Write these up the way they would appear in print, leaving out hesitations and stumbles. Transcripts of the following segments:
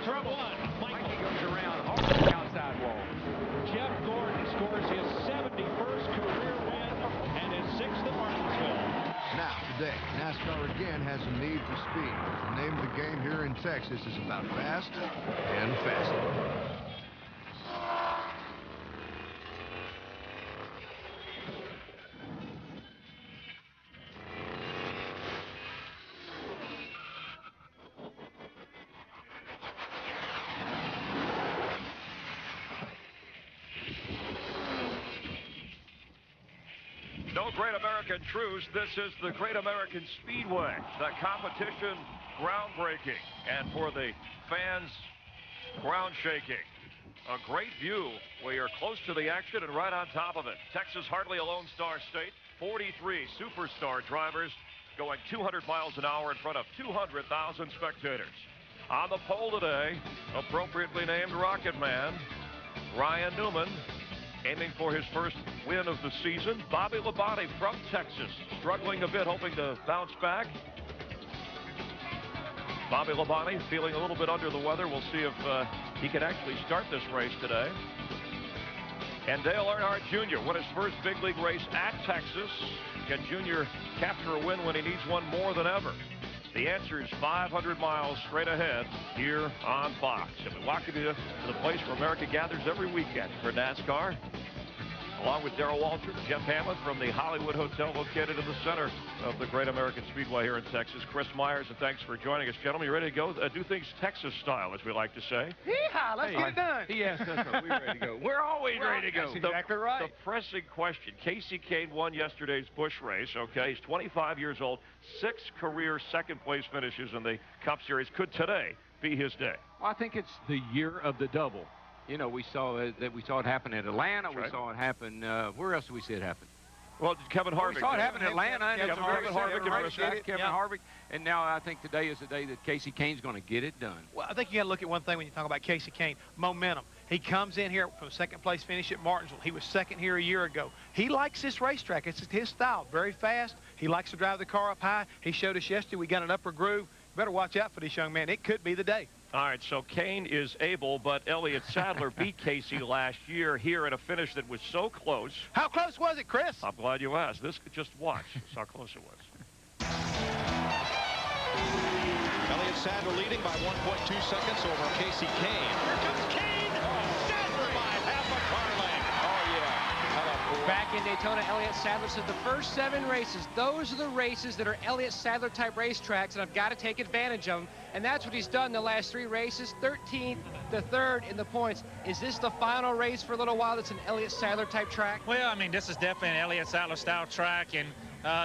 from one. Mikey goes around hard to the outside wall. Jeff Gordon scores his 71st career win and his 6th at Martinsville. Now, today, NASCAR again has a need for speed. The name of the game here in Texas is about fast and faster. No Great American truce. This is the Great American Speedway. The competition, groundbreaking. And for the fans, ground shaking. A great view. We are close to the action and right on top of it. Texas, hardly a Lone Star State. 43 superstar drivers going 200 miles an hour in front of 200,000 spectators. On the pole today, appropriately named Rocket Man, Ryan Newman, aiming for his first win of the season. Bobby Labonte from Texas, struggling a bit, hoping to bounce back. Bobby Labonte feeling a little bit under the weather. We'll see if he can actually start this race today. And Dale Earnhardt Jr. won his first big league race at Texas. Can Jr. capture a win when he needs one more than ever? The answer is 500 miles straight ahead here on Fox. And we welcome you to the place where America gathers every weekend for NASCAR. Along with Darrell Waltrip, Jeff Hammond from the Hollywood Hotel located in the center of the Great American Speedway here in Texas. Chris Myers, and thanks for joining us. Gentlemen, you ready to go? Do things Texas style, as we like to say. Yeehaw, let's get it done. He asked us, are we ready to go? We're always ready to go. That's exactly right. The pressing question. Casey Kane won yesterday's Busch race, okay? He's 25 years old, 6 career second-place finishes in the Cup Series. Could today be his day? Well, I think it's the year of the double. You know, we saw it happen at Atlanta. That's we right. saw it happen. Where else did we see it happen? Well, Kevin Harvick. We saw it happen in Atlanta. And Kevin Harvick. And now I think today is the day that Casey Kane's going to get it done. Well, I think you got to look at one thing when you talk about Casey Kane, momentum. He comes in here from second place finish at Martinsville. He was second here a year ago. He likes this racetrack. It's his style. Very fast. He likes to drive the car up high. He showed us yesterday we got an upper groove. Better watch out for this young man. It could be the day. All right, so Kane is able, but Elliott Sadler beat Casey last year here in a finish that was so close. How close was it, Chris? I'm glad you asked. This, just watch. That's how close it was. Elliott Sadler leading by 1.2 seconds over Casey Kane. Here comes Kane. Sadler by half a car length. Oh, yeah. Back in Daytona, Elliott Sadler said the first 7 races, those are the races that are Elliott Sadler type racetracks, and I've got to take advantage of them. And that's what he's done the last 3 races, 13th to 3rd in the points. Is this the final race for a little while that's an Elliott Sadler type track? Well, I mean, this is definitely an Elliott Sadler style track, and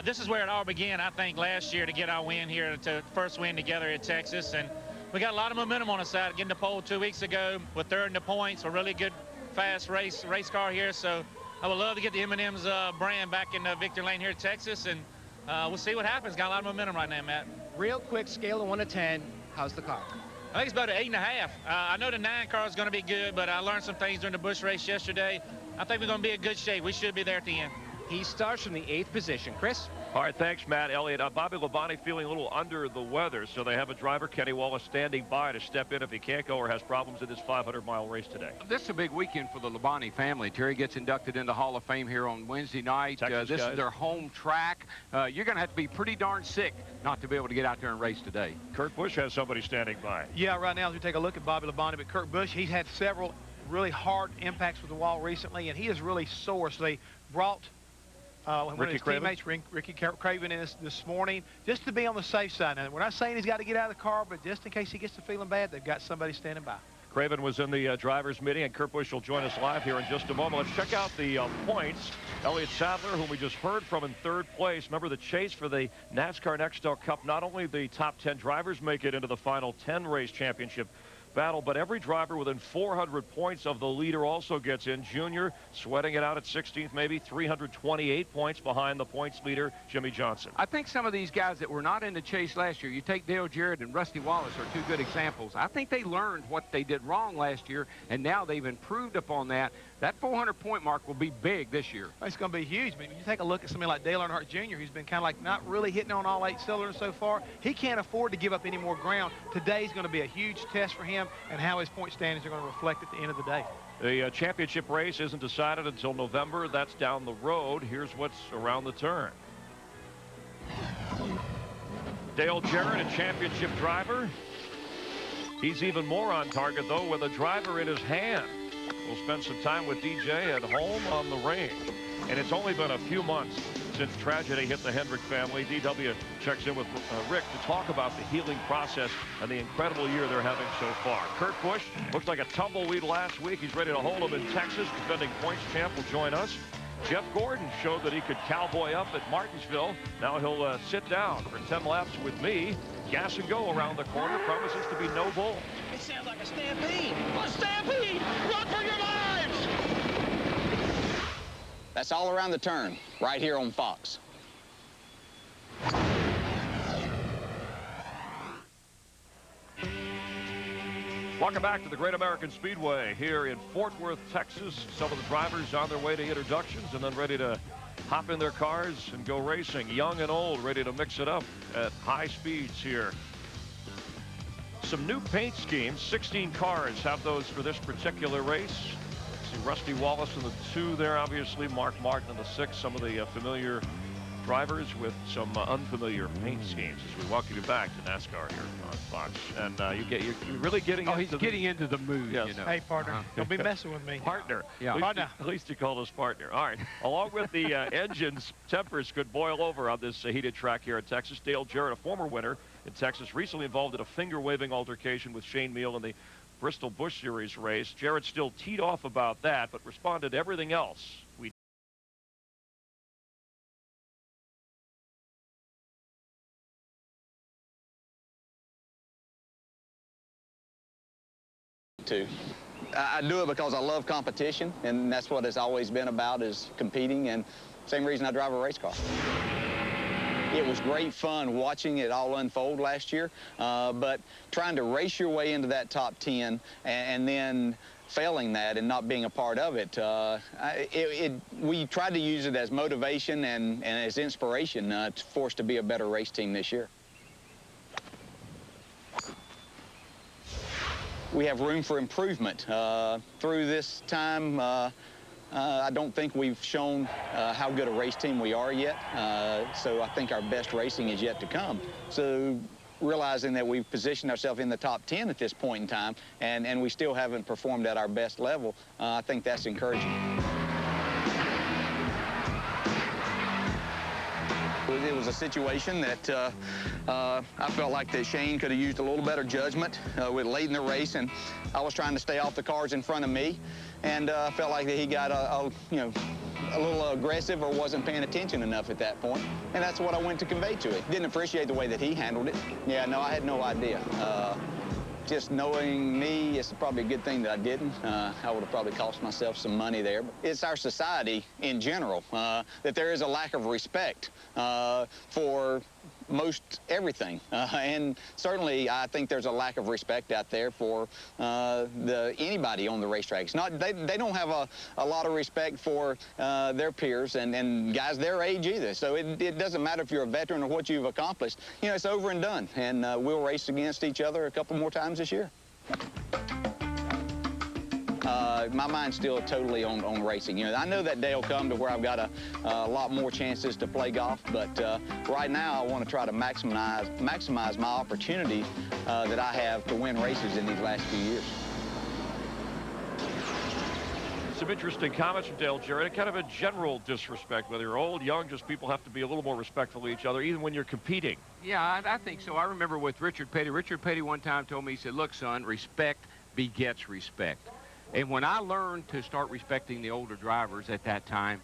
this is where it all began, I think, last year to get our win here, to first win together at Texas. And we got a lot of momentum on the side, getting the pole 2 weeks ago. We're 3rd in the points, a really good, fast race car here. So I would love to get the M&M's brand back in Victory Lane here at Texas, and we'll see what happens. Got a lot of momentum right now, Matt. Real quick, scale of 1 to 10, how's the car? I think it's about an 8.5. I know the 9 car is going to be good, but I learned some things during the Busch race yesterday. I think we're going to be in good shape. We should be there at the end. He starts from the 8th position. Chris? All right, thanks, Matt. Elliott, Bobby Labonte feeling a little under the weather, so they have a driver, Kenny Wallace, standing by to step in if he can't go or has problems in this 500-mile race today. This is a big weekend for the Labonte family. Terry gets inducted into Hall of Fame here on Wednesday night. This is their home track. You're going to have to be pretty darn sick not to be able to get out there and race today. Kurt Busch has somebody standing by. Yeah, right now as we take a look at Bobby Labonte, but Kurt Busch, he's had several really hard impacts with the wall recently, and he is really sore. So they brought one of his teammates, Ricky Craven, in this morning, just to be on the safe side. Now, we're not saying he's got to get out of the car, but just in case he gets to feeling bad, they've got somebody standing by. Craven was in the driver's meeting, and Kurt Busch will join us live here in just a moment. Let's check out the points. Elliott Sadler, whom we just heard from in 3rd place. Remember the chase for the NASCAR Nextel Cup. Not only the top 10 drivers make it into the final 10 race championship battle, but every driver within 400 points of the leader also gets in. Junior sweating it out at 16th, maybe 328 points behind the points leader, Jimmy Johnson. I think some of these guys that were not in the chase last year, you take Dale Jarrett and Rusty Wallace are 2 good examples. I think they learned what they did wrong last year, and now they've improved upon that. That 400-point mark will be big this year. It's going to be huge. But when you take a look at somebody like Dale Earnhardt Jr., who's been kind of like not really hitting on all 8 cylinders so far, he can't afford to give up any more ground. Today's going to be a huge test for him. him and how his point standings are going to reflect at the end of the day. The championship race isn't decided until November. That's down the road. Here's what's around the turn. Dale Jarrett, a championship driver. He's even more on target, though, with a driver in his hand. We'll spend some time with DJ at home on the range. And it's only been a few months since tragedy hit the Hendrick family. DW checks in with Rick to talk about the healing process and the incredible year they're having so far. Kurt Busch looks like a tumbleweed last week. He's ready to hold him in Texas. Defending points champ will join us. Jeff Gordon showed that he could cowboy up at Martinsville. Now he'll sit down for 10 laps with me. Gas and go around the corner. Promises to be no bull. It sounds like a stampede. A stampede! Run for your lives! That's all around the turn, right here on Fox. Welcome back to the Great American Speedway here in Fort Worth, Texas. Some of the drivers on their way to introductions and then ready to hop in their cars and go racing. Young and old, ready to mix it up at high speeds here. Some new paint schemes. 16 cars have those for this particular race. See Rusty Wallace in the 2 there, obviously. Mark Martin in the 6. Some of the familiar drivers with some unfamiliar paint schemes as we welcome you back to NASCAR here on Fox. And you're really getting into he's getting into the mood, yes. you know. Hey, partner, don't be messing with me. Partner. Yeah. At least you called us partner. All right. Along with the engines, tempers could boil over on this heated track here in Texas. Dale Jarrett, a former winner in Texas, recently involved in a finger-waving altercation with Shane Meal in the Bristol Busch Series race. Jarrett still teed off about that, but responded to everything else. I do it because I love competition, and that's what it's always been about, is competing, and same reason I drive a race car. It was great fun watching it all unfold last year, but trying to race your way into that top 10 and then failing that and not being a part of it, we tried to use it as motivation and as inspiration for us to be a better race team this year. We have room for improvement. Through this time, I don't think we've shown how good a race team we are yet. So I think our best racing is yet to come. So realizing that we've positioned ourselves in the top 10 at this point in time, and we still haven't performed at our best level, I think that's encouraging. It was a situation that I felt like that Shane could have used a little better judgment with late in the race, and I was trying to stay off the cars in front of me, and I felt like that he got a little aggressive or wasn't paying attention enough at that point, and that's what I went to convey to it. Didn't appreciate the way that he handled it. Yeah, no, I had no idea. Just knowing me, it's probably a good thing that I didn't. I would have probably cost myself some money there. But it's our society in general that there is a lack of respect for most everything. And certainly, I think there's a lack of respect out there for anybody on the racetrack. It's not, they don't have a lot of respect for their peers and guys their age either. So it doesn't matter if you're a veteran or what you've accomplished. You know, it's over and done. And we'll race against each other a couple more times this year. My mind's still totally on racing. You know, I know that day will come to where I've got a lot more chances to play golf, but right now I want to try to maximize my opportunity that I have to win races in these last few years. Some interesting comments from Dale Jarrett. Kind of a general disrespect, whether you're old, young, just people have to be a little more respectful of each other, even when you're competing. Yeah, I think so. I remember with Richard Petty. Richard Petty one time told me, he said, look, son, respect begets respect. And when I learned to start respecting the older drivers at that time,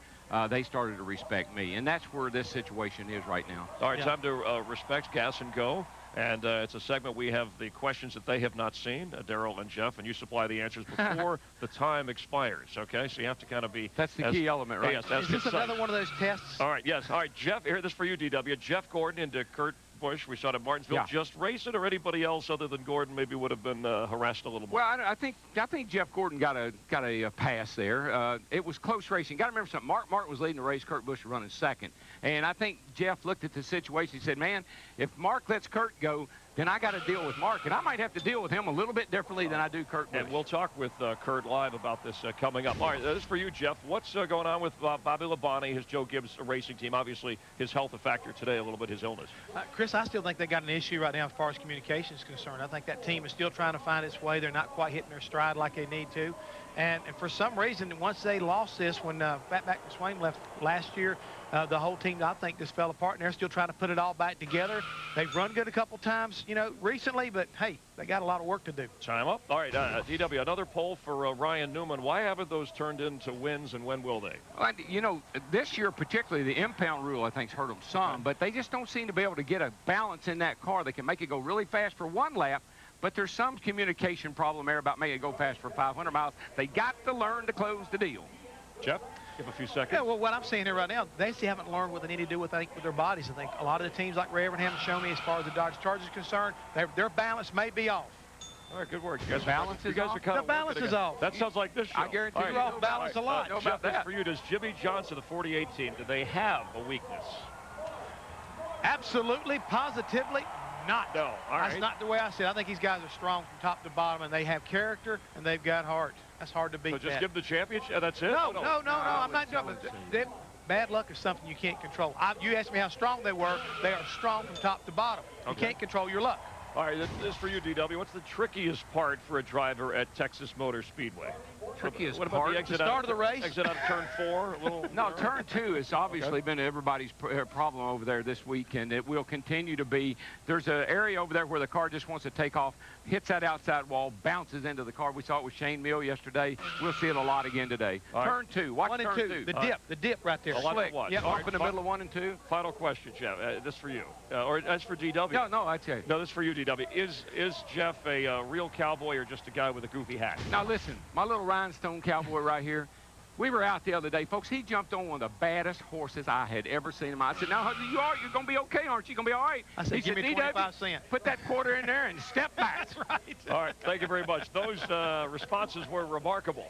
they started to respect me. And that's where this situation is right now. All right, time to respect Gas and Go. And it's a segment we have the questions that they have not seen, Darrell and Jeff, and you supply the answers before the time expires, okay? So you have to kind of be... That's the key element, right? Yes, is this another one of those tests? All right, yes. All right, Jeff, here, this is for you, DW. Jeff Gordon into Kurt Busch, we saw it at Martinsville. Yeah. Just racing, or anybody else other than Gordon maybe would have been harassed a little more? Well, I think Jeff Gordon got a pass there. It was close racing. Got to remember something. Mark Martin was leading the race. Kurt Busch was running second. And I think Jeff looked at the situation. He said, man, if Mark lets Kurt go, then I got to deal with Mark, and I might have to deal with him a little bit differently than I do Kurt Busch. And we'll talk with Kurt live about this coming up. All right, this is for you, Jeff. What's going on with Bobby Labonte, his Joe Gibbs racing team? Obviously, his health a factor today, a little bit his illness. Chris, I still think they got an issue right now as far as communication is concerned. I think that team is still trying to find its way. They're not quite hitting their stride like they need to. And for some reason, once they lost this, when Fatback Swain left last year, the whole team, I think, just fell apart, and they're still trying to put it all back together. They've run good a couple times, you know, recently, but, hey, they got a lot of work to do. Time up. All right, DW, another poll for Ryan Newman. Why haven't those turned into wins, and when will they? Well, you know, this year particularly, the impound rule, I think, has hurt them some, but they just don't seem to be able to get a balance in that car. They can make it go really fast for one lap, but there's some communication problem there about making it go fast for 500 miles. They got to learn to close the deal. Jeff, give a few seconds. Yeah, well, what I'm seeing here right now, they still haven't learned what they need to do with, I think, with their bodies. I think a lot of the teams like Ray Evernham have shown me, as far as the Dodge Charger is concerned, their balance may be off. All right, good work. You guys, balance is off? The balance is off. That sounds like this show. I guarantee you're off balance a lot. Jeff, that's for you. Does Jimmy Johnson, the 48 team, do they have a weakness? Absolutely, positively not. No, all right. That's not the way I see it. I think these guys are strong from top to bottom, and they have character, and they've got heart. That's hard to beat. So just give them the championship, that's it? No, I'm not joking. Bad luck is something you can't control. You asked me how strong they were. They are strong from top to bottom. You can't control your luck. All right, this is for you, DW. What's the trickiest part for a driver at Texas Motor Speedway? Trickiest what about part? The exit the start of the race? Exit out of turn 4? A little, no, turn 2 has obviously been everybody's problem over there this week, and it will continue to be. There's an area over there where the car just wants to take off, hits that outside wall, bounces into the car. We saw it with Shane Mill yesterday. We'll see it a lot again today. Turn 2. Watch 1 and turn 2. 2. The dip right there. Slick. Yep. Off in the middle of 1 and 2. Final question, Jeff. This for you. Or that's for DW. No, I'd say. No, this is for you, DW. Is Jeff a real cowboy or just a guy with a goofy hat? Now, listen, my little rhinestone cowboy right here, we were out the other day, folks. He jumped on one of the baddest horses I had ever seen him. I said, now, you're going to be okay, aren't you? Going to be all right? I said, give me 25 cents. Put that quarter in there and step back. That's right. All right, thank you very much. Those responses were remarkable.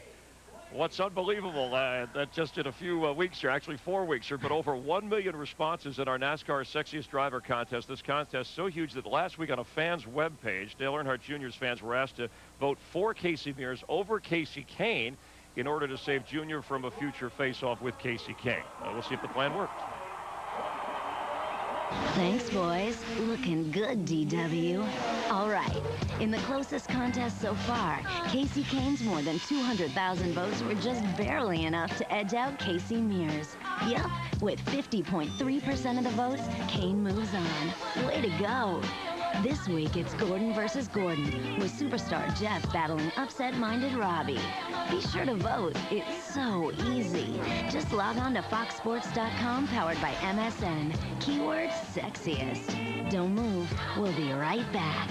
What's unbelievable, that just in a few weeks here, actually 4 weeks here, but over 1 million responses in our NASCAR Sexiest Driver contest. This contest so huge that last week on a fan's webpage, Dale Earnhardt Jr.'s fans were asked to vote for Casey Mears over Casey Kane in order to save Jr. from a future face-off with Casey Kane. We'll see if the plan worked. Thanks, boys. Looking good, DW. All right. In the closest contest so far, Casey Kane's more than 200,000 votes were just barely enough to edge out Casey Mears. Yep, with 50.3% of the votes, Kane moves on. Way to go. This week, it's Gordon versus Gordon, with superstar Jeff battling upset-minded Robbie. Be sure to vote. It's so easy. Just log on to foxsports.com, powered by MSN. Keyword sexiest. Don't move. We'll be right back.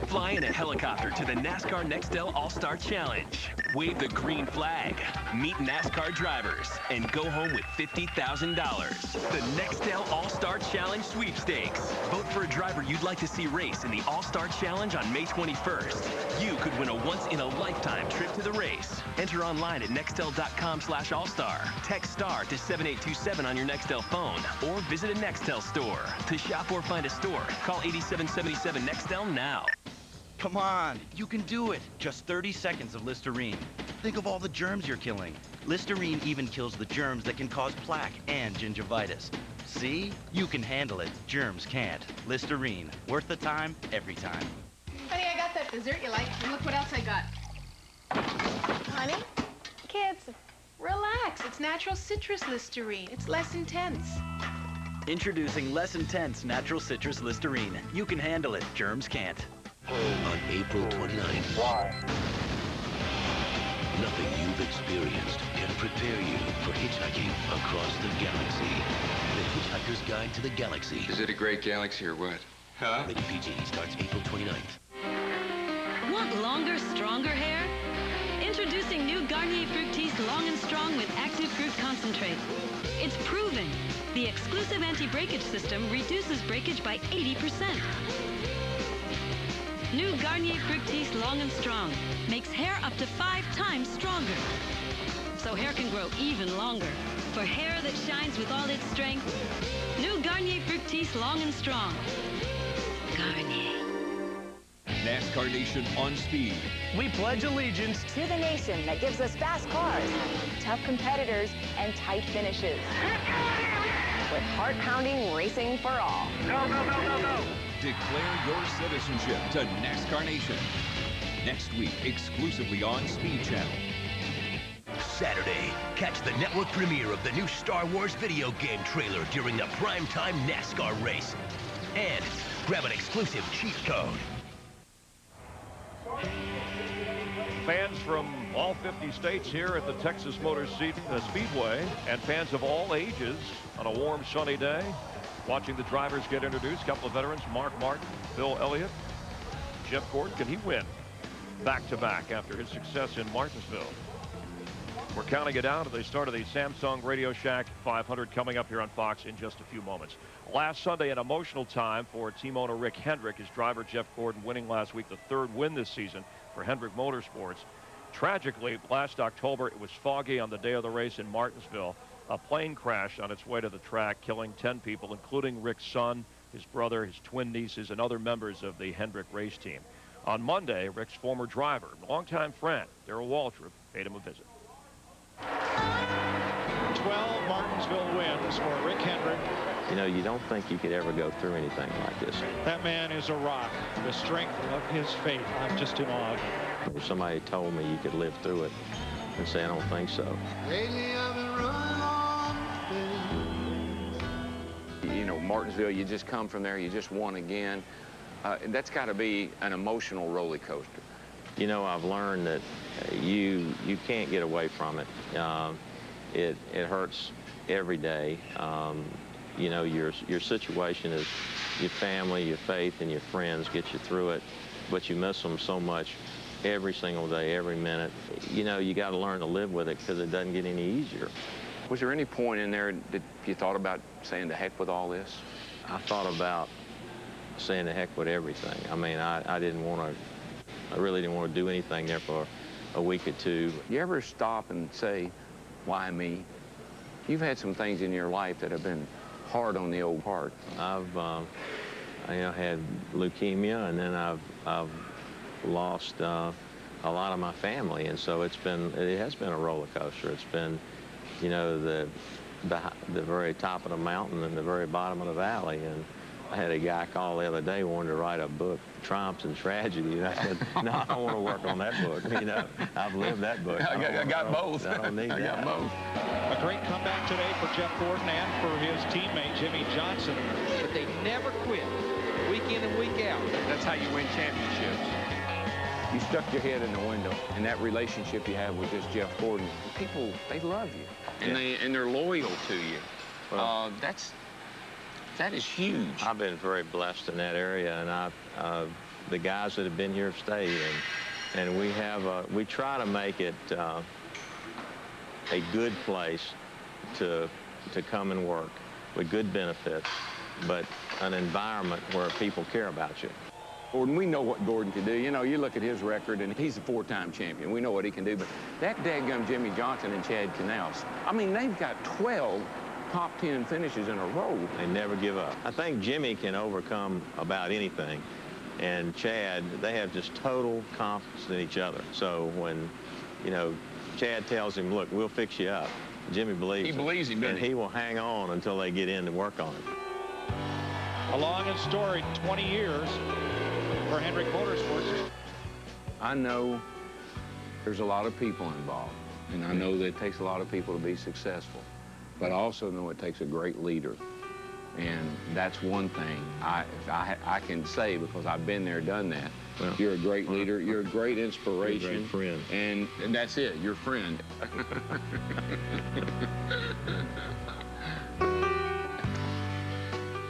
Fly in a helicopter to the NASCAR Nextel All-Star Challenge. Wave the green flag, meet NASCAR drivers, and go home with $50,000. The Nextel All-Star Challenge Sweepstakes. Vote for a driver you'd like to see race in the All-Star Challenge on May 21st. You could win a once-in-a-lifetime trip to the race. Enter online at Nextel.com/All-Star. Text STAR to 7827 on your Nextel phone, or visit a Nextel store. To shop or find a store, call 8777 Nextel now. Come on, you can do it. Just 30 seconds of Listerine. Think of all the germs you're killing. Listerine even kills the germs that can cause plaque and gingivitis. See? You can handle it. Germs can't. Listerine. Worth the time, every time. Honey, I got that dessert you like, and look what else I got. Honey? Kids, relax. It's natural citrus Listerine. It's less intense. Introducing less intense natural citrus Listerine. You can handle it. Germs can't. On April 29th, nothing you've experienced can prepare you for hitchhiking across the galaxy. The Hitchhiker's Guide to the Galaxy. Is it a great galaxy or what? Huh? Rated PG starts April 29th. Want longer, stronger hair? Introducing new Garnier Fructis Long and Strong with Active Fruit Concentrate. It's proven. The exclusive anti-breakage system reduces breakage by 80%. New Garnier Fructis Long and Strong makes hair up to 5 times stronger. So hair can grow even longer. For hair that shines with all its strength, New Garnier Fructis Long and Strong. Garnier. NASCAR Nation on speed. We pledge allegiance to the nation that gives us fast cars, tough competitors, and tight finishes. With heart-pounding racing for all. Go, go, go, go, go. Declare your citizenship to NASCAR Nation. Next week, exclusively on Speed Channel. Saturday, catch the network premiere of the new Star Wars video game trailer during the primetime NASCAR race. And grab an exclusive cheat code. Fans from all 50 states here at the Texas Motor Speedway, and fans of all ages on a warm, sunny day, watching the drivers get introduced. A couple of veterans, Mark Martin, Bill Elliott, Jeff Gordon. Can he win back-to-back after his success in Martinsville? We're counting it down to the start of the Samsung Radioshack 500 coming up here on Fox in just a few moments. Last Sunday, an emotional time for team owner Rick Hendrick. His driver Jeff Gordon winning last week, the third win this season for Hendrick Motorsports. Tragically, last October, it was foggy on the day of the race in Martinsville. A plane crashed on its way to the track, killing 10 people, including Rick's son, his brother, his twin nieces, and other members of the Hendrick race team. On Monday, Rick's former driver, longtime friend, Darrell Waltrip, paid him a visit. 12 Martinsville wins for Rick Hendrick. You know, you don't think you could ever go through anything like this. That man is a rock. The strength of his faith, I'm just in awe. If somebody told me you could live through it, I'd say I don't think so. Lately I've been running on the You know, Martinsville, you just come from there, you just won again. That's got to be an emotional roller coaster. You know, I've learned that you can't get away from it. It hurts every day. You know, your situation is your family, your faith, and your friends get you through it, but you miss them so much every single day, every minute. You know, you got to learn to live with it because it doesn't get any easier. Was there any point in there that you thought about saying the heck with all this? I thought about saying the heck with everything. I mean, I didn't want to, I really didn't want to do anything there for a week or two. You ever stop and say, why me? You've had some things in your life that have been hard on the old heart. I've you know, had leukemia, and then I've lost a lot of my family, and so it has been a roller coaster. It's been, you know, the very top of the mountain and the very bottom of the valley. And I had a guy call the other day, wanted to write a book, Triumphs and Tragedy, and I said, no, I don't want to work on that book. You know, I've lived that book. I got both. I don't need that. I got both. A great comeback today for Jeff Gordon and for his teammate, Jimmy Johnson. But they never quit, week in and week out. That's how you win championships. You stuck your head in the window, and that relationship you have with this Jeff Gordon, people, they love you, and they're loyal to you. Well, that is huge. I've been very blessed in that area, and the guys that have been here have stayed, and we try to make it a good place to come and work with good benefits, but an environment where people care about you. Gordon, we know what Gordon can do. You know, you look at his record, and he's a four-time champion. We know what he can do, but that dadgum Jimmy Johnson and Chad Knaus, I mean, they've got 12 top 10 finishes in a row. They never give up. I think Jimmy can overcome about anything, and Chad, they have just total confidence in each other. So when, you know, Chad tells him, look, we'll fix you up, Jimmy believes him. He believes him, and he will hang on until they get in to work on it. A long and storied 20 years for Hendrick Motorsports. I know there's a lot of people involved, and I know that it takes a lot of people to be successful. But I also know it takes a great leader. And that's one thing I can say, because I've been there, done that. Well, you're a great leader. You're a great inspiration. You're a great friend. And that's it, your friend.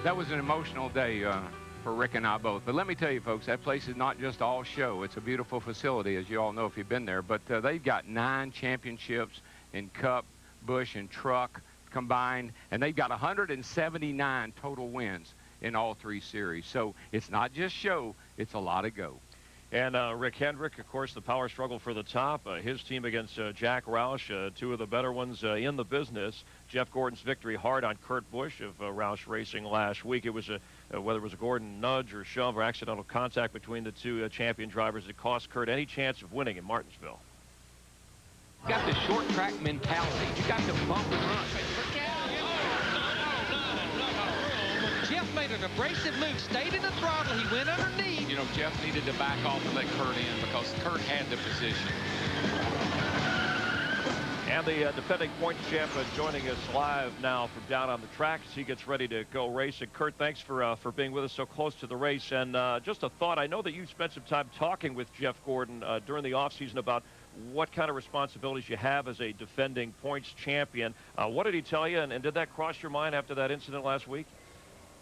That was an emotional day for Rick and I both. But let me tell you, folks, that place is not just all show. It's a beautiful facility, as you all know if you've been there. But they've got 9 championships in Cup, Busch, and Truck combined, and they've got 179 total wins in all 3 series. So it's not just show, it's a lot of go. And Rick Hendrick, of course, the power struggle for the top. His team against Jack Roush, two of the better ones in the business. Jeff Gordon's victory hard on Kurt Busch of Roush Racing last week. It was whether it was a Gordon nudge or shove or accidental contact between the two champion drivers that cost Kurt any chance of winning in Martinsville. You got the short track mentality. You got the bump and run. Jeff made an abrasive move, stayed in the throttle, he went underneath. You know, Jeff needed to back off and let Kurt in because Kurt had the position. And the defending points champ joining us live now from down on the track as he gets ready to go racing. Kurt, thanks for being with us so close to the race. And just a thought, I know that you spent some time talking with Jeff Gordon during the offseason about what kind of responsibilities you have as a defending points champion. What did he tell you, and did that cross your mind after that incident last week?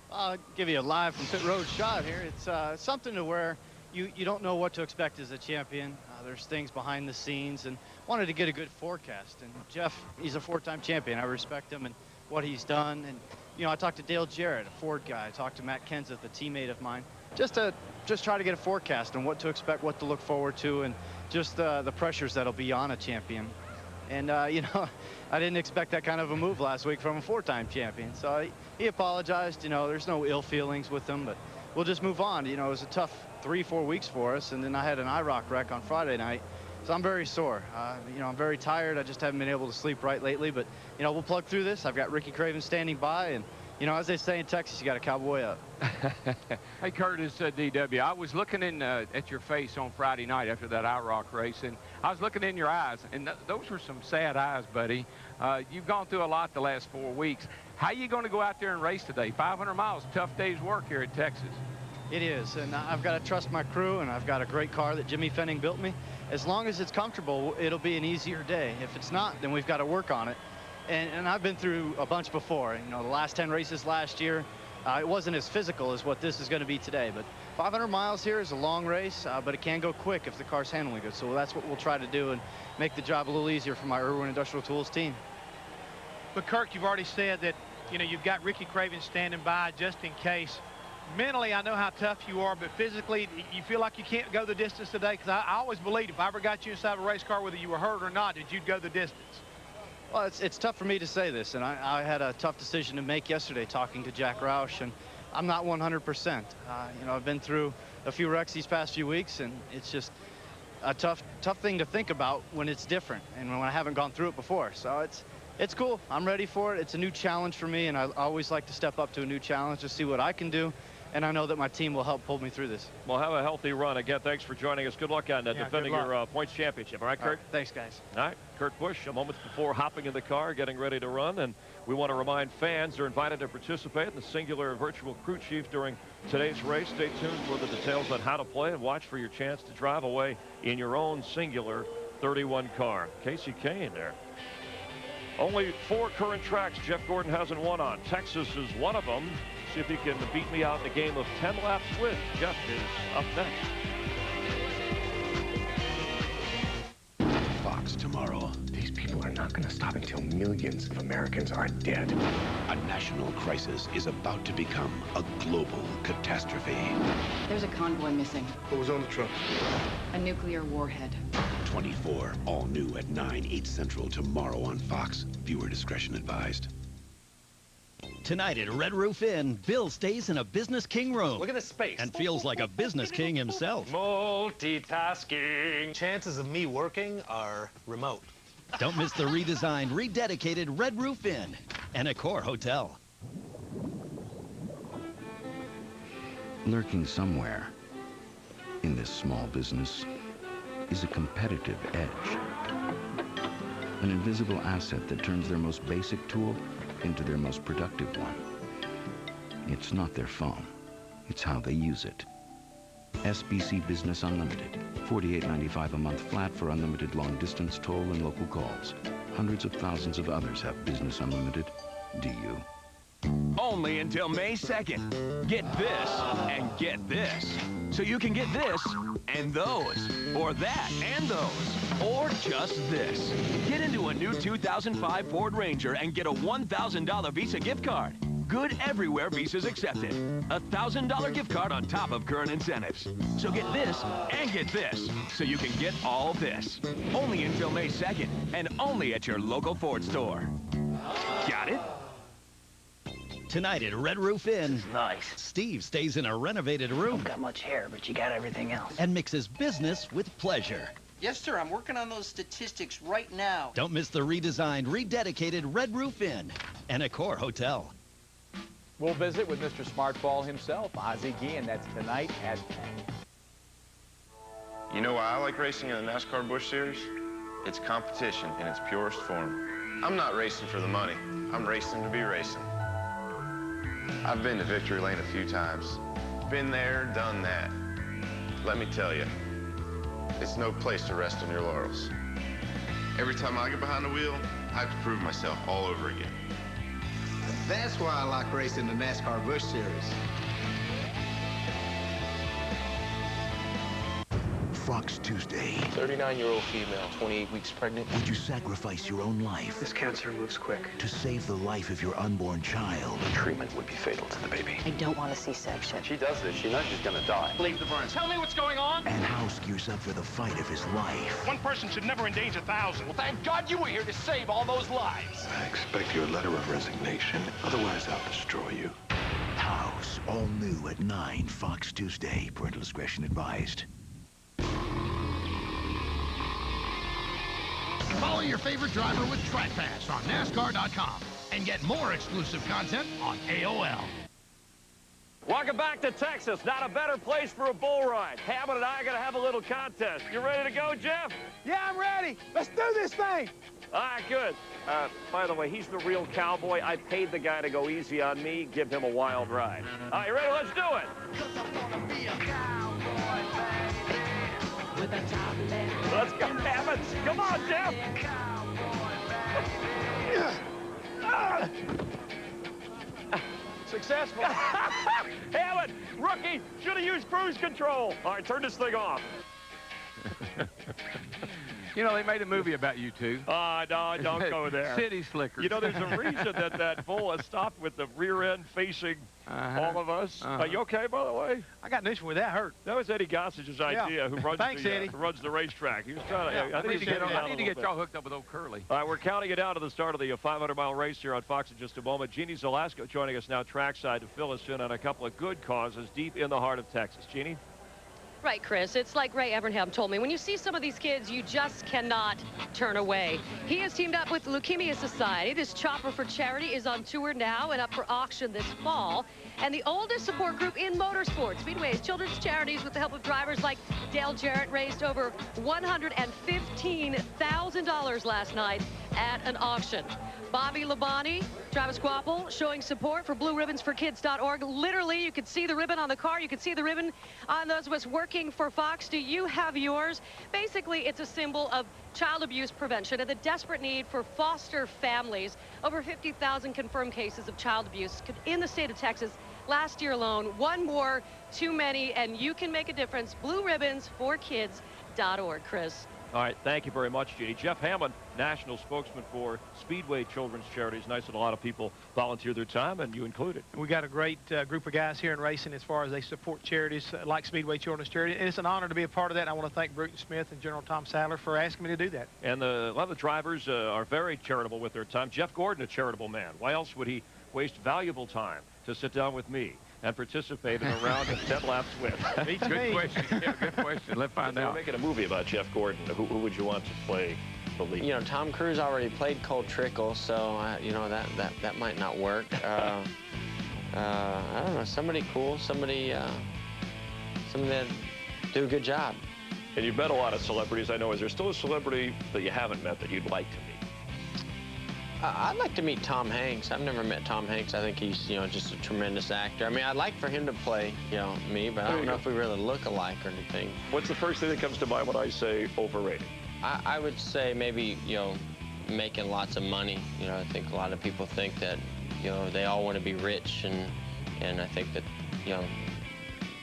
I'll give you a live from pit road shot here. It's something to where you don't know what to expect as a champion. There's things behind the scenes, and wanted to get a good forecast. And Jeff, he's a four-time champion. I respect him and what he's done. And, you know, I talked to Dale Jarrett, a Ford guy. I talked to Matt Kenseth, a teammate of mine, just try to get a forecast on what to expect, what to look forward to, and just the pressures that'll be on a champion. And, you know, I didn't expect that kind of a move last week from a four-time champion. So he apologized. You know, there's no ill feelings with him, but we'll just move on. You know, it was a tough 3-4 weeks for us, and then I had an IROC wreck on Friday night. So I'm very sore. You know, I'm very tired. I just haven't been able to sleep right lately, but, you know, we'll plug through this. I've got Ricky Craven standing by, and, you know, as they say in Texas, you got a cowboy up. Hey, Curtis, DW, I was looking at your face on Friday night after that IROC race, and I was looking in your eyes, and those were some sad eyes, buddy. You've gone through a lot the last 4 weeks. How are you going to go out there and race today? 500 miles, tough day's work here in Texas. It is, and I've got to trust my crew, and I've got a great car that Jimmy Fenning built me. As long as it's comfortable, it'll be an easier day. If it's not, then we've got to work on it. And I've been through a bunch before. You know, the last 10 races last year, it wasn't as physical as what this is going to be today. But 500 miles here is a long race, but it can go quick if the car's handling good. So that's what we'll try to do and make the job a little easier for my Irwin Industrial Tools team. But, Kirk, you've already said that, you know, you've got Ricky Craven standing by just in case. Mentally, I know how tough you are, but physically, you feel like you can't go the distance today? Because I always believed if I ever got you inside a race car, whether you were hurt or not, that you'd go the distance. Well, it's tough for me to say this, and I had a tough decision to make yesterday talking to Jack Roush, and I'm not 100%. You know, I've been through a few wrecks these past few weeks, and it's just a tough thing to think about when it's different and when I haven't gone through it before. So it's cool. I'm ready for it. It's a new challenge for me, and I always like to step up to a new challenge to see what I can do. And I know that my team will help pull me through this. Well, have a healthy run. Again, thanks for joining us. Good luck on defending your points championship. All right, Kurt? Thanks, guys. All right, Kurt Busch, moments before hopping in the car, getting ready to run. And we want to remind fans they're invited to participate in the singular virtual crew chief during today's race. Stay tuned for the details on how to play and watch for your chance to drive away in your own singular 31 car. Casey Kane there. Only 4 current tracks Jeff Gordon hasn't won on. Texas is one of them. See if he can beat me out in a game of 10 laps with. Jeff is up next. Fox tomorrow. These people are not going to stop until millions of Americans are dead. A national crisis is about to become a global catastrophe. There's a convoy missing. What was on the truck? A nuclear warhead. 24, all new at 9, 8 Central tomorrow on Fox. Viewer discretion advised. Tonight at Red Roof Inn, Bill stays in a Business King room. Look at the space. And feels like a Business King himself. Multitasking. Chances of me working are remote. Don't miss the redesigned, rededicated Red Roof Inn and Accor Hotel. Lurking somewhere in this small business is a competitive edge. An invisible asset that turns their most basic tool into their most productive one. It's not their phone. It's how they use it. SBC Business Unlimited. $48.95 a month flat for unlimited long-distance toll and local calls. Hundreds of thousands of others have Business Unlimited. Do you? Only until May 2nd. Get this and get this. So you can get this and those, or that and those, or just this. Get into a new 2005 Ford Ranger and get a $1,000 Visa gift card. good everywhere Visa's accepted. A $1,000 gift card on top of current incentives. So get this and get this, so you can get all this. Only until May 2nd, and only at your local Ford store. Got it? Tonight at Red Roof Inn, Nice. Steve stays in a renovated room. Don't got much hair, but you got everything else. And mixes business with pleasure. Yes, sir. I'm working on those statistics right now. Don't miss the redesigned, rededicated Red Roof Inn and Accor Hotel. We'll visit with Mr. Smartball himself, Ozzie Guillen. That's tonight at 10. You know why I like racing in the NASCAR Busch Series? It's competition in its purest form. I'm not racing for the money. I'm racing to be racing. I've been to victory lane a few times. Been there, done that. Let me tell you, it's no place to rest on your laurels. Every time I get behind the wheel, I have to prove myself all over again. That's why I like racing the NASCAR Busch Series. Fox Tuesday. 39-year-old female, 28 weeks pregnant. Would you sacrifice your own life? This cancer moves quick. To save the life of your unborn child? Treatment would be fatal to the baby. I don't want a C-section. She does this, she knows she's gonna die. Leave the burns. Tell me what's going on. And House gears up for the fight of his life. One person should never endanger thousands. Well, thank God you were here to save all those lives. I expect your letter of resignation. Otherwise, I'll destroy you. House, all new at 9, Fox Tuesday. Parental discretion advised. Follow your favorite driver with Track Pass on NASCAR.com and get more exclusive content on AOL. Welcome back to Texas. Not a better place for a bull ride. Hammond and I are going to have a little contest. You ready to go, Jeff? Yeah, I'm ready. Let's do this thing. All right, good. By the way, he's the real cowboy. I paid the guy to go easy on me, give him a wild ride. All right, you ready? Let's do it. Let's go, Hammond. Come on, Jeff. Successful. Hammond, rookie, should have used cruise control. All right, turn this thing off. You know, they made a movie about you two. No, don't go there. City Slickers. You know, there's a reason that bull has stopped with the rear end facing all of us. Are you okay, by the way? I got news for you. That hurt. That was Eddie Gossage's idea, who runs who runs the racetrack. He was trying to. I need to get y'all hooked up with old Curly. All right, we're counting it down to the start of the 500-mile race here on Fox in just a moment. Jeannie Zelasco joining us now trackside to fill us in on a couple of good causes deep in the heart of Texas. Jeannie? Right, Chris. It's like Ray Evernham told me. When you see some of these kids, you just cannot turn away. He has teamed up with Leukemia Society. This chopper for charity is on tour now and up for auction this fall. And the oldest support group in motorsports, Speedway's children's charities, with the help of drivers like Dale Jarrett, raised over $115,000 last night at an auction. Bobby Labonte, Travis Quapple showing support for BlueRibbonsForKids.org. Literally, you could see the ribbon on the car. You could see the ribbon on those of us working for Fox. Do you have yours? Basically, it's a symbol of child abuse prevention and the desperate need for foster families. Over 50,000 confirmed cases of child abuse in the state of Texas last year alone. One more too many, and you can make a difference. BlueRibbonsForKids.org, Chris. All right, thank you very much, Jeannie. Jeff Hammond, national spokesman for Speedway Children's Charities. Nice that a lot of people volunteer their time, and you included. We got a great group of guys here in racing as far as they support charities like Speedway Children's Charity. And it's an honor to be a part of that. And I want to thank Bruton Smith and General Tom Sadler for asking me to do that. And a lot of the drivers are very charitable with their time. Jeff Gordon, a charitable man. Why else would he waste valuable time to sit down with me and participate in a round of 10 laps with? Good question. Yeah, good question. Let's find out. We're making a movie about Jeff Gordon. Who would you want to play the lead? You know, Tom Cruise already played Cold Trickle, so you know that might not work. I don't know, somebody cool, somebody that do a good job. And you've met a lot of celebrities, I know. Is there still a celebrity that you haven't met that you'd like to meet? I'd like to meet Tom Hanks. I've never met Tom Hanks. I think he's, you know, just a tremendous actor. I mean, I'd like for him to play, you know, me, but I don't know if we really look alike or anything. What's the first thing that comes to mind when I say overrated? I would say maybe, you know, making lots of money. You know, I think a lot of people think that, you know, they all want to be rich, and I think that, you know,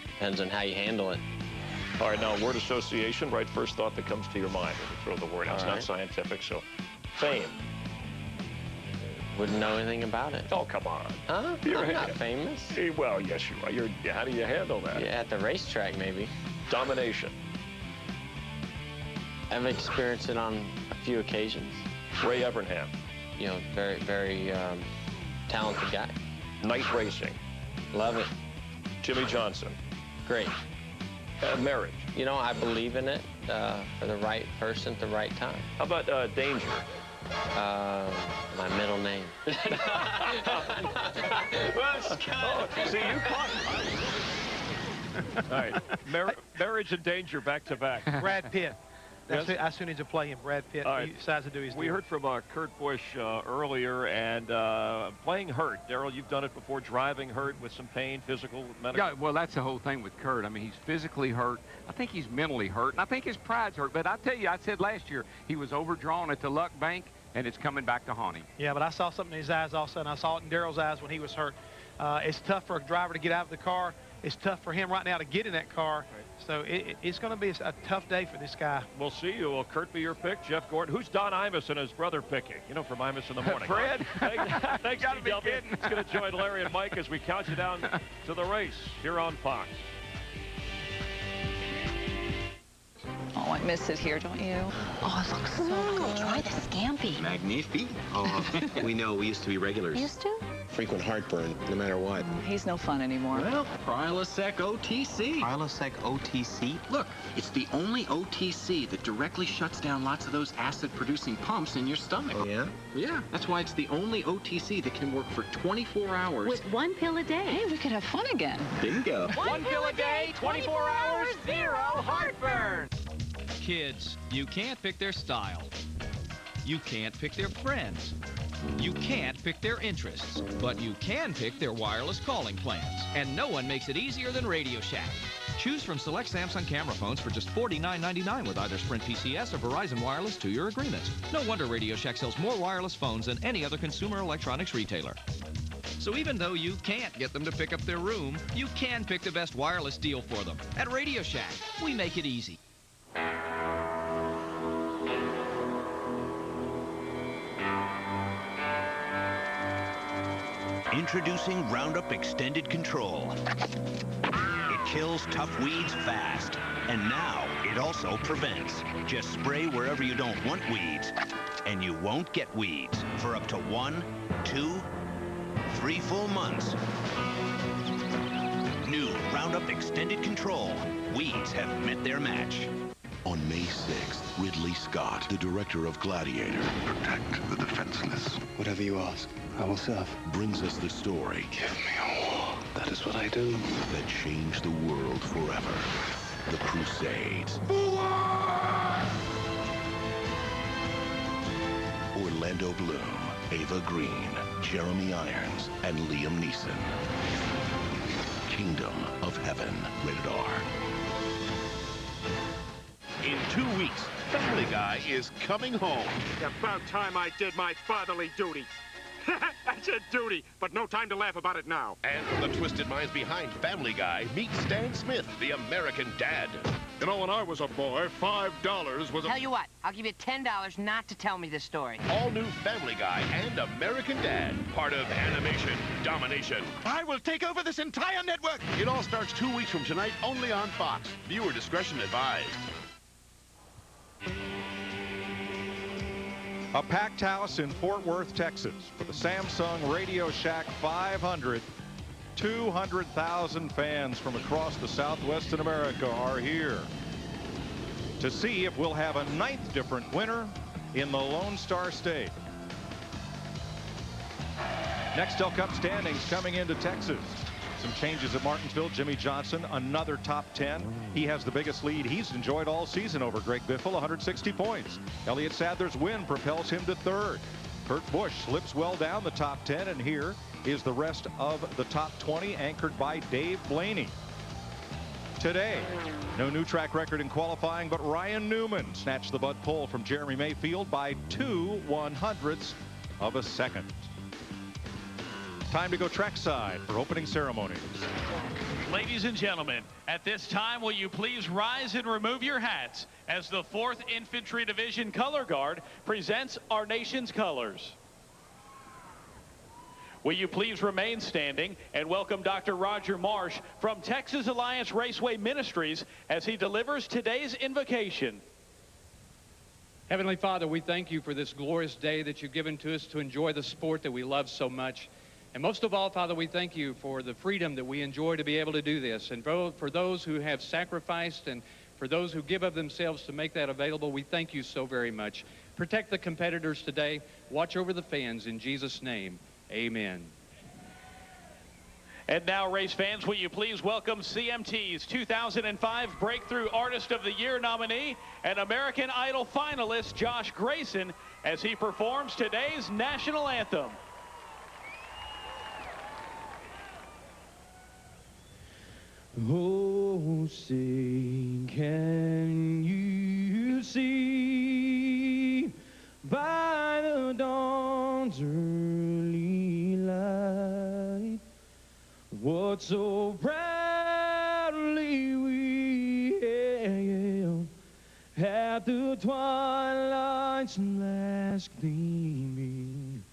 depends on how you handle it. All right, now, word association, right? First thought that comes to your mind when you throw the word out. It's not scientific, so fame. Wouldn't know anything about it. Oh, come on. Huh? You're not famous. Well, yes, you are. How do you handle that? Yeah, at the racetrack, maybe. Domination. I've experienced it on a few occasions. Ray Evernham. You know, very, very talented guy. Night racing. Love it. Jimmy Johnson. Great. Marriage. You know, I believe in it for the right person at the right time. How about danger? My middle name. See, you caught it. All right. Marriage and danger back to back. Brad Pitt. That's who needs to play him. Brad Pitt. Right. He decides to do his We deal. heard from Kurt Busch earlier, and playing hurt. Daryl, you've done it before, driving hurt with some pain, physical, medical. Yeah, well, that's the whole thing with Kurt. I mean, he's physically hurt. I think he's mentally hurt, and I think his pride's hurt. But I tell you, I said last year he was overdrawn at the Luck Bank, and it's coming back to haunt him. Yeah, but I saw something in his eyes also, and I saw it in Daryl's eyes when he was hurt. It's tough for a driver to get out of the car. It's tough for him right now to get in that car. Right. So it's going to be a tough day for this guy. We'll see. Will Kurt be your pick? Jeff Gordon. Who's Don Imus and his brother picking? You know, from Imus in the Morning. Fred. Thanks, DW. It's going to join Larry and Mike as we count you down to the race here on Fox. Oh, I miss it here, don't you? Oh, it looks so good. Try the scampi. Magnifique. Oh, we know. We used to be regulars. Used to? Frequent heartburn, no matter what. He's no fun anymore. Well, Prilosec OTC. Prilosec OTC? Look, it's the only OTC that directly shuts down lots of those acid-producing pumps in your stomach. Oh, yeah? Yeah. That's why it's the only OTC that can work for 24 hours. With one pill a day. Hey, we could have fun again. Bingo. One pill a day, 24 hours, zero heartburn. Kids, you can't pick their style. You can't pick their friends. You can't pick their interests, but you can pick their wireless calling plans. And no one makes it easier than Radioshack. Choose from select Samsung camera phones for just $49.99 with either Sprint PCS or Verizon Wireless 2-year agreements. No wonder Radioshack sells more wireless phones than any other consumer electronics retailer. So even though you can't get them to pick up their room, you can pick the best wireless deal for them. At Radioshack, we make it easy. Introducing Roundup Extended Control. It kills tough weeds fast. And now it also prevents. Just spray wherever you don't want weeds. And you won't get weeds for up to 1, 2, 3 full months. New Roundup Extended Control. Weeds have met their match. On May 6th, Ridley Scott, the director of Gladiator, protect the defenseless. Whatever you ask, I will serve. Brings us the story. Give me a war. That is what I do. That changed the world forever. The Crusades. Orlando Bloom, Ava Green, Jeremy Irons, and Liam Neeson. Kingdom of Heaven. Rated R. In 2 weeks, Family Guy is coming home. About time I did my fatherly duty. I said duty, but no time to laugh about it now. And from the twisted minds behind Family Guy, meet Stan Smith, the American dad. You know, when I was a boy, $5 was a... Tell you what, I'll give you $10 not to tell me this story. All new Family Guy and American Dad, part of Animation Domination. I will take over this entire network. It all starts 2 weeks from tonight, only on Fox. Viewer discretion advised. A packed house in Fort Worth, Texas for the Samsung Radioshack 500. 200,000 fans from across the Southwestern America are here to see if we'll have a 9th different winner in the Lone Star State. Nextel Cup standings coming into Texas. Some changes at Martinsville. Jimmy Johnson, another top 10. He has the biggest lead he's enjoyed all season over Greg Biffle, 160 points. Elliott Sadler's win propels him to 3rd. Kurt Busch slips well down the top 10, and here is the rest of the top 20, anchored by Dave Blaney. Today, no new track record in qualifying, but Ryan Newman snatched the Bud pole from Jeremy Mayfield by 2/100ths of a second. Time to go trackside for opening ceremonies. Ladies and gentlemen, at this time, will you please rise and remove your hats as the 4th Infantry Division Color Guard presents our nation's colors. Will you please remain standing and welcome Dr. Roger Marsh from Texas Alliance Raceway Ministries as he delivers today's invocation. Heavenly Father, we thank you for this glorious day that you've given to us to enjoy the sport that we love so much. And most of all, Father, we thank you for the freedom that we enjoy to be able to do this. And for those who have sacrificed and for those who give of themselves to make that available, we thank you so very much. Protect the competitors today. Watch over the fans. In Jesus' name, amen. And now, race fans, will you please welcome CMT's 2005 Breakthrough Artist of the Year nominee and American Idol finalist Josh Grayson as he performs today's national anthem. Oh, say, can you see by the dawn's early light what so proudly we hailed at the twilight's last gleaming,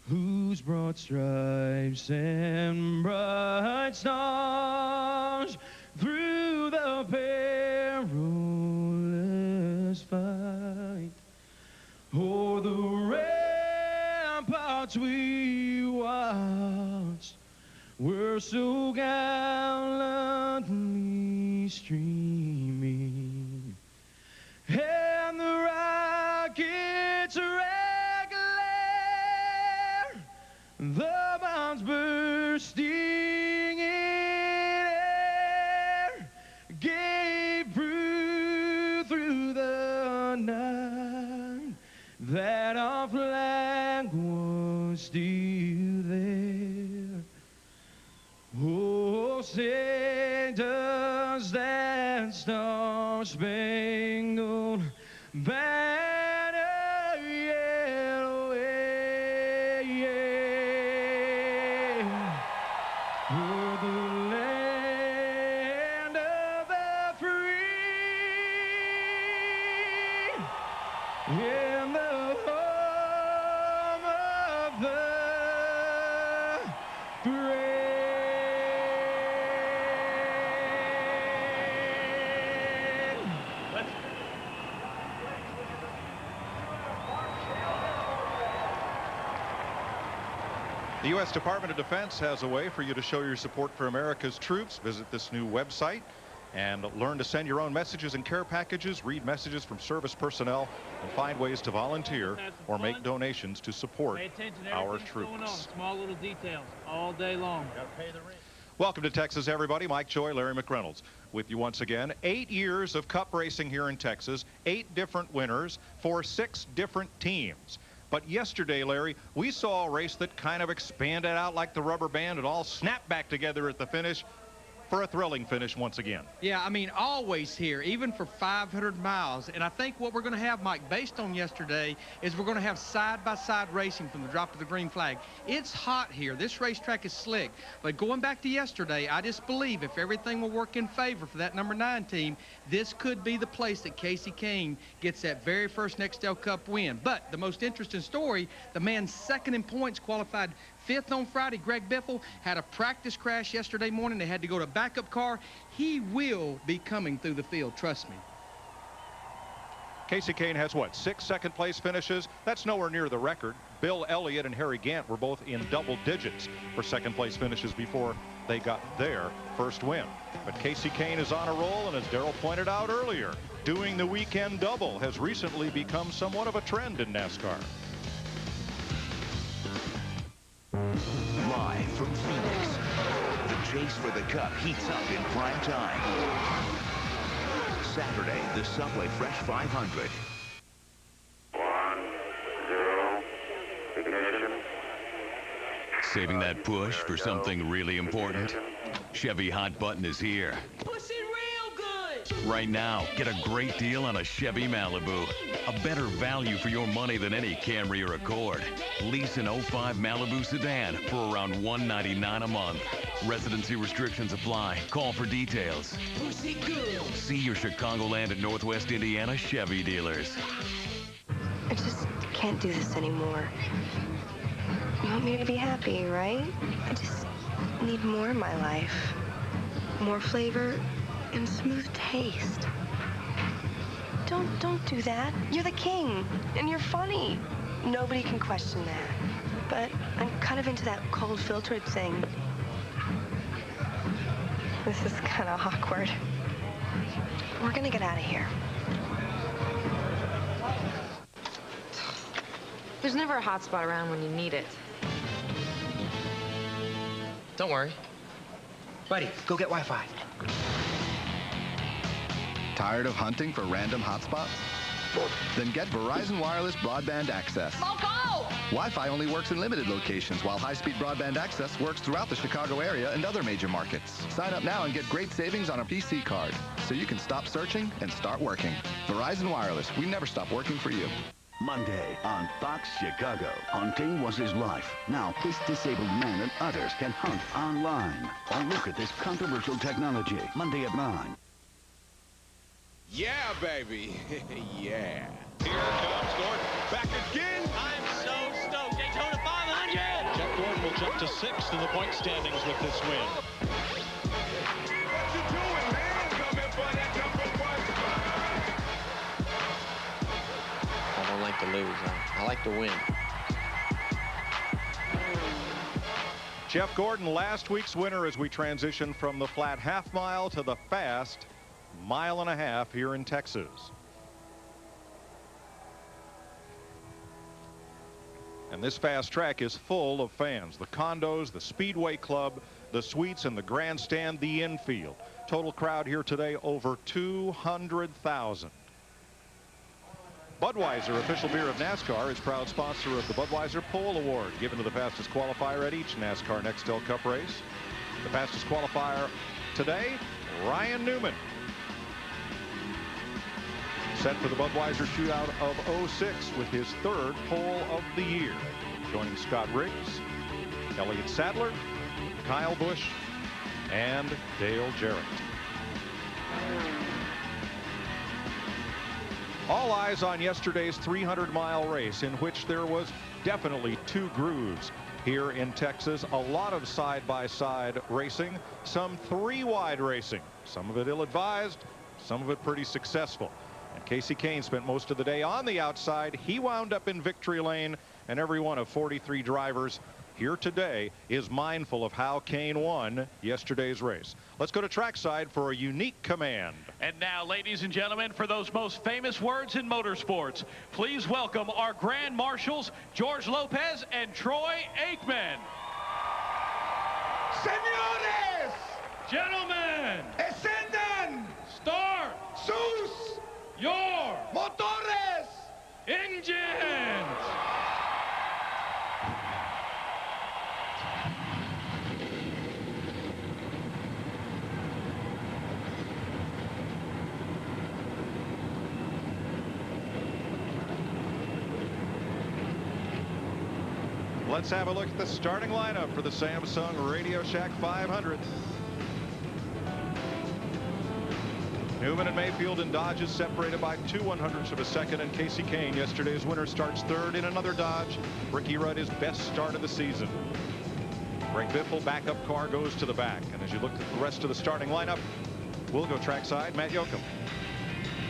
whose broad stripes and bright stars through the perilous fight o'er the ramparts we watched were so gallantly streaming, and the rockets red glare, the bombs bursting in air, gave proof through the night that our flag was still there. Oh, say does that star-spangled banner yet wave o'er the land of the free and the home of the brave. The U.S. Department of Defense has a way for you to show your support for America's troops. Visit this new website and learn to send your own messages and care packages, read messages from service personnel, and find ways to volunteer or make donations to support our troops. Small little details all day long. Gotta pay the rent. Welcome to Texas, everybody. Mike Joy, Larry McReynolds with you once again. 8 years of Cup racing here in Texas, 8 different winners for 6 different teams. But yesterday, Larry, we saw a race that kind of expanded out like the rubber band. It all snapped back together at the finish for a thrilling finish once again. Yeah, I mean, always here, even for 500 miles. And I think what we're going to have, Mike, based on yesterday, is we're going to have side-by-side racing from the drop of the green flag. It's hot here. This racetrack is slick. But going back to yesterday, I just believe if everything will work in favor for that number 9 team, this could be the place that Casey Kane gets that very first Nextel Cup win. But the most interesting story, the man second in points, qualified 5th on Friday, Greg Biffle, had a practice crash yesterday morning. They had to go to backup car. He will be coming through the field, trust me. Casey Kane has, what, 6 second-place finishes? That's nowhere near the record. Bill Elliott and Harry Gant were both in double digits for second-place finishes before they got their first win. But Casey Kane is on a roll, and as Darrell pointed out earlier, doing the weekend double has recently become somewhat of a trend in NASCAR. Live from Phoenix, the chase for the Cup heats up in prime time. Saturday, the Subway Fresh 500. 1, 0, ignition. Saving that push for something really important? Chevy Hot Button is here. Push it real good. Right now, get a great deal on a Chevy Malibu. A better value for your money than any Camry or Accord. Lease an 05 Malibu sedan for around $199 a month. Residency restrictions apply. Call for details. Push it good. See your Chicagoland and Northwest Indiana Chevy dealers. I just can't do this anymore. You want me to be happy, right? I just need more in my life. More flavor and smooth taste. Don't do that. You're the king, and you're funny. Nobody can question that. But I'm kind of into that cold filtered thing. This is kind of awkward. We're gonna get out of here. There's never a hot spot around when you need it. Don't worry. Buddy, go get Wi-Fi. Tired of hunting for random hotspots? Then get Verizon Wireless Broadband Access. Loco! Wi-Fi only works in limited locations, while high-speed broadband access works throughout the Chicago area and other major markets. Sign up now and get great savings on a PC card, so you can stop searching and start working. Verizon Wireless, we never stop working for you. Monday on Fox Chicago. Hunting was his life. Now this disabled man and others can hunt online. Or look at this controversial technology. Monday at 9. Yeah, baby. Yeah. Here comes Gordon. Back again. I'm so stoked. Daytona 500. Jeff Gordon will jump to 6th in the point standings with this win. What you doing, man? Coming for that number 1 spot. I don't like to lose. I like to win. Jeff Gordon, last week's winner, as we transition from the flat half mile to the fast 1.5 miles here in Texas. And this fast track is full of fans. The condos, the Speedway Club, the suites, and the grandstand, the infield. Total crowd here today over 200,000. Budweiser, official beer of NASCAR, is proud sponsor of the Budweiser Pole Award, given to the fastest qualifier at each NASCAR Nextel Cup race. The fastest qualifier today, Ryan Newman. Set for the Budweiser shootout of 06 with his 3rd pole of the year. Joining Scott Riggs, Elliott Sadler, Kyle Busch, and Dale Jarrett. All eyes on yesterday's 300-mile race, in which there was definitely 2 grooves here in Texas. A lot of side-by-side racing, some 3-wide racing. Some of it ill-advised, some of it pretty successful. And Casey Kane spent most of the day on the outside. He wound up in victory lane, and every one of 43 drivers here today is mindful of how Kane won yesterday's race. Let's go to trackside for a unique command. And now, ladies and gentlemen, for those most famous words in motorsports, please welcome our Grand Marshals, George Lopez and Troy Aikman. Señores! Gentlemen! Descendan! Start! Sus! Your! Motores! Engines! Let's have a look at the starting lineup for the Samsung Radioshack 500. Newman and Mayfield and Dodge is separated by 2/100ths of a second, and Casey Kane, yesterday's winner, starts 3rd in another Dodge. Ricky Rudd, his best start of the season. Greg Biffle, backup car, goes to the back. And as you look at the rest of the starting lineup, we'll go trackside. Matt Yoakum.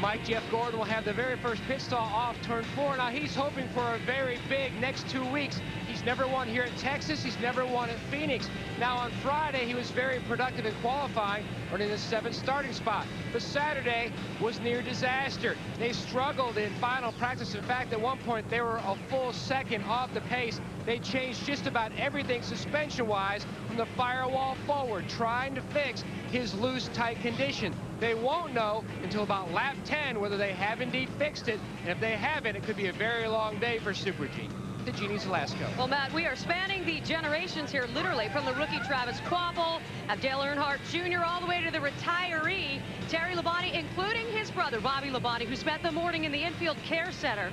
Mike, Jeff Gordon will have the very first pit stall off turn 4. Now he's hoping for a very big next 2 weeks. He's never won here at Texas. He's never won at Phoenix. Now on Friday, he was very productive in qualifying, earning the 7th starting spot. But Saturday was near disaster. They struggled in final practice. In fact, at one point, they were a full second off the pace. They changed just about everything suspension-wise from the firewall forward, trying to fix his loose, tight condition. They won't know until about lap 10 whether they have indeed fixed it. And if they haven't, it could be a very long day for Super G. The Genie's Alaska. Well, Matt, we are spanning the generations here, literally, from the rookie Travis Kvapil, Dale Earnhardt Jr., all the way to the retiree Terry Labonte, including his brother Bobby Labonte, who spent the morning in the infield care center.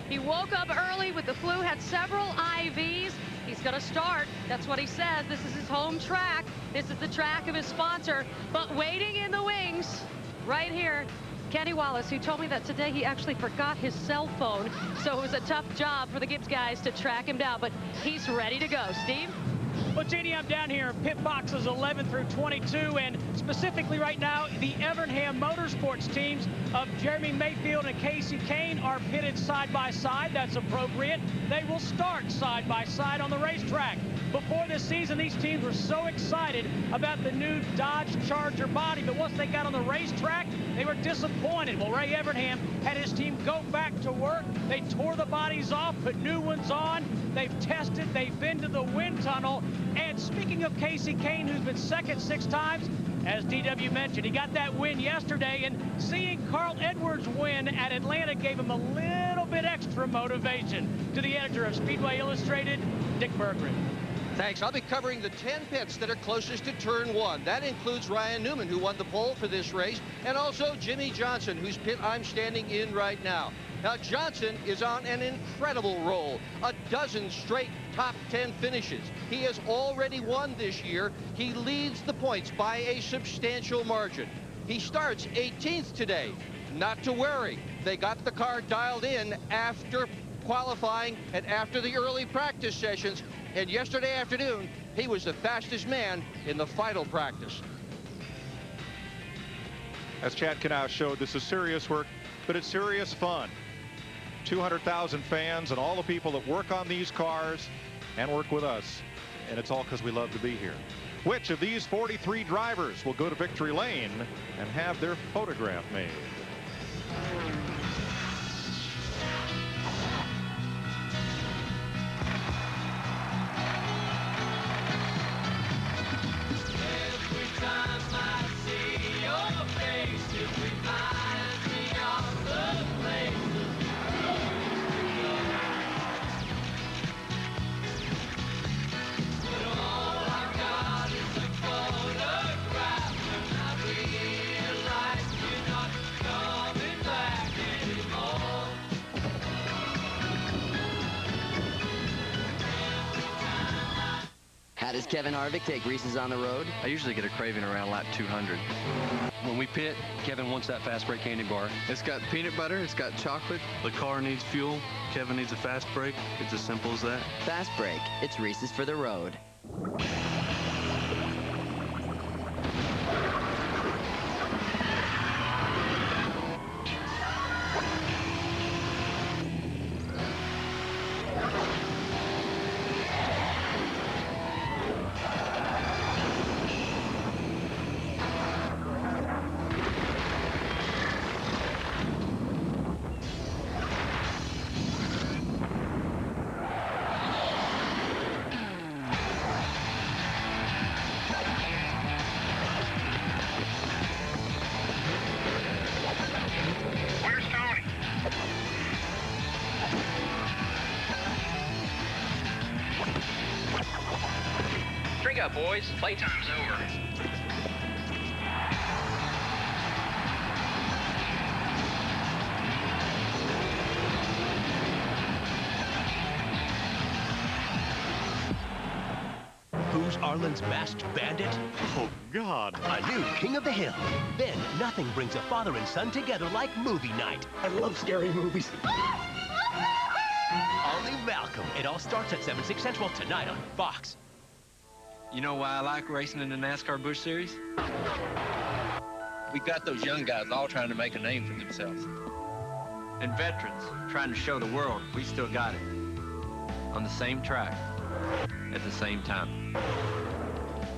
He woke up early with the flu, had several IVs. He's going to start. That's what he says. This is his home track. This is the track of his sponsor. But waiting in the wings, right here, Kenny Wallace, who told me that today he actually forgot his cell phone, so it was a tough job for the Gibbs guys to track him down, but he's ready to go. Steve? Well, Jeannie, I'm down here in pit boxes 11 through 22, and specifically right now, the Evernham Motorsports teams of Jeremy Mayfield and Casey Kane are pitted side by side. That's appropriate. They will start side by side on the racetrack. Before this season, these teams were so excited about the new Dodge Charger body, but once they got on the racetrack, they were disappointed. Well, Ray Evernham had his team go back to work. They tore the bodies off, put new ones on. They've tested, they've been to the wind tunnel. And speaking of Casey Kane, who's been second 6 times, as DW mentioned, he got that win yesterday, and seeing Carl Edwards win at Atlanta gave him a little bit extra motivation. To the editor of Speedway Illustrated, Dick Berggren. Thanks. I'll be covering the 10 pits that are closest to turn 1. That includes Ryan Newman, who won the pole for this race, and also Jimmy Johnson, whose pit I'm standing in right now. Now, Johnson is on an incredible roll. A dozen straight top 10 finishes. He has already won this year. He leads the points by a substantial margin. He starts 18th today. Not to worry. They got the car dialed in after qualifying and after the early practice sessions. And yesterday afternoon, he was the fastest man in the final practice. As Chad Knaus showed, this is serious work, but it's serious fun. 200,000 fans and all the people that work on these cars and work with us. And it's all because we love to be here. Which of these 43 drivers will go to victory lane and have their photograph made? How does Kevin Harvick take Reese's on the road? I usually get a craving around lap 200. When we pit, Kevin wants that fast break candy bar. It's got peanut butter, it's got chocolate. The car needs fuel, Kevin needs a fast break. It's as simple as that. Fast break, it's Reese's for the road. Drink up, boys. Playtime's over. Who's Arlen's masked bandit? Oh, God. A new king of the hill. Then nothing brings a father and son together like movie night. I love scary movies. Ollie Malcolm. It all starts at 7/6 Central tonight on Fox. You know why I like racing in the NASCAR Busch Series? We've got those young guys all trying to make a name for themselves. And veterans trying to show the world we still got it. On the same track, at the same time.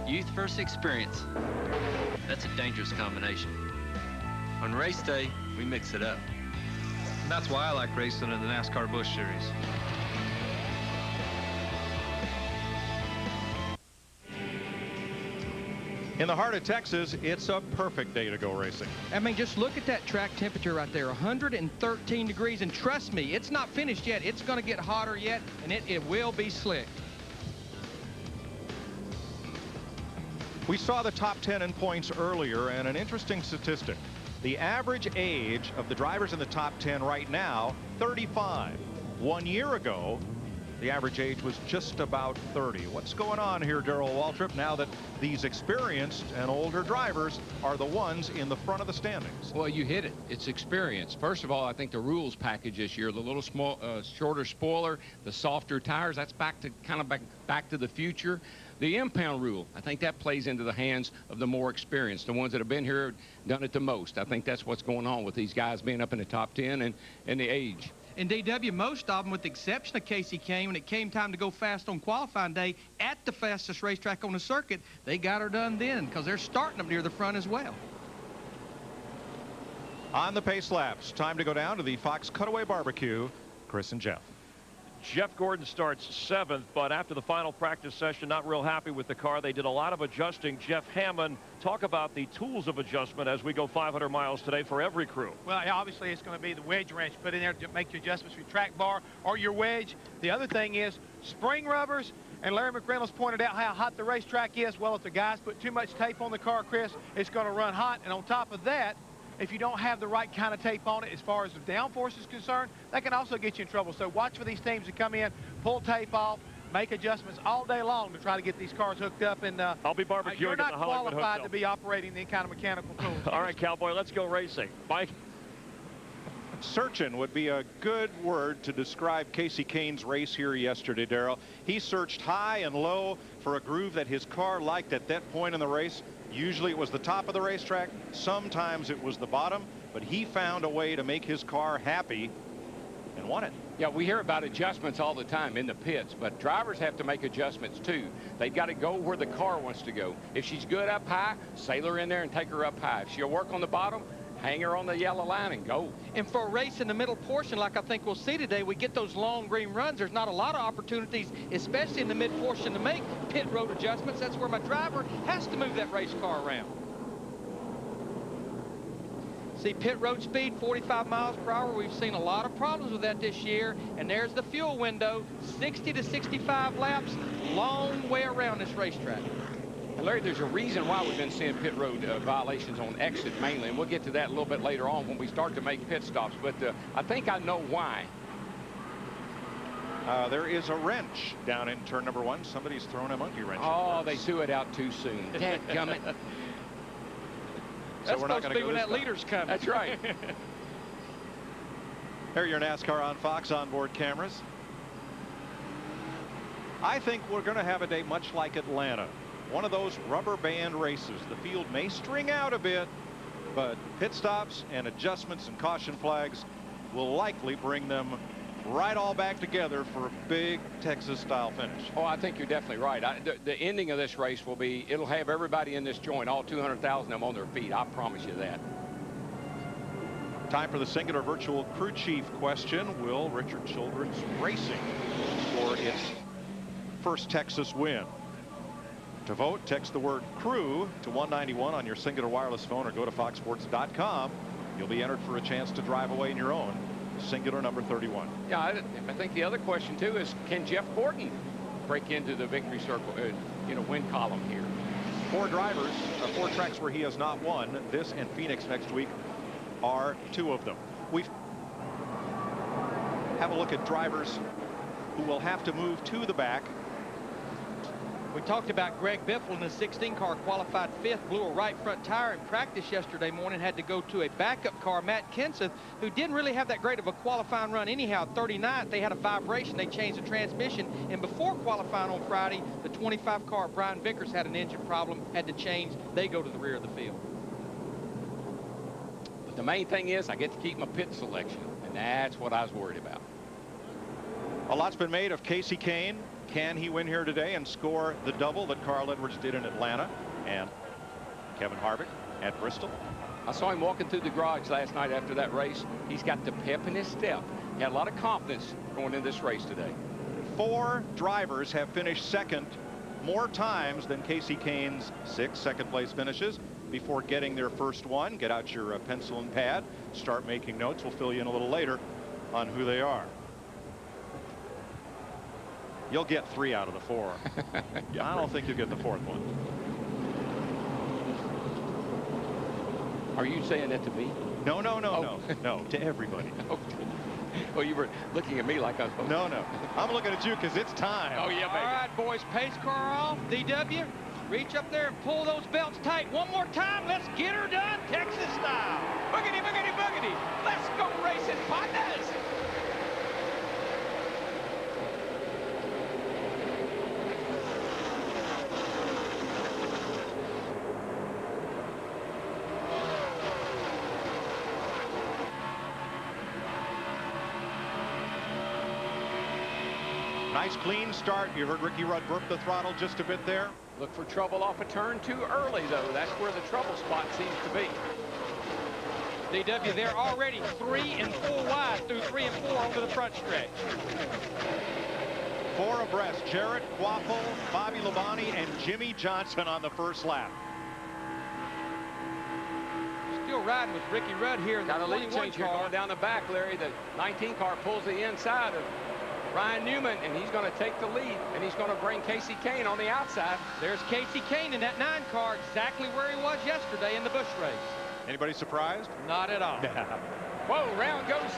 Youth versus experience. That's a dangerous combination. On race day, we mix it up. And that's why I like racing in the NASCAR Busch Series. In the heart of Texas, it's a perfect day to go racing. I mean, just look at that track temperature right there, 113 degrees. And trust me, it's not finished yet. It's going to get hotter yet, and it will be slick. We saw the top 10 in points earlier, and an interesting statistic. The average age of the drivers in the top 10 right now, 35. 1 year ago, The average age was just about 30. What's going on here, Darrell Waltrip, now that these experienced and older drivers are the ones in the front of the standings? Well, you hit it. It's experience. First of all, I think the rules package this year, the little shorter spoiler, the softer tires, that's back to the future. The impound rule, I think that plays into the hands of the more experienced, the ones that have been here, done it the most. I think that's what's going on with these guys being up in the top 10 and the age. And DW, most of them, with the exception of Casey Kane, when it came time to go fast on qualifying day at the fastest racetrack on the circuit, they got her done then because they're starting them near the front as well. On the pace laps, time to go down to the Fox Cutaway Barbecue. Chris and Jeff. Jeff Gordon starts 7th, but after the final practice session, not real happy with the car. They did a lot of adjusting. Jeff Hammond, talk about the tools of adjustment as we go 500 miles today for every crew. Well, obviously, it's going to be the wedge wrench put in there to make your adjustments for your track bar or your wedge. The other thing is spring rubbers. And Larry McReynolds pointed out how hot the racetrack is. Well, if the guys put too much tape on the car, Chris, it's going to run hot. And on top of that, if you don't have the right kind of tape on it as far as the downforce is concerned, that can also get you in trouble. So watch for these teams to come in, pull tape off, make adjustments all day long to try to get these cars hooked up. And I'll be barbecuing you're not at the Hollywood qualified Hotel to be operating any kind of mechanical tools. All right, Cowboy, let's go racing. Mike? Searching would be a good word to describe Casey Kane's race here yesterday, Darrell. He searched high and low for a groove that his car liked at that point in the race. Usually it was the top of the racetrack. Sometimes it was the bottom. But he found a way to make his car happy and won it. Yeah, we hear about adjustments all the time in the pits, but drivers have to make adjustments too. They've got to go where the car wants to go. If she's good up high, sail her in there and take her up high. If she'll work on the bottom, hang her on the yellow line and go. And for a race in the middle portion, like I think we'll see today, we get those long green runs. There's not a lot of opportunities, especially in the mid portion, to make pit road adjustments. That's where my driver has to move that race car around. See, pit road speed, 45 miles per hour. We've seen a lot of problems with that this year. And there's the fuel window, 60 to 65 laps, long way around this racetrack. And Larry, there's a reason why we've been seeing pit road violations on exit mainly, and we'll get to that a little bit later on when we start to make pit stops. But I think I know why. There is a wrench down in turn number 1. Somebody's thrown a monkey wrench. Oh, they threw it out too soon. Dadgummit. So that's we're not supposed to going be when that leader's coming. That's right. Here are your NASCAR on Fox onboard cameras. I think we're going to have a day much like Atlanta. One of those rubber band races. The field may string out a bit, but pit stops and adjustments and caution flags will likely bring them right all back together for a big Texas-style finish. Oh, I think you're definitely right. The ending of this race will be, it'll have everybody in this joint, all 200,000 of them on their feet. I promise you that. Time for the singular virtual crew chief question. Will Richard Children's Racing score its first Texas win? To vote, text the word crew to 191 on your singular wireless phone or go to foxsports.com. You'll be entered for a chance to drive away in your own singular number 31. Yeah, I think the other question too is, can Jeff Gordon break into the victory circle, win column here? 4 drivers, 4 tracks where he has not won. This and Phoenix next week are 2 of them. We have a look at drivers who will have to move to the back. We talked about Greg Biffle in the 16 car, qualified 5th, blew a right front tire in practice yesterday morning, had to go to a backup car, Matt Kenseth, who didn't really have that great of a qualifying run anyhow. 39th, they had a vibration, they changed the transmission, and before qualifying on Friday, the 25 car, Brian Vickers, had an engine problem, had to change. They go to the rear of the field. But the main thing is I get to keep my pit selection, and that's what I was worried about. A lot's been made of Casey Kane. Can he win here today and score the double that Carl Edwards did in Atlanta and Kevin Harvick at Bristol? I saw him walking through the garage last night after that race. He's got the pep in his step. He had a lot of confidence going into this race today. 4 drivers have finished second more times than Casey Kane's 6 second-place finishes before getting their first one. Get out your pencil and pad. Start making notes. We'll fill you in a little later on who they are. You'll get 3 out of the 4. I don't think you'll get the 4th one. Are you saying that to me? No, to everybody. Okay. Well, you were looking at me like I was supposed to. No. I'm looking at you because it's time. Oh, yeah, baby. All right, boys, pace car off. DW, reach up there and pull those belts tight. One more time. Let's get her done, Texas style. Boogity, boogity, boogity. Let's go racing, partners. Nice clean start. You heard Ricky Rudd burp the throttle just a bit there. Look for trouble off a turn too early, though. That's where the trouble spot seems to be. DW, they're already 3 and 4 wide through 3 and 4 over the front stretch. 4 abreast. Jarrett, Quaffle, Bobby Labonte, and Jimmy Johnson on the first lap. Still riding with Ricky Rudd here in the 21 lead change here car. going down the back, Larry. The 19 car pulls the inside of Ryan Newman, and he's going to take the lead, and he's going to bring Casey Kane on the outside. There's Casey Kane in that 9 car, exactly where he was yesterday in the Busch race. Anybody surprised? Not at all. Whoa, round goes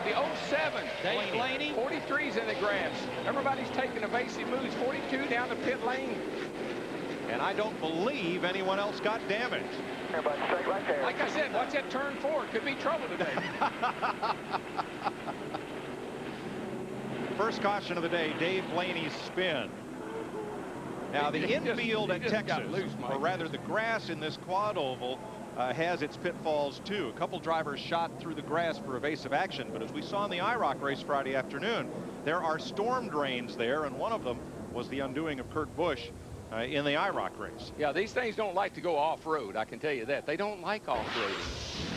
the 07. Dave Blaney. 43's in the grass. Everybody's taking evasive moves. 42 down the pit lane. And I don't believe anyone else got damaged. Everybody straight right there. Like I said, watch that turn 4. Could be trouble today. First caution of the day, Dave Blaney's spin. Now the infield at Texas, or rather the grass in this quad oval, has its pitfalls too. A couple drivers shot through the grass for evasive action, but as we saw in the IROC race Friday afternoon, there are storm drains there, and one of them was the undoing of Kurt Busch in the IROC race. Yeah, these things don't like to go off-road, I can tell you that. They don't like off-roading.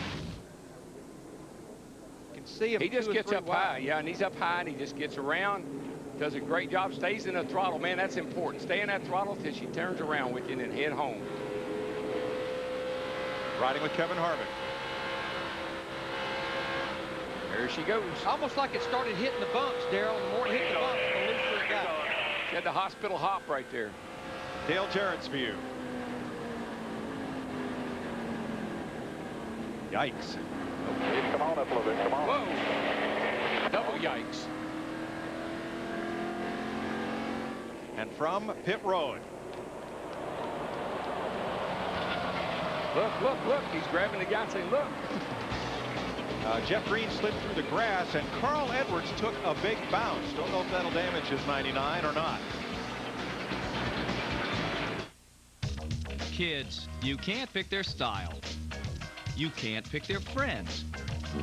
See him. He just gets up high, yeah, and he's up high, and he just gets around, does a great job, stays in the throttle. Man, that's important. Stay in that throttle till she turns around with you and then head home. Riding with Kevin Harvick. There she goes. Almost like it started hitting the bumps, Daryl. The more it hit the bumps, the looser it got. She had the hospital hop right there. Dale Jarrett's view. Yikes. Come on up a little bit. Come on. Whoa. Double yikes. And from pit road. Look, look, look. He's grabbing the guy and saying, look. Jeff Green slid through the grass, and Carl Edwards took a big bounce. Don't know if that'll damage his 99 or not. Kids, you can't pick their style. You can't pick their friends.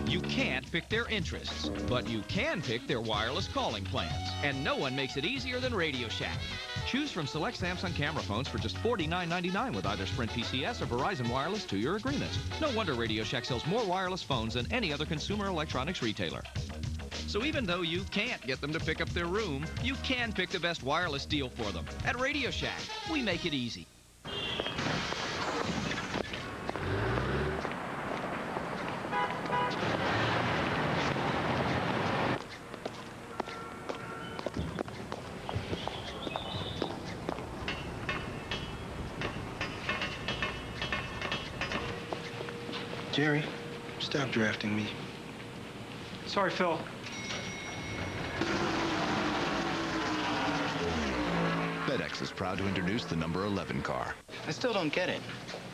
You can't pick their interests, but you can pick their wireless calling plans. And no one makes it easier than Radioshack. Choose from select Samsung camera phones for just $49.99 with either Sprint PCS or Verizon Wireless 2-year agreements. No wonder Radioshack sells more wireless phones than any other consumer electronics retailer. So even though you can't get them to pick up their room, you can pick the best wireless deal for them. At Radioshack, we make it easy. Jerry, stop drafting me. Sorry, Phil. FedEx is proud to introduce the number 11 car. I still don't get it.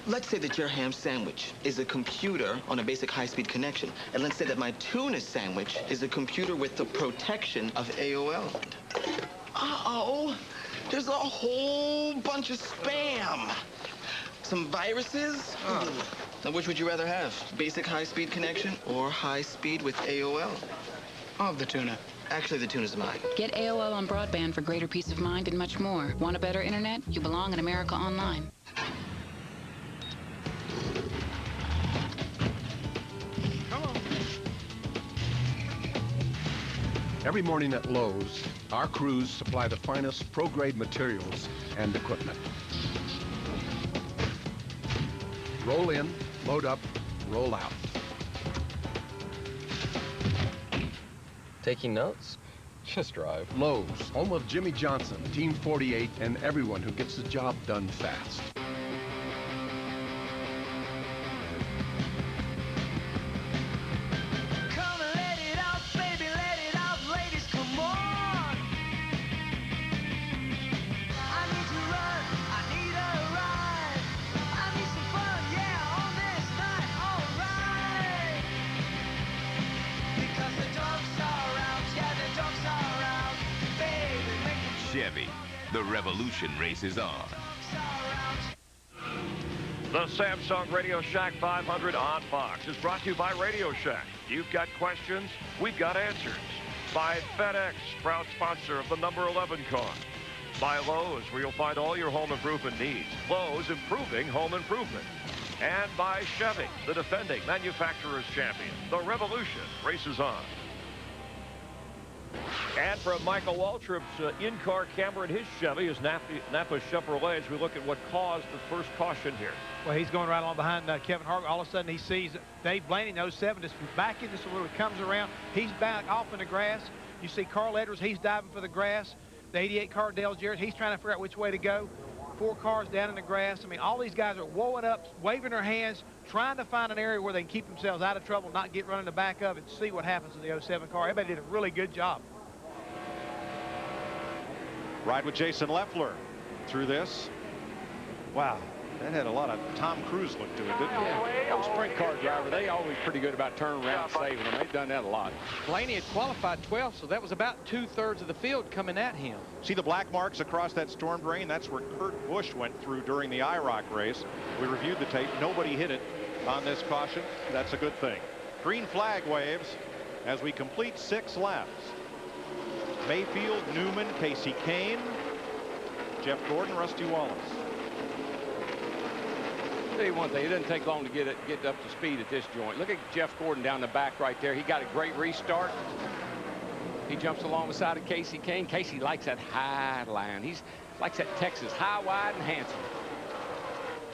Let's say that your ham sandwich is a computer on a basic high-speed connection. And let's say that my tuna sandwich is a computer with the protection of AOL. Uh-oh. There's a whole bunch of spam. Some viruses. Now, which would you rather have? Basic high-speed connection or high-speed with AOL? Of the tuna. Actually, the tuna's mine. Get AOL on broadband for greater peace of mind and much more. Want a better internet? You belong in America Online. Every morning at Lowe's, our crews supply the finest pro-grade materials and equipment. Roll in, load up, roll out. Taking notes? Just drive. Lowe's, home of Jimmy Johnson, Team 48, and everyone who gets the job done fast. Come and let it out, baby. Chevy. The revolution races on. The Samsung Radioshack 500 on Fox is brought to you by Radioshack. You've got questions, we've got answers. By FedEx, proud sponsor of the number 11 car. By Lowe's, where you'll find all your home improvement needs. Lowe's, improving home improvement. And by Chevy, the defending manufacturer's champion. The revolution races on. And from Michael Waltrip's in-car camera in his Chevy, his Napa Chevrolet, as we look at what caused the first caution here. Well, he's going right along behind Kevin Harvick. All of a sudden, he sees Dave Blaney in 07 just back in this little, comes around. He's back off in the grass. You see Carl Edwards, he's diving for the grass. The 88 car, Dale Jarrett, he's trying to figure out which way to go. 4 cars down in the grass. I mean, all these guys are woeing up, waving their hands, trying to find an area where they can keep themselves out of trouble, not get running the back of it, see what happens to the 07 car. Everybody did a really good job. Ride with Jason Leffler through this. Wow, that had a lot of Tom Cruise look to it, didn't it? Yeah. Those sprint car driver, they always pretty good about turning around and saving them. They've done that a lot. Blaney had qualified 12th, so that was about 2/3 of the field coming at him. See the black marks across that storm drain? That's where Kurt Busch went through during the IROC race. We reviewed the tape. Nobody hit it on this caution. That's a good thing. Green flag waves as we complete 6 laps. Mayfield, Newman, Casey Kane, Jeff Gordon, Rusty Wallace. I'll tell you one thing, it doesn't take long to get up to speed at this joint. Look at Jeff Gordon down the back right there. He got a great restart. He jumps along the side of Casey Kane. Casey likes that high line. He likes that Texas high, wide, and handsome.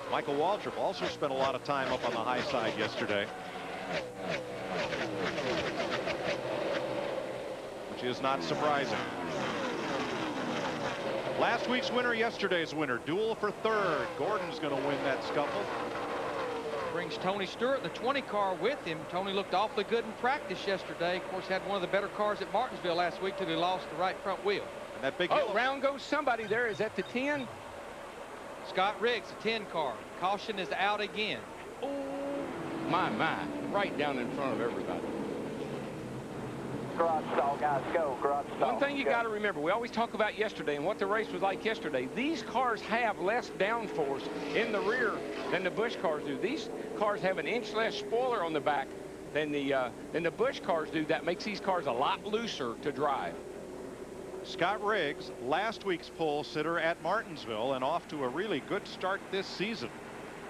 Michael Waltrip also spent a lot of time up on the high side yesterday, which is not surprising. Last week's winner, yesterday's winner. Duel for 3rd. Gordon's going to win that scuffle. Brings Tony Stewart in the 20 car with him. Tony looked awfully good in practice yesterday. Of course, had one of the better cars at Martinsville last week till he lost the right front wheel. And that big round goes somebody there. Is that the 10? Scott Riggs, the 10 car. Caution is out again. Oh, my. Right down in front of everybody. Garage stall, guys, go. Garage stall. One thing you got to remember, we always talk about yesterday and what the race was like yesterday. These cars have less downforce in the rear than the Busch cars do. These cars have an inch less spoiler on the back than the Busch cars do. That makes these cars a lot looser to drive. Scott Riggs, last week's pole sitter at Martinsville, and off to a really good start this season.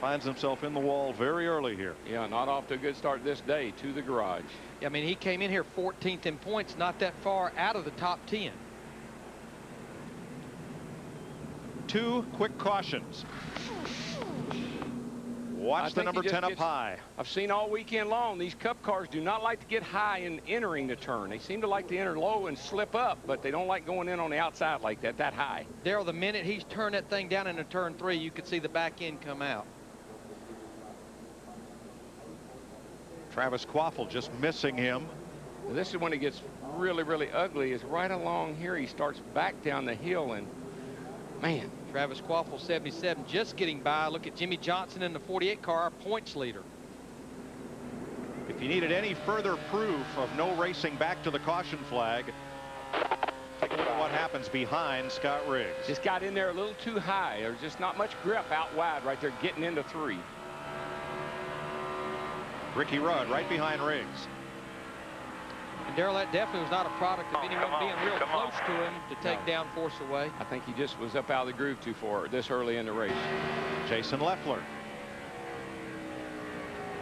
Finds himself in the wall very early here. Yeah, not off to a good start this day to the garage. I mean, he came in here 14th in points, not that far out of the top 10. 2 quick cautions. Watch the number 10 up high. I've seen all weekend long, these Cup cars do not like to get high in entering the turn. They seem to like to enter low and slip up, but they don't like going in on the outside like that high. Daryl, the minute he's turned that thing down into turn 3, you could see the back end come out. Travis Quaffle just missing him. This is when it gets really, really ugly, is right along here. He starts back down the hill, and man. Travis Quaffle, 77, just getting by. Look at Jimmy Johnson in the 48 car, our points leader. If you needed any further proof of no racing back to the caution flag, take a look at what happens behind Scott Riggs. Just got in there a little too high. There's just not much grip out wide right there getting into 3. Ricky Rudd right behind Riggs. And Daryl, that definitely was not a product of anyone being real close to him to take downforce away. I think he just was up out of the groove too far this early in the race. Jason Leffler.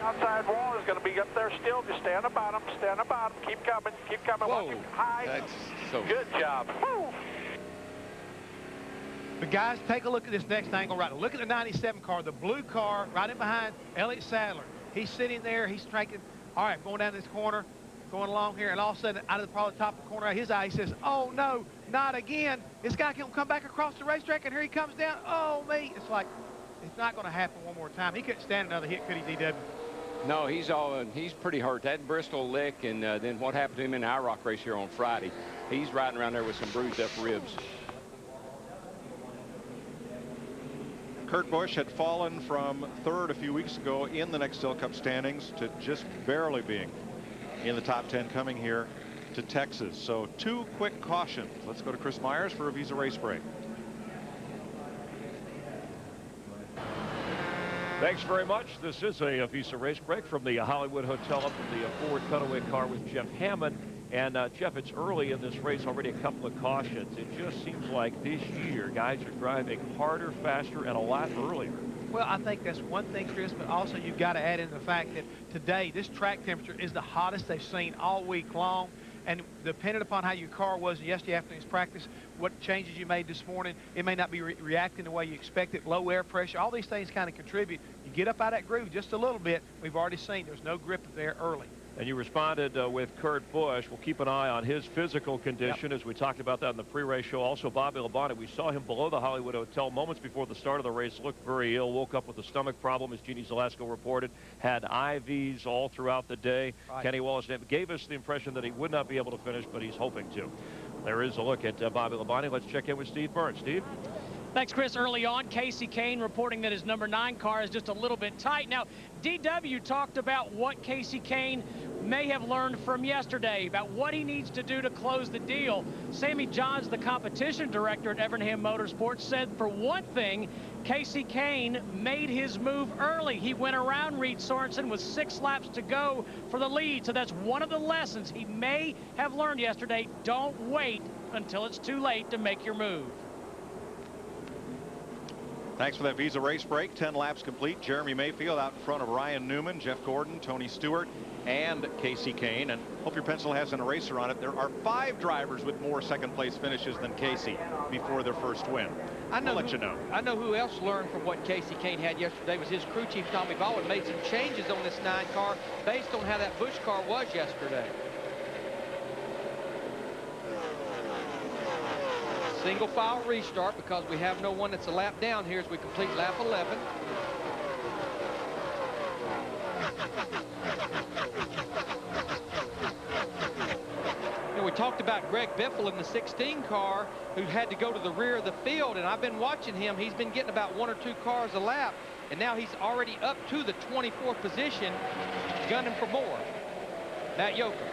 Outside wall is going to be up there still. Just stay on the bottom. Stay on the bottom. Keep coming. Keep coming. Whoa. High. That's so good job. Woo. But guys, take a look at this next angle right. Look at the 97 car, the blue car right in behind Elliott Sadler. He's sitting there. He's striking. All right, going down this corner, going along here, and all of a sudden, out of probably the top of the corner, his eye, he says, "Oh no, not again! This guy can come back across the racetrack, and here he comes down. Oh me!" It's like it's not going to happen one more time. He couldn't stand another hit, could he, DW? No, he's pretty hurt. That Bristol lick, and then what happened to him in the IROC race here on Friday. He's riding around there with some bruised up ribs. Kurt Busch had fallen from 3rd a few weeks ago in the Nextel Cup standings to just barely being in the top 10 coming here to Texas. So 2 quick cautions. Let's go to Chris Myers for a Visa race break. Thanks very much. This is a Visa race break from the Hollywood Hotel up in the Ford cutaway car with Jeff Hammond. And Jeff, it's early in this race, already a couple of cautions. It just seems like this year guys are driving harder, faster, and a lot earlier. Well, I think that's one thing, Chris, but also you've got to add in the fact that today this track temperature is the hottest they've seen all week long. And depending upon how your car was in yesterday afternoon's practice, what changes you made this morning, it may not be reacting the way you expected. Low air pressure, all these things kind of contribute. You get up out of that groove just a little bit. We've already seen there's no grip there early. And you responded with Kurt Busch. We'll keep an eye on his physical condition, as we talked about that in the pre-race show. Also, Bobby Labonte, we saw him below the Hollywood Hotel moments before the start of the race. Looked very ill, woke up with a stomach problem, as Jeannie Zalasko reported. Had IVs all throughout the day. Right. Kenny Wallace gave us the impression that he would not be able to finish, but he's hoping to. There is a look at Bobby Labonte. Let's check in with Steve Burns. Steve? Thanks, Chris. Early on, Casey Kane reporting that his number 9 car is just a little bit tight. Now, DW talked about what Casey Kane may have learned from yesterday, about what he needs to do to close the deal. Sammy Johns, the competition director at Evernham Motorsports, said for one thing, Casey Kane made his move early. He went around Reed Sorensen with 6 laps to go for the lead. So that's one of the lessons he may have learned yesterday. Don't wait until it's too late to make your move. Thanks for that Visa race break. 10 laps complete. Jeremy Mayfield out in front of Ryan Newman, Jeff Gordon, Tony Stewart, and Casey Kane. And hope your pencil has an eraser on it. There are 5 drivers with more second-place finishes than Casey before their first win. I'll let you know. I know who else learned from what Casey Kane had yesterday was his crew chief, Tommy Baldwin, made some changes on this 9 car based on how that Busch car was yesterday. Single file restart because we have no one that's a lap down here as we complete lap 11. You know, we talked about Greg Biffle in the 16 car who had to go to the rear of the field, and I've been watching him. He's been getting about 1 or 2 cars a lap, and now he's already up to the 24th position, gunning for more. Matt Yoakum.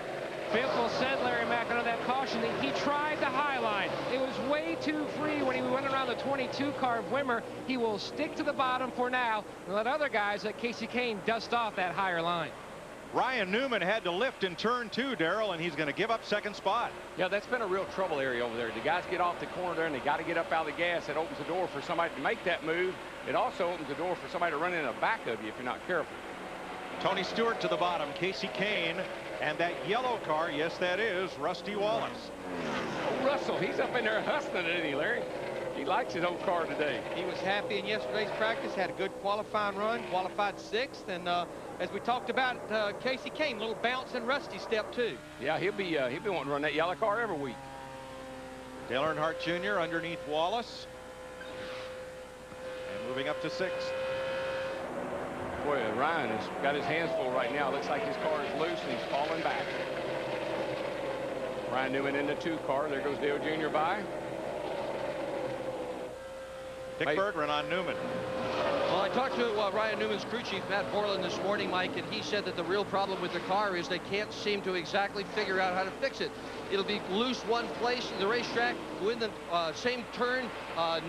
Biffle said, Larry Mack, under that caution, that he tried the high line. It was way too free when he went around the 22 car of Wimmer. He will stick to the bottom for now and let other guys like Casey Kane dust off that higher line. Ryan Newman had to lift in turn 2, Darrell, and he's going to give up second spot. Yeah, that's been a real trouble area over there. The guys get off the corner there, and they got to get up out of the gas. It opens the door for somebody to make that move. It also opens the door for somebody to run in the back of you if you're not careful. Tony Stewart to the bottom, Casey Kane, and that yellow car, yes, that is Rusty Wallace. Oh, Russell, he's up in there hustling it, isn't he, Larry? He likes his old car today. He was happy in yesterday's practice, had a good qualifying run, qualified 6th, and as we talked about, Casey Kane, little bounce and Rusty step 2. Yeah, he'll be wanting to run that yellow car every week. Dale Earnhardt Jr. underneath Wallace, and moving up to 6th. Boy, Ryan has got his hands full right now. Looks like his car is loose and he's falling back. Ryan Newman in the 2 car. There goes Dale Jr. by. Dick Berggren on Newman. Well, I talked to Ryan Newman's crew chief, Matt Borland, this morning, Mike, and he said that the real problem with the car is they can't seem to exactly figure out how to fix it. It'll be loose one place in the racetrack, go in the same turn,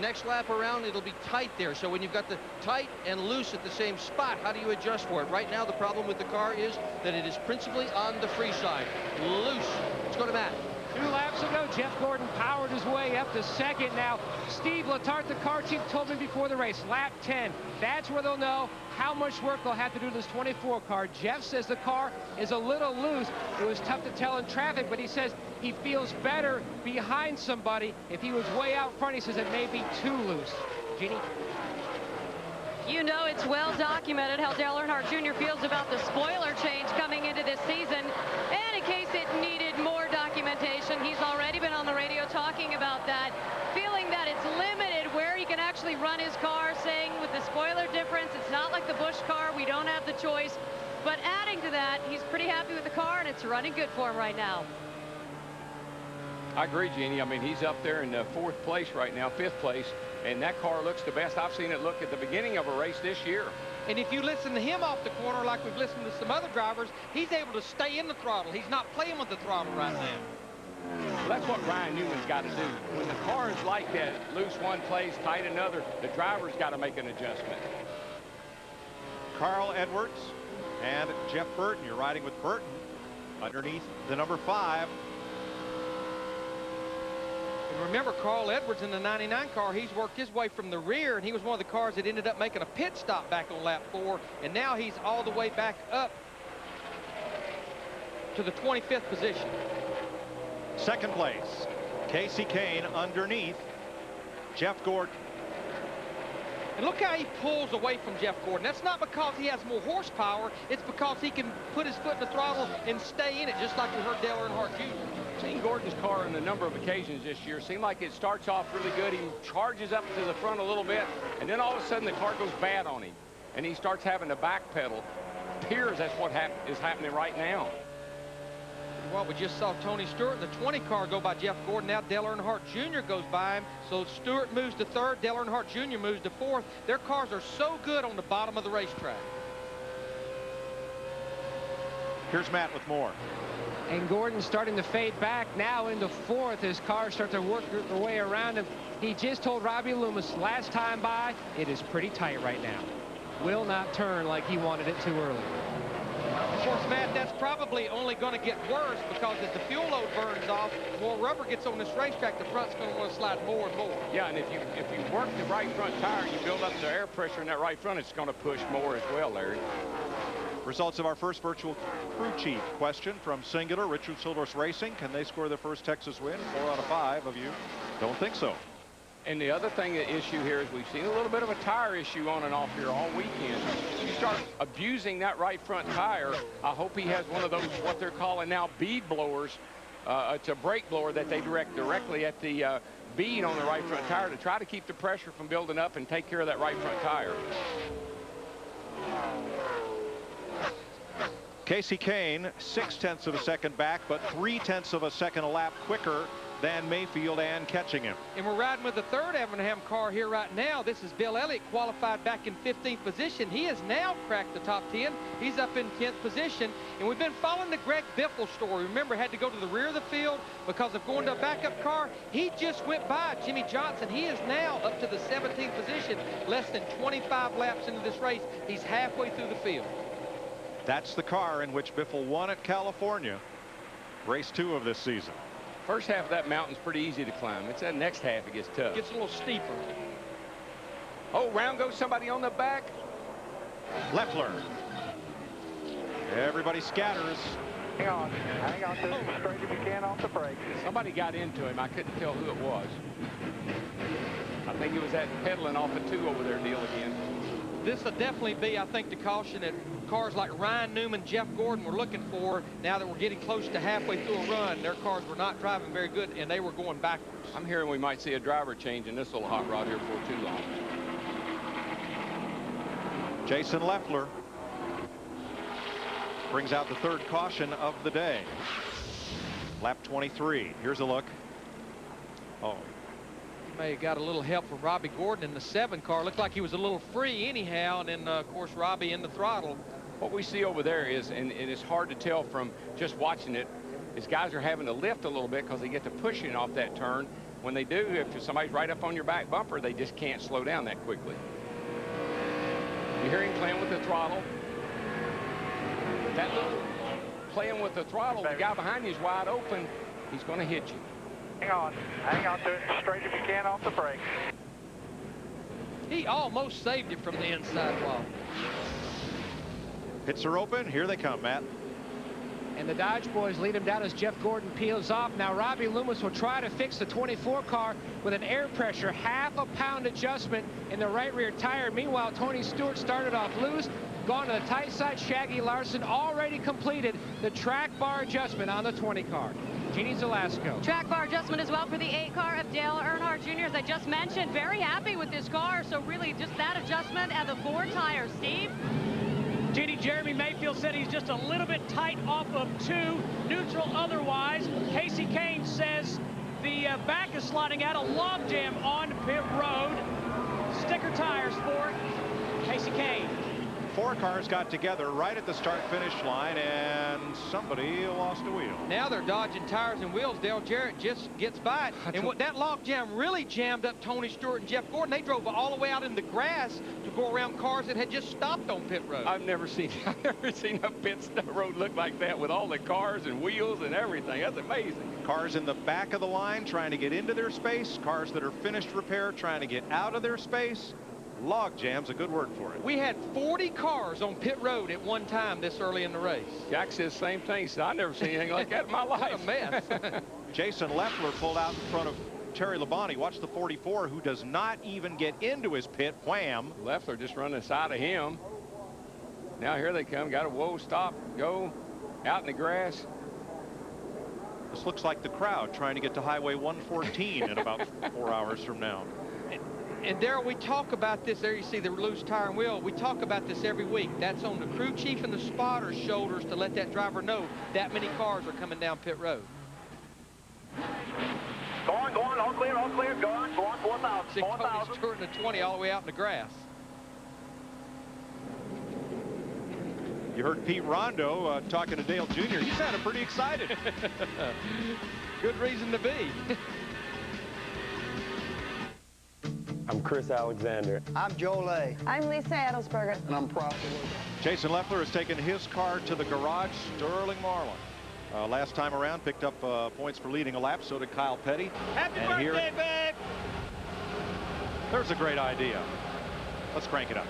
next lap around, it'll be tight there. So when you've got the tight and loose at the same spot, how do you adjust for it? Right now, the problem with the car is that it is principally on the free side. Loose. Let's go to Matt. 2 laps ago, Jeff Gordon powered his way up to 2nd. Now, Steve Letarte, the car chief, told me before the race, lap 10. That's where they'll know how much work they'll have to do to this 24 car. Jeff says the car is a little loose. It was tough to tell in traffic, but he says he feels better behind somebody. If he was way out front, he says it may be too loose. Jeannie? You know, it's well documented how Dale Earnhardt Jr. feels about the spoiler change coming into this season. And in case it needed more documentation, he's already been on the radio talking about that, feeling that it's limited where he can actually run his car, saying with the spoiler difference, it's not like the Busch car, we don't have the choice. But adding to that, he's pretty happy with the car, and it's running good for him right now. I agree, Jeannie. I mean, he's up there in 4th place right now, 5th place, and that car looks the best I've seen it look at the beginning of a race this year. And if you listen to him off the corner like we've listened to some other drivers, he's able to stay in the throttle. He's not playing with the throttle right now. Well, that's what Ryan Newman's got to do. When the car is like that, loose one place, tight another, the driver's got to make an adjustment. Carl Edwards and Jeff Burton. You're riding with Burton underneath the number 5. And remember, Carl Edwards in the 99 car, he's worked his way from the rear, and he was one of the cars that ended up making a pit stop back on lap 4, and now he's all the way back up to the 25th position. Second place, Casey Kane underneath Jeff Gordon. And look how he pulls away from Jeff Gordon. That's not because he has more horsepower. It's because he can put his foot in the throttle and stay in it, just like we heard Dale Earnhardt Jr. Seen Gordon's car on a number of occasions this year. Seemed like it starts off really good. He charges up to the front a little bit, and then all of a sudden the car goes bad on him, and he starts having to backpedal. Appears that's what is happening right now. Well, we just saw Tony Stewart in the 20 car go by Jeff Gordon. Now Dale Earnhardt Jr. goes by him. So Stewart moves to 3rd. Dale Earnhardt Jr. moves to 4th. Their cars are so good on the bottom of the racetrack. Here's Matt with more. And Gordon's starting to fade back now into 4th. His cars start to work their way around him. He just told Robbie Loomis last time by, it is pretty tight right now. Will not turn like he wanted it too early. Of course, Matt, that's probably only going to get worse because as the fuel load burns off, more rubber gets on this racetrack, the front's going to want to slide more and more. Yeah, and if you work the right front tire, you build up the air pressure in that right front, it's going to push more as well, Larry. Results of our first virtual crew chief question from Singular, Richard Childress Racing. Can they score their first Texas win? 4 out of 5 of you don't think so. And the other thing, the issue here is we've seen a little bit of a tire issue on and off here all weekend. You start abusing that right front tire, I hope he has one of those, what they're calling now, bead blowers. It's a brake blower that they direct directly at the bead on the right front tire to try to keep the pressure from building up and take care of that right front tire. Casey Kane, 0.6 of a second back, but 0.3 of a second a lap quicker than Mayfield and catching him. And we're riding with the 3rd Evernham car here right now. This is Bill Elliott, qualified back in 15th position. He has now cracked the top 10. He's up in 10th position. And we've been following the Greg Biffle story. Remember, had to go to the rear of the field because of going to a backup car. He just went by Jimmy Johnson. He is now up to the 17th position, less than 25 laps into this race. He's halfway through the field. That's the car in which Biffle won at California, race 2 of this season. First half of that mountain's pretty easy to climb. It's that next half it gets tough. It gets a little steeper. Oh, round goes somebody on the back. Leffler. Everybody scatters. Hang on to it as straight as you can off the brake. Somebody got into him. I couldn't tell who it was. I think it was that pedaling off a 2 over there deal again. This will definitely be, I think, the caution that cars like Ryan Newman, Jeff Gordon were looking for now that we're getting close to halfway through a run. Their cars were not driving very good, and they were going backwards. I'm hearing we might see a driver change in this little hot rod here before too long. Jason Leffler brings out the 3rd caution of the day. Lap 23. Here's a look. Oh. May have got a little help from Robbie Gordon in the 7 car. Looked like he was a little free anyhow, and then of course Robbie in the throttle. What we see over there is, and it's hard to tell from just watching it, is guys are having to lift a little bit because they get to pushing off that turn. When they do, if somebody's right up on your back bumper, they just can't slow down that quickly. You hear him playing with the throttle. That little playing with the throttle, the guy behind you is wide open. He's going to hit you. Hang on to it as straight as you can off the brake. He almost saved it from the inside wall. Pits are open. Here they come, Matt. And the Dodge boys lead him down as Jeff Gordon peels off. Now Robbie Loomis will try to fix the 24 car with an air pressure, ½ a pound adjustment in the right rear tire. Meanwhile, Tony Stewart started off loose, gone to the tight side. Shaggy Larson already completed the track bar adjustment on the 20 car. Jeannie Zelasco. Track bar adjustment as well for the 8 car of Dale Earnhardt Jr. As I just mentioned, very happy with this car. So really just that adjustment and the 4 tires. Steve? Jeannie, Jeremy Mayfield said he's just a little bit tight off of 2, neutral otherwise. Casey Kane says the back is sliding out, a log jam on pit road. Sticker tires for Casey Kane. 4 cars got together right at the start-finish line, and somebody lost a wheel. Now they're dodging tires and wheels. Dale Jarrett just gets by it. And what that log jam really jammed up Tony Stewart and Jeff Gordon. They drove all the way out in the grass to go around cars that had just stopped on pit road. I've never seen a pit road look like that with all the cars and wheels and everything. That's amazing. Cars in the back of the line trying to get into their space. Cars that are finished repair trying to get out of their space. Log jam's a good word for it. We had 40 cars on pit road at one time this early in the race. Jack says the same thing. So I've never seen anything like that in my life. A mess. Jason Leffler pulled out in front of Terry Labonte. Watch the 44, who does not even get into his pit. Wham. Leffler just running aside of him. Now here they come. Got a whoa, stop, go, out in the grass. This looks like the crowd trying to get to Highway 114 in about 4 hours from now. And Darrell, we talk about this. There you see the loose tire and wheel. We talk about this every week. That's on the crew chief and the spotter's shoulders to let that driver know that many cars are coming down pit road. Going, all clear, going 4,000. See Tony Stewart in the 20 all the way out in the grass. You heard Pete Rondo talking to Dale Jr. He sounded pretty excited. Good reason to be. I'm Chris Alexander. I'm Joe Lay. I'm Lisa Adelsberger. And I'm proud to work. Jason Leffler has taken his car to the garage. Sterling Marlin. Last time around, picked up points for leading a lap. So did Kyle Petty. Happy birthday, babe! There's a great idea. Let's crank it up.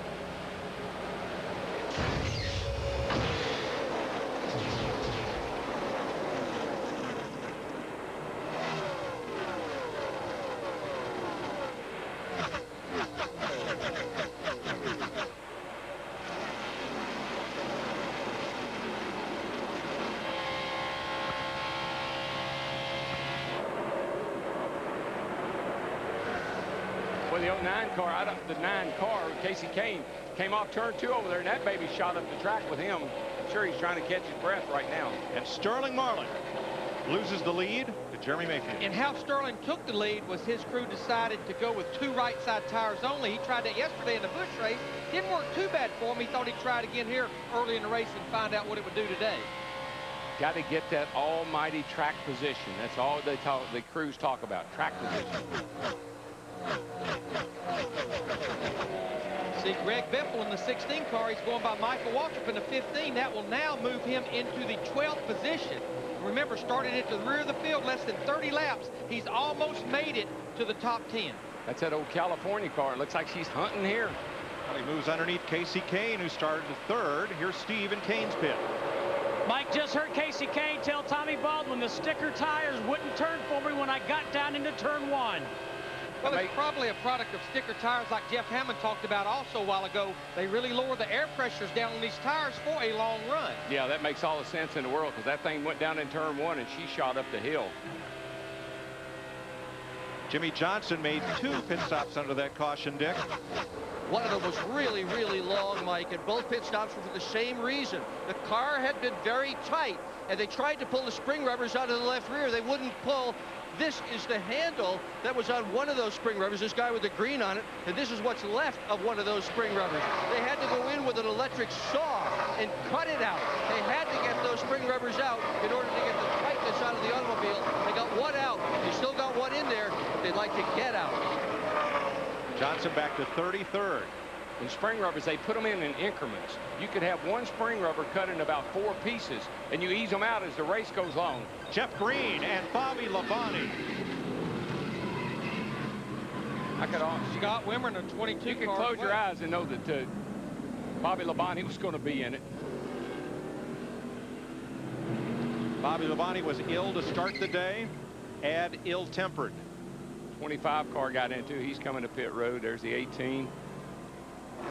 The 09 car, the 9 car, Casey Kane, came off turn 2 over there, and that baby shot up the track with him. I'm sure he's trying to catch his breath right now. And Sterling Marlin loses the lead to Jeremy Mayfield. And how Sterling took the lead was his crew decided to go with 2 right side tires only. He tried that yesterday in the Busch race. Didn't work too bad for him. He thought he'd try it again here early in the race and find out what it would do today. Got to get that almighty track position. That's all the crews talk about, track position. See, Greg Biffle in the 16 car, he's going by Michael Waltrip in the 15. That will now move him into the 12th position. Remember, starting at the rear of the field, less than 30 laps, he's almost made it to the top 10. That's that old California car. It looks like she's hunting here. Well, he moves underneath Casey Kane, who started to 3rd. Here's Steve in Kane's pit. Mike just heard Casey Kane tell Tommy Baldwin the sticker tires wouldn't turn for me when I got down into turn 1. Well, it's probably a product of sticker tires like Jeff Hammond talked about also a while ago. They really lower the air pressures down on these tires for a long run. Yeah, that makes all the sense in the world because that thing went down in turn 1 and she shot up the hill. Jimmy Johnson made 2 pit stops under that caution, Dick. One of them was really, really long, Mike, and both pit stops were for the same reason. The car had been very tight, and they tried to pull the spring rubbers out of the left rear. They wouldn't pull. This is the handle that was on one of those spring rubbers, this guy with the green on it, and this is what's left of one of those spring rubbers. They had to go in with an electric saw and cut it out. They had to get those spring rubbers out in order to get the tightness out of the automobile. They got one out. They still got one in there, but they'd like to get out. Johnson back to 33rd. In spring rubbers, they put them in increments. You could have one spring rubber cut in about 4 pieces, and you ease them out as the race goes on. Jeff Green and Bobby Labonte. Scott Wimmer in a 22 You can car close your eyes and know that Bobby Labonte was going to be in it. Bobby Labonte was ill to start the day. Add ill-tempered. 25 car got into. He's coming to pit road. There's the 18.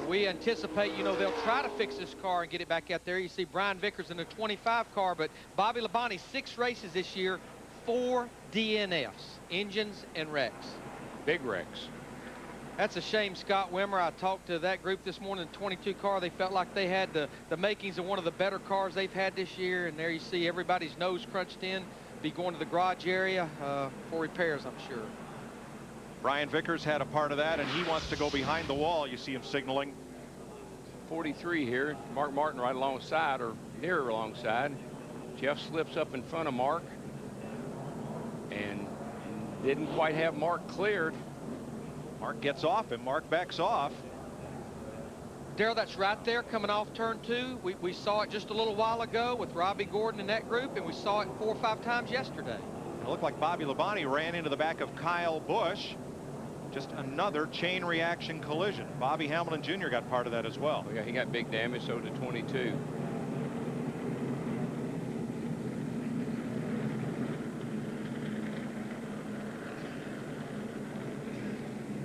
We anticipate, you know, they'll try to fix this car and get it back out there. You see Brian Vickers in the 25 car, but Bobby Labonte, 6 races this year, 4 DNFs, engines and wrecks. Big wrecks. That's a shame, Scott Wimmer. I talked to that group this morning, the 22 car. They felt like they had the makings of one of the better cars they've had this year, and there you see everybody's nose crunched in, be going to the garage area for repairs, I'm sure. Brian Vickers had a part of that, and he wants to go behind the wall. You see him signaling. 43 here. Mark Martin right alongside, or near alongside. Jeff slips up in front of Mark and didn't quite have Mark cleared. Mark gets off and Mark backs off. Darrell, that's right there coming off turn 2. We saw it just a little while ago with Robbie Gordon in that group, and we saw it 4 or 5 times yesterday. It looked like Bobby Labonte ran into the back of Kyle Busch. Just another chain reaction collision. Bobby Hamilton Jr. got part of that as well. Yeah, he got big damage, so did 22.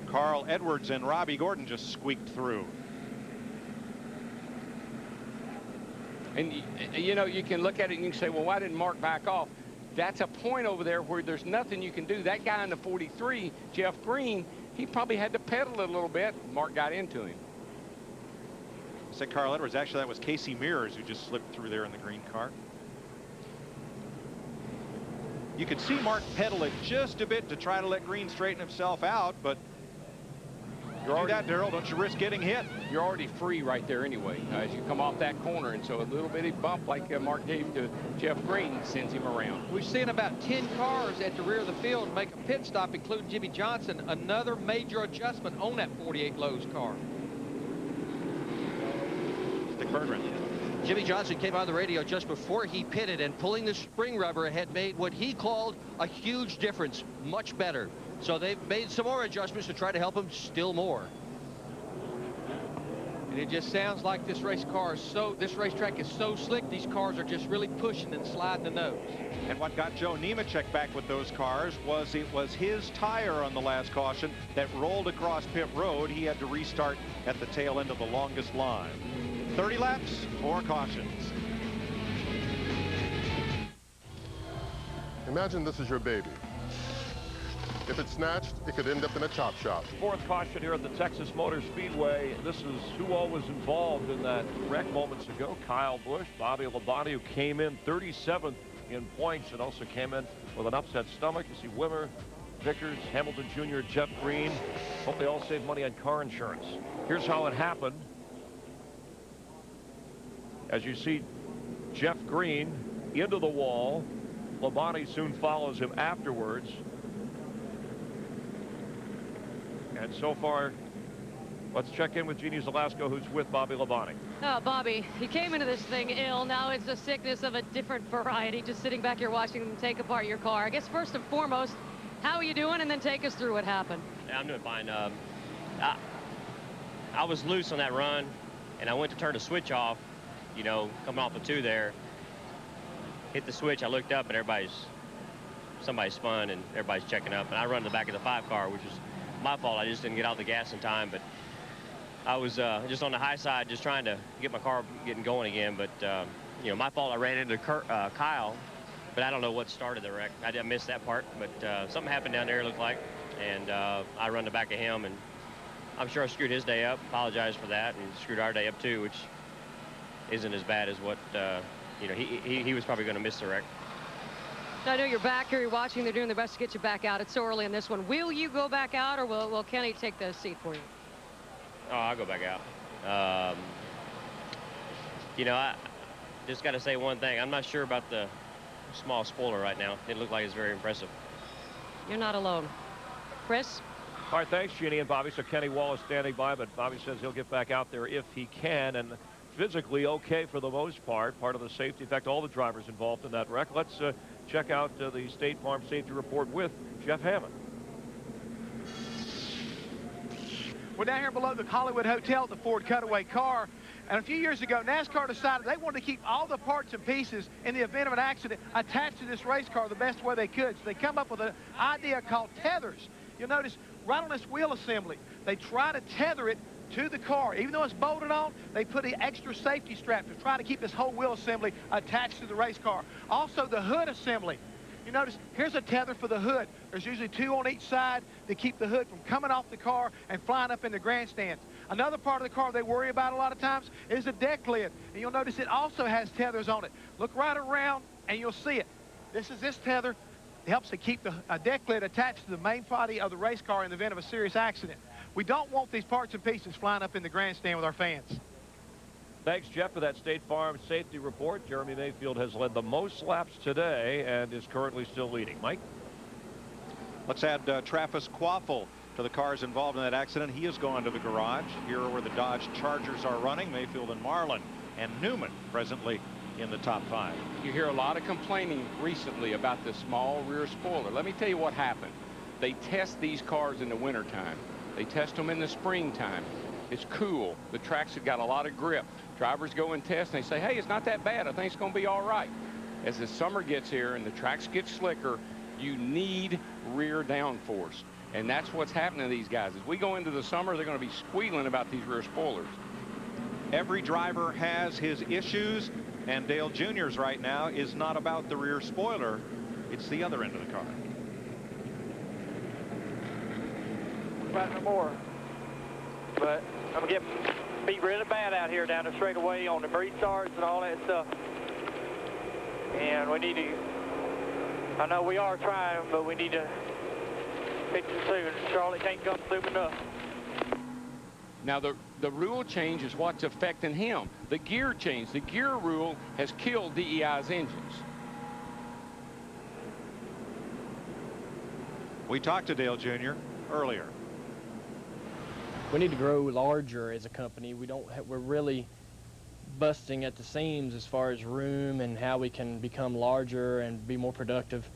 Carl Edwards and Robbie Gordon just squeaked through. And you know, you can look at it and you can say, well, why didn't Mark back off? That's a point over there where there's nothing you can do. That guy in the 43, Jeff Green, he probably had to pedal it a little bit. Mark got into him. Said Carl Edwards. Actually, that was Casey Mears who just slipped through there in the green car. You could see Mark pedal it just a bit to try to let Green straighten himself out, but you do that, Darrell, don't you risk getting hit. You're already free right there anyway as you come off that corner, and so a little bitty bump like Mark gave to Jeff Green sends him around. We've seen about 10 cars at the rear of the field make a pit stop, including Jimmy Johnson. Another major adjustment on that 48 Lowe's car. Dick Berggren. Jimmy Johnson came on the radio just before he pitted, and pulling the spring rubber had made what he called a huge difference, much better. So they've made some more adjustments to try to help him still more. And it just sounds like this racetrack is so slick, these cars are just really pushing and sliding the nose. And what got Joe Nemechek back with those cars was it was his tire on the last caution that rolled across pit road. He had to restart at the tail end of the longest line. 30 laps, 4 cautions. Imagine this is your baby. If it's snatched, it could end up in a chop shop. 4th caution here at the Texas Motor Speedway. This is who all was involved in that wreck moments ago. Kyle Busch, Bobby Labonte, who came in 37th in points and also came in with an upset stomach. You see Wimmer, Vickers, Hamilton Jr., Jeff Green. Hope they all save money on car insurance. Here's how it happened. As you see Jeff Green into the wall. Labonte soon follows him afterwards. And so far, let's check in with Jeannie Zalasko, who's with Bobby Labonte. Oh, Bobby, he came into this thing ill. Now it's a sickness of a different variety. Just sitting back here watching them take apart your car. I guess first and foremost, how are you doing? And then take us through what happened. Yeah, I'm doing fine. I was loose on that run, and I went to turn the switch off, you know, coming off the 2 there. Hit the switch, I looked up, and somebody spun, and everybody's checking up. And I run to the back of the 5 car, which was my fault. I just didn't get out the gas in time, but I was just on the high side, just trying to get my car getting going again. But you know, my fault. I ran into Kyle, but I don't know what started the wreck. I missed that part, but something happened down there, it looked like, and I run the back of him, and I'm sure I screwed his day up. Apologize for that, and screwed our day up too, which isn't as bad as what you know. He was probably going to miss the wreck. I know you're back here, you're watching, they're doing their best to get you back out. It's so early in this one. Will you go back out, or will Kenny take the seat for you? Oh, I'll go back out. You know, I just got to say one thing. I'm not sure about the small spoiler right now. It looked like it's very impressive. You're not alone. Chris? All right, thanks, Jeannie and Bobby. So Kenny Wallace standing by, but Bobby says he'll get back out there if he can, and physically okay for the most part of the safety. In fact, all the drivers involved in that wreck. Let's check out the State Farm Safety Report with Jeff Hammond. We're down here below the Hollywood Hotel, the Ford Cutaway car. And a few years ago, NASCAR decided they wanted to keep all the parts and pieces in the event of an accident attached to this race car the best way they could. So they come up with an idea called tethers. You'll notice right on this wheel assembly, they try to tether it to the car. Even though it's bolted on, they put the extra safety strap to try to keep this whole wheel assembly attached to the race car. Also, the hood assembly. You notice, here's a tether for the hood. There's usually 2 on each side to keep the hood from coming off the car and flying up in the grandstands. Another part of the car they worry about a lot of times is the deck lid. And you'll notice it also has tethers on it. Look right around and you'll see it. This is this tether. It helps to keep the deck lid attached to the main body of the race car in the event of a serious accident. We don't want these parts and pieces flying up in the grandstand with our fans. Thanks, Jeff, for that State Farm safety report. Jeremy Mayfield has led the most laps today and is currently still leading. Mike? Let's add Travis Quaffle to the cars involved in that accident. He has gone to the garage. Here are where the Dodge Chargers are running. Mayfield and Marlin and Newman presently in the top 5. You hear a lot of complaining recently about the small rear spoiler. Let me tell you what happened. They test these cars in the wintertime. They test them in the springtime. It's cool. The tracks have got a lot of grip. Drivers go and test and they say, hey, it's not that bad. I think it's going to be all right. As the summer gets here and the tracks get slicker, you need rear downforce. And that's what's happening to these guys. As we go into the summer, they're going to be squealing about these rear spoilers. Every driver has his issues, and Dale Jr.'s right now is not about the rear spoiler. It's the other end of the car. About no more. But I'm going to be really bad out here down the straightaway on the restarts and all that stuff. And we need to, I know we are trying, but we need to fix it soon. Charlotte can't come soon enough. Now, the rule change is what's affecting him. The gear change. The gear rule has killed DEI's engines. We talked to Dale Jr. earlier. We need to grow larger as a company. We're really busting at the seams as far as room and how we can become larger and be more productive.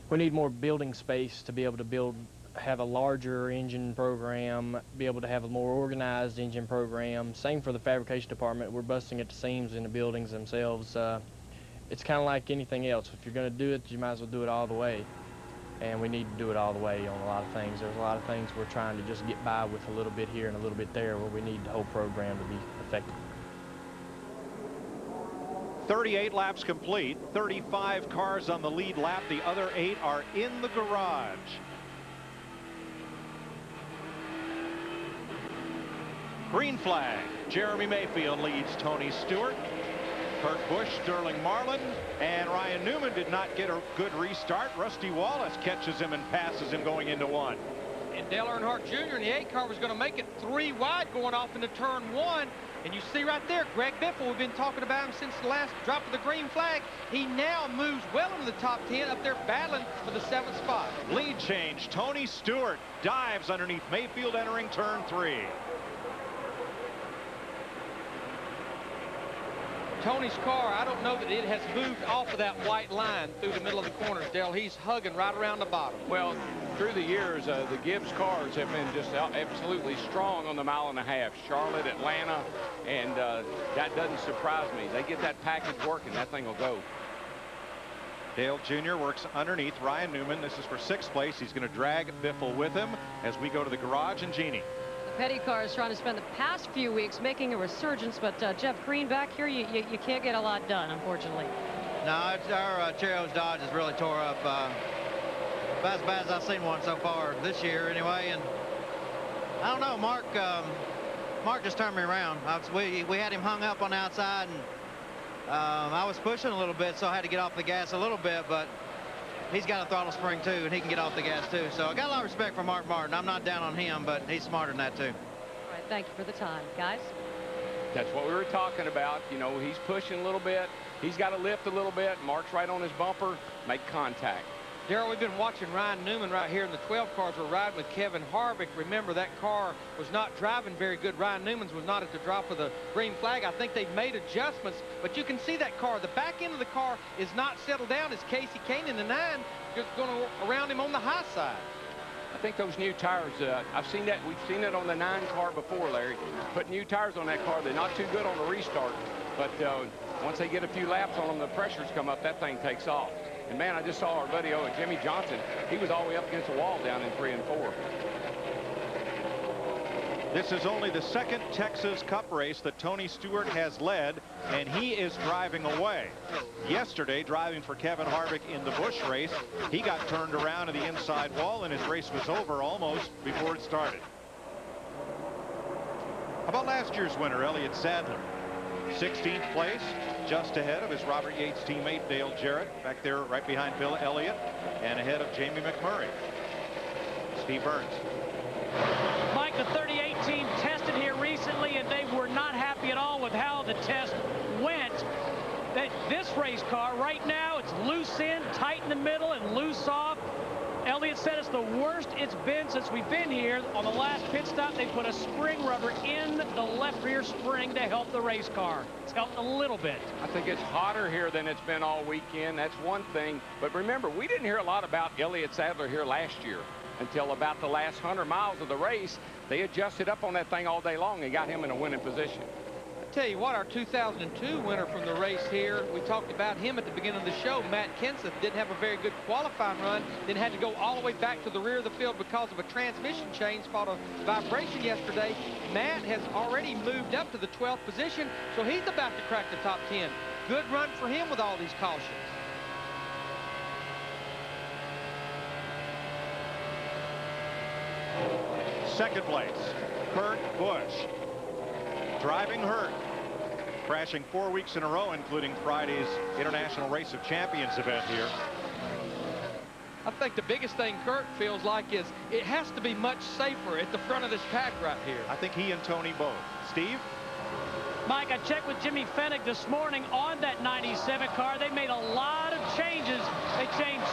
We need more building space to be able to have a larger engine program, be able to have a more organized engine program. Same for the fabrication department. We're busting at the seams in the buildings themselves. It's kind of like anything else. If you're going to do it, you might as well do it all the way. And we need to do it all the way on a lot of things. There's a lot of things we're trying to just get by with a little bit here and a little bit there, where we need the whole program to be effective. 38 laps complete, 35 cars on the lead lap. The other 8 are in the garage. Green flag. Jeremy Mayfield leads Tony Stewart. Kurt Busch, Sterling Marlin, and Ryan Newman did not get a good restart. Rusty Wallace catches him and passes him going into 1. And Dale Earnhardt Jr. in the 8 car was going to make it 3 wide going off into turn 1. And you see right there, Greg Biffle, we've been talking about him since the last drop of the green flag. He now moves well into the top 10, up there battling for the 7th spot. Lead change. Tony Stewart dives underneath Mayfield entering turn 3. Tony's car, I don't know that it has moved off of that white line through the middle of the corners, Dale. He's hugging right around the bottom. Well, through the years, the Gibbs cars have been just absolutely strong on the 1.5 miles. Charlotte, Atlanta, and that doesn't surprise me. They get that package working, that thing will go. Dale Jr. works underneath Ryan Newman. This is for 6th place. He's going to drag Biffle with him as we go to the garage. And Jeannie. Petty car is trying to spend the past few weeks making a resurgence, but Jeff Green back here, you can't get a lot done, unfortunately. No, our Cheerios Dodge is really tore up. About as bad as I've seen one so far this year, anyway. And I don't know, Mark just turned me around. We had him hung up on the outside, and I was pushing a little bit, so I had to get off the gas a little bit, but he's got a throttle spring too, and he can get off the gas too. So I got a lot of respect for Mark Martin. I'm not down on him, but he's smarter than that too. All right, thank you for the time, guys. That's what we were talking about. You know, he's pushing a little bit. He's got to lift a little bit. Mark's right on his bumper. Make contact. Darrell, we've been watching Ryan Newman right here in the 12 cars. We're riding with Kevin Harvick. Remember, that car was not driving very good. Ryan Newman's was not at the drop of the green flag. I think they've made adjustments, but you can see that car. The back end of the car is not settled down as Casey Kane in the 9 is going around him on the high side. I think those new tires, I've seen that. We've seen it on the 9 car before, Larry. Put new tires on that car. They're not too good on the restart, but once they get a few laps on them, the pressures come up, that thing takes off. And man, I just saw our video of Jimmy Johnson. He was all the way up against the wall down in 3 and 4. This is only the 2nd Texas Cup race that Tony Stewart has led, and he is driving away. Yesterday, driving for Kevin Harvick in the Busch race, he got turned around to the inside wall, and his race was over almost before it started. How about last year's winner, Elliott Sadler? 16th place, just ahead of his Robert Yates teammate Dale Jarrett, back there right behind Bill Elliott, and ahead of Jamie McMurray. Steve Burns. Mike, the 38 team tested here recently, and they were not happy at on with how the test went. That this race car right now, it's loose in, tight in the middle, and loose off. Elliott said it's the worst it's been since we've been here. On the last pit stop, they put a spring rubber in the left rear spring to help the race car. It's helped a little bit. I think it's hotter here than it's been all weekend. That's one thing. But remember, we didn't hear a lot about Elliott Sadler here last year until about the last 100 miles of the race. They adjusted up on that thing all day long and got him in a winning position. Tell you what, our 2002 winner from the race here, we talked about him at the beginning of the show. Matt Kenseth didn't have a very good qualifying run, then had to go all the way back to the rear of the field because of a transmission change, fought a vibration yesterday. Matt has already moved up to the 12th position, so he's about to crack the top 10. Good run for him with all these cautions. Second place, Kurt Busch. Driving hurt, crashing 4 weeks in a row, including Friday's International Race of Champions event here. I think the biggest thing Kurt feels like is it has to be much safer at the front of this pack right here. I think he and Tony both. Steve? Mike, I checked with Jimmy Fennick this morning on that 97 car. They made a lot of changes. They changed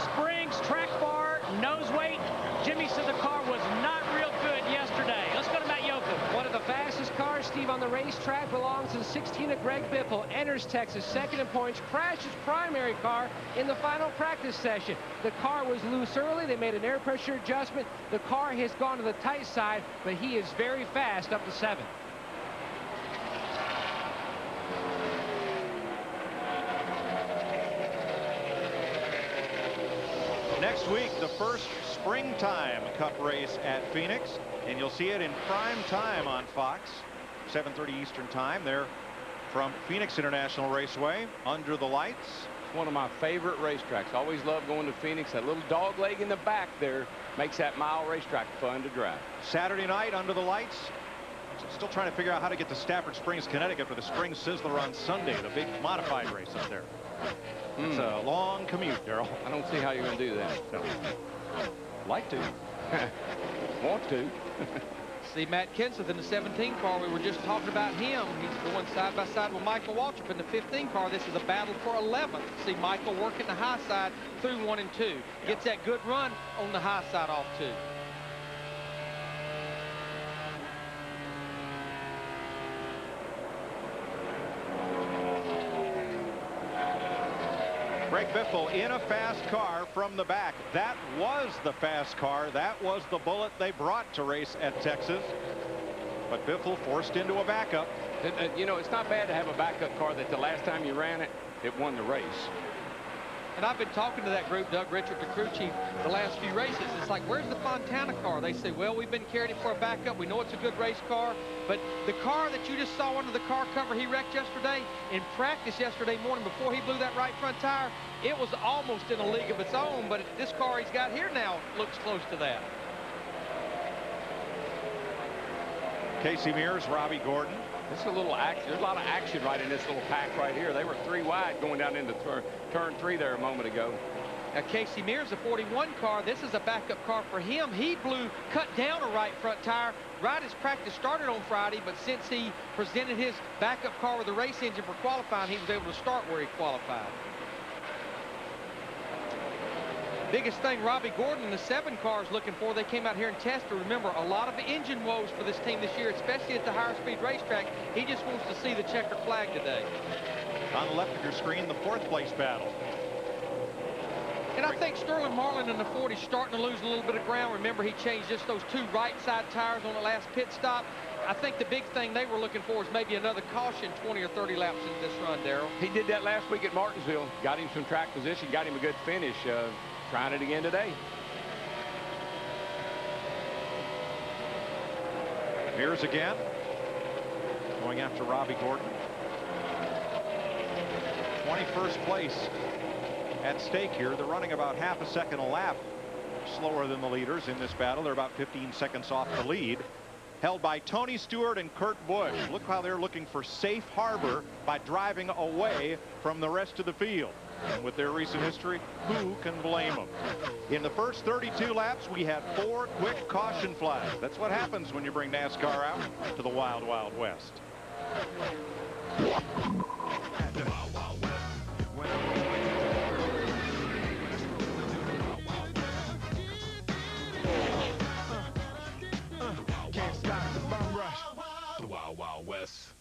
springs, track bar, nose weight. Jimmy said the car was not real good yesterday. Let's go to Matt Yoakum. One of the fastest cars, Steve, on the racetrack belongs to 16 of Greg Biffle. Enters Texas second in points, crashes primary car in the final practice session. The car was loose early. They made an air pressure adjustment. The car has gone to the tight side, but he is very fast up to 7th. Next week, the first Springtime Cup race at Phoenix, and you'll see it in prime time on Fox, 7:30 Eastern Time. They're from Phoenix International Raceway, under the lights. It's one of my favorite racetracks. Always love going to Phoenix. That little dog leg in the back there makes that mile racetrack fun to drive. Saturday night, under the lights. Still trying to figure out how to get to Stafford Springs, Connecticut for the Spring Sizzler on Sunday, the big modified race up there. It's a long commute, Darrell. I don't see how you're going to do that. No. Like to. Want to. See Matt Kenseth in the 17 car. We were just talking about him. He's going side by side with Michael Waltrip in the 15 car. This is a battle for 11th. See Michael working the high side through 1 and 2. Gets that good run on the high side off 2. Greg Biffle in a fast car from the back. That was the fast car. That was the bullet they brought to race at Texas. But Biffle forced into a backup. You know, it's not bad to have a backup car that the last time you ran it, it won the race. And I've been talking to that group, Doug Richard, the crew chief, the last few races. It's like, where's the Fontana car? They say, well, we've been carrying it for a backup. We know it's a good race car. But the car that you just saw under the car cover he wrecked yesterday, in practice yesterday morning before he blew that right front tire, it was almost in a league of its own. But this car he's got here now looks close to that. Casey Mears, Robbie Gordon. This is a little action. There's a lot of action right in this little pack right here. They were 3 wide going down into turn 3 there a moment ago. Now Casey Mears, a 41 car. This is a backup car for him. He cut down a right front tire right as practice started on Friday, but since he presented his backup car with a race engine for qualifying, he was able to start where he qualified. Biggest thing Robbie Gordon in the 7 car is looking for, they came out here and tested. Remember, a lot of engine woes for this team this year, especially at the higher speed racetrack. He just wants to see the checkered flag today. On the left of your screen, the 4th place battle. And I think Sterling Marlin in the 40 is starting to lose a little bit of ground. Remember, he changed just those 2 right side tires on the last pit stop. I think the big thing they were looking for is maybe another caution 20 or 30 laps into this run, Darrell. He did that last week at Martinsville. Got him some track position, got him a good finish. Trying it again today. Mears again. Going after Robbie Gordon. 21st place at stake here. They're running about half a second a lap slower than the leaders in this battle. They're about 15 seconds off the lead. Held by Tony Stewart and Kurt Busch. Look how they're looking for safe harbor by driving away from the rest of the field. And with their recent history, who can blame them? In the first 32 laps, we had 4 quick caution flags. That's what happens when you bring NASCAR out to the Wild Wild West. Can't stop the bum rush. The Wild Wild West.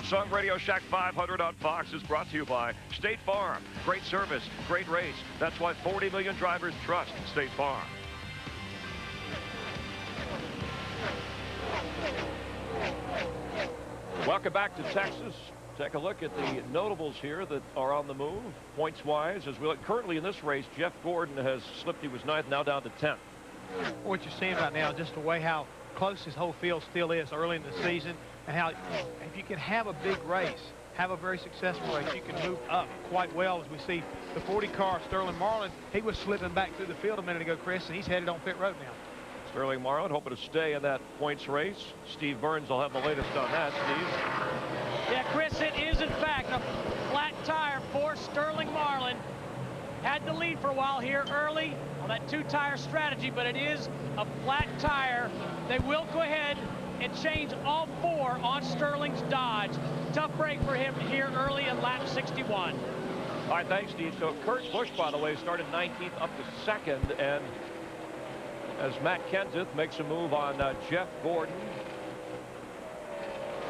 Samsung Radioshack 500 on Fox is brought to you by State Farm. Great service, great race. That's why 40 million drivers trust State Farm. Welcome back to Texas. Take a look at the notables here that are on the move, points-wise. As we look currently in this race, Jeff Gordon has slipped. He was 9th, now down to 10th. What you're seeing right now is just the way how close this whole field still is early in the season, and how if you can have a big race, have a very successful race, you can move up quite well. As we see the 40 car, Sterling Marlin, he was slipping back through the field a minute ago, Chris, and he's headed on pit road now. Sterling Marlin hoping to stay in that points race. Steve Burns will have the latest on that. Steve? Yeah, Chris, it is in fact a flat tire for Sterling Marlin. Had the lead for a while here early on that two-tire strategy, but it is a flat tire. They will go ahead and change all 4 on Sterling's Dodge. Tough break for him here early in lap 61. All right, thanks, Steve. So Kurt Busch, by the way, started 19th up to 2nd, and as Matt Kenseth makes a move on Jeff Gordon.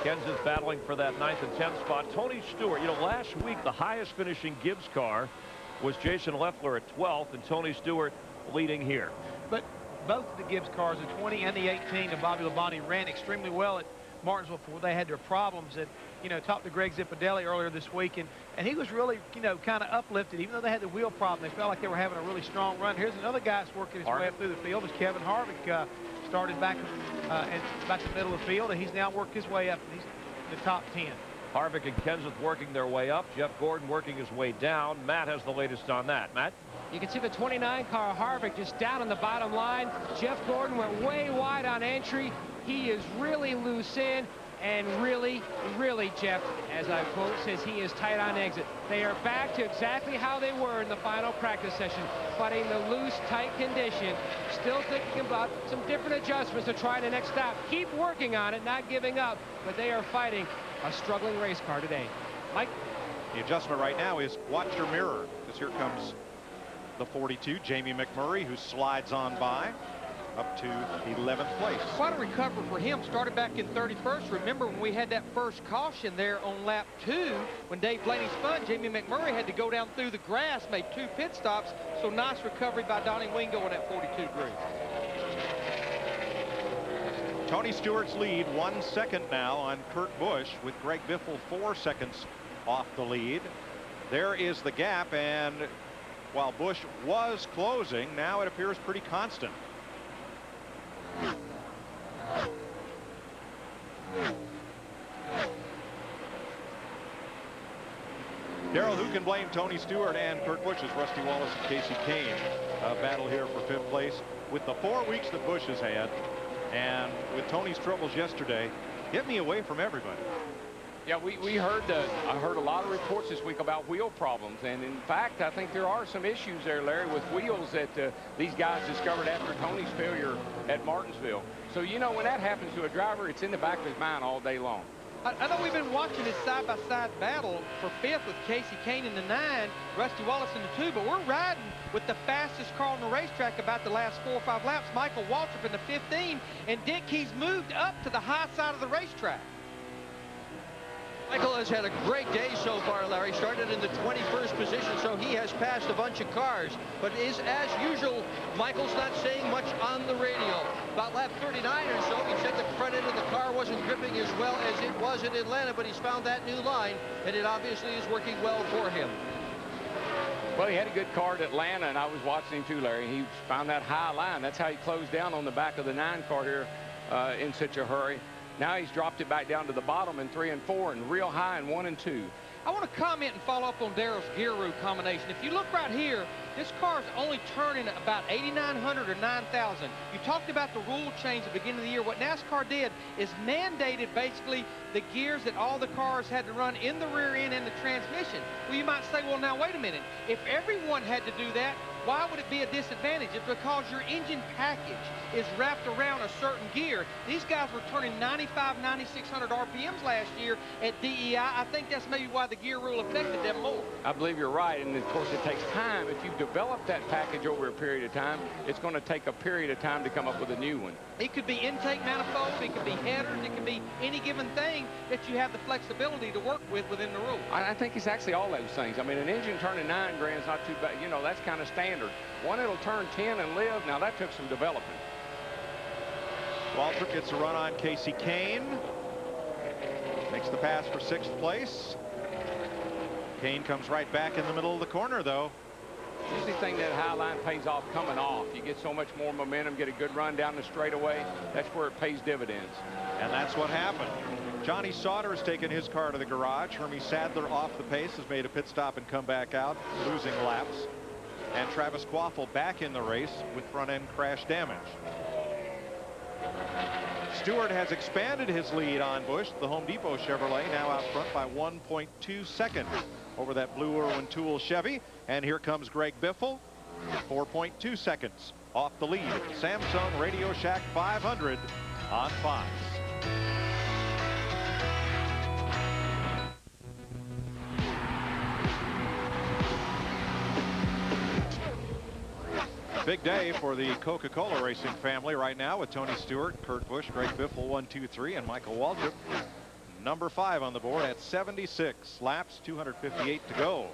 Kenseth battling for that 9th and 10th spot. Tony Stewart, you know, last week the highest finishing Gibbs car was Jason Leffler at 12th, and Tony Stewart leading here. But both of the Gibbs cars, the 20 and the 18 of Bobby Labonte, ran extremely well at Martinsville before they had their problems. And, you know, talked to Greg Zippodelli earlier this week, and he was really, you know, kind of uplifted. Even though they had the wheel problem, they felt like they were having a really strong run. Here's another guy that's working his way up through the field. Is Kevin Harvick. Started back at about the middle of the field, and he's now worked his way up. He's in the top 10. Harvick and Kenseth working their way up. Jeff Gordon working his way down. Matt has the latest on that. Matt? You can see the 29 car Harvick just down on the bottom line. Jeff Gordon went way wide on entry. He is really loose in, and really, Jeff, as I quote, says he is tight on exit. They are back to exactly how they were in the final practice session, fighting the loose, tight condition, still thinking about some different adjustments to try the next stop. Keep working on it, not giving up, but they are fighting a struggling race car today. Mike? The adjustment right now is watch your mirror, because here comes the 42, Jamie McMurray, who slides on by up to 11th place. Quite a recovery for him. Started back in 31st. Remember when we had that first caution there on lap 2 when Dave Blaney spun, Jamie McMurray had to go down through the grass, made 2 pit stops. So nice recovery by Donnie Wingo in that 42 degree. Tony Stewart's lead 1 second now on Kurt Busch, with Greg Biffle 4 seconds off the lead. There is the gap, and while Busch was closing, now it appears pretty constant. Darrell, who can blame Tony Stewart and Kurt Busch as Rusty Wallace and Casey Kane battle here for 5th place? With the 4 weeks that Busch has had, and with Tony's troubles yesterday, get me away from everybody. Yeah, we heard I heard a lot of reports this week about wheel problems, and in fact I think there are some issues there, Larry, with wheels that these guys discovered after Tony's failure at Martinsville. So you know, when that happens to a driver, it's in the back of his mind all day long. I know we've been watching this side-by-side battle for 5th with Casey Kane in the 9, Rusty Wallace in the 2, but we're riding with the fastest car on the racetrack about the last 4 or 5 laps, Michael Waltrip in the 15, and Dick Key's moved up to the high side of the racetrack. Michael has had a great day so far, Larry. Started in the 21st position, so he has passed a bunch of cars. But is, as usual, Michael's not saying much on the radio. About lap 39 or so, he said the front end of the car wasn't gripping as well as it was in Atlanta, but he's found that new line, and it obviously is working well for him. Well, he had a good car at Atlanta, and I was watching him too, Larry. He found that high line. That's how he closed down on the back of the 9 car here in such a hurry. Now he's dropped it back down to the bottom in 3 and 4 and real high in 1 and 2. I want to comment and follow up on Darrell's gear root combination. If you look right here, this car is only turning about 8,900 or 9,000. You talked about the rule change at the beginning of the year. What NASCAR did is mandated basically the gears that all the cars had to run in the rear end and the transmission. Well, you might say, well, now, wait a minute. If everyone had to do that, Why would it be a disadvantage? It's because your engine package is wrapped around a certain gear. These guys were turning 95, 9,600 RPMs last year at DEI. I think that's maybe why the gear rule affected them more. I believe you're right, and of course it takes time. If you've developed that package over a period of time, it's going to take a period of time to come up with a new one. It could be intake manifold, it could be headers, it could be any given thing that you have the flexibility to work with within the rule. I think it's actually all those things. I mean, an engine turning 9 grand is not too bad. You know, that's kind of standard. One that'll turn 10 and live. Now, that took some development. Waltrip gets a run on Casey Kane. Makes the pass for 6th place. Kane comes right back in the middle of the corner, though. Usually the thing that high line pays off coming off. You get so much more momentum, get a good run down the straightaway. That's where it pays dividends. And that's what happened. Johnny Sauter has taken his car to the garage. Hermie Sadler off the pace has made a pit stop and come back out, losing laps. And Travis Quaffle back in the race with front end crash damage. Stewart has expanded his lead on Busch. The Home Depot Chevrolet now out front by 1.2 seconds over that blue Irwin Tool Chevy. And here comes Greg Biffle, 4.2 seconds off the lead. Samsung Radioshack 500 on Fox. Big day for the Coca-Cola racing family right now with Tony Stewart, Kurt Busch, Greg Biffle 1, 2, 3, and Michael Waltrip number 5 on the board at 76 laps, 258 to go.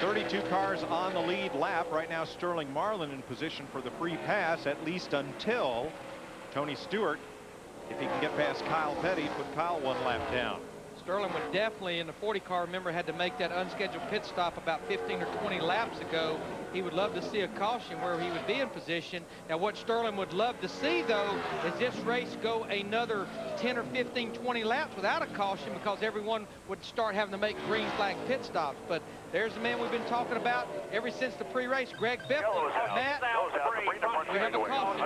.32 cars on the lead lap right now. Sterling Marlin in position for the free pass, at least until Tony Stewart, if he can get past Kyle Petty, put Kyle 1 lap down. Sterling would definitely, in the 40 car, remember, had to make that unscheduled pit stop about 15 or 20 laps ago. He would love to see a caution where he would be in position. Now, what Sterling would love to see, though, is this race go another 10 or 15, 20 laps without a caution, because everyone would start having to make green flag pit stops. But there's the man we've been talking about ever since the pre-race, Greg Biffle. Matt, we have a caution.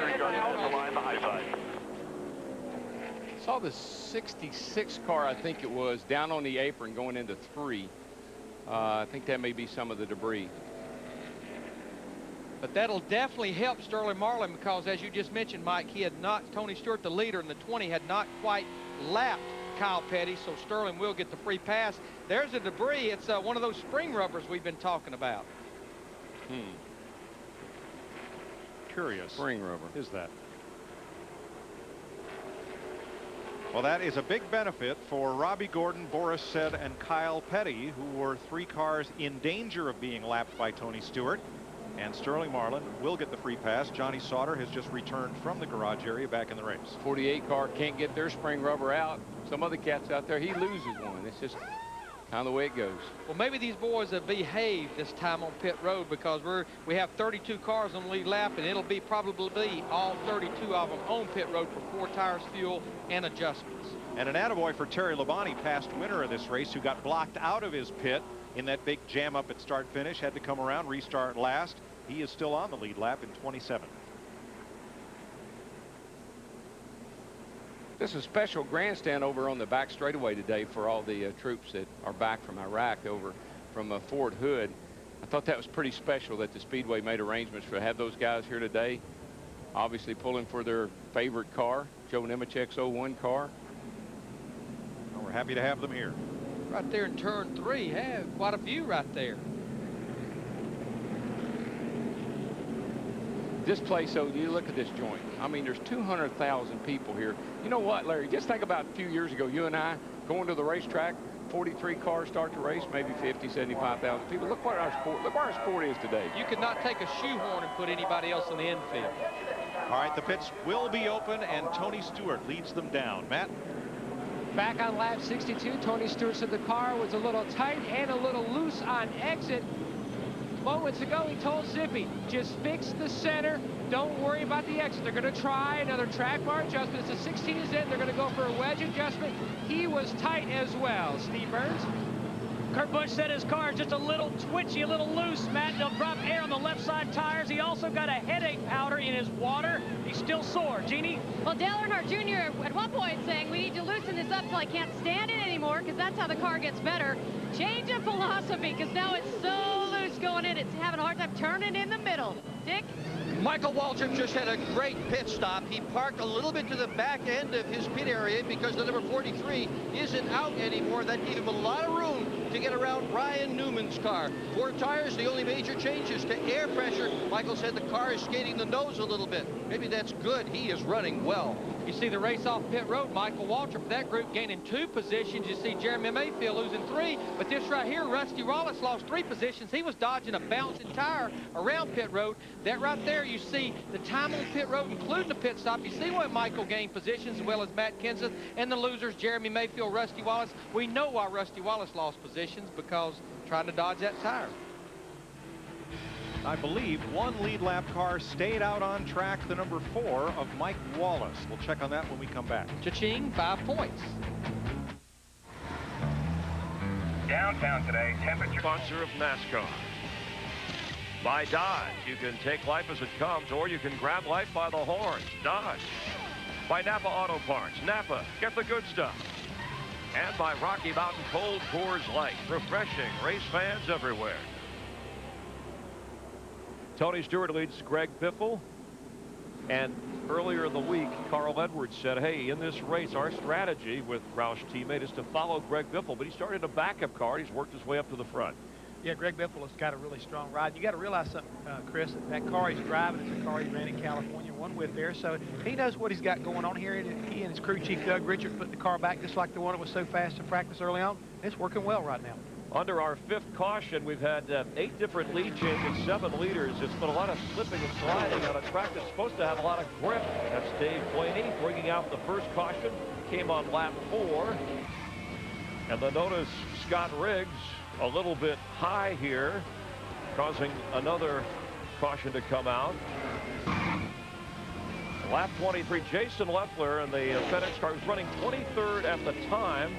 Saw the 66 car, I think it was, down on the apron going into 3. I think that may be some of the debris. But that'll definitely help Sterling Marlin, because as you just mentioned, Mike, he had not, Tony Stewart, the leader in the 20, had not quite lapped Kyle Petty, so Sterling will get the free pass. There's the debris. It's one of those spring rubbers we've been talking about. Curious. Spring rubber. Is that? Well, that is a big benefit for Robbie Gordon, Boris Said, and Kyle Petty, who were 3 cars in danger of being lapped by Tony Stewart. And Sterling Marlin will get the free pass. Johnny Sauter has just returned from the garage area back in the race. 48 car can't get their spring rubber out. Some other cats out there, he loses one. It's just kind of the way it goes. Well, maybe these boys have behaved this time on pit road, because we have 32 cars on the lead lap, and it'll be probably all 32 of them on pit road for 4 tires, fuel, and adjustments. And an attaboy for Terry Labonte, past winner of this race, who got blocked out of his pit in that big jam up at start finish, had to come around, restart last. He is still on the lead lap in 27. This is a special grandstand over on the back straightaway today for all the troops that are back from Iraq over from Fort Hood. I thought that was pretty special that the Speedway made arrangements to have those guys here today, obviously pulling for their favorite car, Joe Nemechek's 01 car. Well, we're happy to have them here. Right there in turn 3, have quite a few right there. This place, so you look at this joint. I mean, there's 200,000 people here. You know what, Larry? Just think about a few years ago, you and I going to the racetrack, 43 cars start the race, maybe 50, 75,000 people. Look what our sport. Look where our sport is today. You could not take a shoehorn and put anybody else on the infield. All right, the pits will be open, and Tony Stewart leads them down. Matt? Back on lap 62, Tony Stewart said the car was a little tight and a little loose on exit. Moments ago, he told Zippy, just fix the center. Don't worry about the exit. They're going to try another track bar adjustment. As the 16 is in, they're going to go for a wedge adjustment. He was tight as well. Steve Burns? Kurt Busch said his car is just a little twitchy, a little loose. Matt, they'll drop air on the left side tires. He also also got a headache powder in his water. He's still sore. Jeannie? Well, Dale Earnhardt Jr. at one point saying we need to loosen this up till I can't stand it anymore because that's how the car gets better. Change of philosophy because now it's so loose going in. It's having a hard time turning in the middle. Dick? Michael Waltrip just had a great pit stop. He parked a little bit to the back end of his pit area because the number 43 isn't out anymore. That gave him a lot of room to get around Ryan Newman's car. 4 tires, the only major changes to air pressure. Michael said the car is skating the nose a little bit. Maybe that's good. He is running well. You see the race off pit road, Michael Waltrip, that group gaining 2 positions. You see Jeremy Mayfield losing 3, but this right here, Rusty Wallace lost 3 positions. He was dodging a bouncing tire around pit road. That right there, you see the time on pit road, including the pit stop. You see why Michael gained positions as well as Matt Kenseth, and the losers, Jeremy Mayfield, Rusty Wallace. We know why Rusty Wallace lost positions, because trying to dodge that tire. I believe 1 lead lap car stayed out on track, the number 4 of Mike Wallace. We'll check on that when we come back. Cha-ching, 5 points. Downtown today, temperature. Sponsor of NASCAR. By Dodge, you can take life as it comes, or you can grab life by the horns. Dodge. By Napa Auto Parts. Napa, get the good stuff. And by Rocky Mountain Cold Coors Light. Refreshing, race fans everywhere. Tony Stewart leads Greg Biffle. And earlier in the week, Carl Edwards said, hey, in this race, our strategy with Roush teammate is to follow Greg Biffle. But he started a backup car. He's worked his way up to the front. Yeah, Greg Biffle has got a really strong ride. You got to realize something, Chris, that car he's driving is a car he ran in California, won with there. So he knows what he's got going on here. And he and his crew chief, Doug Richard, put the car back just like the one that was so fast in practice early on. It's working well right now. Under our 5th caution, we've had 8 different lead changes, 7 leaders. It's been a lot of slipping and sliding on a track that's supposed to have a lot of grip. That's Dave Blaney bringing out the first caution. Came on lap 4. And then notice Scott Riggs a little bit high here, causing another caution to come out. Lap 23, Jason Leffler in the FedEx car was running 23rd at the time.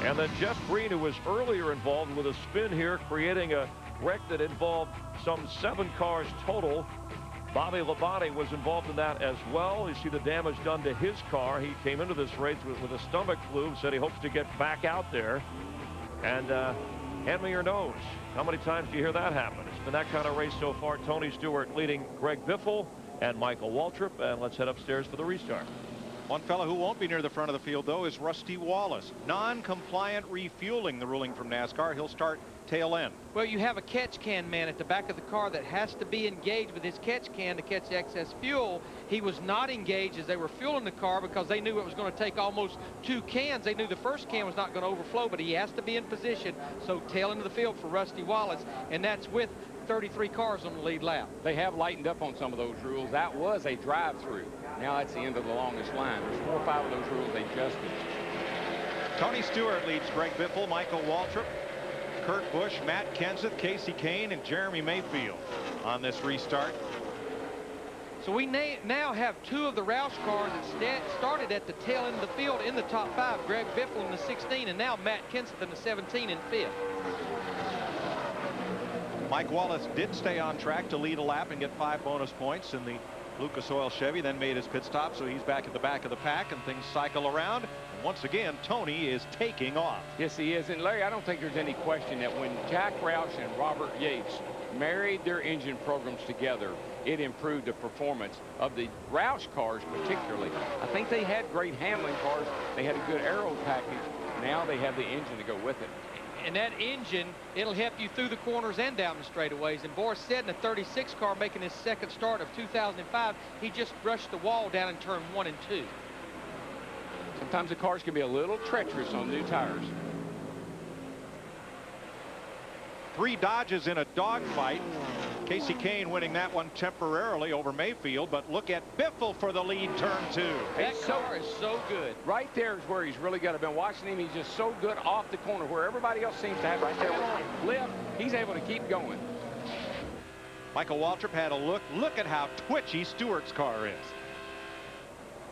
And then Jeff Green, who was earlier involved with a spin here, creating a wreck that involved some 7 cars total. Bobby Labonte was involved in that as well. You see the damage done to his car. He came into this race with a stomach flu, said he hopes to get back out there. And hand me your nose. How many times do you hear that happen? It's been that kind of race so far. Tony Stewart leading Greg Biffle and Michael Waltrip. And let's head upstairs for the restart. One fellow who won't be near the front of the field, though, is Rusty Wallace. Non-compliant refueling, the ruling from NASCAR. He'll start tail end. Well, you have a catch can man at the back of the car that has to be engaged with his catch can to catch excess fuel. He was not engaged as they were fueling the car because they knew it was going to take almost 2 cans. They knew the first can was not going to overflow, but he has to be in position. So tail end of the field for Rusty Wallace, and that's with 33 cars on the lead lap. They have lightened up on some of those rules. That was a drive-through. Now that's the end of the longest line. There's 4 or 5 of those rules they adjusted. Tony Stewart leads Greg Biffle, Michael Waltrip, Kurt Busch, Matt Kenseth, Casey Kane, and Jeremy Mayfield on this restart. So we now have 2 of the Roush cars that started at the tail end of the field in the top 5. Greg Biffle in the 16, and now Matt Kenseth in the 17 and 5th. Mike Wallace did stay on track to lead a lap and get 5 bonus points in the Lucas Oil Chevy, then made his pit stop, so he's back at the back of the pack, and things cycle around. And once again, Tony is taking off. Yes, he is. And Larry, I don't think there's any question that when Jack Roush and Robert Yates married their engine programs together, it improved the performance of the Roush cars particularly. I think they had great handling cars. They had a good aero package. Now they have the engine to go with it. And that engine, it'll help you through the corners and down the straightaways. And Boris said in the 36 car making his second start of 2005, he just brushed the wall down in turn 1 and 2. Sometimes the cars can be a little treacherous on new tires. 3 Dodges in a dogfight. Casey Kane winning that one temporarily over Mayfield, but look at Biffle for the lead turn 2. That car is so good. Right there is where he's really got to be. Watching him, he's just so good off the corner where everybody else seems to have right there left. He's able to keep going. Michael Waltrip had a look. Look at how twitchy Stewart's car is.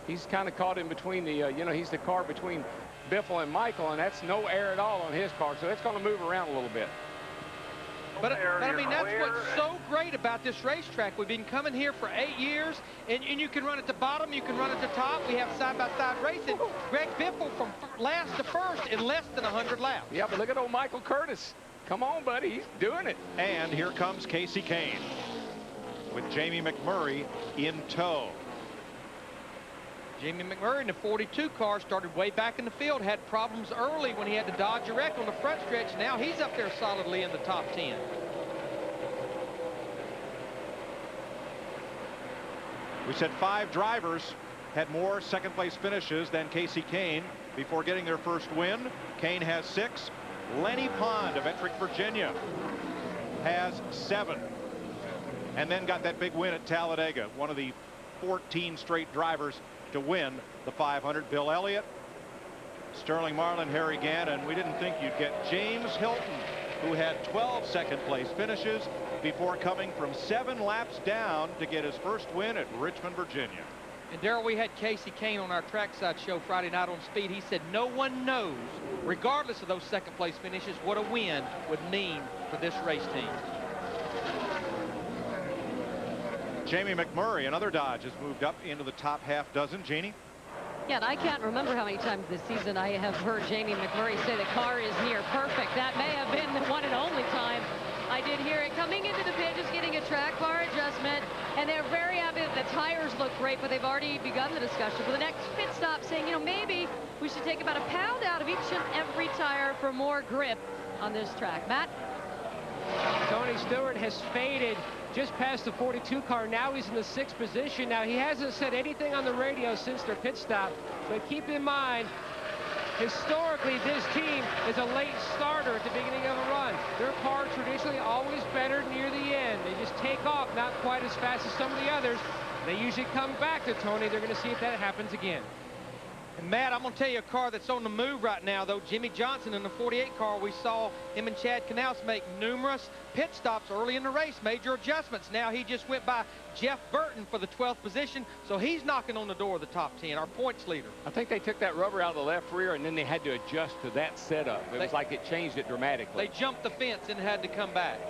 He's kind of caught in between the, he's the car between Biffle and Michael, and that's no air at all on his car, so it's going to move around a little bit. But I mean, that's what's so great about this racetrack. We've been coming here for 8 years, and you can run at the bottom, you can run at the top. We have side-by-side racing. Greg Biffle from last to first in less than 100 laps. Yeah, but look at old Michael Curtis. Come on, buddy, he's doing it. And here comes Casey Kane with Jamie McMurray in tow. Jamie McMurray in the 42 car started way back in the field, had problems early when he had to dodge a wreck on the front stretch. Now he's up there solidly in the top 10. We said 5 drivers had more second place finishes than Casey Kane before getting their first win. Kane has 6. Lenny Pond of Ettrick, Virginia has 7. And then got that big win at Talladega, one of the 14 straight drivers to win the 500. Bill Elliott, Sterling Marlin, Harry Gannon. We didn't think you'd get James Hilton, who had 12 second place finishes before coming from 7 laps down to get his first win at Richmond, Virginia. And Darrell, we had Casey Kane on our trackside show Friday night on Speed. He said no one knows, regardless of those second place finishes, what a win would mean for this race team. Jamie McMurray, another Dodge, has moved up into the top half dozen. Jeannie? Yeah, and I can't remember how many times this season I have heard Jamie McMurray say the car is near perfect. That may have been the one and only time I did hear it. Coming into the pit, just getting a track bar adjustment, and they're very happy that the tires look great, but they've already begun the discussion for the next pit stop, saying, you know, maybe we should take about a pound out of each and every tire for more grip on this track. Matt? Tony Stewart has faded just past the 42 car. Now he's in the 6th position. Now he hasn't said anything on the radio since their pit stop, but keep in mind, historically, this team is a late starter at the beginning of a run. Their car traditionally always better near the end. They just take off not quite as fast as some of the others. They usually come back to Tony. They're going to see if that happens again. And Matt, I'm going to tell you a car that's on the move right now, though. Jimmy Johnson in the 48 car. We saw him and Chad Canals make numerous pit stops early in the race, major adjustments. Now he just went by Jeff Burton for the 12th position, so he's knocking on the door of the top 10, our points leader. I think they took that rubber out of the left rear, and then they had to adjust to that setup. It was like it changed it dramatically. They jumped the fence and had to come back.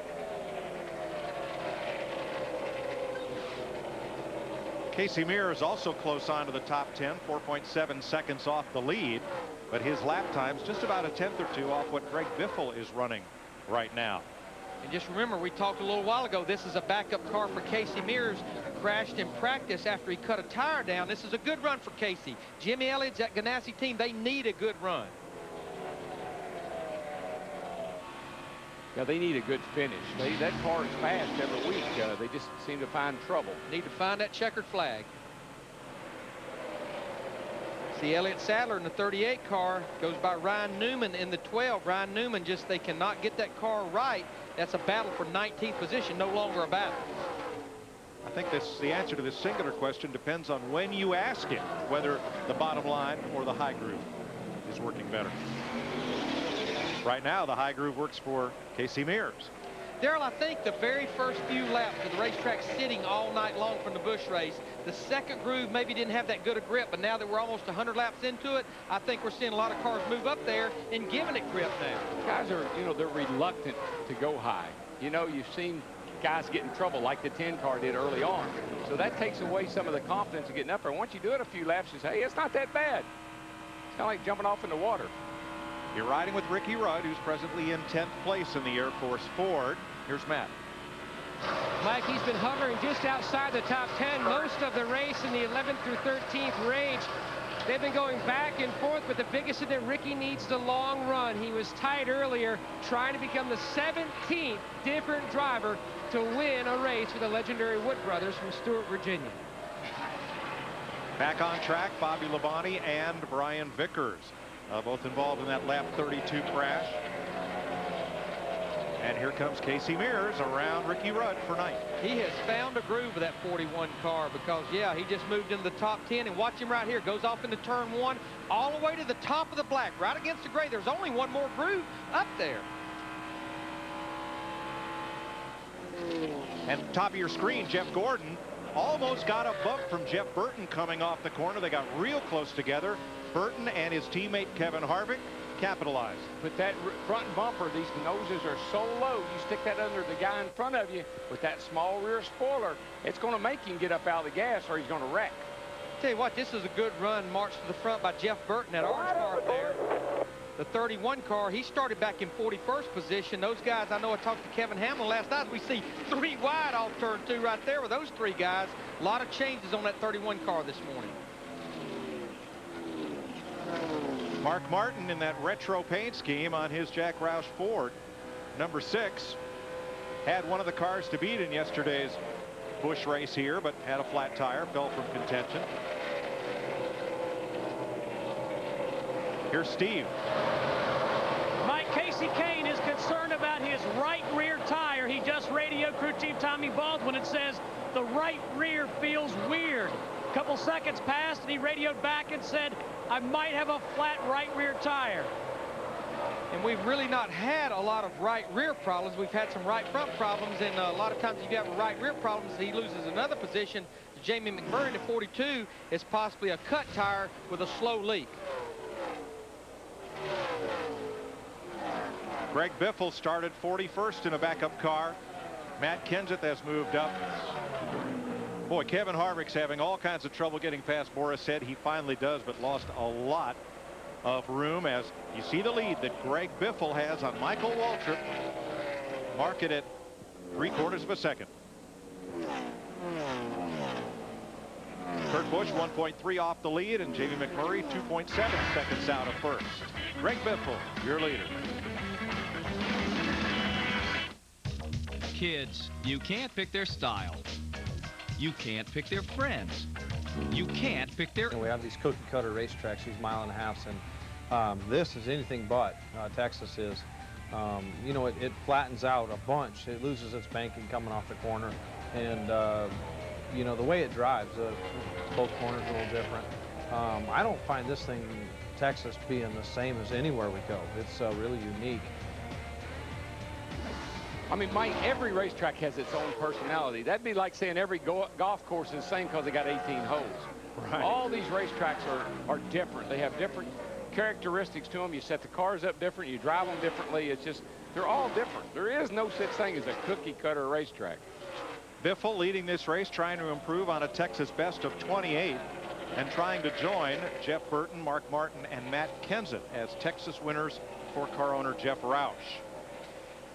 Casey Mears also close on to the top 10, 4.7 seconds off the lead, but his lap time's just about a 10th or 2 off what Greg Biffle is running right now. And just remember, we talked a little while ago, this is a backup car for Casey Mears, crashed in practice after he cut a tire down. This is a good run for Casey. Jimmy Elliott's, that Ganassi team, they need a good run. Yeah, they need a good finish. That car is fast every week. They just seem to find trouble. Need to find that checkered flag. See Elliott Sadler in the 38 car, goes by Ryan Newman in the 12. Ryan Newman just, they cannot get that car right. That's a battle for 19th position, no longer a battle. I think the answer to this singular question depends on when you ask it, whether the bottom line or the high groove is working better. Right now, the high groove works for Casey Mears. Darrell, I think the very first few laps of the racetrack sitting all night long from the Busch race, the second groove maybe didn't have that good a grip, but now that we're almost 100 laps into it, I think we're seeing a lot of cars move up there and giving it grip now. Guys are, you know, they're reluctant to go high. You know, you've seen guys get in trouble like the 10 car did early on. So that takes away some of the confidence of getting up there. Once you do it a few laps, you say, hey, it's not that bad. It's kind of like jumping off in the water. You're riding with Ricky Rudd, who's presently in 10th place in the Air Force Ford. Here's Matt. Mike, he's been hovering just outside the top 10 most of the race in the 11th through 13th range. They've been going back and forth, but the biggest thing that Ricky needs the long run. He was tied earlier, trying to become the 17th different driver to win a race with the legendary Wood brothers from Stewart, Virginia. Back on track, Bobby Labonte and Brian Vickers, both involved in that lap 32 crash. And here comes Casey Mears around Ricky Rudd for ninth. He has found a groove with that 41 car because, yeah, he just moved into the top 10. And watch him right here. Goes off into turn 1 all the way to the top of the black, right against the gray. There's only one more groove up there. And top of your screen, Jeff Gordon almost got a bump from Jeff Burton coming off the corner. They got real close together. Burton and his teammate Kevin Harvick capitalize. Put that front bumper, these noses are so low, you stick that under the guy in front of you with that small rear spoiler, it's going to make him get up out of the gas or he's going to wreck. Tell you what, this is a good run march to the front by Jeff Burton, that orange car up there. The 31 car, he started back in 41st position. Those guys, I know I talked to Kevin Hamlin last night. We see 3 wide off turn 2 right there with those 3 guys. A lot of changes on that 31 car this morning. Mark Martin in that retro paint scheme on his Jack Roush Ford. Number 6 had one of the cars to beat in yesterday's Busch race here, but had a flat tire, fell from contention. Here's Steve. Mike, Casey Kane is concerned about his right rear tire. He just radioed crew chief Tommy Baldwin and says the right rear feels weird. A couple seconds passed and he radioed back and said, I might have a flat right rear tire. And we've really not had a lot of right rear problems. We've had some right front problems, and a lot of times if you have right rear problems, he loses another position. Jamie McMurray at 42 is possibly a cut tire with a slow leak. Greg Biffle started 41st in a backup car. Matt Kenseth has moved up. Boy, Kevin Harvick's having all kinds of trouble getting past Boris Head. He finally does, but lost a lot of room as you see the lead that Greg Biffle has on Michael Waltrip. Mark it at 3/4 of a second. Kurt Busch 1.3 off the lead, and Jamie McMurray 2.7 seconds out of first. Greg Biffle, your leader. Kids, you can't pick their style. You can't pick their friends. You can't pick their... We have these cookie cutter racetracks, these 1.5 miles, and this is anything but. Texas is. You know, it flattens out a bunch. It loses its banking coming off the corner, and you know, the way it drives, both corners are a little different. I don't find this thing, Texas, being the same as anywhere we go. It's really unique. I mean, Mike, every racetrack has its own personality. That'd be like saying every golf course is the same because they got 18 holes. Right. All these racetracks are different. They have different characteristics to them. You set the cars up different. You drive them differently. It's just, they're all different. There is no such thing as a cookie cutter racetrack. Biffle leading this race, trying to improve on a Texas best of 28 and trying to join Jeff Burton, Mark Martin, and Matt Kenseth as Texas winners for car owner Jeff Roush.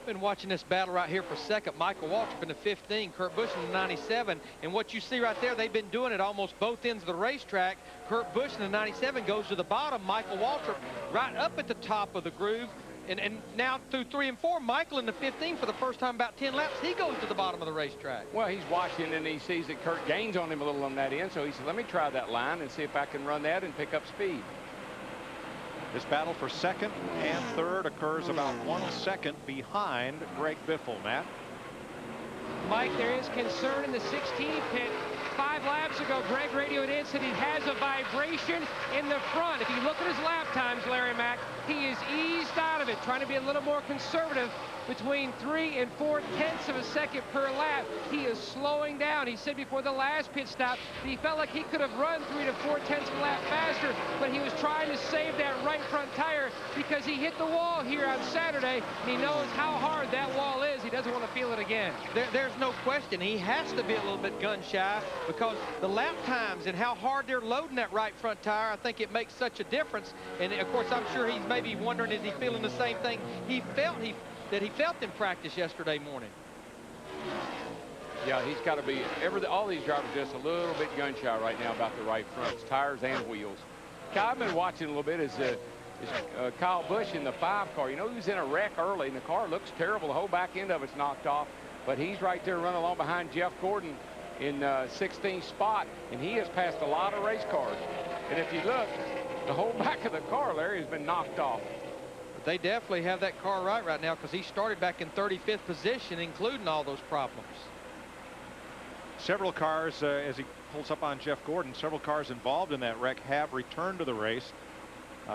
Been watching this battle right here for second. Michael Waltrip in the 15, Kurt Busch in the 97, and what you see right there, they've been doing it almost both ends of the racetrack. Kurt Busch in the 97 goes to the bottom. Michael Waltrip right up at the top of the groove, and now through 3 and 4, Michael in the 15 for the first time about 10 laps, he goes to the bottom of the racetrack. Well, he's watching and he sees that Kurt gains on him a little on that end, so he said, let me try that line and see if I can run that and pick up speed. This battle for second and third occurs about 1 second behind Greg Biffle. Matt? Mike, there is concern in the 16 pit. 5 laps ago, Greg radioed in, said he has a vibration in the front. If you look at his lap times, Larry Mack, he is eased out of it, trying to be a little more conservative. Between 3 and 4 tenths of a second per lap, he is slowing down. He said before the last pit stop that he felt like he could have run 3 to 4 tenths of a lap faster, but he was trying to save that right front tire because he hit the wall here on Saturday, and he knows how hard that wall is. He doesn't want to feel it again. There's no question. He has to be a little bit gun shy because the lap times and how hard they're loading that right front tire, I think it makes such a difference. And of course, I'm sure he's maybe wondering, is he feeling the same thing that he felt in practice yesterday morning? Yeah, he's got to be, all these drivers just a little bit gun shy right now about the right fronts, tires and wheels. I've been watching a little bit is Kyle Busch in the 5 car. You know, he was in a wreck early, and the car looks terrible. The whole back end of it's knocked off, but he's right there running along behind Jeff Gordon in 16th spot, and he has passed a lot of race cars. And if you look, the whole back of the car, Larry, has been knocked off. But they definitely have that car right now because he started back in 35th position, including all those problems. Several cars, as he pulls up on Jeff Gordon, several cars involved in that wreck have returned to the race.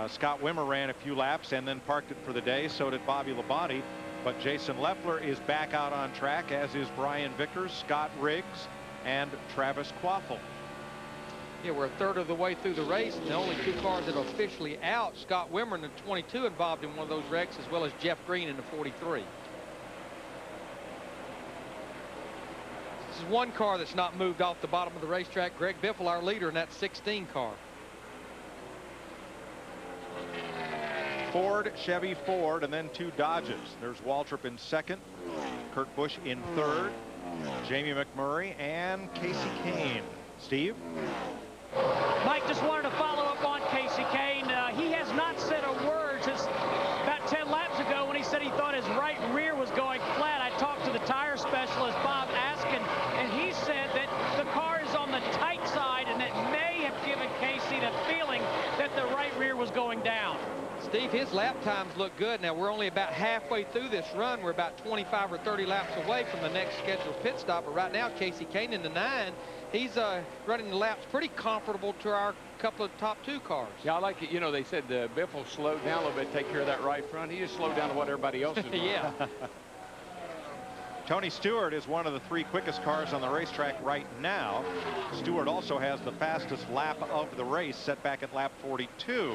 Scott Wimmer ran a few laps and then parked it for the day. So did Bobby Labonte. But Jason Leffler is back out on track, as is Brian Vickers, Scott Riggs, and Travis Quaffle. Yeah, we're a third of the way through the race, and the only two cars that are officially out, Scott Wimmer in the 22 involved in one of those wrecks, as well as Jeff Green in the 43. This is one car that's not moved off the bottom of the racetrack. Greg Biffle, our leader in that 16 car. Ford, Chevy, Ford, and then two Dodges. There's Waltrip in second, Kurt Busch in third, Jamie McMurray, and Casey Kane. Steve? Mike, just wanted to follow up on Casey Kane. He has not said a word since about 10 laps ago when he said he thought his right rear was going flat. I talked to the tire specialist, Bob Askin, and he said that the car is on the tight side, and that may have given Casey the feeling that the right rear was going down. Steve, his lap times look good. Now, we're only about halfway through this run. We're about 25 or 30 laps away from the next scheduled pit stop. But right now, Casey Kane in the 9, he's running the laps pretty comparable to our couple of top 2 cars. Yeah, I like it. You know, they said Biffle slowed down a little bit, take care of that right front. He just slowed down to what everybody else is doing. Yeah. Tony Stewart is one of the 3 quickest cars on the racetrack right now. Stewart also has the fastest lap of the race, set back at lap 42.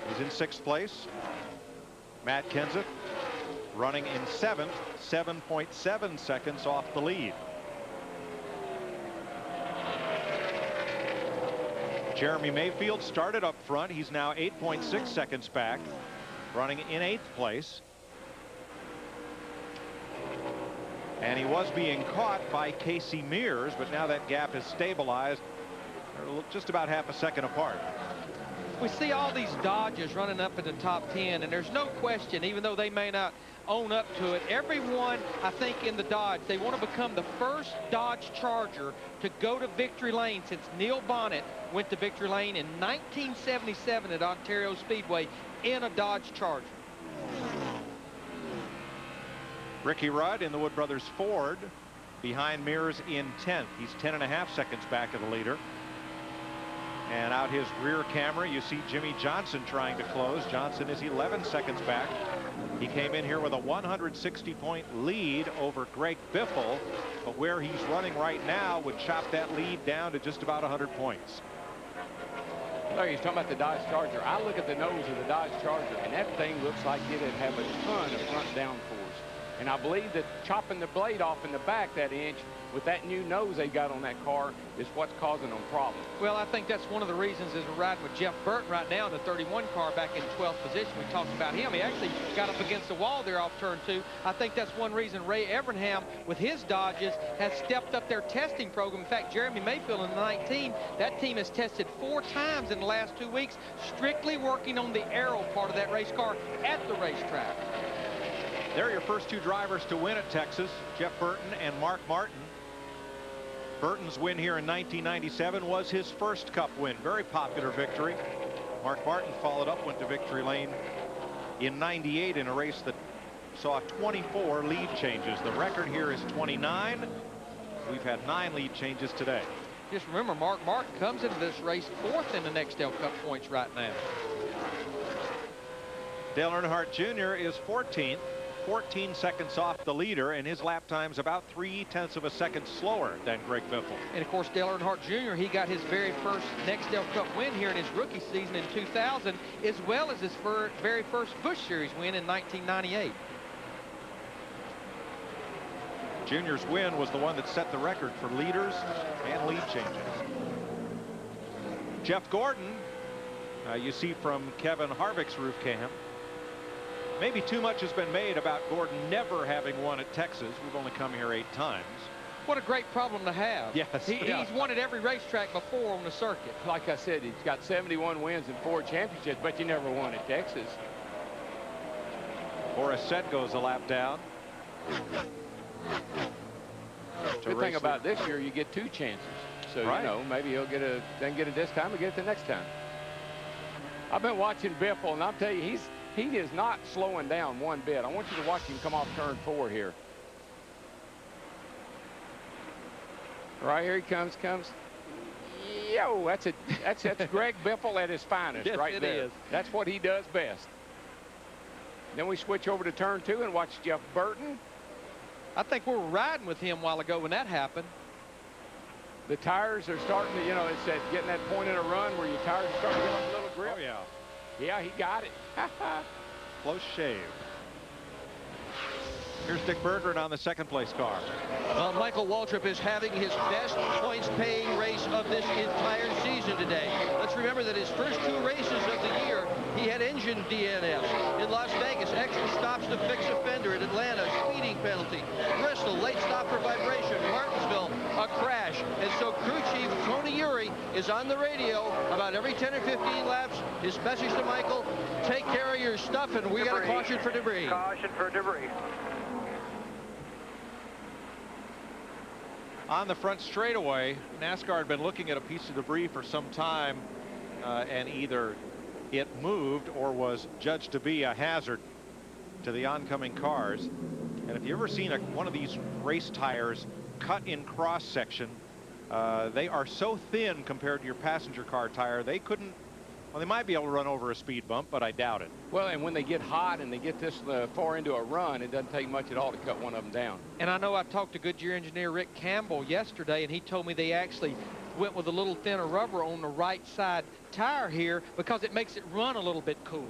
He's in 6th place. Matt Kenseth running in 7th, 7.7 seconds off the lead. Jeremy Mayfield started up front. He's now 8.6 seconds back, running in 8th place. And he was being caught by Casey Mears, but now that gap has stabilized. They're just about half a second apart. We see all these Dodges running up in the top 10, and there's no question, even though they may not own up to it, everyone, I think, in the Dodge, they want to become the first Dodge Charger to go to victory lane since Neil Bonnet went to victory lane in 1977 at Ontario Speedway in a Dodge Charger. Ricky Rudd in the Wood Brothers Ford behind Mears in 10th. He's 10.5 seconds back of the leader. And out his rear camera, you see Jimmy Johnson trying to close. Johnson is 11 seconds back. He came in here with a 160-point lead over Greg Biffle, but where he's running right now would chop that lead down to just about 100 points. Larry, he's talking about the Dodge Charger. I look at the nose of the Dodge Charger, and that thing looks like it'd have a ton of front downforce. And I believe that chopping the blade off in the back that inch with that new nose they got on that car is what's causing them problems. Well, I think that's one of the reasons is we're riding with Jeff Burton right now in the 31 car back in 12th position. We talked about him. He actually got up against the wall there off turn 2. I think that's one reason Ray Evernham with his Dodges has stepped up their testing program. In fact, Jeremy Mayfield in the 19, that team has tested 4 times in the last 2 weeks, strictly working on the aero part of that race car at the racetrack. They're your first 2 drivers to win at Texas, Jeff Burton and Mark Martin. Burton's win here in 1997 was his first Cup win. Very popular victory. Mark Martin followed up, went to victory lane in 98 in a race that saw 24 lead changes. The record here is 29. We've had 9 lead changes today. Just remember, Mark Martin comes into this race 4th in the Nextel Cup points right now. Dale Earnhardt Jr. is 14th. 14 seconds off the leader, and his lap time's about 0.3 of a second slower than Greg Biffle. And of course, Dale Earnhardt Jr., he got his very first Nextel Cup win here in his rookie season in 2000, as well as his very first Busch Series win in 1998. Junior's win was the one that set the record for leaders and lead changes. Jeff Gordon, you see from Kevin Harvick's roof cam. Maybe too much has been made about Gordon never having won at Texas. We've only come here 8 times. What a great problem to have. Yes. He's won at every racetrack before on the circuit. Like I said, he's got 71 wins and 4 championships, but you never won at Texas. Morissette goes a lap down. Good thing about this year, you get 2 chances. So, right. You know, maybe he'll get it this time or get it the next time. I've been watching Biffle, and I'll tell you, he is not slowing down one bit. I want you to watch him come off turn 4 here. Right here he comes. Yo, that's Greg Biffle at his finest. Yes, right it there. Is. That's what he does best. Then we switch over to turn 2 and watch Jeff Burton. I think we were riding with him a while ago when that happened. The tires are starting to, you know, it's that getting that point in a run where your tires are starting to get a little grip. Oh, yeah. Yeah, he got it. Close shave. Here's Dick Berggren on the second place car. Michael Waltrip is having his best points-paying race of this entire season today. Let's remember that his first 2 races of the year, he had engine DNFs. In Las Vegas, extra stops to fix a fender. In Atlanta, speeding penalty. Bristol, late stop for vibration. Martinsville, a crash. And so crew chief Tony Uri is on the radio about every 10 or 15 laps. His message to Michael, take care of your stuff, and we got a caution for debris. Caution for debris. On the front straightaway, NASCAR had been looking at a piece of debris for some time, and either it moved or was judged to be a hazard to the oncoming cars. And if you've ever seen one of these race tires cut in cross section, they are so thin compared to your passenger car tire, they couldn't, well, they might be able to run over a speed bump, but I doubt it. Well, and when they get hot and they get this far into a run, it doesn't take much at all to cut one of them down. And I know I talked to Goodyear engineer Rick Campbell yesterday, and he told me they actually went with a little thinner rubber on the right side tire here because it makes it run a little bit cooler.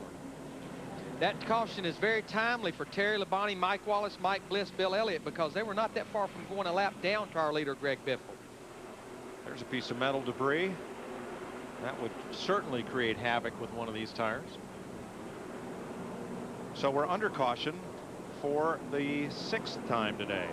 That caution is very timely for Terry Labonte, Mike Wallace, Mike Bliss, Bill Elliott, because they were not that far from going a lap down to our leader, Greg Biffle. There's a piece of metal debris. That would certainly create havoc with one of these tires. So we're under caution for the 6th time today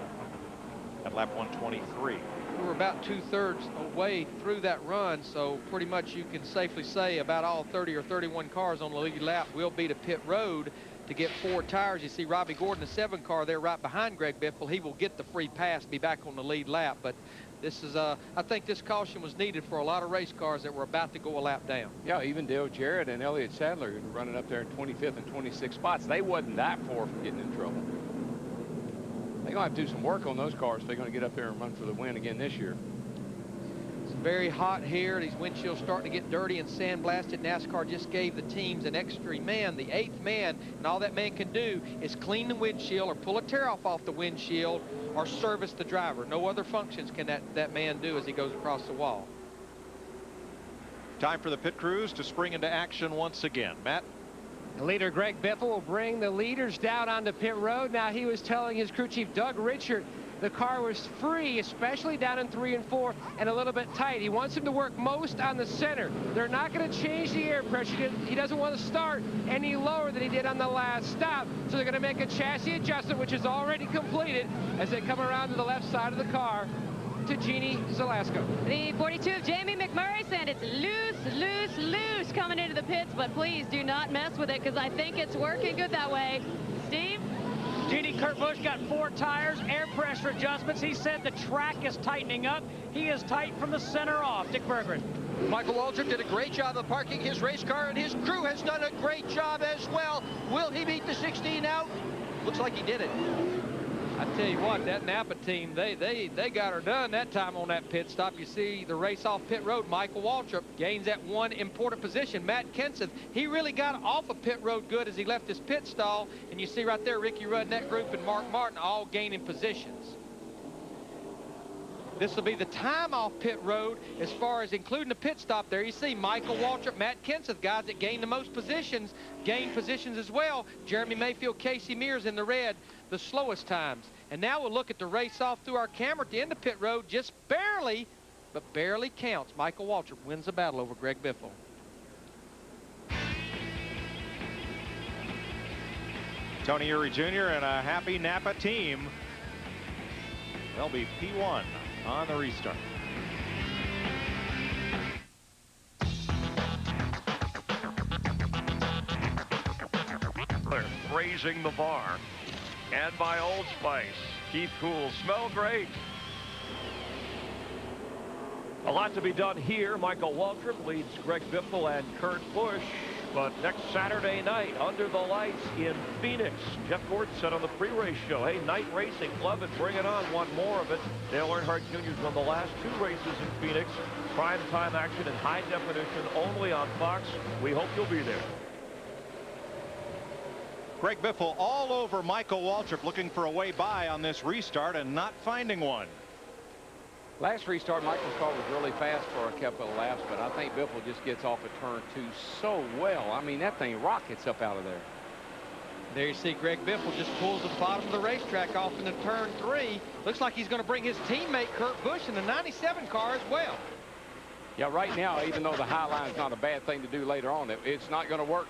at lap 123. We're about 2/3 away through that run, so pretty much you can safely say about all 30 or 31 cars on the lead lap will be to pit road to get 4 tires. You see Robbie Gordon, the 7 car there right behind Greg Biffle. He will get the free pass, be back on the lead lap. But this is, I think this caution was needed for a lot of race cars that were about to go a lap down. Yeah, even Dale Jarrett and Elliott Sadler running up there in 25th and 26th spots. They wasn't that far from getting in trouble. They're going to have to do some work on those cars if they're going to get up there and run for the win again this year. It's very hot here. These windshields starting to get dirty and sandblasted. NASCAR just gave the teams an extra man, the 8th man, and all that man can do is clean the windshield or pull a tear off the windshield or service the driver. No other functions can that man do as he goes across the wall. Time for the pit crews to spring into action once again. Matt? Leader Greg Biffle will bring the leaders down onto pit road. Now, he was telling his crew chief Doug Richard the car was free, especially down in 3 and 4 and a little bit tight. He wants him to work most on the center. They're not going to change the air pressure. He doesn't want to start any lower than he did on the last stop. So they're going to make a chassis adjustment, which is already completed, as they come around to the left side of the car to Jeannie Zalasko. The 42 of Jamie McMurray saying it's loose, loose, loose coming into the pits, but please do not mess with it because I think it's working good that way. Steve? Jeannie, Kurt Busch got 4 tires, air pressure adjustments. He said the track is tightening up. He is tight from the center off. Dick Berggren. Michael Waltrip did a great job of parking his race car, and his crew has done a great job as well. Will he beat the 16 out? Looks like he did it. I tell you what, that Napa team, they got her done that time on that pit stop. You see the race off pit road. Michael Waltrip gains that one important position. Matt Kenseth, he really got off of pit road good as he left his pit stall. And you see right there, Ricky Rudd, that group, and Mark Martin all gaining positions. This will be the time off pit road as far as including the pit stop there. You see Michael Waltrip, Matt Kenseth, guys that gained the most positions, gained positions as well. Jeremy Mayfield, Casey Mears in the red, the slowest times. And now we'll look at the race off through our camera at the end of pit road. Just barely, but barely counts. Michael Waltrip wins the battle over Greg Biffle. Tony Uri Jr. and a happy Napa team. They'll be P1 on the restart. They're raising the bar. And by Old Spice. Keep cool. Smell great. A lot to be done here. Michael Waltrip leads Greg Biffle and Kurt Busch. But next Saturday night, under the lights in Phoenix, Jeff Gordon said on the pre-race show, hey, night racing, love it, bring it on, want more of it. Dale Earnhardt Jr.'s won the last 2 races in Phoenix. Prime time action in high definition, only on Fox. We hope you'll be there. Greg Biffle all over Michael Waltrip, looking for a way by on this restart and not finding one. Last restart, Michael's car was really fast for a couple of laps, but I think Biffle just gets off at turn 2 so well. I mean, that thing rockets up out of there. There you see Greg Biffle just pulls the bottom of the racetrack off into turn 3. Looks like he's going to bring his teammate Kurt Busch in the 97 car as well. Yeah, right now, even though the high line is not a bad thing to do later on, it's not going to work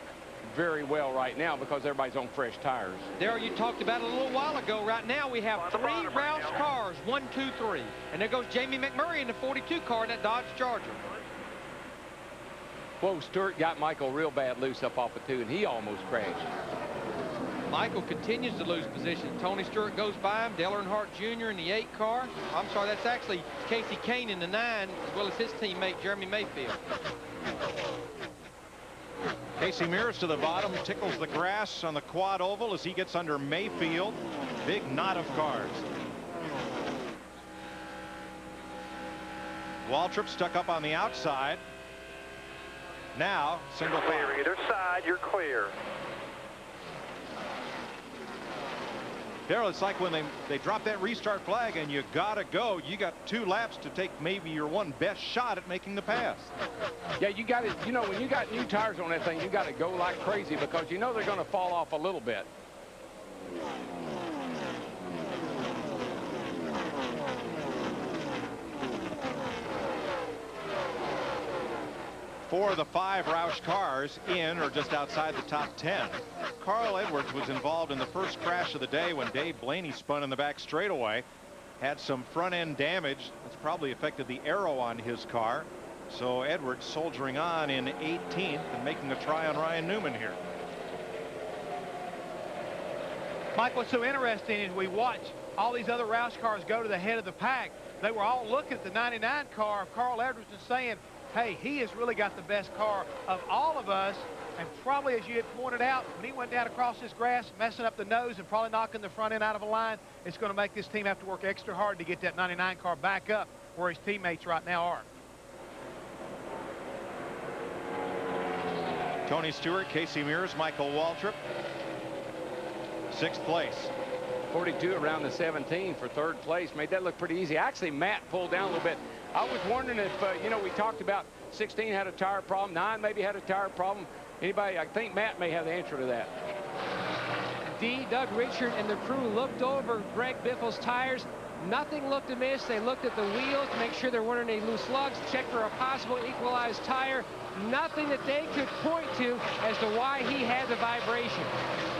very well right now because everybody's on fresh tires. Daryl, you talked about it a little while ago. Right now we have 3 Roush cars, 1, 2, 3. And there goes Jamie McMurray in the 42 car in that Dodge Charger. Whoa, Stewart got Michael real bad loose up off of 2, and he almost crashed. Michael continues to lose position. Tony Stewart goes by him. Dale Earnhardt Jr. in the 8 car. I'm sorry, that's actually Casey Kane in the 9, as well as his teammate Jeremy Mayfield. Casey Mears to the bottom, tickles the grass on the quad oval as he gets under Mayfield. Big knot of cars. Waltrip stuck up on the outside. Now, single clear either side, you're clear. Daryl, it's like when they drop that restart flag and you gotta go. You got 2 laps to take maybe your one best shot at making the pass. Yeah, you got it. You know, when you got new tires on that thing, you got to go like crazy because you know they're going to fall off a little bit. Four of the 5 Roush cars in or just outside the top 10. Carl Edwards was involved in the first crash of the day when Dave Blaney spun in the back straightaway. Had some front end damage. That's probably affected the aero on his car. So Edwards soldiering on in 18th and making a try on Ryan Newman here. Mike, what's so interesting is we watch all these other Roush cars go to the head of the pack. They were all looking at the 99 car of Carl Edwards and saying, hey, he has really got the best car of all of us. And probably, as you had pointed out, when he went down across this grass, messing up the nose and probably knocking the front end out of a line, it's going to make this team have to work extra hard to get that 99 car back up where his teammates right now are. Tony Stewart, Casey Mears, Michael Waltrip. 6th place. 42 around the 17 for 3rd place. Made that look pretty easy. Actually, Matt pulled down a little bit. I was wondering if, you know, we talked about 16 had a tire problem. 9 maybe had a tire problem. Anybody? I think Matt may have the answer to that. Doug Richard and the crew looked over Greg Biffle's tires. Nothing looked amiss. They looked at the wheels to make sure there weren't any loose lugs, checked for a possible equalized tire. Nothing that they could point to as to why he had the vibration.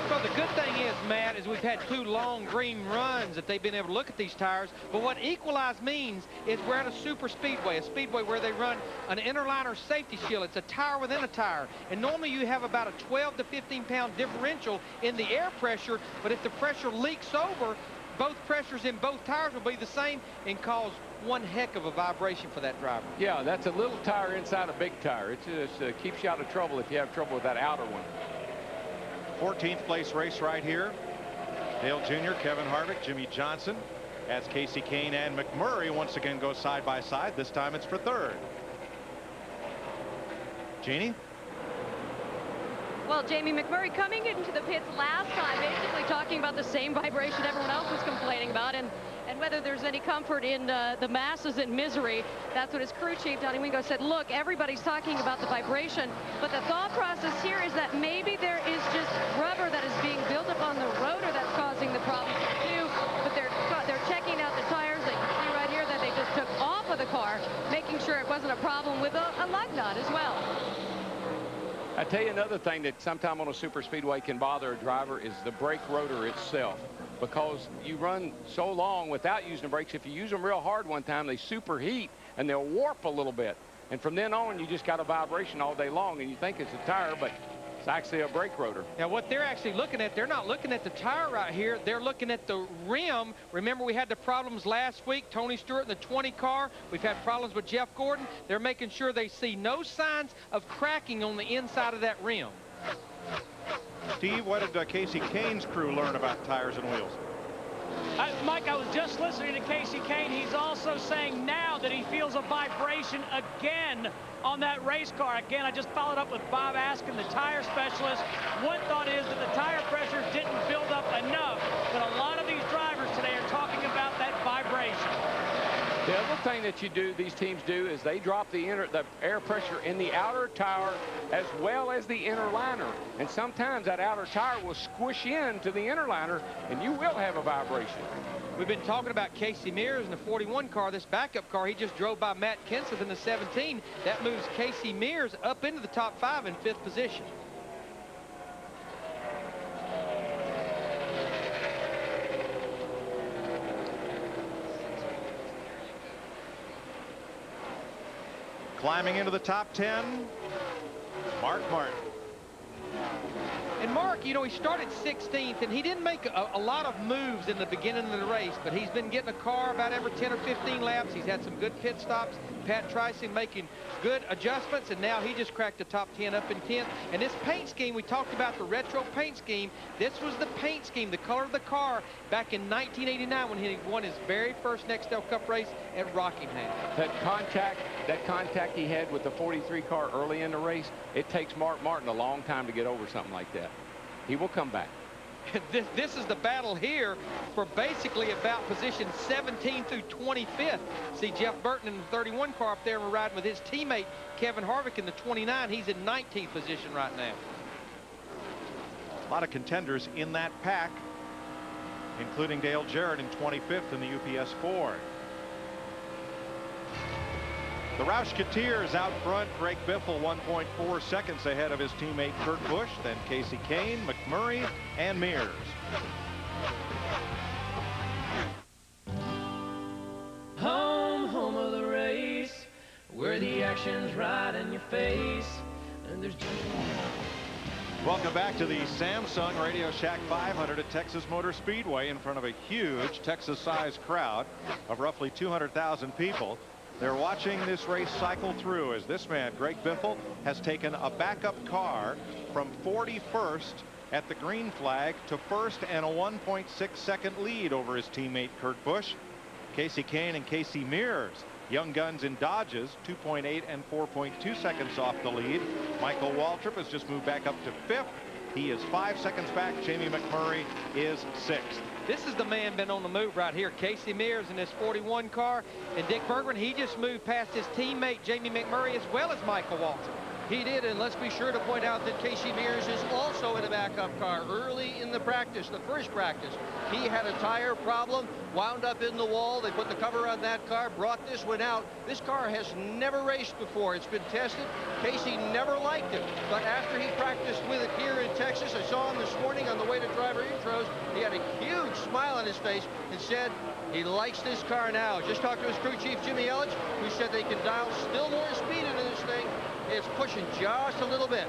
Well, the good thing is, Matt, is we've had 2 long green runs that they've been able to look at these tires. But what equalize means is we're at a super speedway, a speedway where they run an interliner safety shield. It's a tire within a tire. And normally you have about a 12 to 15-pound differential in the air pressure. But if the pressure leaks over, both pressures in both tires will be the same and cause one heck of a vibration for that driver. Yeah, that's a little tire inside a big tire. It just keeps you out of trouble if you have trouble with that outer one. 14th place race right here. Dale Jr., Kevin Harvick, Jimmy Johnson, as Casey Kane and McMurray once again go side by side. This time it's for 3rd. Jeannie? Well, Jamie McMurray coming into the pits last time, basically talking about the same vibration everyone else was complaining about, and whether there's any comfort in the masses in misery. That's what his crew chief, Donnie Wingo, said. Look, everybody's talking about the vibration, but the thought process here is that maybe there is just rubber that is being built up on the rotor that's causing the problem too. But they're checking out the tires that you see right here that they just took off of the car, making sure it wasn't a problem with a lug nut as well. I tell you another thing that sometime on a super speedway can bother a driver is the brake rotor itself, because you run so long without using the brakes. If you use them real hard one time, they superheat and they'll warp a little bit, and from then on you just got a vibration all day long and you think it's a tire, but it's actually a brake rotor. Now what they're actually looking at, they're not looking at the tire right here, they're looking at the rim. Remember, we had the problems last week, Tony Stewart in the 20 car. We've had problems with Jeff Gordon. They're making sure they see no signs of cracking on the inside of that rim. Steve, what did Casey Kane's crew learn about tires and wheels? Mike, I was just listening to Casey Kane. He's also saying now that he feels a vibration again on that race car. Again, I just followed up with Bob Askin, the tire specialist. One thought is that the tire pressure didn't build up enough, but a lot of these drivers today are talking about that vibration. The other thing that these teams do is they drop the air pressure in the outer tire as well as the inner liner. And sometimes that outer tire will squish into the inner liner, and you will have a vibration. We've been talking about Casey Mears in the 41 car. This backup car, he just drove by Matt Kenseth in the 17. That moves Casey Mears up into the top 5 in 5th position. Climbing into the top 10, Mark Martin. And Mark, you know, he started 16th, and he didn't make a lot of moves in the beginning of the race, but he's been getting a car about every 10 or 15 laps. He's had some good pit stops. Pat Tricing making good adjustments, and now he just cracked the top 10 up in 10th. And this paint scheme, we talked about the retro paint scheme. This was the paint scheme, the color of the car back in 1989 when he won his very first Nextel Cup race at Rockingham. That contact he had with the 43 car early in the race, it takes Mark Martin a long time to get over something like that. He will come back. This is the battle here for basically about position 17 through 25th. See Jeff Burton in the 31 car up there, and we're riding with his teammate Kevin Harvick in the 29. He's in 19th position right now. A lot of contenders in that pack, including Dale Jarrett in 25th in the UPS Ford. The Roush-Keteers out front. Greg Biffle 1.4 seconds ahead of his teammate Kurt Busch, then Casey Kane, McMurray, and Mears. Home of the race, where the action's right in your face, and there's just Welcome back to the Samsung Radioshack 500 at Texas Motor Speedway in front of a huge Texas-sized crowd of roughly 200,000 people. They're watching this race cycle through as this man, Greg Biffle, has taken a backup car from 41st at the green flag to first and a 1.6 second lead over his teammate Kurt Busch. Casey Kane and Casey Mears, young guns in Dodges, 2.8 and 4.2 seconds off the lead. Michael Waltrip has just moved back up to 5th. He is 5 seconds back. Jamie McMurray is 6th. This is the man been on the move right here. Casey Mears in this 41 car. And Dick Berggren, he just moved past his teammate Jamie McMurray as well as Michael Waltrip. He did, and let's be sure to point out that Casey Mears is also in a backup car early in the practice, the first practice. He had a tire problem, wound up in the wall. They put the cover on that car, brought this one out. This car has never raced before. It's been tested. Casey never liked it, but after he practiced with it here in Texas, I saw him this morning on the way to driver intros. He had a huge smile on his face and said he likes this car now. Just talked to his crew chief, Jimmy Elledge, who said they can dial still more speed into this thing. It's pushing just a little bit.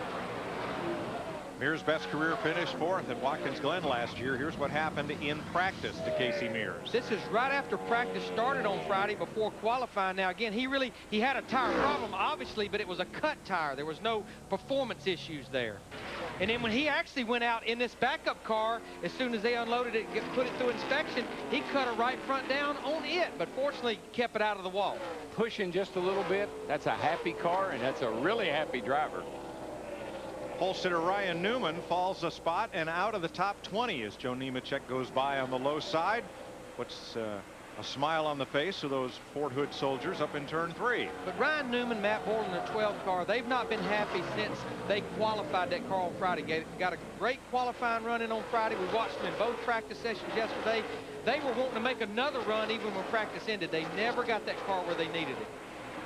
Mears' best career finish 4th at Watkins Glen last year. Here's what happened in practice to Casey Mears. This is right after practice started on Friday before qualifying. Now again, he had a tire problem obviously, but it was a cut tire. There was no performance issues there. And then when he actually went out in this backup car, as soon as they unloaded it, put it through inspection, he cut a right front down on it, but fortunately kept it out of the wall. Pushing just a little bit, that's a happy car, and that's a really happy driver. Pole sitter Ryan Newman falls a spot and out of the top 20 as Joe Nemechek goes by on the low side. Puts a smile on the face of those Fort Hood soldiers up in turn 3. But Ryan Newman, Matt Boyle in the 12 car, they've not been happy since they qualified that car on Friday. Got a great qualifying run in on Friday. We watched them in both practice sessions yesterday. They were wanting to make another run even when practice ended. They never got that car where they needed it.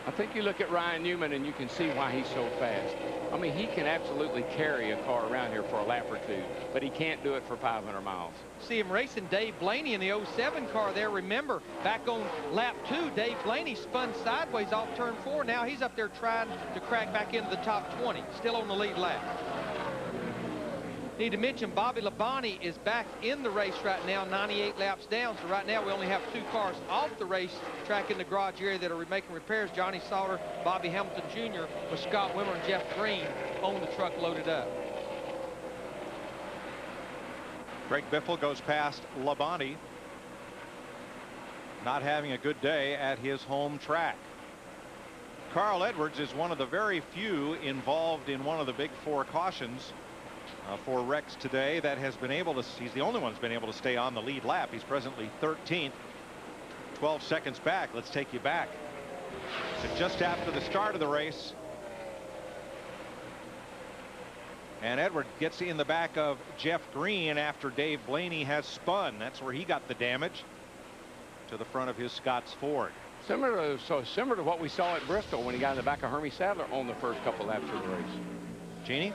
I think you look at Ryan Newman and you can see why he's so fast. I mean, he can absolutely carry a car around here for a lap or two, but he can't do it for 500 miles. See him racing Dave Blaney in the 07 car there. Remember, back on lap 2, Dave Blaney spun sideways off turn 4. Now he's up there trying to crack back into the top 20, still on the lead lap. Need to mention Bobby Labonte is back in the race right now, 98 laps down. So right now we only have 2 cars off the race track in the garage area that are making repairs. Johnny Sauter, Bobby Hamilton Jr. with Scott Wimmer and Jeff Green on the truck loaded up. Greg Biffle goes past Labonte, not having a good day at his home track. Carl Edwards is one of the very few involved in one of the big 4 cautions for Rex today that has been able to, he's the only one who's been able to stay on the lead lap. He's presently 13th. 12 seconds back. Let's take you back to just after the start of the race. And Edward gets in the back of Jeff Green after Dave Blaney has spun. That's where he got the damage, to the front of his Scott's Ford. Similar to what we saw at Bristol when he got in the back of Hermie Sadler on the first couple laps of the race. Jeannie?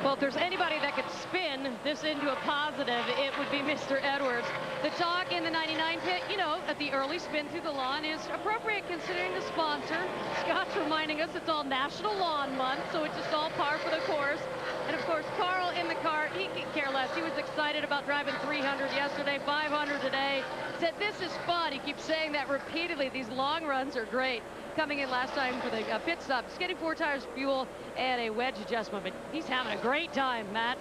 Well, if there's anybody that could spin this into a positive, it would be Mr. Edwards. The talk in the 99 pit, you know, at the early spin through the lawn is appropriate considering the sponsor. Scott's reminding us it's all National Lawn Month, so it's just all par for the course. And of course, Carl in the car, he could care less. He was excited about driving 300 yesterday, 500 today. Said, this is fun. He keeps saying that repeatedly. These long runs are great. Coming in last time for the pit stop, just getting 4 tires of fuel and a wedge adjustment, but he's having a great time, Matt.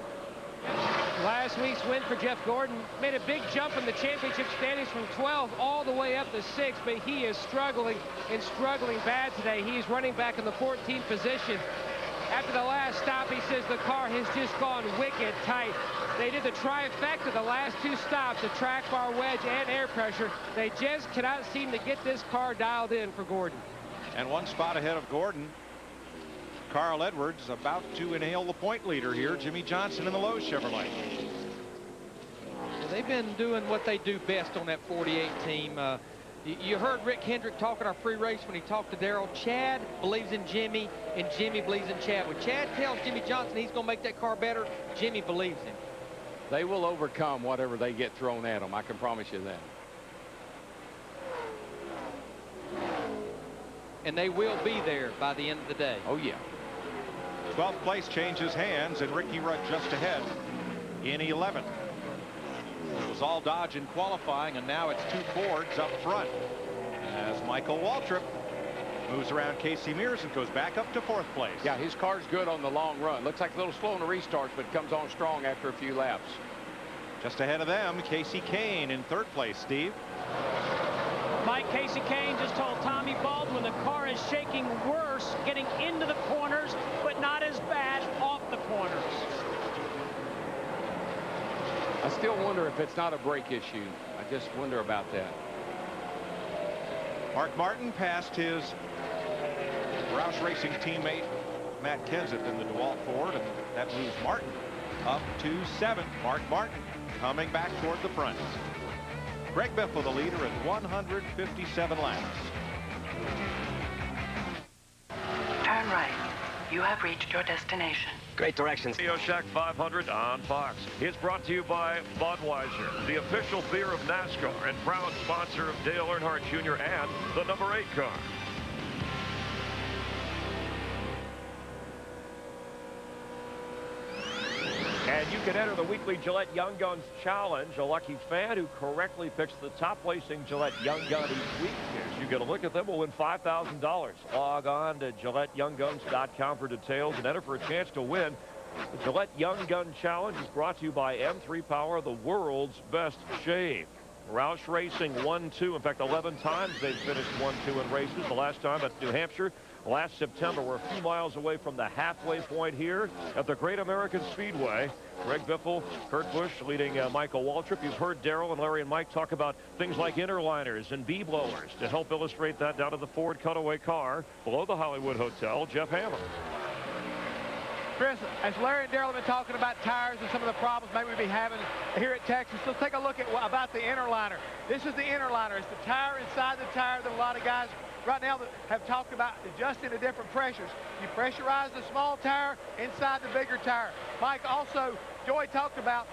Last week's win for Jeff Gordon made a big jump in the championship standings from 12 all the way up to 6, but he is struggling and struggling bad today. He's running back in the 14th position. After the last stop, he says the car has just gone wicked tight. They did the trifecta the last 2 stops, the track bar wedge and air pressure. They just cannot seem to get this car dialed in for Gordon. And 1 spot ahead of Gordon, Carl Edwards about to inhale the point leader here. Jimmy Johnson in the Lowe's Chevrolet. Well, they've been doing what they do best on that 48 team. You heard Rick Hendrick talking our pre-race when he talked to Darrell. Chad believes in Jimmy, and Jimmy believes in Chad. When Chad tells Jimmy Johnson he's going to make that car better, Jimmy believes him. They will overcome whatever they get thrown at them. I can promise you that. And they will be there by the end of the day. Oh, yeah. 12th place changes hands, and Ricky Rudd just ahead in 11th. It was all Dodge in qualifying, and now it's 2 Fords up front as Michael Waltrip moves around Casey Mears and goes back up to 4th place. Yeah, his car's good on the long run. Looks like a little slow in the restarts, but comes on strong after a few laps. Just ahead of them, Casey Kane in 3rd place. Steve? Mike, Casey Kane just told Tommy Baldwin the car is shaking worse getting into the corners, but not as bad off the corners. I still wonder if it's not a brake issue. I just wonder about that. Mark Martin passed his Roush Racing teammate Matt Kenseth in the DeWalt Ford, and that moves Martin up to 7th. Mark Martin coming back toward the front. Greg Biffle, the leader, at 157 laps. Turn right. You have reached your destination. Great directions. Radioshack 500 on Fox. It's brought to you by Budweiser, the official beer of NASCAR and proud sponsor of Dale Earnhardt Jr. and the number 8 car. And you can enter the weekly Gillette Young Guns Challenge. A lucky fan who correctly picks the top placing Gillette Young Gun each week. As you get a look at them, will win $5,000. Log on to GilletteYoungGuns.com for details and enter for a chance to win. The Gillette Young Gun Challenge is brought to you by M3 Power, the world's best shave. Roush Racing 1-2. In fact, 11 times they've finished 1-2 in races. The last time at New Hampshire last September. We're a few miles away from the halfway point here at the Great American Speedway. Greg Biffle, Kurt Busch leading Michael Waltrip. You've heard Darrell and Larry and Mike talk about things like interliners and B-blowers to help illustrate that down to the Ford cutaway car below the Hollywood Hotel. Jeff Hammond. Chris, as Larry and Darrell have been talking about tires and some of the problems maybe we'll be having here at Texas, let's take a look at about the interliner. This is the interliner. It's the tire inside the tire that a lot of guys right now that have talked about adjusting to different pressures. You pressurize the small tire inside the bigger tire. Mike, also, Joy talked about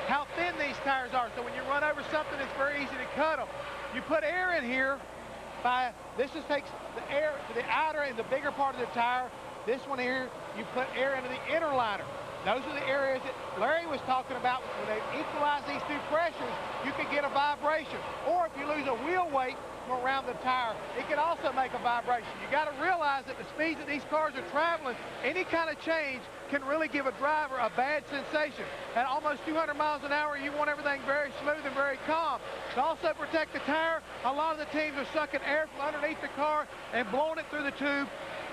how thin these tires are. So when you run over something, it's very easy to cut them. You put air in here this just takes the air to the outer and the bigger part of the tire. This one here, you put air into the interliner. Those are the areas that Larry was talking about. When they equalize these two pressures, you can get a vibration. Or if you lose a wheel weight from around the tire, it can also make a vibration. You got to realize that the speeds that these cars are traveling, any kind of change can really give a driver a bad sensation. At almost 200 miles an hour, you want everything very smooth and very calm. To also protect the tire, a lot of the teams are sucking air from underneath the car and blowing it through the tube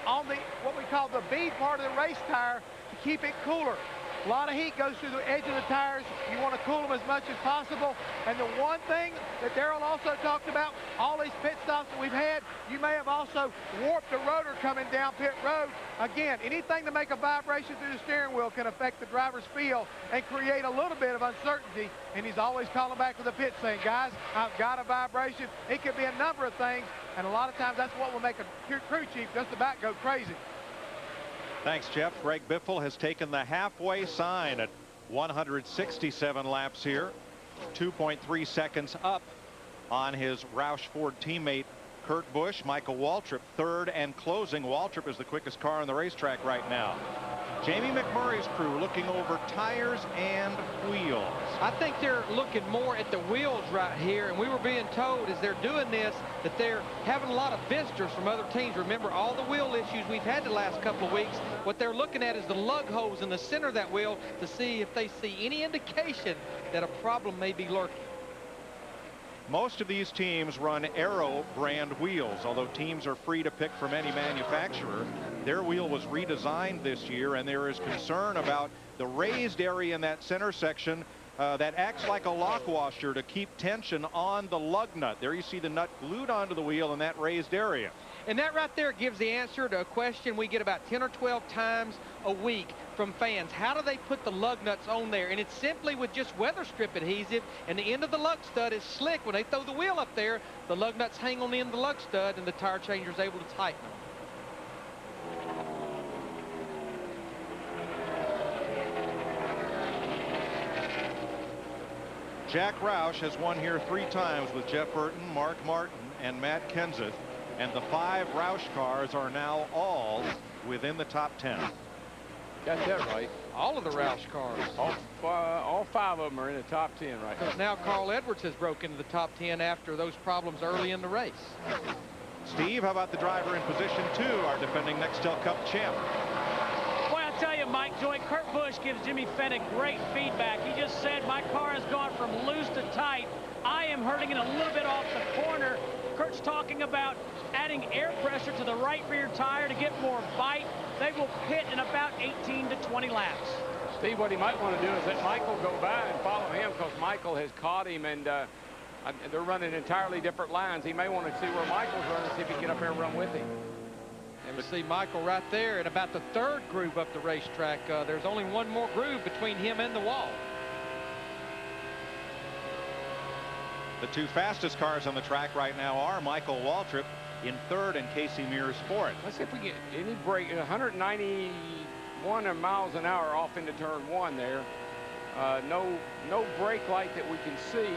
on the what we call the bead part of the race tire to keep it cooler. A lot of heat goes through the edge of the tires. You want to cool them as much as possible. And the one thing that Darrell also talked about, all these pit stops that we've had, you may have also warped the rotor coming down pit road. Again, anything to make a vibration through the steering wheel can affect the driver's feel and create a little bit of uncertainty. And he's always calling back to the pit saying, guys, I've got a vibration. It could be a number of things. And a lot of times that's what will make a crew chief just about go crazy. Thanks, Jeff. Greg Biffle has taken the halfway sign at 167 laps here. 2.3 seconds up on his Roush Ford teammate Kurt Busch. Michael Waltrip third and closing. Waltrip is the quickest car on the racetrack right now. Jamie McMurray's crew looking over tires and wheels. I think they're looking more at the wheels right here, and we were being told as they're doing this that they're having a lot of visitors from other teams. Remember all the wheel issues we've had the last couple of weeks. What they're looking at is the lug holes in the center of that wheel to see if they see any indication that a problem may be lurking. Most of these teams run Aero brand wheels, although teams are free to pick from any manufacturer. Their wheel was redesigned this year, and there is concern about the raised area in that center section that acts like a lock washer to keep tension on the lug nut. There you see the nut glued onto the wheel in that raised area. And that right there gives the answer to a question we get about 10 or 12 times a week from fans. How do they put the lug nuts on there? And it's simply with just weather strip adhesive, and the end of the lug stud is slick. When they throw the wheel up there, the lug nuts hang on the end of the lug stud, and the tire changer is able to tighten them. Jack Roush has won here 3 times with Jeff Burton, Mark Martin, and Matt Kenseth. And the 5 Roush cars are now all within the top 10. Got that right. All of the Roush cars. All 5 of them are in the top 10 right now. Now Carl Edwards has broken into the top 10 after those problems early in the race. Steve, how about the driver in position 2, our defending Nextel Cup champ? Boy, I'll tell you, Mike Joy, Kurt Busch gives Jimmy Fennick great feedback. He just said, my car has gone from loose to tight. I am hurting it a little bit off the corner. Kurt's talking about adding air pressure to the right rear tire to get more bite. They will pit in about 18 to 20 laps. Steve, what he might want to do is let Michael go by and follow him, because Michael has caught him, and they're running entirely different lines. He may want to see where Michael's running, see if he can get up there and run with him. And we see Michael right there in about the 3rd groove up the racetrack. There's only one more groove between him and the wall. The 2 fastest cars on the track right now are Michael Waltrip in 3rd and Casey Mears 4th. Let's see if we get any break. 191 miles an hour off into turn 1 there. No brake light that we can see.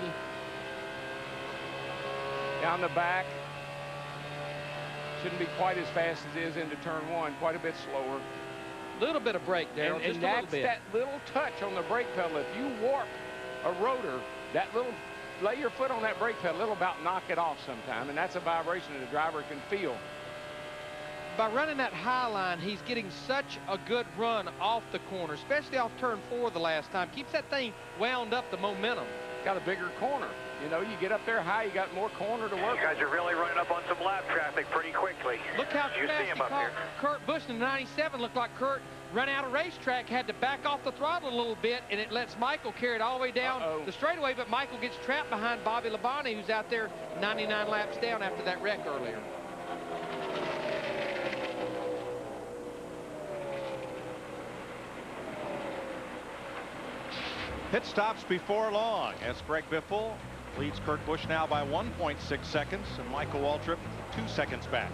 Down the back. Shouldn't be quite as fast as it is into turn 1. Quite a bit slower. Little bit of brake there. And that's that little touch on the brake pedal. If you warp a rotor, that little, lay your foot on that brake pedal, it'll about knock it off sometime, and that's a vibration that the driver can feel. By running that high line, he's getting such a good run off the corner, especially off turn 4 the last time. Keeps that thing wound up, the momentum. Got a bigger corner. You know, you get up there high, you got more corner to work. You guys are really running up on some lap traffic pretty quickly. Look how you fast see him he up caught here. Kurt Busch in the 97. Looked like Kurt run out of racetrack, had to back off the throttle a little bit, and it lets Michael carry it all the way down the straightaway, but Michael gets trapped behind Bobby Labonte, who's out there 99 laps down after that wreck earlier. Pit stops before long as Greg Biffle leads Kurt Busch now by 1.6 seconds, and Michael Waltrip 2 seconds back.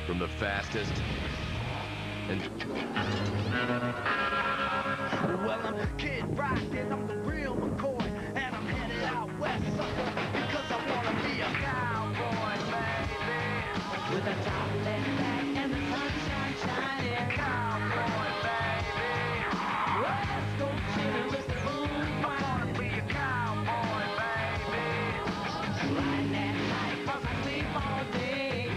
From the fastest and well, I'm Kid Rock and I'm the real McCoy, and I'm headed out west, sucker, because I want to be a cowboy, baby, with a top left back and the sunshine shining. Cowboy, baby, well, let's go chillin' with the boom. I want to be a cowboy, baby, riding that night 'cause I sleep all day.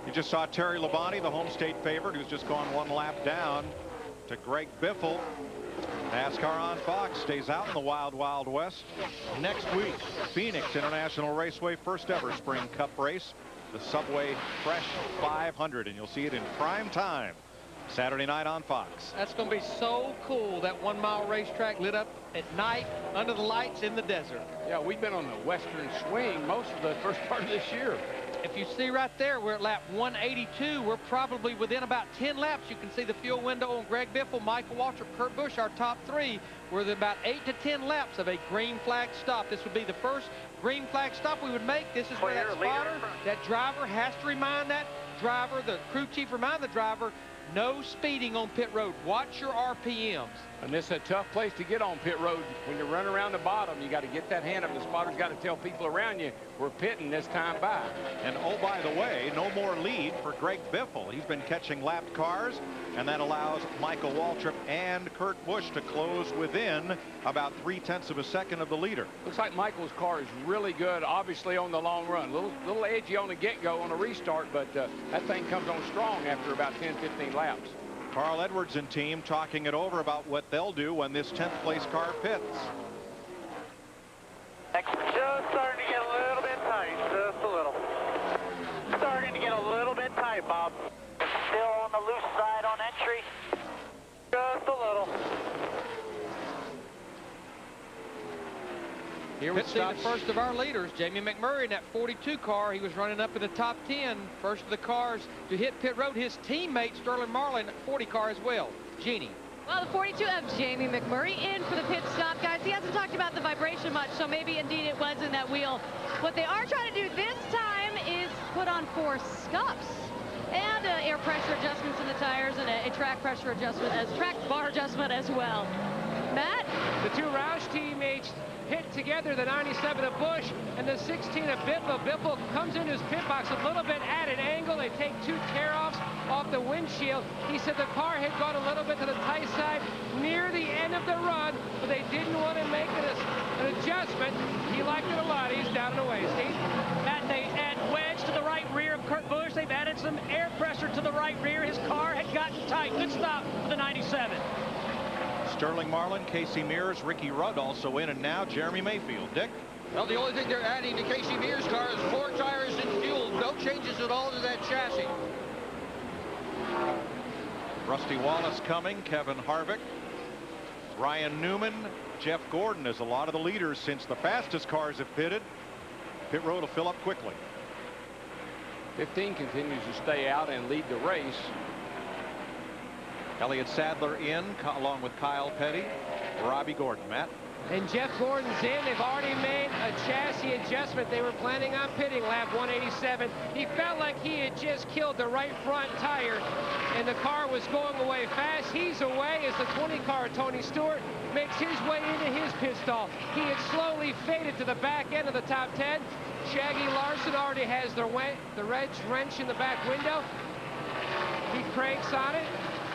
You just saw Terry Labonte, the home state favorite, who's just gone 1 lap down to Greg Biffle. NASCAR on Fox stays out in the wild, wild west. Next week, Phoenix International Raceway, first ever Spring Cup race, the Subway Fresh 500, and you'll see it in prime time Saturday night on Fox. That's going to be so cool, that 1 mile racetrack lit up at night under the lights in the desert. Yeah, we've been on the western swing most of the first part of this year. If you see right there, we're at lap 182. We're probably within about 10 laps. You can see the fuel window on Greg Biffle, Michael Waltrip, Kurt Busch, our top 3. We're within about 8 to 10 laps of a green flag stop. This would be the first green flag stop we would make. This is where that spotter, that driver has to remind that driver, the crew chief remind the driver, no speeding on pit road. Watch your RPMs. And this is a tough place to get on pit road. When you run around the bottom, you got to get that hand up. The spotter's got to tell people around you, we're pitting this time by. And oh, by the way, no more lead for Greg Biffle. He's been catching lapped cars, and that allows Michael Waltrip and Kurt Busch to close within about 0.3 of a second of the leader. Looks like Michael's car is really good, obviously, on the long run. Little edgy on the get-go on a restart, but that thing comes on strong after about 10, 15 laps. Carl Edwards and team talking it over about what they'll do when this 10th place car pits. Just starting to get a little bit tight, just a little. Starting to get a little bit tight, Bob. Still on the loose side on entry. Just a little. Here we see the first of our leaders, Jamie McMurray, in that 42 car. He was running up in the top 10. First of the cars to hit pit road. His teammate, Sterling Marlin, 40 car as well. Jeannie. Well, the 42 of Jamie McMurray in for the pit stop, guys. He hasn't talked about the vibration much, so maybe indeed it was in that wheel. What they are trying to do this time is put on 4 scuffs and air pressure adjustments in the tires and a track pressure adjustment, track bar adjustment as well. Matt? The 2 Roush teammates hit together, the 97 of Busch and the 16 of Biffle. Biffle comes into his pit box a little bit at an angle. They take 2 tear-offs off the windshield. He said the car had gone a little bit to the tight side near the end of the run, but they didn't want to make an adjustment. He liked it a lot. He's down and away. Steve? Matt, they add wedge to the right rear of Kurt Busch. They've added some air pressure to the right rear. His car had gotten tight. Good stop for the 97. Sterling Marlin, Casey Mears, Ricky Rudd also in, and now Jeremy Mayfield. Dick? Well, the only thing they're adding to Casey Mears' car is 4 tires and fuel. No changes at all to that chassis. Rusty Wallace coming, Kevin Harvick, Ryan Newman, Jeff Gordon as a lot of the leaders since the fastest cars have pitted. Pit road will fill up quickly. 15 continues to stay out and lead the race. Elliott Sadler in, along with Kyle Petty, Robbie Gordon. Matt? And Jeff Gordon's in. They've already made a chassis adjustment. They were planning on pitting lap 187. He felt like he had just killed the right front tire, and the car was going away fast. He's away as the 20 car, Tony Stewart, makes his way into his pit stall. He had slowly faded to the back end of the top 10. Shaggy Larson already has the red wrench in the back window. He cranks on it.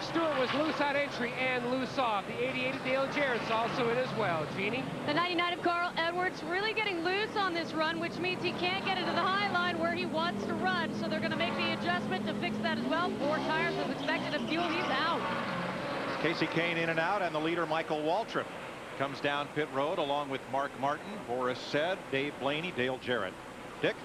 Stewart was loose on entry and loose off. The 88 of Dale Jarrett's also in as well. Jeannie? The 99 of Carl Edwards really getting loose on this run, which means he can't get into the high line where he wants to run. So they're going to make the adjustment to fix that as well. 4 tires as expected of fuel. He's out. Casey Kane in and out, and the leader Michael Waltrip comes down pit road along with Mark Martin, Boris Said, Dave Blaney, Dale Jarrett. Dick?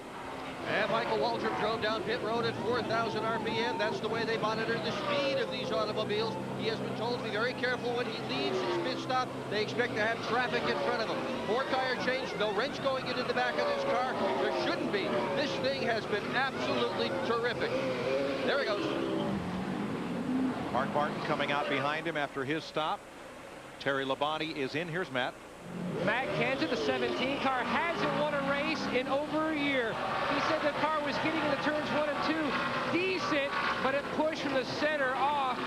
And Michael Waltrip drove down pit road at 4,000 RPM. That's the way they monitor the speed of these automobiles. He has been told to be very careful when he leaves his pit stop. They expect to have traffic in front of him. 4 tire change, no wrench going into the back of this car. There shouldn't be. This thing has been absolutely terrific. There he goes. Mark Martin coming out behind him after his stop. Terry Labonte is in. Here's Matt. Matt Kenseth, the 17 car, hasn't won a race in over a year. He said the car was getting into turns 1 and 2 decent, but it pushed from the center off.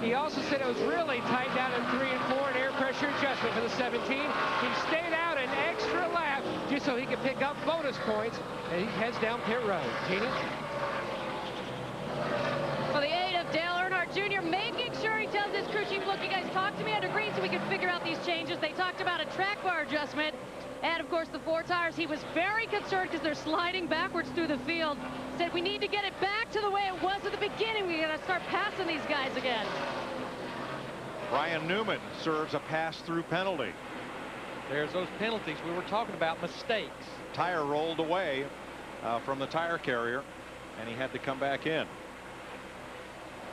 He also said it was really tight down in 3 and 4, an air pressure adjustment for the 17. He stayed out an extra lap just so he could pick up bonus points, and he heads down pit road. Jeannie? For the 8 of Dale Earnhardt Jr., making sure he tells his crew chief, look, you guys talk to me under green so we can figure out these changes. They talked about a track bar adjustment and, of course, the 4 tires. He was very concerned because they're sliding backwards through the field. Said we need to get it back to the way it was at the beginning. We got to start passing these guys again. Ryan Newman serves a pass-through penalty. There's those penalties we were talking about, mistakes. Tire rolled away from the tire carrier, and he had to come back in.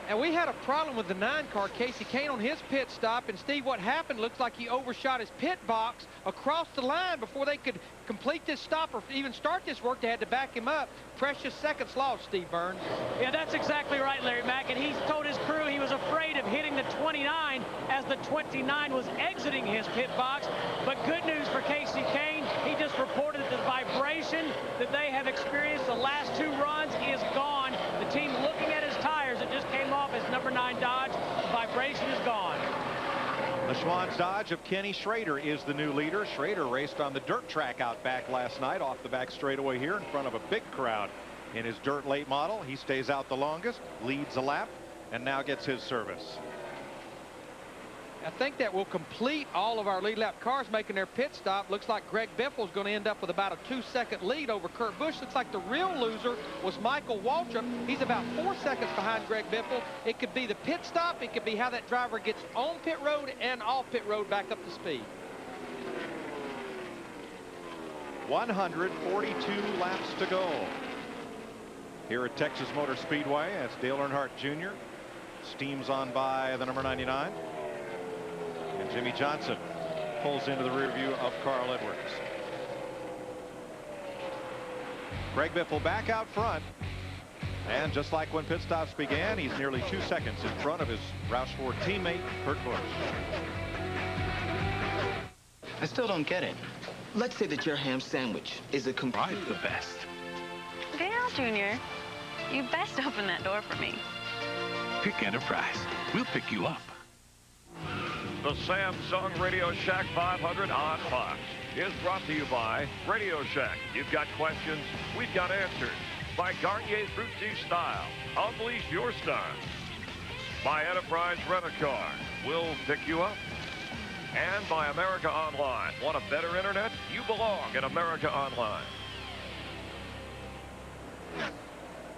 And we had a problem with the 9 car, Casey Kane, on his pit stop. And Steve, what happened, looks like he overshot his pit box across the line before they could complete this stop or even start this work. They had to back him up. Precious seconds lost, Steve Burns. Yeah, that's exactly right, Larry Mack. And he's told his crew he was afraid of hitting the 29 as the 29 was exiting his pit box. But good news for Casey Kane. He just reported that the vibration that they have experienced the last 2 runs is gone. The team looking at his tires, it just came off as number 9 Dodge. The vibration is gone. The Schwann's Dodge of Kenny Schrader is the new leader. Schrader raced on the dirt track out back last night off the back straightaway here in front of a big crowd in his dirt late model. He stays out the longest, leads a lap, and now gets his service. I think that will complete all of our lead lap cars making their pit stop. Looks like Greg Biffle is going to end up with about a 2-second lead over Kurt Busch. Looks like the real loser was Michael Waltrip. He's about 4 seconds behind Greg Biffle. It could be the pit stop. It could be how that driver gets on pit road and off pit road back up to speed. 142 laps to go here at Texas Motor Speedway. That's Dale Earnhardt Jr. steams on by the number 99. And Jimmy Johnson pulls into the rear view of Carl Edwards. Greg Biffle back out front. And just like when pit stops began, he's nearly 2 seconds in front of his Roush Ford teammate, Kurt Busch. I still don't get it. Let's say that your ham sandwich is the best. Dale Jr., you best open that door for me. Pick Enterprise. We'll pick you up. The Samsung Radioshack 500 on Fox is brought to you by Radioshack. You've got questions, we've got answers. By Garnier Fruit Juice Style, unleash your style. By Enterprise Rent-A-Car, we'll pick you up. And by America Online. Want a better internet? You belong in America Online.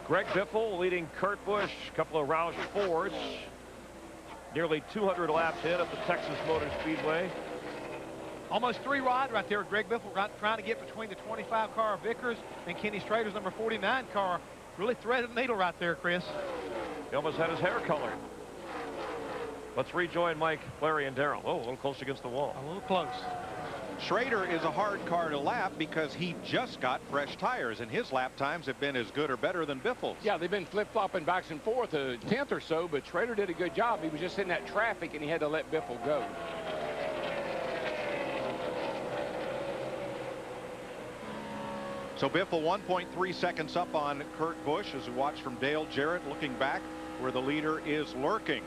Greg Biffle leading Kurt Busch, a couple of Roush Fords. Nearly 200 laps in at the Texas Motor Speedway. Almost 3 wide right there. Greg Biffle trying to get between the 25 car of Vickers and Kenny Schrader's number 49 car. Really threaded the needle right there, Chris. He almost had his hair colored. Let's rejoin Mike, Larry, and Darrell. Oh, a little close against the wall. A little close. Schrader is a hard car to lap because he just got fresh tires, and his lap times have been as good or better than Biffle's. Yeah, they've been flip-flopping back and forth a tenth or so, but Schrader did a good job. He was just in that traffic, and he had to let Biffle go. So Biffle 1.3 seconds up on Kurt Busch as we watch from Dale Jarrett looking back where the leader is lurking.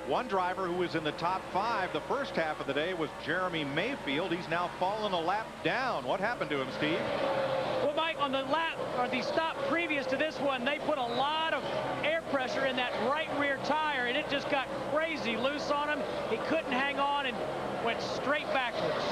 One driver who was in the top 5 the first half of the day was Jeremy Mayfield. He's now fallen a lap down. What happened to him, Steve? Well, Mike, on the lap or the stop previous to this one, they put a lot of air pressure in that right rear tire, and it just got crazy loose on him. He couldn't hang on and went straight backwards.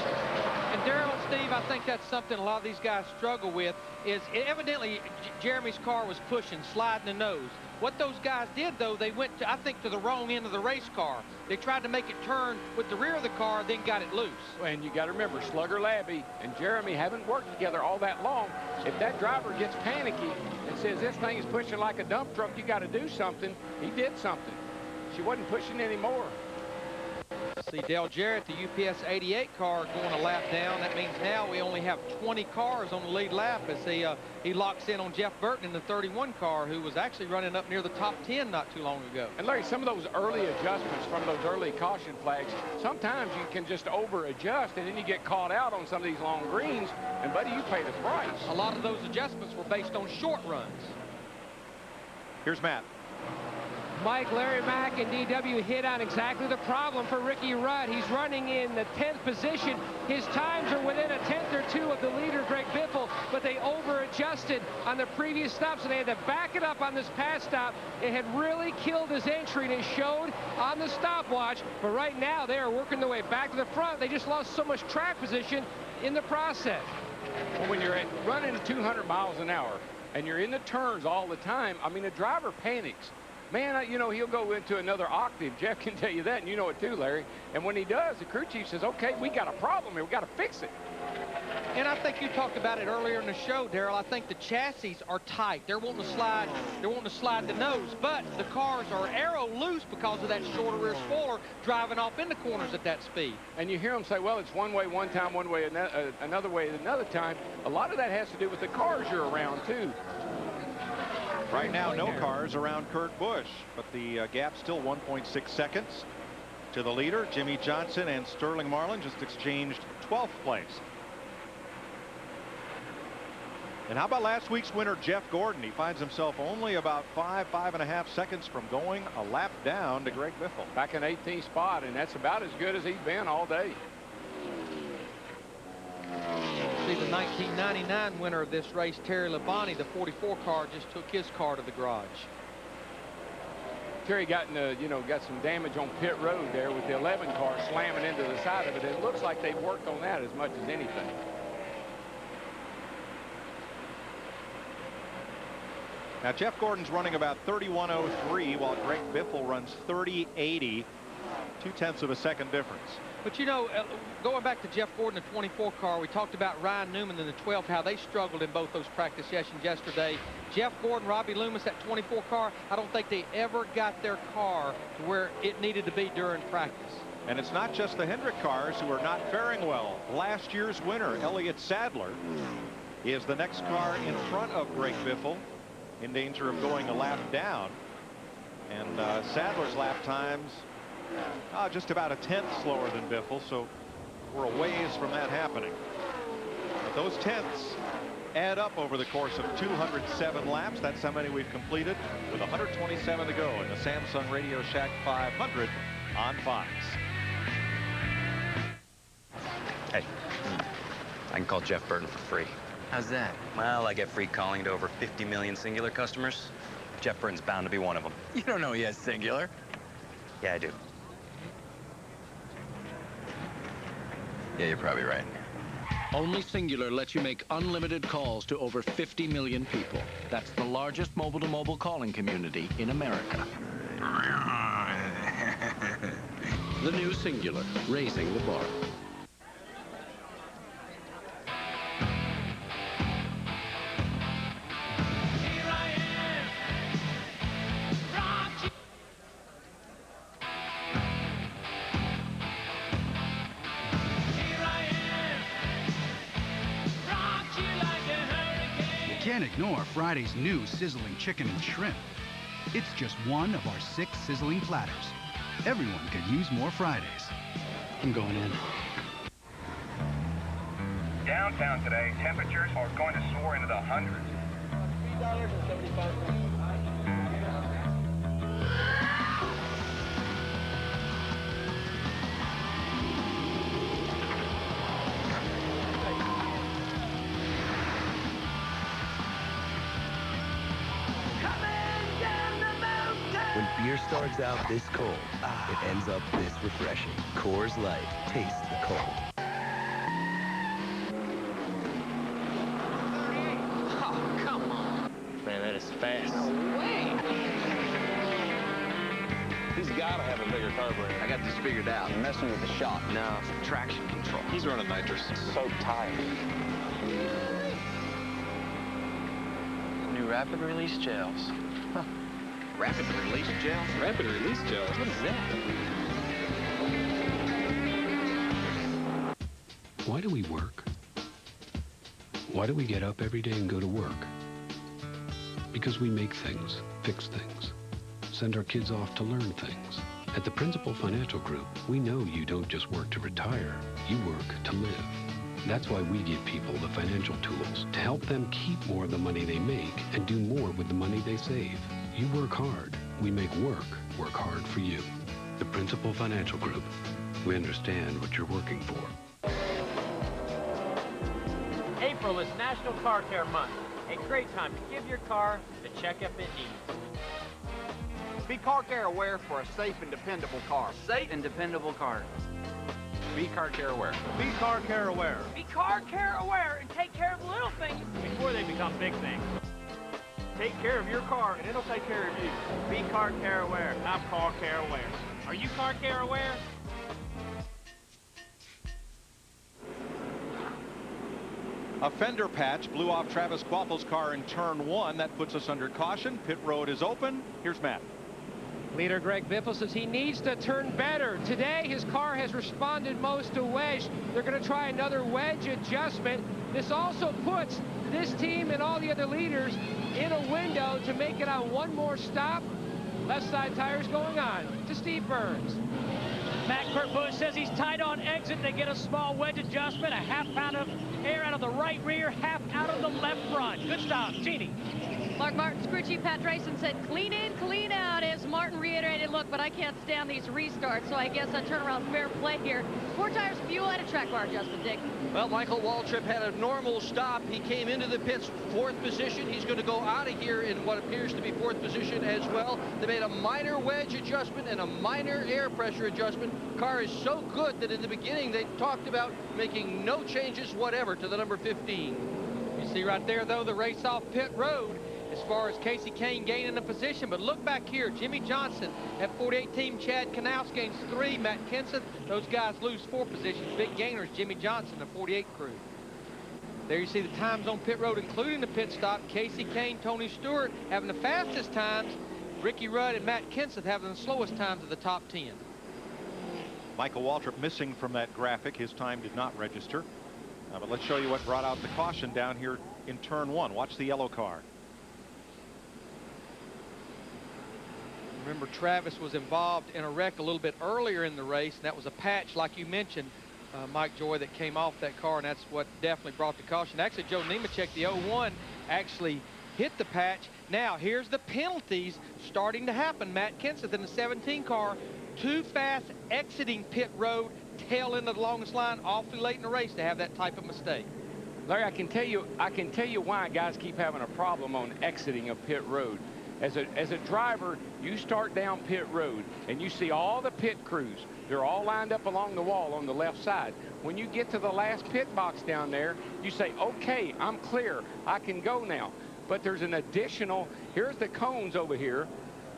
And Darrell, Steve, I think that's something a lot of these guys struggle with is evidently Jeremy's car was pushing, sliding the nose. What those guys did, though, they went, I think, to the wrong end of the race car. They tried to make it turn with the rear of the car, then got it loose. And you got to remember, Slugger Labby and Jeremy haven't worked together all that long. If that driver gets panicky and says this thing is pushing like a dump truck, you got to do something, he did something. She wasn't pushing anymore. See Dale Jarrett, the UPS 88 car, going a lap down. That means now we only have 20 cars on the lead lap as he locks in on Jeff Burton in the 31 car, who was actually running up near the top 10 not too long ago. And Larry, some of those early adjustments from those early caution flags, sometimes you can just over adjust and then you get caught out on some of these long greens, and buddy, you pay the price. A lot of those adjustments were based on short runs. Here's Matt. Mike, Larry Mack, and DW hit on exactly the problem for Ricky Rudd. He's running in the 10th position. His times are within a tenth or two of the leader, Greg Biffle, but they over-adjusted on the previous stop, so they had to back it up on this past stop. It had really killed his entry, and it showed on the stopwatch, but right now they are working their way back to the front. They just lost so much track position in the process. Well, when you're running 200 miles an hour and you're in the turns all the time, I mean, a driver panics. man, you know, he'll go into another octave. Jeff can tell you that, and you know it too, Larry. And when he does, the crew chief says, okay, we got a problem here. We got to fix it. And I think you talked about it earlier in the show, Darrell. I think the chassis are tight. They're wanting to slide. They're wanting to slide the nose, but the cars are aero loose because of that shorter rear spoiler driving off in the corners at that speed. And you hear them say, well, it's one way one time, one way another way another time. A lot of that has to do with the cars you're around too. Right now, no cars around Kurt Busch, but the gap still 1.6 seconds to the leader. Jimmy Johnson and Sterling Marlin just exchanged 12th place. And how about last week's winner, Jeff Gordon? He finds himself only about 5.5 seconds from going a lap down to Greg Biffle. Back in 18th spot, and that's about as good as he's been all day. See, the 1999 winner of this race, Terry Labonte, the 44 car, just took his car to the garage. Terry got some damage on pit road there with the 11 car slamming into the side of it. It looks like they've worked on that as much as anything. Now, Jeff Gordon's running about 31.03, while Greg Biffle runs 30.80, 0.2 of a second difference. But, you know, going back to Jeff Gordon, the 24 car, we talked about Ryan Newman in the 12, how they struggled in both those practice sessions yesterday. Jeff Gordon, Robbie Loomis, that 24 car, I don't think they ever got their car to where it needed to be during practice. And it's not just the Hendrick cars who are not faring well. Last year's winner, Elliott Sadler, is the next car in front of Greg Biffle, in danger of going a lap down. And Sadler's lap times just about a 10th slower than Biffle, so we're a ways from that happening. But those tenths add up over the course of 207 laps. That's how many we've completed, with 127 to go in the Samsung Radioshack 500 on Fox. Hey, I can call Jeff Burton for free. How's that? Well, I get free calling to over 50 million singular customers. Jeff Burton's bound to be one of them. You don't know he has singular. Yeah, I do. Yeah, you're probably right. Only Singular lets you make unlimited calls to over 50 million people. That's the largest mobile-to-mobile calling community in America. The new Singular, raising the bar. Can't ignore Friday's new sizzling chicken and shrimp. It's just one of our 6 sizzling platters. Everyone could use more Fridays. I'm going in. Downtown today, temperatures are going to soar into the hundreds. $3.75. When beer starts out this cold, it ends up this refreshing. Coors Light. Taste the cold. Oh, come on. Man, that is fast. No way. He's got to have a bigger carburetor. I got this figured out. I'm messing with the shock. No, traction control. He's running nitrous. So tired. New rapid release gels. Huh. Rapid release gels? Rapid release gels? What is that? Why do we work? Why do we get up every day and go to work? Because we make things, fix things, send our kids off to learn things. At the Principal Financial Group, we know you don't just work to retire, you work to live. That's why we give people the financial tools to help them keep more of the money they make and do more with the money they save. You work hard. We make work hard for you. The Principal Financial Group. We understand what you're working for. April is National Car Care Month. A great time to give your car the checkup it needs. Be car care aware for a safe and dependable car. Safe and dependable car. Be car care aware. Be car care aware. Be car care aware and take care of little things before they become big things. Take care of your car, and it'll take care of you. Be car care aware. I'm car care aware. Are you car care aware? A fender patch blew off Travis Quapple's car in turn 1. That puts us under caution. Pit road is open. Here's Matt. Leader Greg Biffle says he needs to turn better. Today, his car has responded most to wedge. They're going to try another wedge adjustment. This also puts this team and all the other leaders in a window to make it on one more stop. Left side tires going on to Steve Burns. Matt Kurt Busch says he's tight on exit. They get a small wedge adjustment, a half pound of air out of the right rear, half out of the left front. Good stop, Jeannie. Mark Martin's crew chief Pat Drayson said, clean in, clean out, as Martin reiterated, look, but I can't stand these restarts, so I guess I turn around fair play here. 4 tires, fuel, and a track bar adjustment, Dick. Well, Michael Waltrip had a normal stop. He came into the pits 4th position. He's going to go out of here in what appears to be 4th position as well. They made a minor wedge adjustment and a minor air pressure adjustment. Car is so good that in the beginning they talked about making no changes whatever to the number 15. You see right there, though, the race off pit road as far as Casey Kane gaining a position. But look back here, Jimmy Johnson at 48 team, Chad Knaus gains 3, Matt Kenseth, those guys lose 4 positions. Big gainers, Jimmy Johnson, the 48 crew. There you see the times on pit road, including the pit stop. Casey Kane, Tony Stewart having the fastest times. Ricky Rudd and Matt Kenseth having the slowest times of the top 10. Michael Waltrip missing from that graphic. His time did not register. But let's show you what brought out the caution down here in turn 1. Watch the yellow car. Remember, Travis was involved in a wreck a little bit earlier in the race, and that was a patch, like you mentioned, Mike Joy, that came off that car, and that's what definitely brought the caution. Actually, Joe Nemechek, the 01, actually hit the patch. Now, here's the penalties starting to happen. Matt Kenseth in the 17 car, too fast exiting pit road, tail into the longest line, awfully late in the race to have that type of mistake. Larry, I can tell you why guys keep having a problem on exiting a pit road. As a driver, you start down pit road and you see all the pit crews. They're all lined up along the wall on the left side. When you get to the last pit box down there, you say, okay, I'm clear. I can go now. But there's an additional, here's the cones over here.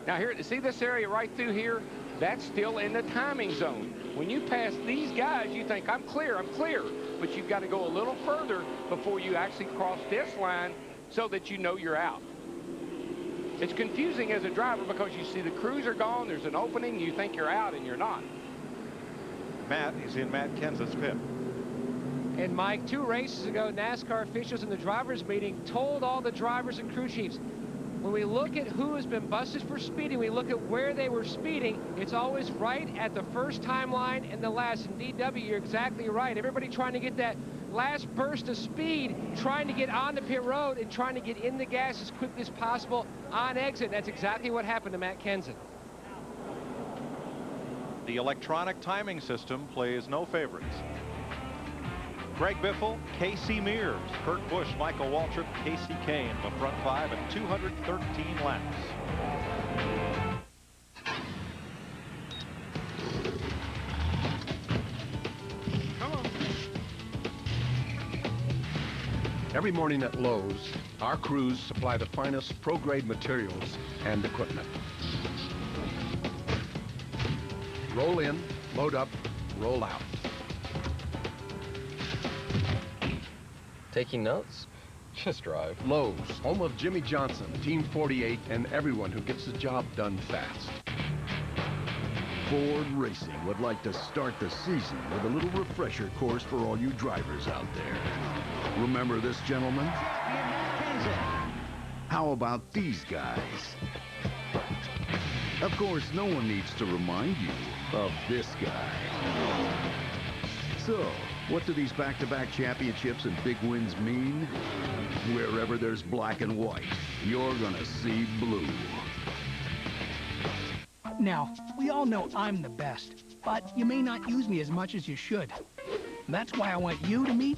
Now here, see this area right through here? That's still in the timing zone. When you pass these guys, you think, I'm clear. But you've got to go a little further before you actually cross this line so that you know you're out. It's confusing as a driver because you see the crews are gone, there's an opening, you think you're out, and you're not. Matt is in Matt Kenseth's pit. And Mike, 2 races ago, NASCAR officials in the drivers' meeting told all the drivers and crew chiefs, when we look at who has been busted for speeding, we look at where they were speeding, it's always right at the first timeline and the last. And DW, you're exactly right. Everybody trying to get that last burst of speed, trying to get on the pit road and trying to get in the gas as quickly as possible on exit. That's exactly what happened to Matt Kenseth. The electronic timing system plays no favorites. Greg Biffle, Casey Mears, Kurt Busch, Michael Waltrip, Casey Kane, the front 5 at 213 laps. Every morning at Lowe's, our crews supply the finest pro-grade materials and equipment. Roll in, load up, roll out. Taking notes? Just drive. Lowe's, home of Jimmy Johnson, Team 48, and everyone who gets the job done fast. Ford Racing would like to start the season with a little refresher course for all you drivers out there. Remember this gentleman? How about these guys? Of course, no one needs to remind you of this guy. So, what do these back-to-back championships and big wins mean? Wherever there's black and white, you're gonna see blue. Now, we all know I'm the best, but you may not use me as much as you should. That's why I want you to meet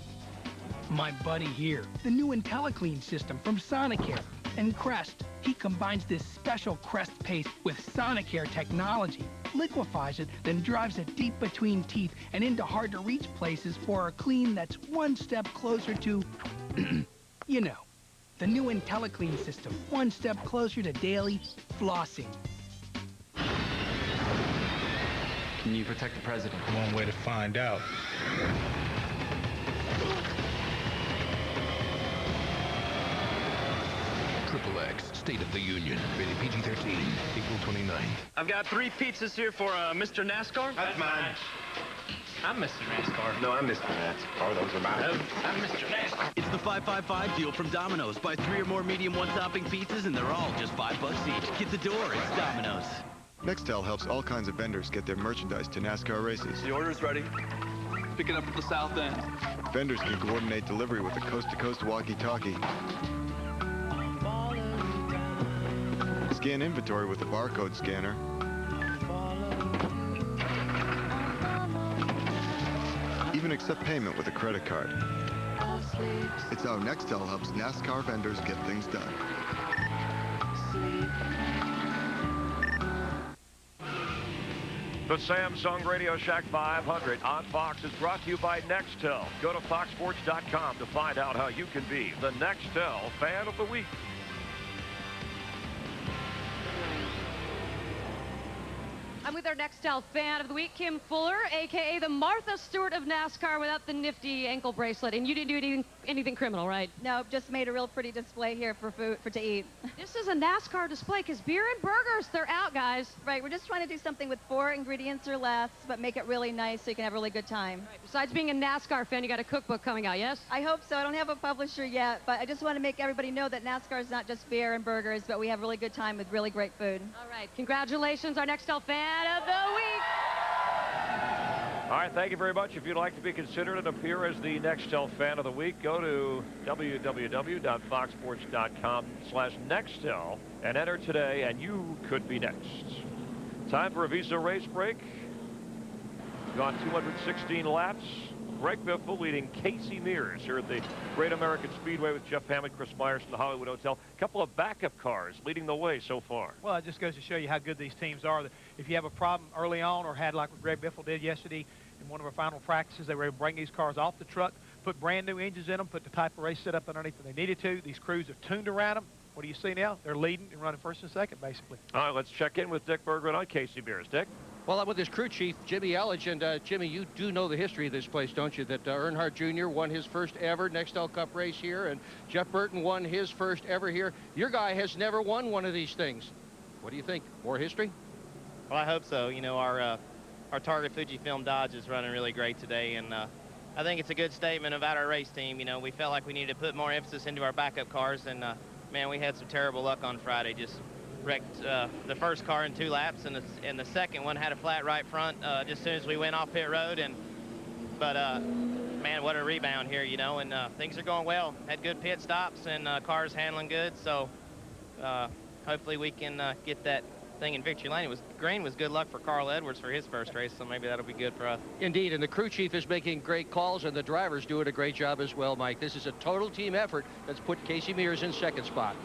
my buddy here, the new IntelliClean system from Sonicare. And Crest, he combines this special Crest paste with Sonicare technology, liquefies it, then drives it deep between teeth and into hard-to-reach places for a clean that's one step closer to, you know, The new IntelliClean system, one step closer to daily flossing. Can you protect the president? One way to find out. Triple X, State of the Union. Rated PG-13, April 29th. I've got 3 pizzas here for Mr. NASCAR. That's mine. I'm Mr. NASCAR. No, I'm Mr. NASCAR. Those are mine. I'm Mr. NASCAR. It's the 555 deal from Domino's. Buy 3 or more medium one-topping pizzas, and they're all just $5 each. Get the door. It's Domino's. Nextel helps all kinds of vendors get their merchandise to NASCAR races. The order's ready. Pick it up at the south end. Vendors can coordinate delivery with a coast-to-coast walkie-talkie. Scan inventory with a barcode scanner. Even accept payment with a credit card. It's how Nextel helps NASCAR vendors get things done. The Samsung Radioshack 500 on Fox is brought to you by Nextel. Go to foxsports.com to find out how you can be the Nextel Fan of the Week. I'm with our Nextel Fan of the Week, Kim Fuller, a.k.a. the Martha Stewart of NASCAR without the nifty ankle bracelet. And you didn't do anything criminal, right? No, just made a real pretty display here for food, to eat. This is a NASCAR display because beer and burgers, they're out, guys. Right, we're just trying to do something with 4 ingredients or less, but make it really nice so you can have a really good time. Right. Besides being a NASCAR fan, you got a cookbook coming out, yes? I hope so. I don't have a publisher yet, but I just want to make everybody know that NASCAR is not just beer and burgers, but we have a really good time with really great food. All right, congratulations, our Nextel Fan of the Week. All right, thank you very much. If you'd like to be considered and appear as the Nextel Fan of the Week, go to www.foxsports.com/Nextel and enter today, and you could be next. Time for a Visa race break. Gone 216 laps. Greg Biffle leading Casey Mears here at the Great American Speedway with Jeff Hammond, Chris Myers from the Hollywood Hotel. A couple of backup cars leading the way so far. Well, it just goes to show you how good these teams are. If you have a problem early on or had like what Greg Biffle did yesterday in one of our final practices, they were able to bring these cars off the truck, put brand new engines in them, put the type of race set up underneath when they needed to. These crews have tuned around them. What do you see now? They're leading and running first and second, basically. All right, let's check in with Dick Bergman on Casey Mears. Dick? Well, I'm with his crew chief, Jimmy Elledge. And, Jimmy, you do know the history of this place, don't you? That Earnhardt Jr. won his first ever Nextel Cup race here, and Jeff Burton won his first ever here. Your guy has never won one of these things. What do you think? More history? Well, I hope so. You know, our Target Fujifilm Dodge is running really great today, and I think it's a good statement about our race team. You know, we felt like we needed to put more emphasis into our backup cars, and, man, we had some terrible luck on Friday. Just wrecked the first car in 2 laps, and the second one had a flat right front just as soon as we went off pit road. But man, what a rebound here, you know, and things are going well. Had good pit stops, and cars handling good, so hopefully we can get that thing in victory lane. Green was good luck for Carl Edwards for his first race, so maybe that'll be good for us. Indeed, and the crew chief is making great calls, and the drivers doing a great job as well, Mike. This is a total team effort that's put Casey Mears in second spot.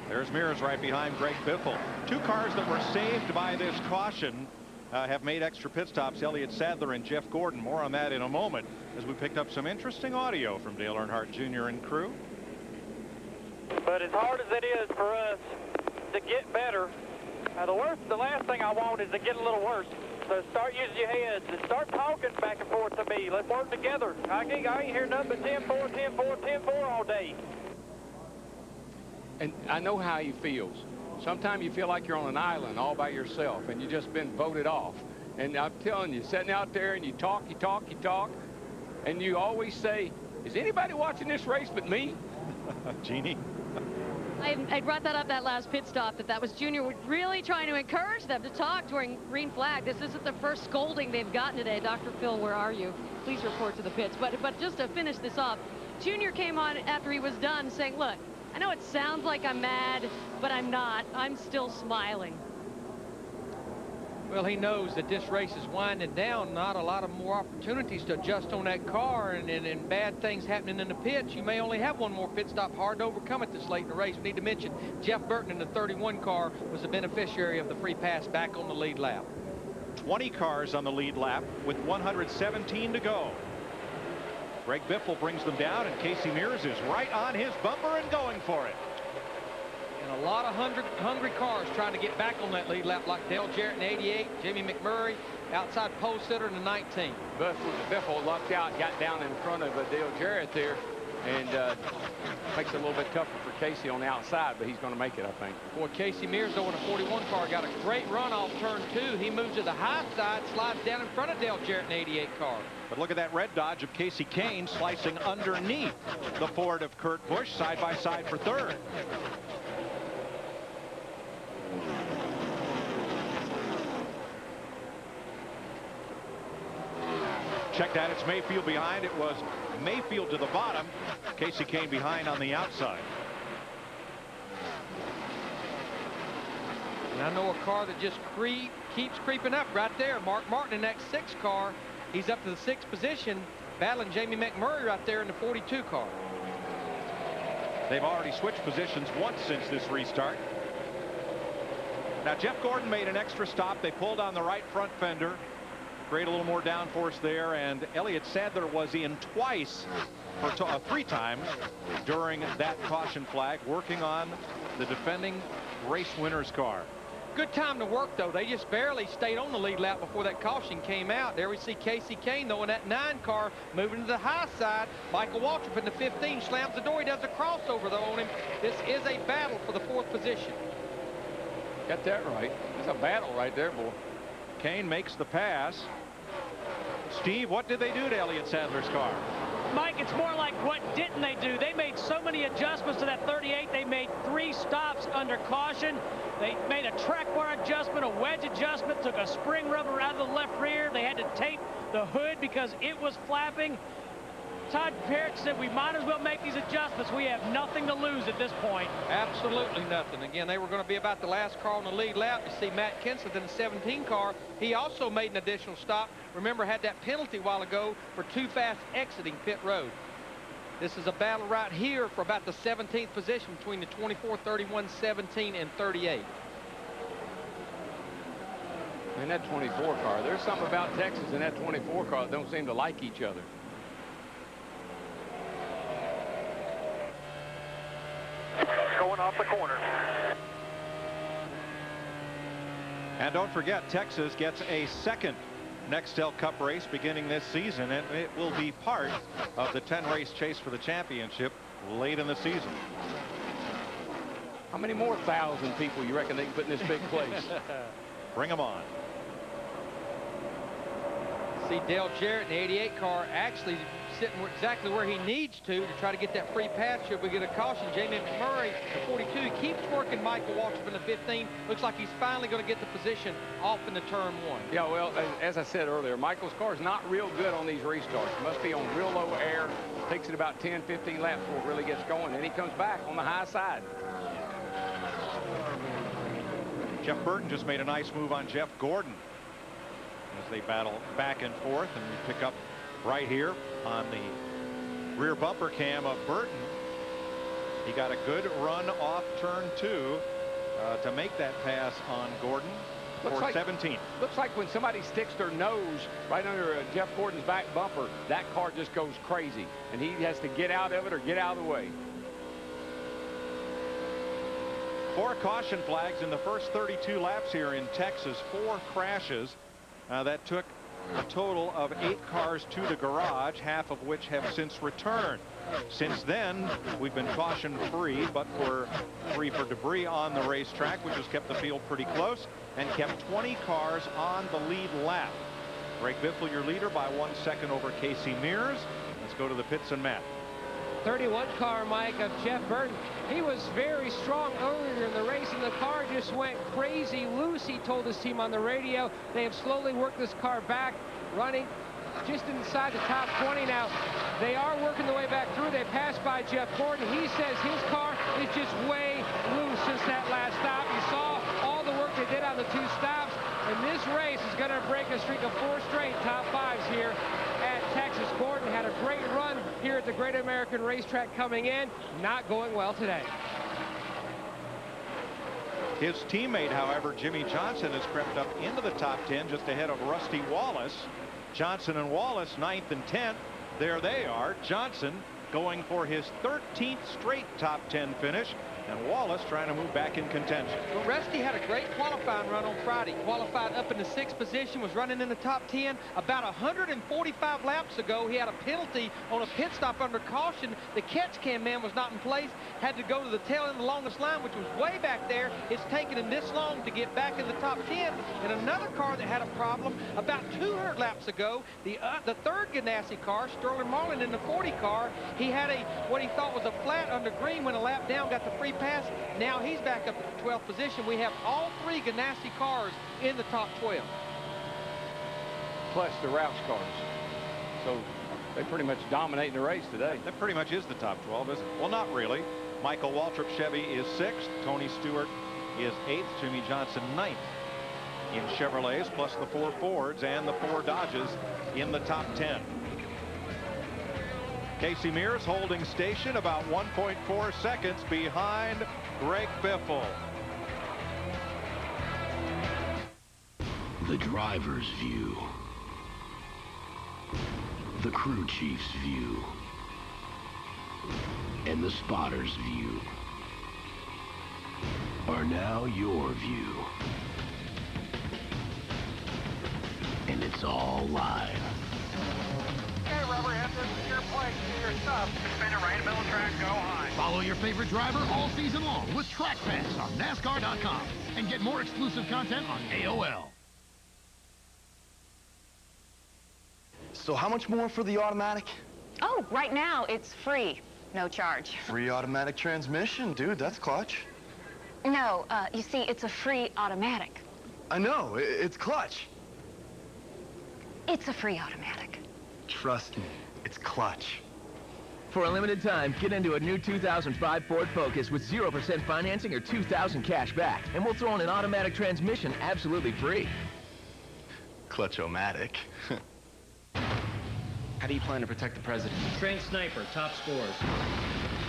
There's Mears right behind Greg Biffle. 2 cars that were saved by this caution have made extra pit stops. Elliott Sadler and Jeff Gordon. More on that in a moment as we picked up some interesting audio from Dale Earnhardt Jr. and crew. But as hard as it is for us to get better, the last thing I want is to get a little worse. So start using your heads and start talking back and forth to me. Let's work together. I ain't hear nothing but 10-4, 10-4, 10-4 all day. And I know how he feels. Sometimes you feel like you're on an island all by yourself and you've just been voted off. And I'm telling you, sitting out there and you talk, and you always say, is anybody watching this race but me? Jeannie? I brought that up that last pit stop, that was Junior really trying to encourage them to talk during green flag. This isn't the first scolding they've gotten today. Dr. Phil, where are you? Please report to the pits. But just to finish this off, Junior came on after he was done saying, look, I know it sounds like I'm mad, but I'm not. I'm still smiling. Well, he knows that this race is winding down. Not a lot of more opportunities to adjust on that car, and bad things happening in the pits. You may only have one more pit stop. Hard to overcome it this late in the race. We need to mention Jeff Burton in the 31 car was the beneficiary of the free pass back on the lead lap. 20 cars on the lead lap with 117 to go. Greg Biffle brings them down, and Casey Mears is right on his bumper and going for it. And a lot of hungry cars trying to get back on that lead lap, like Dale Jarrett in 88, Jimmy McMurray, outside pole sitter in the 19. Biffle lucked out, got down in front of Dale Jarrett there, and makes it a little bit tougher for Casey on the outside, but he's going to make it, I think. Boy, Casey Mears, though, in a 41 car, got a great run off turn 2. He moves to the high side, slides down in front of Dale Jarrett in 88 car. But look at that red Dodge of Casey Kane slicing underneath the Ford of Kurt Busch, side by side for third. Check that, it's Mayfield behind. It was Mayfield to the bottom. Casey Kane behind on the outside. And I know a car that just keeps creeping up right there. Mark Martin in that 6 car. He's up to the 6th position, battling Jamie McMurray right there in the 42 car. They've already switched positions once since this restart. Now Jeff Gordon made an extra stop. They pulled on the right front fender. Create a little more downforce there, and Elliott Sadler was in twice, or 3 times during that caution flag, working on the defending race winner's car. Good time to work, though. They just barely stayed on the lead lap before that caution came out. There we see Casey Kane, though, in that 9 car, moving to the high side. Michael Waltrip in the 15 slams the door. He does a crossover, though, on him. This is a battle for the 4th position. Got that right. It's a battle right there, boy. Kane makes the pass. Steve, what did they do to Elliott Sadler's car? Mike, it's more like what didn't they do? They made so many adjustments to that 38. They made 3 stops under caution. They made a track bar adjustment, a wedge adjustment, took a spring rubber out of the left rear. They had to tape the hood because it was flapping. Todd Parrott said we might as well make these adjustments. We have nothing to lose at this point. Absolutely nothing. Again, they were going to be about the last car on the lead lap. You see Matt Kenseth in the 17 car. He also made an additional stop. Remember, had that penalty a while ago for too fast exiting pit road. This is a battle right here for about the 17th position between the 24, 31, 17, and 38. In that 24 car, there's something about Texas in that 24 car that don't seem to like each other. Going off the corner. And don't forget, Texas gets a 2nd Nextel Cup race beginning this season, and it will be part of the 10-race chase for the championship late in the season. How many more 1,000 people you reckon they can put in this big place? Bring them on. See Dale Jarrett in the 88 car actually sitting exactly where he needs to try to get that free pass. Should we get a caution? Jamie McMurray, the 42, keeps working Michael Waltrip in the 15. Looks like he's finally going to get the position off in the turn 1. Yeah, well, as I said earlier, Michael's car is not real good on these restarts. It must be on real low air. Takes it about 10, 15 laps before it really gets going. Then he comes back on the high side. Jeff Burton just made a nice move on Jeff Gordon as they battle back and forth, and we pick up right here on the rear bumper cam of Burton. He got a good run off turn 2 to make that pass on Gordon for 17. Looks like when somebody sticks their nose right under Jeff Gordon's back bumper, that car just goes crazy, and he has to get out of it or get out of the way. 4 caution flags in the first 32 laps here in Texas. 4 crashes. That took a total of 8 cars to the garage, half of which have since returned. Since then, we've been caution free, but we're free for debris on the racetrack, which has kept the field pretty close and kept 20 cars on the lead lap. Greg Biffle, your leader, by 1 second over Casey Mears. Let's go to the pits and Matt. 31 car, Mike, of Jeff Burton. He was very strong earlier in the race, and the car just went crazy loose, he told his team on the radio. They have slowly worked this car back, running just inside the top 20 now. They are working the way back through. They passed by Jeff Gordon. He says his car is just way loose since that last stop. You saw all the work they did on the 2 stops, and this race is going to break a streak of 4 straight top 5s here at Texas. Gordon had a great run here at the Great American Racetrack coming in. Not going well today. His teammate, however, Jimmy Johnson, has crept up into the top 10 just ahead of Rusty Wallace. Johnson and Wallace 9th and 10th. There they are. Johnson going for his 13th straight top 10 finish, and Wallace trying to move back in contention. Well, Rusty had a great qualifying run on Friday. Qualified up in the 6th position, was running in the top 10. About 145 laps ago, he had a penalty on a pit stop under caution. The catch cam man was not in place, had to go to the tail end of the longest line, which was way back there. It's taken him this long to get back in the top 10. And another car that had a problem about 200 laps ago, the 3rd Ganassi car, Sterling Marlin in the 40 car, he had what he thought was a flat under green, went a lap down, got the free pass. Now he's back up at the 12th position. We have all 3 Ganassi cars in the top 12. Plus the Roush cars. So they pretty much dominate the race today. That pretty much is the top 12, isn't it? Well, not really. Michael Waltrip Chevy is 6th. Tony Stewart is 8th. Jimmy Johnson 9th in Chevrolets, plus the 4 Fords and the 4 Dodges in the top 10. Casey Mears holding station about 1.4 seconds behind Greg Biffle. The driver's view, the crew chief's view, and the spotter's view are now your view. And it's all live. Okay, Rubberhead, this is your place. Do your stuff. Suspended right in the middle of the track, go high. Follow your favorite driver all season long with Track Pass on NASCAR.com and get more exclusive content on AOL. So how much more for the automatic? Oh, right now it's free. No charge. Free automatic transmission, dude. That's clutch. No, you see, it's a free automatic. I know. It's clutch. It's a free automatic. Trust me. It's clutch. For a limited time, get into a new 2005 Ford Focus with 0% financing or $2,000 cash back. And we'll throw in an automatic transmission absolutely free. Clutch-o-matic. How do you plan to protect the president? Trained sniper, top scores.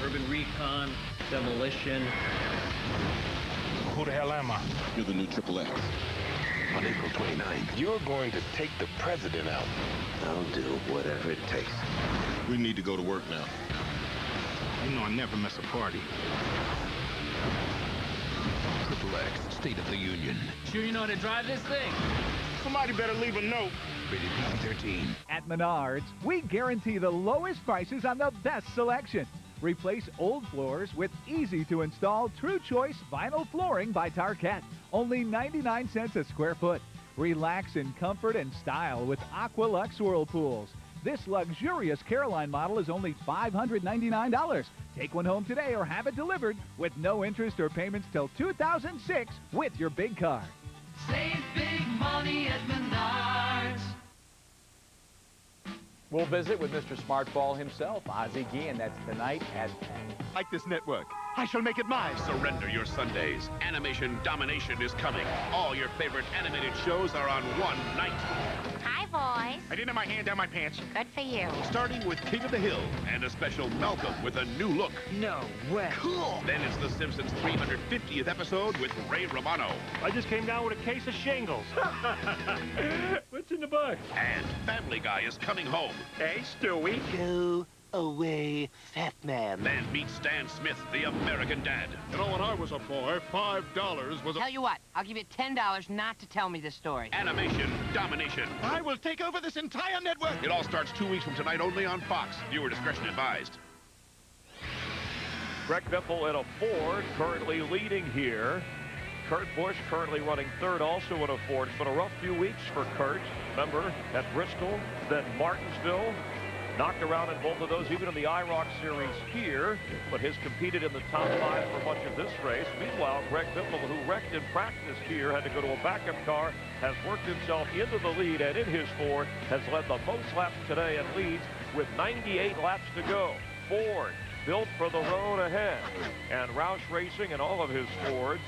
Urban recon, demolition. Who the hell am I? You're the new Triple X. On April 29th, you're going to take the president out. I'll do whatever it takes. We need to go to work now. You know I never miss a party. Triple X, State of the Union. Sure you know how to drive this thing? Somebody better leave a note. Rated PG-13. At Menards, we guarantee the lowest prices on the best selection. Replace old floors with easy-to-install True Choice vinyl flooring by Tarkett. Only 99 cents a square foot. Relax in comfort and style with Aqualux whirlpools. This luxurious Caroline model is only $599. Take one home today or have it delivered with no interest or payments till 2006 with your big card. Save big money at Menards. We'll visit with Mr. Smartball himself, Ozzie Guillen, and that's tonight at 10. Like this network, I shall make it mine. Surrender your Sundays. Animation Domination is coming. All your favorite animated shows are on one night. Hi, boys. I didn't have my hand down my pants. Good for you. Starting with King of the Hill and a special Malcolm with a new look. No way. Cool. Then it's The Simpsons 350th episode with Ray Romano. I just came down with a case of shingles. What's in the box? And Family Guy is coming home. Hey, Stewie. Go away, fat man. Then meet Stan Smith, the American Dad. You know, when I was a boy, $5 was a... Tell you what, I'll give you $10 not to tell me the story. Animation Domination. I will take over this entire network. It all starts 2 weeks from tonight only on Fox. Viewer discretion advised. Greg Biffle in a Ford, currently leading here. Kurt Busch currently running third, also in a Ford. It's been a rough few weeks for Kurt. Remember, at Bristol, then Martinsville. Knocked around in both of those, even in the IROC series here, but has competed in the top 5 for much of this race. Meanwhile, Greg Biffle, who wrecked in practice here, had to go to a backup car, has worked himself into the lead, and in his Ford has led the most laps today and leads with 98 laps to go. Ford built for the road ahead. And Roush Racing and all of his Fords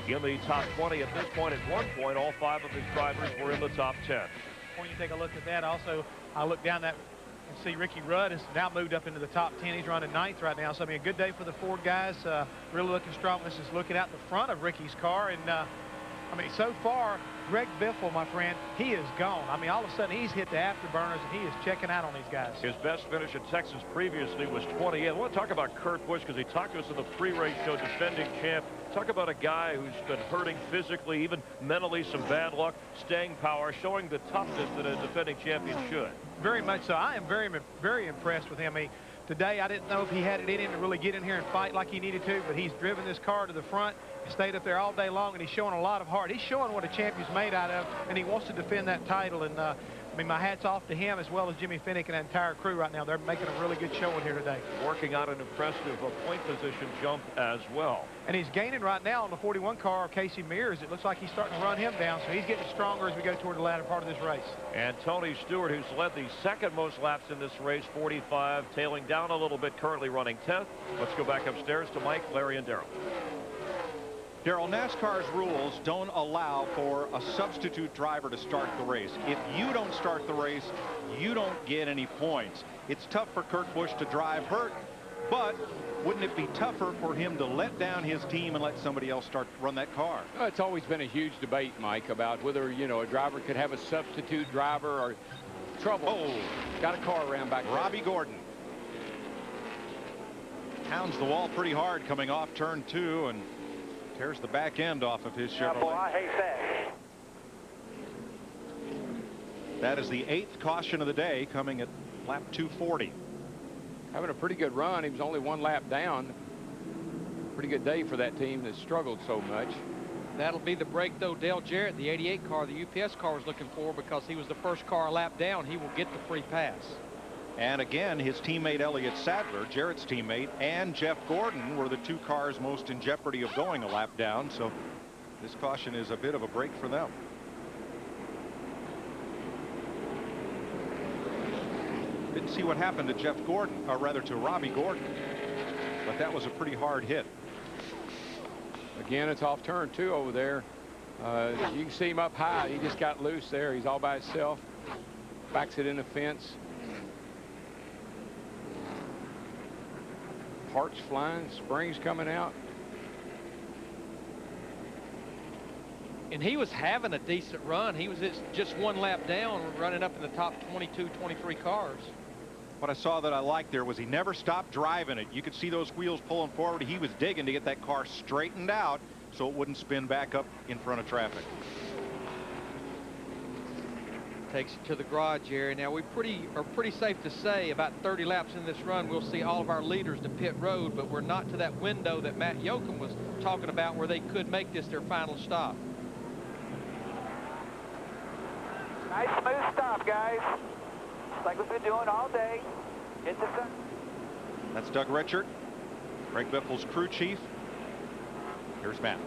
in the top 20 at this point. At one point, all 5 of his drivers were in the top 10. When you take a look at that, also, I look down that and see Ricky Rudd has now moved up into the top 10. He's running 9th right now. So, I mean, a good day for the Ford guys. Really looking strong. This is looking out the front of Ricky's car. And I mean, so far, Greg Biffle, my friend, he is gone. I mean, all of a sudden, he's hit the afterburners, and he is checking out on these guys. His best finish at Texas previously was 28. I want to talk about Kurt Busch because he talked to us in the pre-race show, defending champ. Talk about a guy who's been hurting physically, even mentally, some bad luck, staying power, showing the toughness that a defending champion should. Very much so. I am very, very impressed with him. I mean, today, I didn't know if he had it in him to really get in here and fight like he needed to, but he's driven this car to the front, stayed up there all day long, and he's showing a lot of heart. He's showing what a champion's made out of, and he wants to defend that title. And I mean, my hat's off to him as well as Jimmy Finnick and that entire crew right now. They're making a really good showing here today. Working on an impressive point position jump as well. And he's gaining right now on the 41 car, Casey Mears. It looks like he's starting to run him down, so he's getting stronger as we go toward the latter part of this race. And Tony Stewart, who's led the second most laps in this race, 45, tailing down a little bit, currently running 10th. Let's go back upstairs to Mike, Larry, and Darrell. Darrell, NASCAR's rules don't allow for a substitute driver to start the race. If you don't start the race, you don't get any points. It's tough for Kurt Busch to drive hurt, but wouldn't it be tougher for him to let down his team and let somebody else run that car? Well, it's always been a huge debate, Mike, about whether, you know, a driver could have a substitute driver or trouble. Oh, got a car around back there. Robbie Gordon pounds the wall pretty hard coming off turn 2 and tears the back end off of his Chevrolet. Boy, I hate that. That is the 8th caution of the day, coming at lap 240. Having a pretty good run. He was only 1 lap down. Pretty good day for that team that struggled so much. That'll be the break, though. Dale Jarrett, the 88 car, the UPS car, was looking for, because he was the first car a lap down. He will get the free pass. And again, his teammate Elliott Sadler, Jarrett's teammate, and Jeff Gordon were the 2 cars most in jeopardy of going a lap down. So this caution is a bit of a break for them. Didn't see what happened to Jeff Gordon, or rather to Robbie Gordon, but that was a pretty hard hit. Again, it's off turn 2 over there. You can see him up high. He just got loose there. He's all by himself. Backs it in the fence. Parts flying, springs coming out. And he was having a decent run. He was just 1 lap down, running up in the top 22, 23 cars. What I saw that I liked there was he never stopped driving it. You could see those wheels pulling forward. He was digging to get that car straightened out so it wouldn't spin back up in front of traffic. Takes it to the garage area. Now, we are pretty safe to say about 30 laps in this run, we'll see all of our leaders to pit road, but we're not to that window that Matt Yoakum was talking about where they could make this their final stop. Nice smooth stop, guys. Just like we've been doing all day. Hit the sun. That's Doug Richard, Greg Biffle's crew chief. Here's Matt.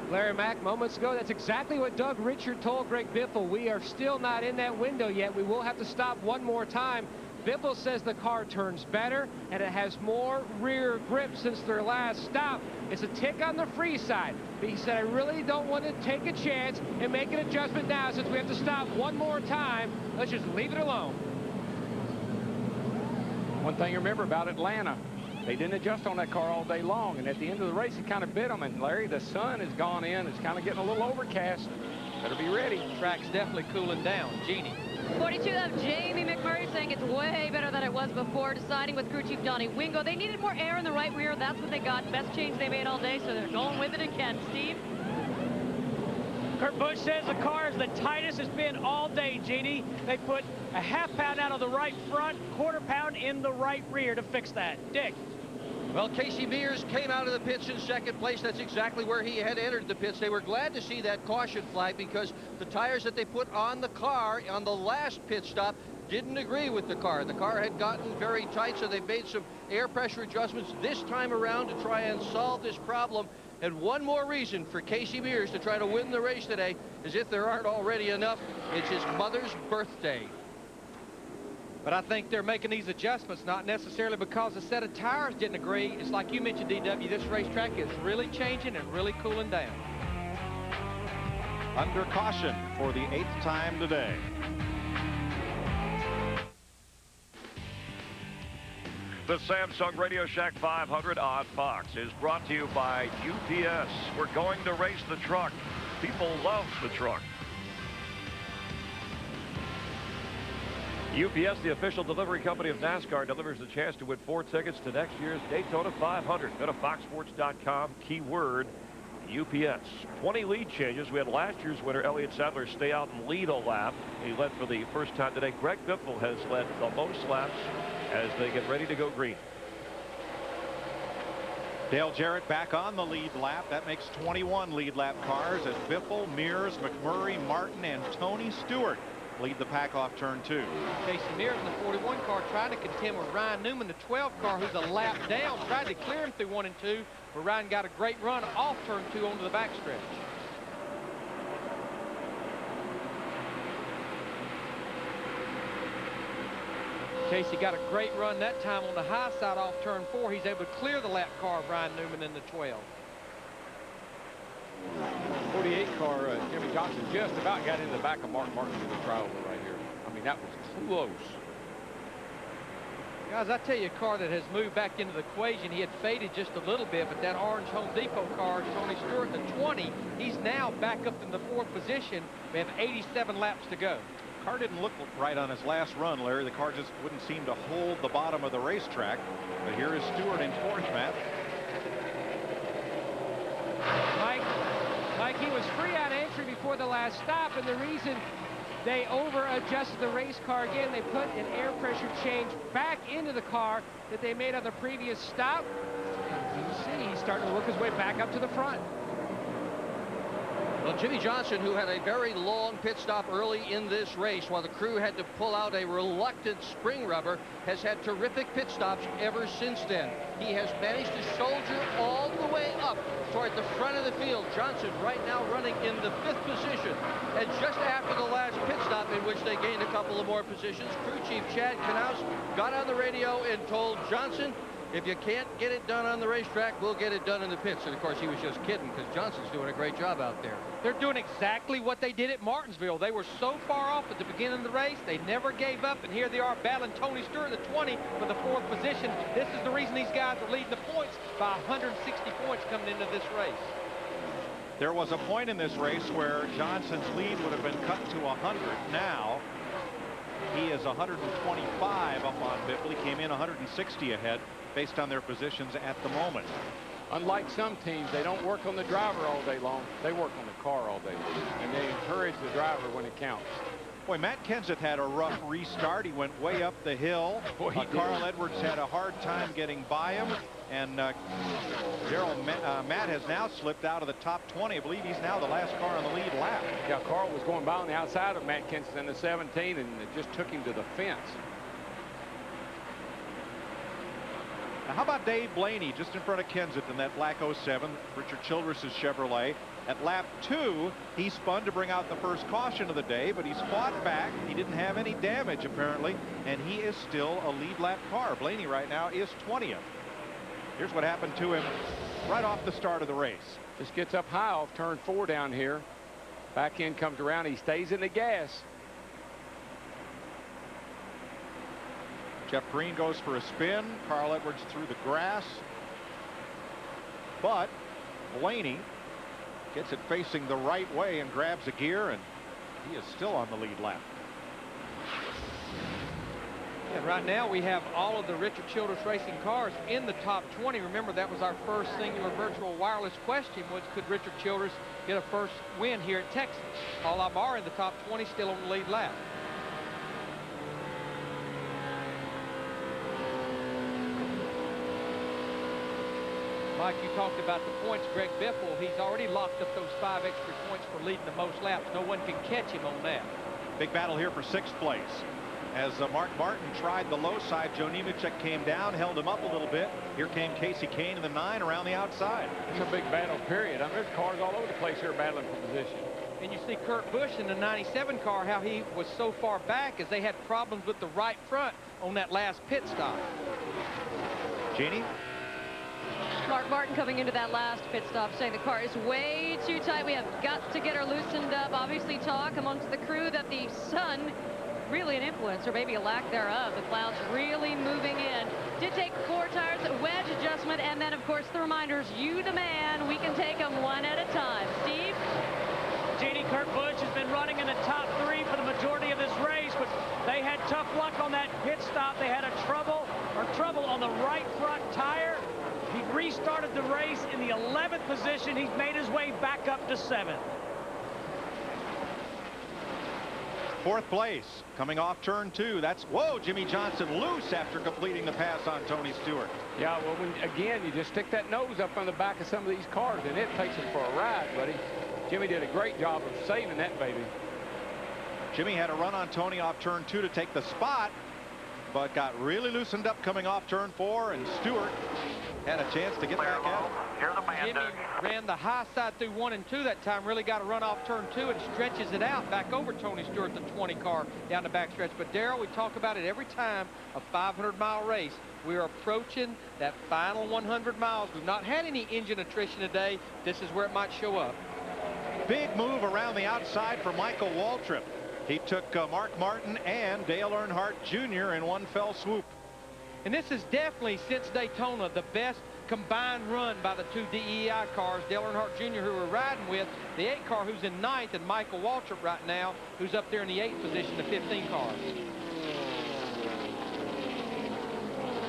Larry Mack, moments ago, that's exactly what Doug Richard told Greg Biffle. We are still not in that window yet. We will have to stop one more time. Biffle says the car turns better and it has more rear grip since their last stop. It's a tick on the free side. But he said, I really don't want to take a chance and make an adjustment now since we have to stop one more time. Let's just leave it alone. One thing you remember about Atlanta, they didn't adjust on that car all day long, and at the end of the race, it kind of bit them. And Larry, the sun has gone in. It's kind of getting a little overcast. Better be ready. Track's definitely cooling down. Jeannie. 42 of Jamie McMurray saying it's way better than it was before, deciding with crew chief Donnie Wingo. They needed more air in the right rear. That's what they got. Best change they made all day, so they're going with it again. Steve? Kurt Busch says the car is the tightest it's been all day, Jeannie. They put a ½ pound out of the right front, ½ pound in the right rear to fix that. Dick? Well, Casey Mears came out of the pits in second place. That's exactly where he had entered the pits. They were glad to see that caution flag because the tires that they put on the car on the last pit stop didn't agree with the car. The car had gotten very tight, so they made some air pressure adjustments this time around to try and solve this problem. And one more reason for Casey Mears to try to win the race today is, if there aren't already enough, it's his mother's birthday. But I think they're making these adjustments not necessarily because the set of tires didn't agree. It's like you mentioned, DW, this racetrack is really changing and really cooling down. Under caution for the 8th time today. The Samsung Radioshack 500 on Fox is brought to you by UPS. We're going to race the truck. People love the truck. UPS, the official delivery company of NASCAR, delivers the chance to win 4 tickets to next year's Daytona 500. Go to foxsports.com, keyword UPS. 20 lead changes. We had last year's winner, Elliott Sadler, stay out and lead a lap. He led for the first time today. Greg Biffle has led the most laps as they get ready to go green. Dale Jarrett back on the lead lap. That makes 21 lead lap cars as Biffle, Mears, McMurray, Martin, and Tony Stewart lead the pack off turn 2. Casey Mears in the 41 car trying to contend with Ryan Newman, the 12 car, who's a lap down, tried to clear him through 1 and 2, but Ryan got a great run off turn 2 onto the backstretch. Casey got a great run that time on the high side off turn 4. He's able to clear the lap car of Ryan Newman in the 12. 48 car, Jimmy Johnson just about got into the back of Mark Martin in the trial right here. I mean, that was close. Guys, I tell you, a car that has moved back into the equation. He had faded just a little bit, but that orange Home Depot car, Tony Stewart, the 20, he's now back up in the 4th position. We have 87 laps to go. The car didn't look right on his last run, Larry. The car just wouldn't seem to hold the bottom of the racetrack. But here is Stewart in 4th, Matt. Mike, he was free on entry before the last stop, and the reason they over-adjusted the race car again, they put an air pressure change back into the car that they made on the previous stop. You see, he's starting to work his way back up to the front. Well, Jimmy Johnson, who had a very long pit stop early in this race while the crew had to pull out a reluctant spring rubber, has had terrific pit stops ever since then. He has managed to soldier all the way up toward the front of the field. Johnson right now running in the 5th position. And just after the last pit stop, in which they gained a couple of more positions, crew chief Chad Knaus got on the radio and told Johnson, if you can't get it done on the racetrack, we'll get it done in the pits. And of course, he was just kidding, because Johnson's doing a great job out there. They're doing exactly what they did at Martinsville. They were so far off at the beginning of the race, they never gave up, and here they are battling Tony Stewart, the 20, for the 4th position. This is the reason these guys are leading the points by 160 points coming into this race. There was a point in this race where Johnson's lead would have been cut to 100. Now he is 125 up on Biffle. He came in 160 ahead based on their positions at the moment. Unlike some teams, they don't work on the driver all day long. They work on the car all day long, and they encourage the driver when it counts. Boy, Matt Kenseth had a rough restart. He went way up the hill. Carl Edwards had a hard time getting by him, and Matt has now slipped out of the top 20. I believe he's now the last car on the lead lap. Yeah, Carl was going by on the outside of Matt Kenseth in the 17, and it just took him to the fence. Now, how about Dave Blaney just in front of Kenseth in that black 07, Richard Childress' Chevrolet. At lap 2, he spun to bring out the first caution of the day, but he's fought back. He didn't have any damage, apparently, and he is still a lead lap car. Blaney right now is 20th. Here's what happened to him right off the start of the race. Just gets up high off turn 4 down here. Back end comes around. He stays in the gas. Jeff Green goes for a spin. Carl Edwards through the grass. But Blaney gets it facing the right way and grabs a gear, and he is still on the lead lap. And right now we have all of the Richard Childress Racing cars in the top 20. Remember, that was our first singular virtual wireless question, was could Richard Childress get a first win here at Texas? All of them are in the top 20, still on the lead lap. Mike, you talked about the points. Greg Biffle, he's already locked up those 5 extra points for leading the most laps. No one can catch him on that. Big battle here for 6th place. As Mark Martin tried the low side, Joe Nemechek came down, held him up a little bit. Here came Casey Kane in the 9 around the outside. It's a big battle, period. I mean, there's cars all over the place here battling for position. And you see Kurt Busch in the 97 car, how he was so far back as they had problems with the right front on that last pit stop. Jeannie? Mark Martin coming into that last pit stop saying the car is way too tight. We have got to get her loosened up. Obviously talk amongst the crew that the sun really an influence, or maybe a lack thereof. The clouds really moving in. Did take 4 tires, wedge adjustment, and then of course the reminders, you the man, we can take them one at a time. Steve? Kurt Busch has been running in the top 3 for the majority of this race, but they had tough luck on that pit stop. They had trouble on the right front tire. He restarted the race in the 11th position. He's made his way back up to 7th. 4th place, coming off turn 2. That's, whoa, Jimmy Johnson loose after completing the pass on Tony Stewart. Yeah, well, again, you just stick that nose up on the back of some of these cars, and it takes them for a ride, buddy. Jimmy did a great job of saving that baby. Jimmy had a run on Tony off turn 2 to take the spot, but got really loosened up coming off turn 4, and Stewart had a chance to get back out. Jimmy ran the high side through 1 and 2 that time, really got a run off turn 2 and stretches it out back over Tony Stewart, the 20 car down the backstretch. But Darrell, we talk about it every time, a 500-mile race. We are approaching that final 100 miles. We've not had any engine attrition today. This is where it might show up. Big move around the outside for Michael Waltrip. He took Mark Martin and Dale Earnhardt Jr. in one fell swoop. And this is definitely, since Daytona, the best combined run by the 2 DEI cars, Dale Earnhardt Jr., who we're riding with, the 8 car who's in 9th, and Michael Waltrip right now, who's up there in the 8th position, the 15 car.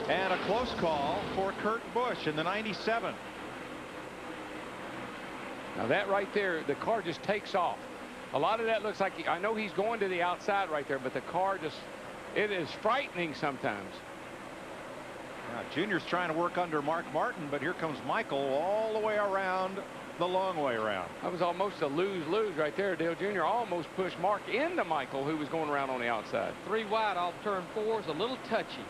And a close call for Kurt Busch in the 97. Now that right there, the car just takes off. A lot of that looks like, I know he's going to the outside right there, but the car just, it is frightening sometimes. Now, Junior's trying to work under Mark Martin, but here comes Michael all the way around, the long way around. That was almost a lose-lose right there. Dale Jr. almost pushed Mark into Michael, who was going around on the outside. 3 wide off turn 4 is a little touchy.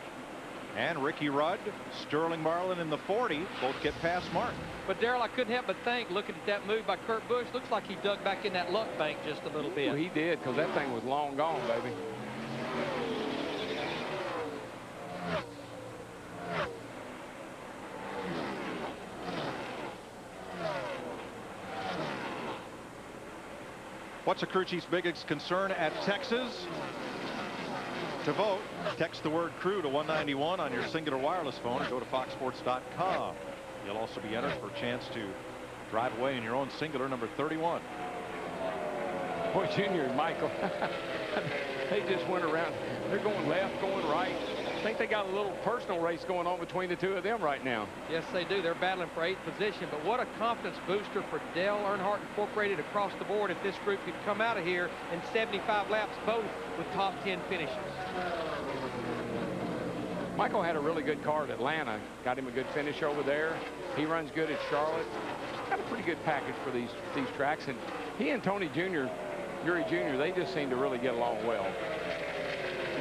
And Ricky Rudd, Sterling Marlin in the 40, both get past Mark. But Darrell, I couldn't help but think, looking at that move by Kurt Busch, looks like he dug back in that luck bank just a little bit. Well, he did, because that thing was long gone, baby. What's a crew chief's biggest concern at Texas? To vote, text the word crew to 191 on your singular wireless phone or go to foxsports.com. You'll also be entered for a chance to drive away in your own singular number 31. Boy, Junior and Michael, they just went around. They're going left, going right. I think they got a little personal race going on between the 2 of them right now. Yes, they do. They're battling for 8th position, but what a confidence booster for Dale Earnhardt Incorporated across the board if this group could come out of here in 75 laps, both with top 10 finishes. Michael had a really good car at Atlanta. Got him a good finish over there. He runs good at Charlotte. He's got a pretty good package for these tracks, and he and Tony Jr., Yuri Jr., they just seem to really get along well.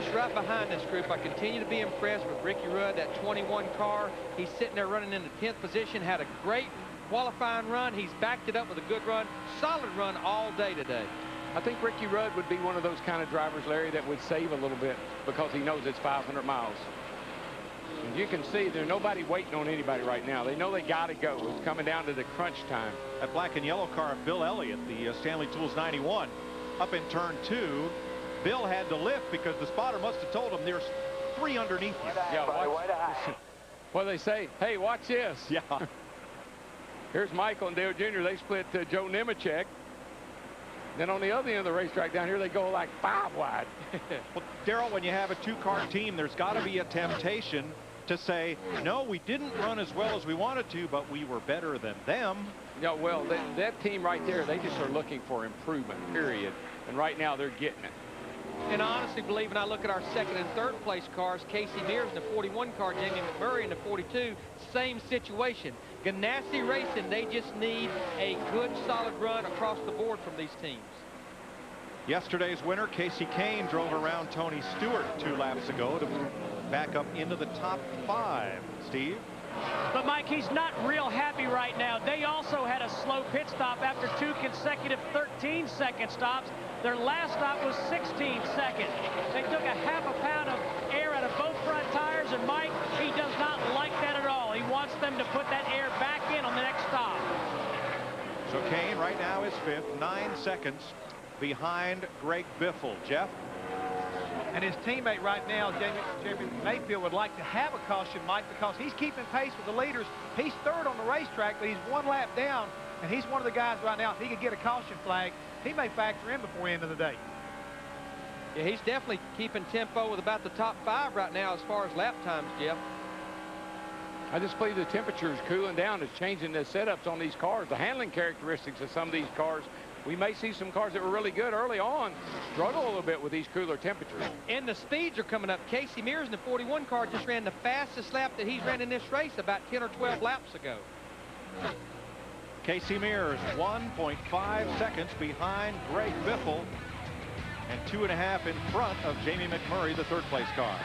Just right behind this group, I continue to be impressed with Ricky Rudd, that 21 car. He's sitting there running in the 10th position, had a great qualifying run. He's backed it up with a good run, solid run all day today. I think Ricky Rudd would be one of those kind of drivers, Larry, that would save a little bit because he knows it's 500 miles. And you can see there's nobody waiting on anybody right now. They know they got to go. It's coming down to the crunch time. That black and yellow car of Bill Elliott, the Stanley Tools 91, up in turn 2. Bill had to lift because the spotter must have told him there's 3 underneath you. Yeah, what do they say? Hey, watch this. Yeah. Here's Michael and Dale Jr. They split Joe Nemechek. Then on the other end of the racetrack down here, they go like 5 wide. Well, Darrell, when you have a 2-car team, there's got to be a temptation to say, no, we didn't run as well as we wanted to, but we were better than them. Yeah, well, that team right there, they just are looking for improvement, period. And right now, they're getting it. And I honestly believe when I look at our 2nd and 3rd place cars, Casey Mears in the 41 car, Jamie McMurray in the 42, same situation. Ganassi Racing, they just need a good, solid run across the board from these teams. Yesterday's winner, Casey Kane, drove around Tony Stewart 2 laps ago to move back up into the top 5. Steve? But, Mike, he's not real happy right now. They also had a slow pit stop after 2 consecutive 13-second stops. Their last stop was 16 seconds. They took a half a pound of air out of both front tires, and Mike, he does not like that at all. He wants them to put that air back in on the next stop. So Kane right now is 5th, 9 seconds behind Greg Biffle. Jeff? And his teammate right now, Jamie Mayfield, would like to have a caution, Mike, because he's keeping pace with the leaders. He's 3rd on the racetrack, but he's 1 lap down, and he's one of the guys right now. If he could get a caution flag, he may factor in before the end of the day. Yeah, he's definitely keeping tempo with about the top 5 right now as far as lap times, Jeff. I just believe the temperature is cooling down. It's changing the setups on these cars. The handling characteristics of some of these cars. We may see some cars that were really good early on struggle a little bit with these cooler temperatures. And the speeds are coming up. Casey Mears in the 41 car just ran the fastest lap that he's ran in this race about 10 or 12 laps ago. Casey Mears 1.5 seconds behind Greg Biffle and 2.5 in front of Jamie McMurray, the third-place car.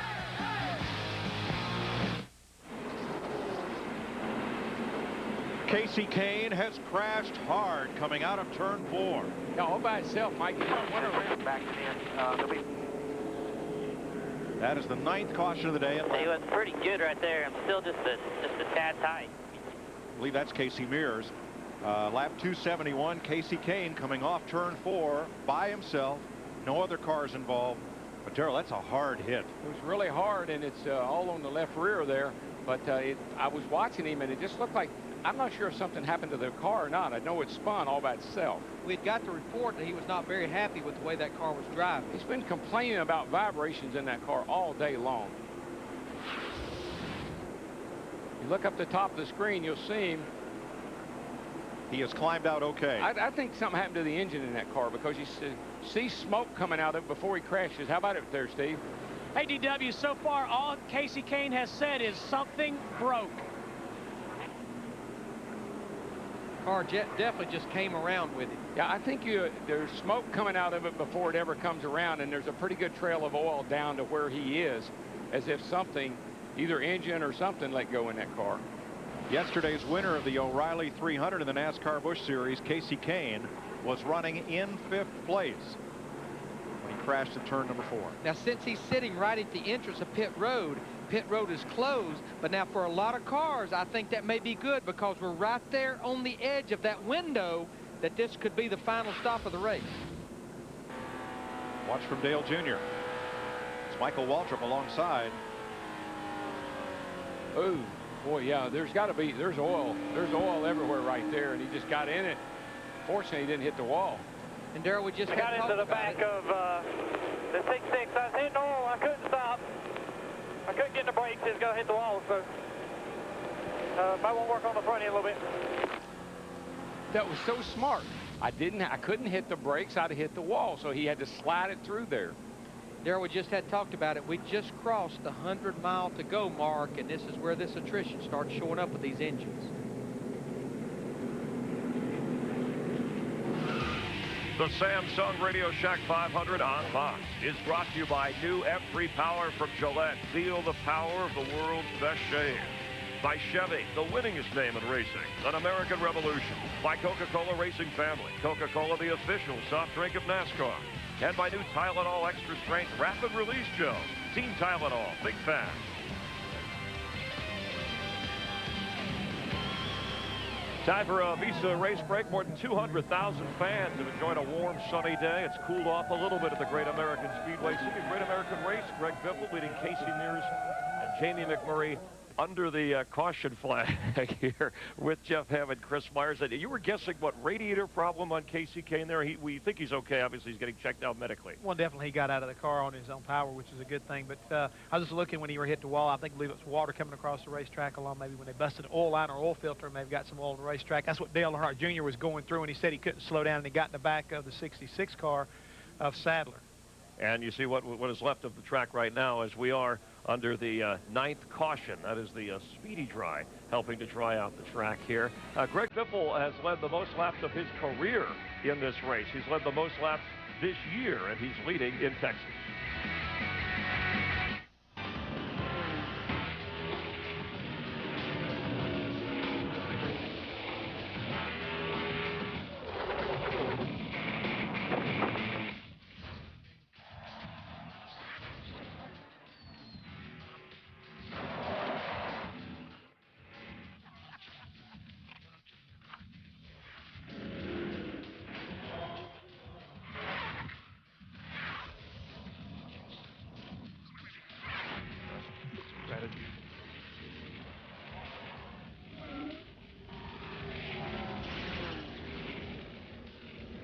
Casey Kane has crashed hard coming out of turn 4. Yeah, all by itself, Mike. Back in. That is the 9th caution of the day. He was pretty good right there. I'm still just a tad tight. I believe that's Casey Mears. Lap 271, Casey Kane coming off turn 4 by himself. No other cars involved. But, Darrell, that's a hard hit. It was really hard, and it's all on the left rear there. But I was watching him, and it just looked like, I'm not sure if something happened to the car or not. I know it spun all by itself. We'd got the report that he was not very happy with the way that car was driving. He's been complaining about vibrations in that car all day long. You look up the top of the screen, you'll see him. He has climbed out okay. I think something happened to the engine in that car because you see smoke coming out of it before he crashes. How about it there, Steve? Hey, DW, so far all Casey Kane has said is something broke. Car definitely just came around with it. Yeah, I think there's smoke coming out of it before it ever comes around, and there's a pretty good trail of oil down to where he is, as if something, either engine or something, let go in that car. Yesterday's winner of the O'Reilly 300 in the NASCAR Busch Series, Casey Kane, was running in 5th place when he crashed at turn number 4. Now, since he's sitting right at the entrance of pit road is closed, but now for a lot of cars, I think that may be good because we're right there on the edge of that window that this could be the final stop of the race. Watch from Dale Jr. It's Michael Waltrip alongside. Oh, boy, yeah, there's oil. There's oil everywhere right there, and he just got in it. Fortunately, he didn't hit the wall. And Darrell, we just got into the back of the 6.6. I was hitting oil. I couldn't stop. I couldn't get in the brakes. It's going to hit the wall, so might want to work on the front end a little bit. That was so smart. I couldn't hit the brakes. I'd have hit the wall, so he had to slide it through there. Darrell, we just had talked about it. We just crossed the 100-mile to go mark, and this is where this attrition starts showing up with these engines. The Samsung Radioshack 500 on Fox is brought to you by new F3 Power from Gillette. Feel the power of the world's best shave. By Chevy, the winningest name in racing, an American revolution. By Coca-Cola Racing Family, Coca-Cola, the official soft drink of NASCAR. And by new Tylenol Extra Strength Rapid Release Gel. Team Tylenol, big fan. Time for a Visa race break. More than 200,000 fans have enjoyed a warm, sunny day. It's cooled off a little bit at the Great American Speedway. Second Great American Race. Greg Biffle leading Casey Mears and Jamie McMurray under the caution flag here with Jeff Hammond, Chris Myers. You were guessing what radiator problem on Casey Kane there? We think he's okay. Obviously, he's getting checked out medically. Well, definitely he got out of the car on his own power, which is a good thing. But I was just looking when he hit the wall. I believe it was water coming across the racetrack along maybe when they busted an oil line or oil filter and maybe got some oil on the racetrack. That's what Dale Earnhardt Jr. was going through, and he said he couldn't slow down, and he got in the back of the 66 car of Sadler. And you see what is left of the track right now as we are under the 9th caution. That is the speedy dry, helping to dry out the track here. Greg Biffle has led the most laps of his career in this race. He's led the most laps this year, and he's leading in Texas.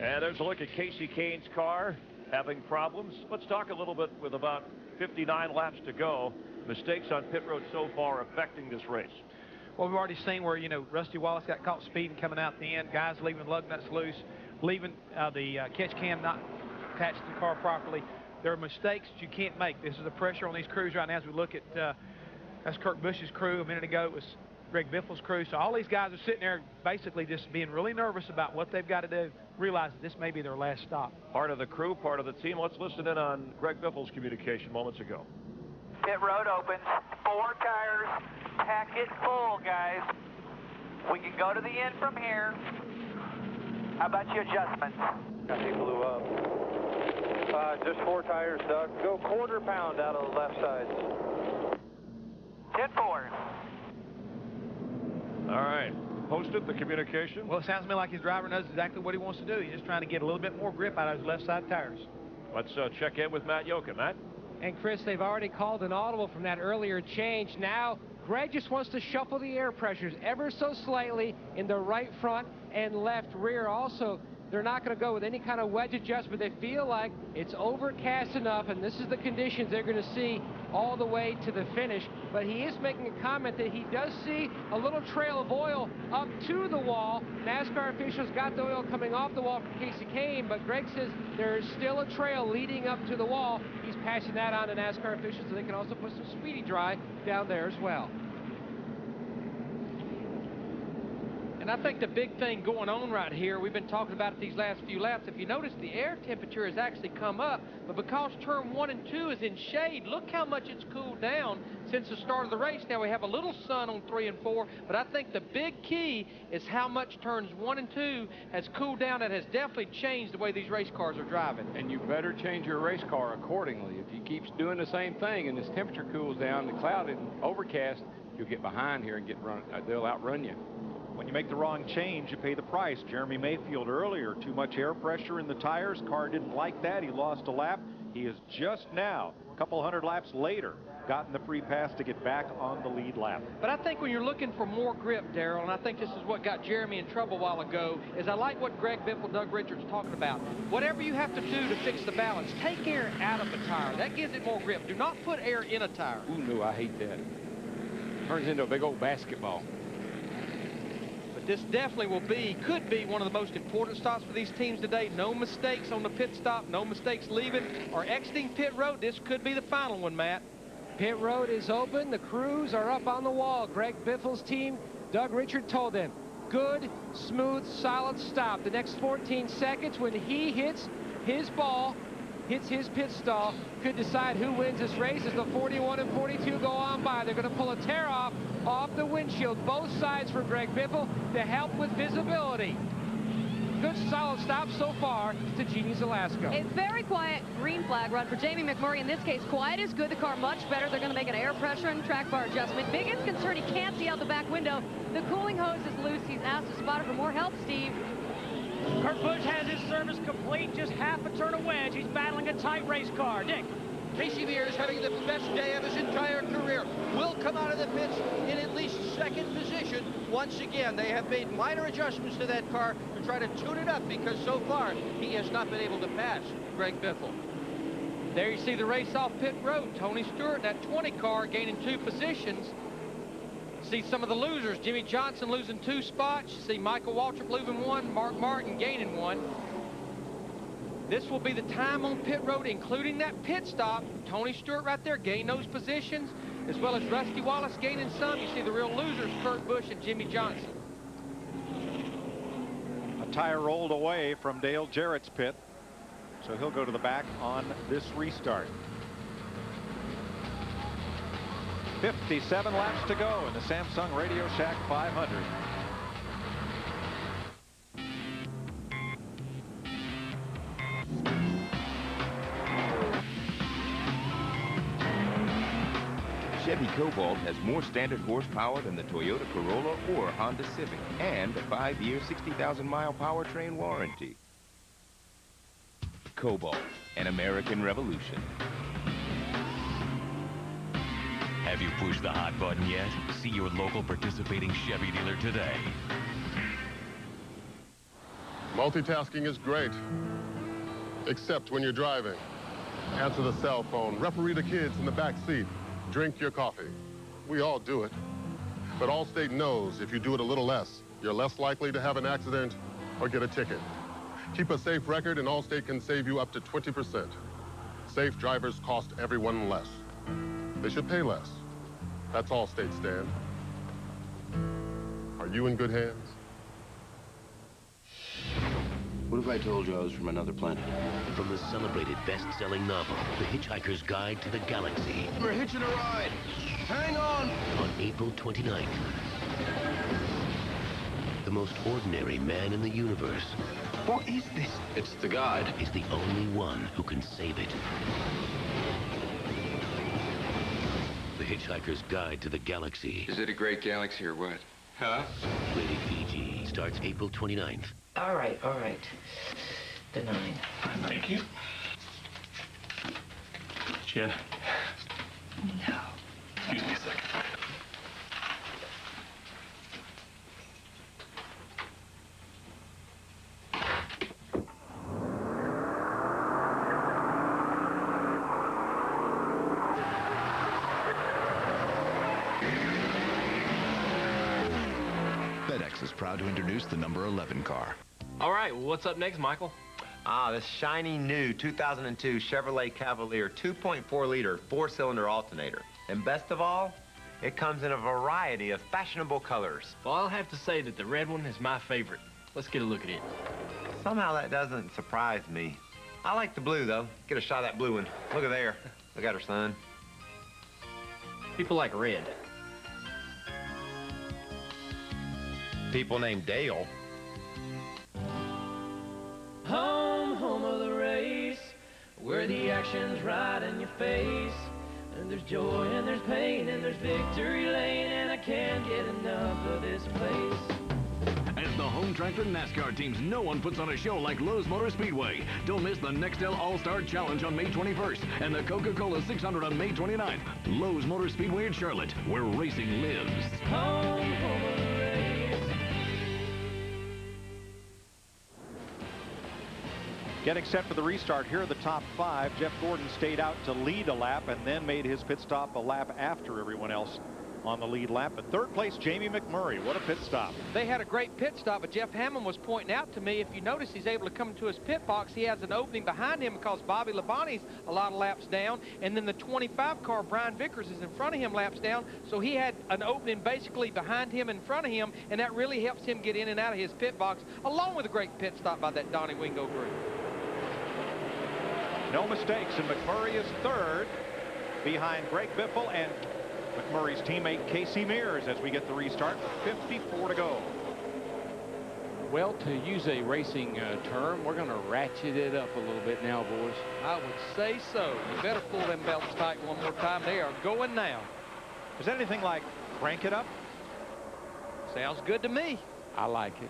And there's a look at Casey Kane's car having problems. Let's talk a little bit with about 59 laps to go. Mistakes on pit road so far affecting this race. Well, we've already seen where, you know, Rusty Wallace got caught speeding coming out the end. Guys leaving lug nuts loose, leaving the catch can not attached to the car properly. There are mistakes that you can't make. This is the pressure on these crews right now as we look at, that's Kurt Busch's crew. A minute ago, it was Greg Biffle's crew. So all these guys are sitting there basically just being really nervous about what they've got to do, realize that this may be their last stop. Part of the crew, part of the team. Let's listen in on Greg Biffle's communication moments ago. Pit road opens. 4 tires. Pack it full, guys. We can go to the end from here. How about your adjustments? He blew up. Just 4 tires, Doug. Go quarter pound out of the left side. 10-4. All right. Posted the communication. Well, it sounds to me like his driver knows exactly what he wants to do. He's just trying to get a little bit more grip out of his left side tires. Let's check in with Matt Yoka. Matt? And Chris, they've already called an audible from that earlier change. Now, Greg just wants to shuffle the air pressures ever so slightly in the right front and left rear. Also, they're not going to go with any kind of wedge adjustment. They feel like it's overcast enough, and this is the conditions they're going to see all the way to the finish. But he is making a comment that he does see a little trail of oil up to the wall. NASCAR officials got the oil coming off the wall from Casey Kane, but Greg says there is still a trail leading up to the wall. He's passing that on to NASCAR officials so they can also put some Speedy Dry down there as well. And I think the big thing going on right here, we've been talking about it these last few laps. If you notice, the air temperature has actually come up, but because turn 1 and 2 is in shade, look how much it's cooled down since the start of the race. Now we have a little sun on 3 and 4, but I think the big key is how much turns 1 and 2 has cooled down. That has definitely changed the way these race cars are driving. And you better change your race car accordingly. If you keep doing the same thing and this temperature cools down, the cloud and overcast, you'll get behind here and they'll outrun you. When you make the wrong change, you pay the price. Jeremy Mayfield earlier, too much air pressure in the tires. Car didn't like that. He lost a lap. He is just now, a couple hundred laps later, gotten the free pass to get back on the lead lap. But I think when you're looking for more grip, Darrell, and I think this is what got Jeremy in trouble a while ago, is I like what Greg Biffle, Doug Richards talking about. Whatever you have to do to fix the balance, take air out of the tire. That gives it more grip. Do not put air in a tire. Ooh, no, I hate that. Turns into a big old basketball. This definitely could be one of the most important stops for these teams today. No mistakes on the pit stop, no mistakes leaving or exiting pit road. This could be the final one, Matt. Pit road is open. The crews are up on the wall. Greg Biffle's team, Doug Richard told them, good, smooth, solid stop. The next 14 seconds when he hits his ball, hits his pit stall, could decide who wins this race as the 41 and 42 go on by. They're going to pull a tear off the windshield, both sides for Greg Biffle to help with visibility. Good solid stop so far to Genie's Alaska. A very quiet green flag run for Jamie McMurray. In this case, quiet is good. The car much better. They're going to make an air pressure and track bar adjustment. Biggest concern, he can't see out the back window. The cooling hose is loose. He's asked the spotter for more help, Steve. Kurt Busch has his service complete, just half a turn of wedge. He's battling a tight race car. Dick. Casey Mears having the best day of his entire career. Will come out of the pits in at least second position. Once again, they have made minor adjustments to that car to try to tune it up because so far he has not been able to pass Greg Biffle. There you see the race off pit road. Tony Stewart, that 20 car, gaining 2 positions. See some of the losers. Jimmy Johnson losing 2 spots. You see Michael Waltrip losing 1. Mark Martin gaining 1. This will be the time on pit road, including that pit stop. Tony Stewart right there gained those positions, as well as Rusty Wallace gaining some. You see the real losers, Kurt Busch and Jimmy Johnson. A tire rolled away from Dale Jarrett's pit, so he'll go to the back on this restart. 57 laps to go in the Samsung Radioshack 500. Chevy Cobalt has more standard horsepower than the Toyota Corolla or Honda Civic, and a 5-year, 60,000-mile powertrain warranty. Cobalt, an American revolution. Have you pushed the hot button yet? See your local participating Chevy dealer today. Multitasking is great, except when you're driving. Answer the cell phone, referee the kids in the back seat, drink your coffee. We all do it. But Allstate knows if you do it a little less, you're less likely to have an accident or get a ticket. Keep a safe record and Allstate can save you up to 20%. Safe drivers cost everyone less. They should pay less. That's Allstate, Stan. Are you in good hands? What if I told you I was from another planet? From the celebrated best-selling novel, The Hitchhiker's Guide to the Galaxy. We're hitching a ride. Hang on. On April 29th. The most ordinary man in the universe. What is this? It's the guide. Is the only one who can save it. The Hitchhiker's Guide to the Galaxy. Is it a great galaxy or what? Huh? Rated PG. Starts April 29th. All right. The 9. Thank you. Jen. No. Excuse me a second. FedEx is proud to introduce the number 11 car. All right, well, what's up next, Michael? This shiny new 2002 Chevrolet Cavalier 2.4-liter 4-cylinder alternator. And best of all, it comes in a variety of fashionable colors. Well, I'll have to say that the red one is my favorite. Let's get a look at it. Somehow that doesn't surprise me. I like the blue, though. Get a shot of that blue one. Look at there. Look at her, son. People like red. People named Dale. Home of the race, where the action's right in your face. And there's joy and there's pain and there's victory lane, and I can't get enough of this place. As the home track for NASCAR teams, no one puts on a show like Lowe's Motor Speedway. Don't miss the Nextel All-Star Challenge on May 21st and the Coca-Cola 600 on May 29th. Lowe's Motor Speedway in Charlotte, where racing lives. Home of the race. Getting set for the restart. Here are the top 5. Jeff Gordon stayed out to lead a lap and then made his pit stop a lap after everyone else on the lead lap. But third place, Jamie McMurray. What a pit stop. They had a great pit stop, but Jeff Hammond was pointing out to me, if you notice, he's able to come into his pit box. He has an opening behind him because Bobby Labonte's a lot of laps down, and then the 25 car, Brian Vickers, is in front of him laps down, so he had an opening basically behind him, in front of him, and that really helps him get in and out of his pit box, along with a great pit stop by that Donnie Wingo group. No mistakes, and McMurray is third behind Greg Biffle and McMurray's teammate Casey Mears as we get the restart with 54 to go. Well, to use a racing term, we're going to ratchet it up a little bit now, boys. I would say so. You better pull them belts tight one more time. They are going now. Is that anything like crank it up? Sounds good to me. I like it.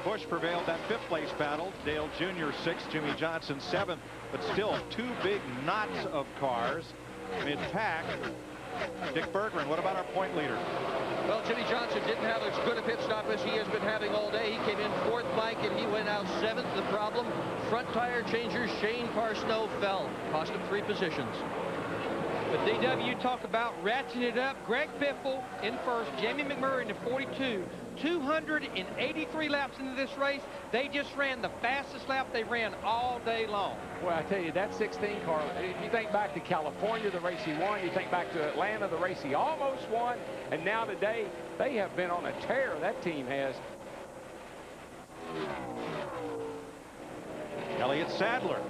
Busch prevailed that fifth place battle. Dale Jr. 6th, Jimmy Johnson 7th, but still 2 big knots of cars mid-pack. Dick Berggren, what about our point leader? Well, Jimmy Johnson didn't have as good a pit stop as he has been having all day. He came in 4th blank and he went out 7th. The problem, front tire changer Shane Parsnow fell, cost him 3 positions. But DW, talk about ratcheting it up. Greg Biffle in first, Jamie McMurray in the 42, 283 laps into this race. They just ran the fastest lap they ran all day long. Well, I tell you, that 16 car, if you think back to California, the race he won, you think back to Atlanta, the race he almost won, and now today, they have been on a tear, that team has. Elliott Sadler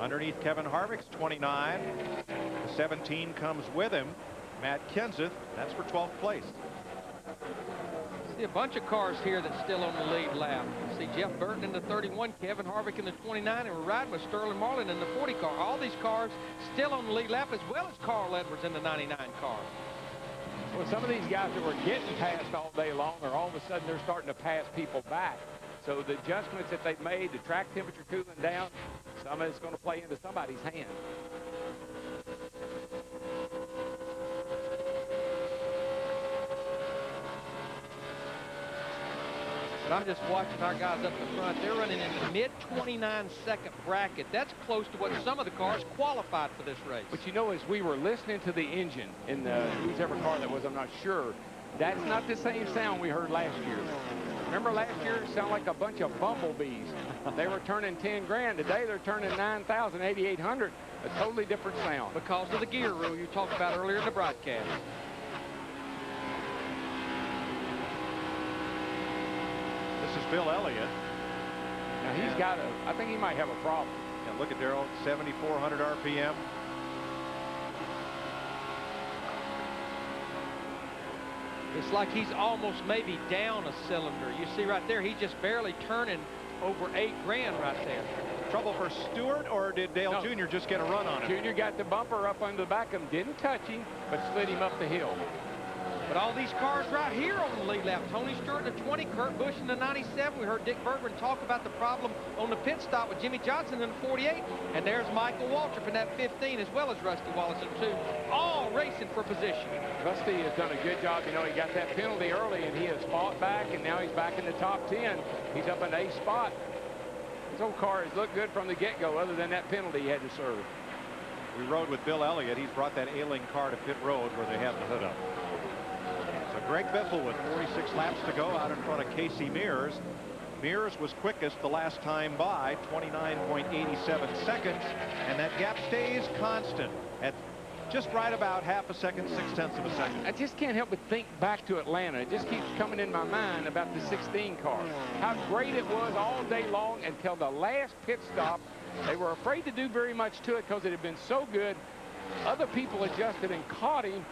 underneath Kevin Harvick's 29. The 17 comes with him. Matt Kenseth, that's for 12th place. See a bunch of cars here that's still on the lead lap. You see Jeff Burton in the 31, Kevin Harvick in the 29, and we're riding with Sterling Marlin in the 40 car. All these cars still on the lead lap, as well as Carl Edwards in the 99 car. Well, some of these guys that were getting passed all day long are all of a sudden they're starting to pass people back. So the adjustments that they've made, the track temperature cooling down, some of it's going to play into somebody's hand. But I'm just watching our guys up the front. They're running in the mid-29-second bracket. That's close to what some of the cars qualified for this race. But you know, as we were listening to the engine in the whichever car that was, I'm not sure, that's not the same sound we heard last year. Remember last year, it sounded like a bunch of bumblebees. They were turning 10 grand. Today, they're turning 9,000, 8,800. A totally different sound. Because of the gear rule you talked about earlier in the broadcast. This is Bill Elliott. Now, he's got I think he might have a problem. Yeah, look at Darrell, 7,400 RPM. It's like he's almost maybe down a cylinder. You see right there, he's just barely turning over 8 grand right there. Trouble for Stewart, or did Dale Jr. just get a run on him? Jr. got the bumper up under the back of him, didn't touch him, but slid him up the hill. But all these cars right here on the lead lap. Tony Stewart in the 20, Kurt Busch in the 97. We heard Dick Bergman talk about the problem on the pit stop with Jimmy Johnson in the 48. And there's Michael Waltrip in that 15, as well as Rusty Wallace in 2, all racing for position. Rusty has done a good job. You know, he got that penalty early, and he has fought back, and now he's back in the top 10. He's up in 8th spot. His old car has looked good from the get-go, other than that penalty he had to serve. We rode with Bill Elliott. He's brought that ailing car to pit road where they have the hood up. Greg Biffle with 46 laps to go out in front of Casey Mears. Mears was quickest the last time by, 29.87 seconds, and that gap stays constant at just right about half a second, 0.6 of a second. I just can't help but think back to Atlanta. It just keeps coming in my mind about the 16 car. How great it was all day long until the last pit stop. They were afraid to do very much to it because it had been so good. Other people adjusted and caught him,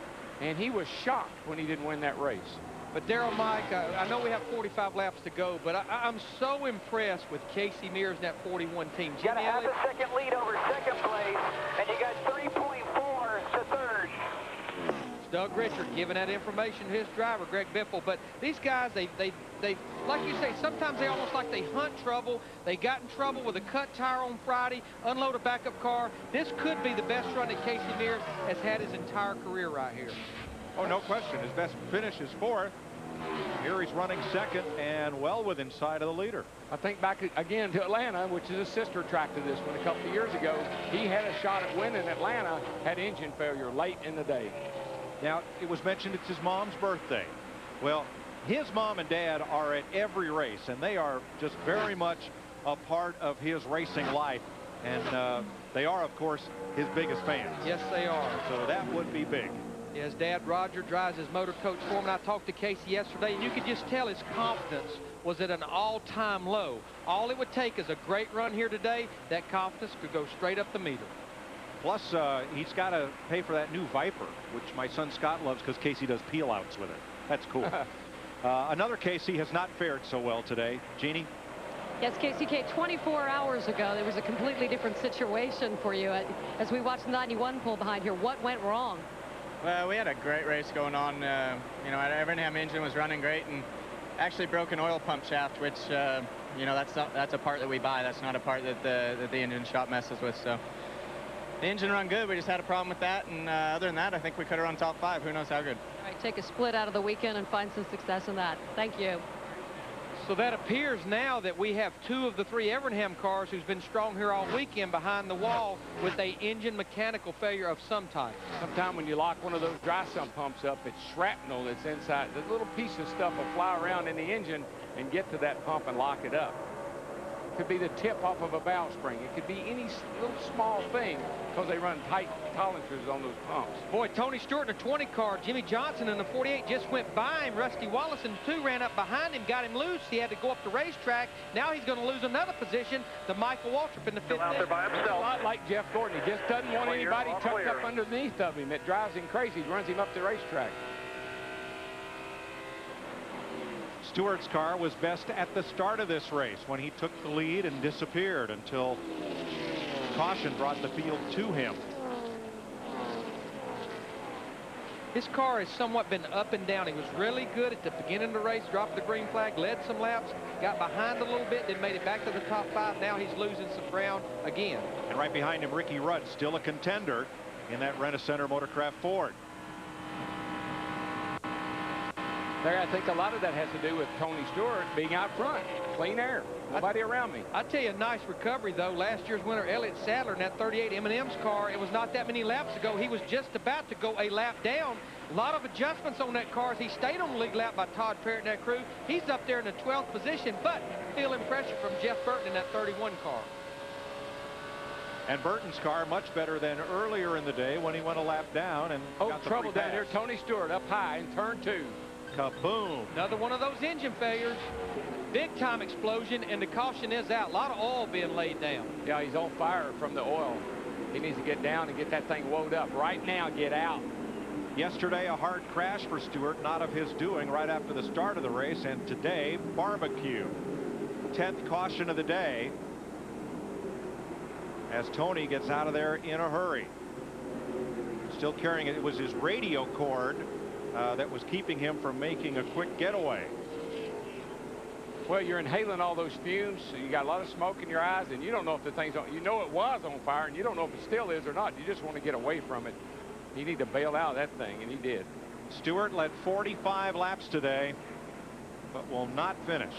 and he was shocked when he didn't win that race. But Darrell, Mike, I know we have 45 laps to go, but I'm so impressed with Casey Mears and that 41 team. You got a half a second lead over second place, and you got 3.4 to third. It's Doug Richard giving that information to his driver, Greg Biffle. But these guys, they like you say, sometimes they almost like they hunt trouble. They got in trouble with a cut tire on Friday, unload a backup car. This could be the best run that Casey Mears has had his entire career right here. Oh, no question. His best finish is 4th. Here he's running 2nd and well within sight of the leader. I think back again to Atlanta, which is a sister track to this one. A couple of years ago, he had a shot at winning Atlanta, had engine failure late in the day. Now, it was mentioned it's his mom's birthday. Well, his mom and dad are at every race, and they are just very much a part of his racing life. And they are, of course, his biggest fans. Yes, they are. So that would be big. His dad, Roger, drives his motor coach for him. And I talked to Casey yesterday, and you could just tell his confidence was at an all-time low. All it would take is a great run here today. That confidence could go straight up the meter. Plus, he's got to pay for that new Viper, which my son Scott loves because Casey does peel-outs with it. That's cool. Another Casey has not fared so well today. Jeannie? Yes, KCK, 24 hours ago, there was a completely different situation for you. As we watched the 91 pull behind here, what went wrong? Well, we had a great race going on. You know, our Evernham engine was running great, and actually broke an oil pump shaft, which, you know, that's a part that we buy. That's not a part that the engine shop messes with. So the engine run good. We just had a problem with that, and other than that, I think we could have run top 5. Who knows how good. All right, take a split out of the weekend and find some success in that. Thank you. So that appears now that we have 2 of the 3 Evernham cars who's been strong here all weekend behind the wall with a engine mechanical failure of some type. Sometime when you lock one of those dry sump pumps up, it's shrapnel that's inside. The little piece of stuff will fly around in the engine and get to that pump and lock it up. It could be the tip off of a valve spring. It could be any little small thing because they run tight tolerances on those pumps. Boy, Tony Stewart in a 20 car. Jimmy Johnson in the 48 just went by him. Rusty Wallace in 2 ran up behind him, got him loose. He had to go up the racetrack. Now he's going to lose another position to Michael Waltrip in the 50. Out there by himself. A lot like Jeff Gordon. He just doesn't want anybody tucked up underneath of him. It drives him crazy. He runs him up the racetrack. Stewart's car was best at the start of this race when he took the lead and disappeared until caution brought the field to him. His car has somewhat been up and down. He was really good at the beginning of the race, dropped the green flag, led some laps, got behind a little bit, then made it back to the top 5. Now he's losing some ground again. And right behind him, Ricky Rudd, still a contender in that Rent-A-Center Motorcraft Ford. There, I think a lot of that has to do with Tony Stewart being out front. Clean air. Nobody around me. I tell you, a nice recovery, though. Last year's winner, Elliott Sadler, in that 38 M&M's car, it was not that many laps ago. He was just about to go a lap down. A lot of adjustments on that car as he stayed on the lead lap by Todd Parrott and that crew. He's up there in the 12th position, but feeling pressure from Jeff Burton in that 31 car. And Burton's car much better than earlier in the day when he went a lap down and got the trouble free down pass. here. Tony Stewart up high in turn 2. Kaboom. Another one of those engine failures. Big time explosion, and the caution is out. A lot of oil being laid down. Yeah, he's on fire from the oil. He needs to get down and get that thing wound up. Right now, get out. Yesterday, a hard crash for Stewart, not of his doing, right after the start of the race. And today, barbecue. 10th caution of the day as Tony gets out of there in a hurry. Still carrying it. It was his radio cord that was keeping him from making a quick getaway. Well, you're inhaling all those fumes, so you got a lot of smoke in your eyes, and you don't know if the thing's on. You know it was on fire, and you don't know if it still is or not. You just want to get away from it. You need to bail out of that thing, and he did. Stewart led 45 laps today, but will not finish.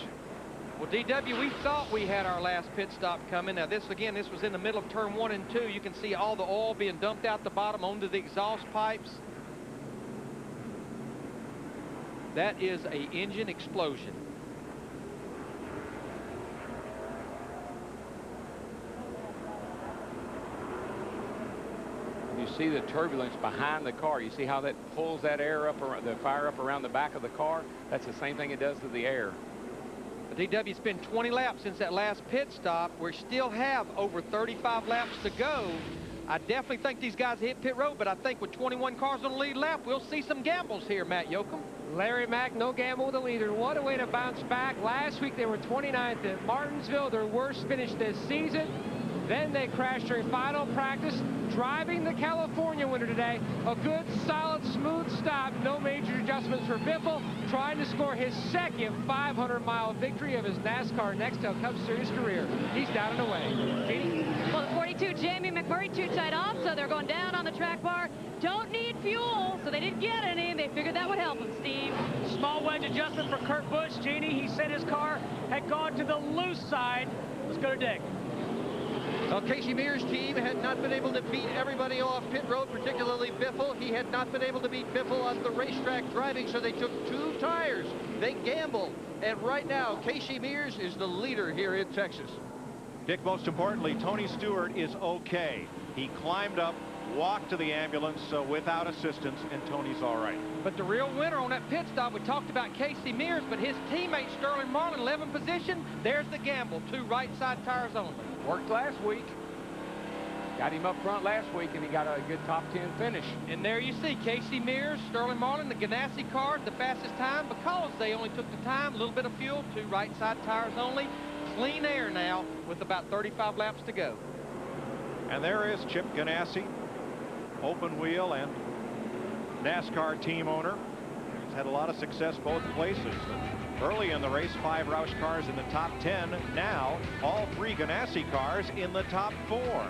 Well, DW, we thought we had our last pit stop coming. Now, this was in the middle of turn 1 and 2. You can see all the oil being dumped out the bottom onto the exhaust pipes. That is an engine explosion. You see the turbulence behind the car. You see how that pulls that air up, the fire up around the back of the car? That's the same thing it does to the air. DW, it's been 20 laps since that last pit stop. We still have over 35 laps to go. I definitely think these guys hit pit road, but I think with 21 cars on the lead lap, we'll see some gambles here, Matt Yoakum. Larry Mack, no gamble with the leader. What a way to bounce back. Last week, they were 29th at Martinsville, their worst finish this season. Then they crashed during final practice, driving the California winner today. A good, solid, smooth stop. No major adjustments for Biffle, trying to score his second 500-mile victory of his NASCAR Nextel Cup Series career. He's down and away. Jeannie? Well, the 42, Jamie McMurray, too tight off, so they're going down on the track bar. Don't need fuel, so they didn't get any. They figured that would help them, Steve. Small wedge adjustment for Kurt Busch. Jeannie, he said his car had gone to the loose side. Let's go to Dick. Well, Casey Mears' team had not been able to beat everybody off pit road, particularly Biffle. He had not been able to beat Biffle on the racetrack driving, so they took 2 tires. They gambled. And right now, Casey Mears is the leader here in Texas. Dick, most importantly, Tony Stewart is okay. He climbed up, walked to the ambulance, so without assistance, and Tony's all right. But the real winner on that pit stop, we talked about Casey Mears, but his teammate Sterling Marlin, 11th position. There's the gamble. 2 right side tires only. Worked last week. Got him up front last week, and he got a good top 10 finish. And there you see Casey Mears, Sterling Marlin, the Ganassi car, the fastest time because they only took the time, a little bit of fuel, 2 right side tires only. Clean air now with about 35 laps to go. And there is Chip Ganassi, open wheel and NASCAR team owner. He's had a lot of success both places. Early in the race, 5 Roush cars in the top 10. Now, all 3 Ganassi cars in the top 4.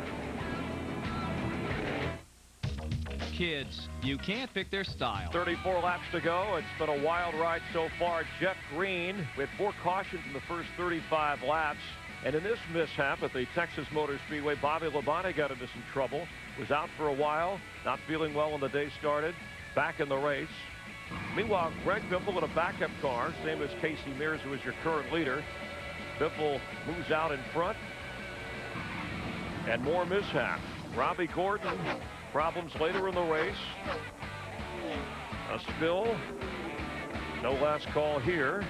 kids. You can't pick their style. 34 laps to go. It's been a wild ride so far. Jeff Green with 4 cautions in the first 35 laps. And in this mishap at the Texas Motor Speedway, Bobby Labonte got into some trouble. Was out for a while, not feeling well when the day started. Back in the race. Meanwhile, Greg Biffle in a backup car, same as Casey Mears, who is your current leader. Biffle moves out in front. And more mishap. Robbie Gordon, problems later in the race. A spill. No last call here.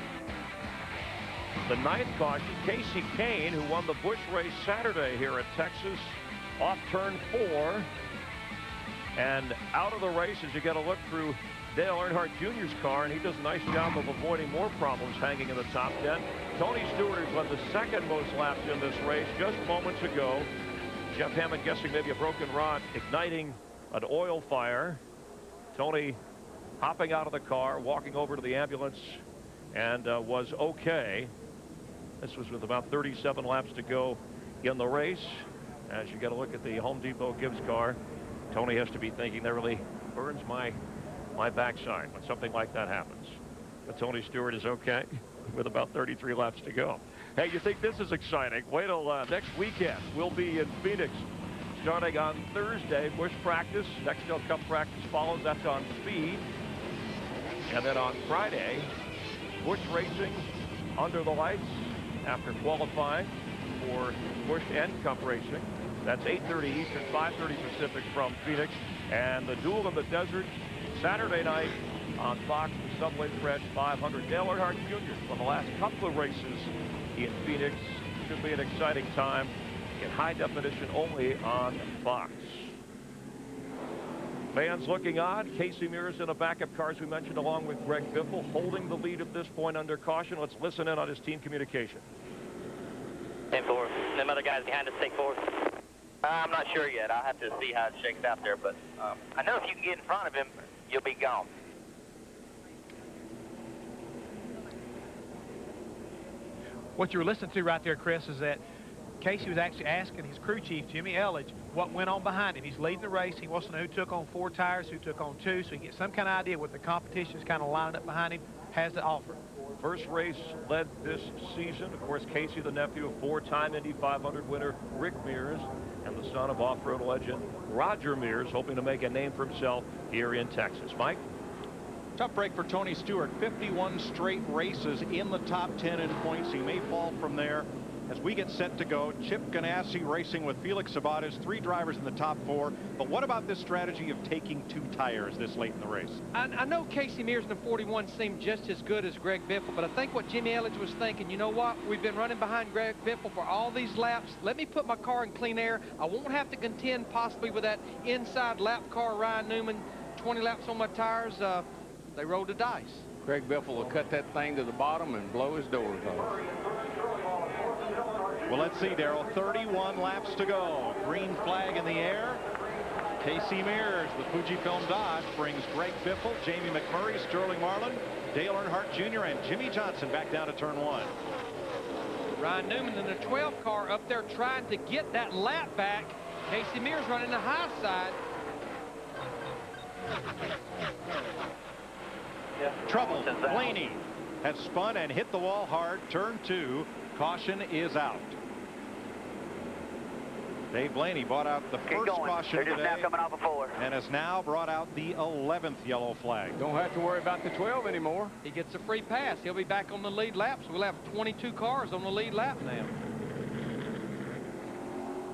The 9th caution, Casey Kane, who won the Busch race Saturday here at Texas, off turn 4. And out of the race as you get a look through Dale Earnhardt Jr.'s car, and he does a nice job of avoiding more problems hanging in the top 10. Tony Stewart has led the 2nd most laps in this race just moments ago. Jeff Hammond guessing maybe a broken rod, igniting an oil fire. Tony hopping out of the car, walking over to the ambulance, and was okay. This was with about 37 laps to go in the race. As you get a look at the Home Depot Gibbs car, Tony has to be thinking that really burns my backside when something like that happens. But Tony Stewart is okay with about 33 laps to go. Hey, you think this is exciting? Wait till next weekend. We'll be in Phoenix starting on Thursday. Busch practice, Nextel Cup practice follows. That's on speed. And then on Friday, Busch racing under the lights after qualifying for Busch and Cup racing. That's 8:30 Eastern, 5:30 Pacific from Phoenix. And the Duel in the Desert Saturday night on Fox, the Subway Fresh 500. Dale Earnhardt Jr. from the last couple of races in Phoenix. Should be an exciting time in high definition only on Fox. Fans looking on. Casey Mears in a backup car, as we mentioned, along with Greg Biffle, holding the lead at this point under caution. Let's listen in on his team communication. 10-4. Them other guys behind us take 4. I'm not sure yet. I'll have to see how it shakes out there, but I know if you can get in front of him, you'll be gone. What you were listening to right there, Chris, is that Casey was actually asking his crew chief, Jimmy Elledge, what went on behind him. He's leading the race. He wants to know who took on 4 tires, who took on 2, so he gets some kind of idea what the competition is kind of lining up behind him, has to offer. First race led this season. Of course, Casey, the nephew of 4-time Indy 500 winner Rick Mears, and the son of off-road legend Roger Mears, hoping to make a name for himself here in Texas. Mike? Tough break for Tony Stewart. 51 straight races in the top 10 in points. He may fall from there as we get set to go. Chip Ganassi racing with Felix Sabates, 3 drivers in the top 4. But what about this strategy of taking 2 tires this late in the race? I know Casey Mears in the 41 seemed just as good as Greg Biffle, but I think what Jimmy Elledge was thinking, you know what? We've been running behind Greg Biffle for all these laps. Let me put my car in clean air. I won't have to contend possibly with that inside lap car, Ryan Newman, 20 laps on my tires. They rolled the dice. Greg Biffle will cut that thing to the bottom and blow his doors off. Well, let's see, Darrell. 31 laps to go. Green flag in the air. Casey Mears, the Fujifilm Dodge, brings Greg Biffle, Jamie McMurray, Sterling Marlin, Dale Earnhardt Jr., and Jimmy Johnson back down to turn 1. Ryan Newman in the 12 car up there trying to get that lap back. Casey Mears running the high side. Trouble. Blaney has spun and hit the wall hard. Turn 2. Caution is out. Dave Blaney brought out the first caution today, now coming off a 4. and has now brought out the 11th yellow flag. Don't have to worry about the 12 anymore. He gets a free pass. He'll be back on the lead lap, so we'll have 22 cars on the lead lap now.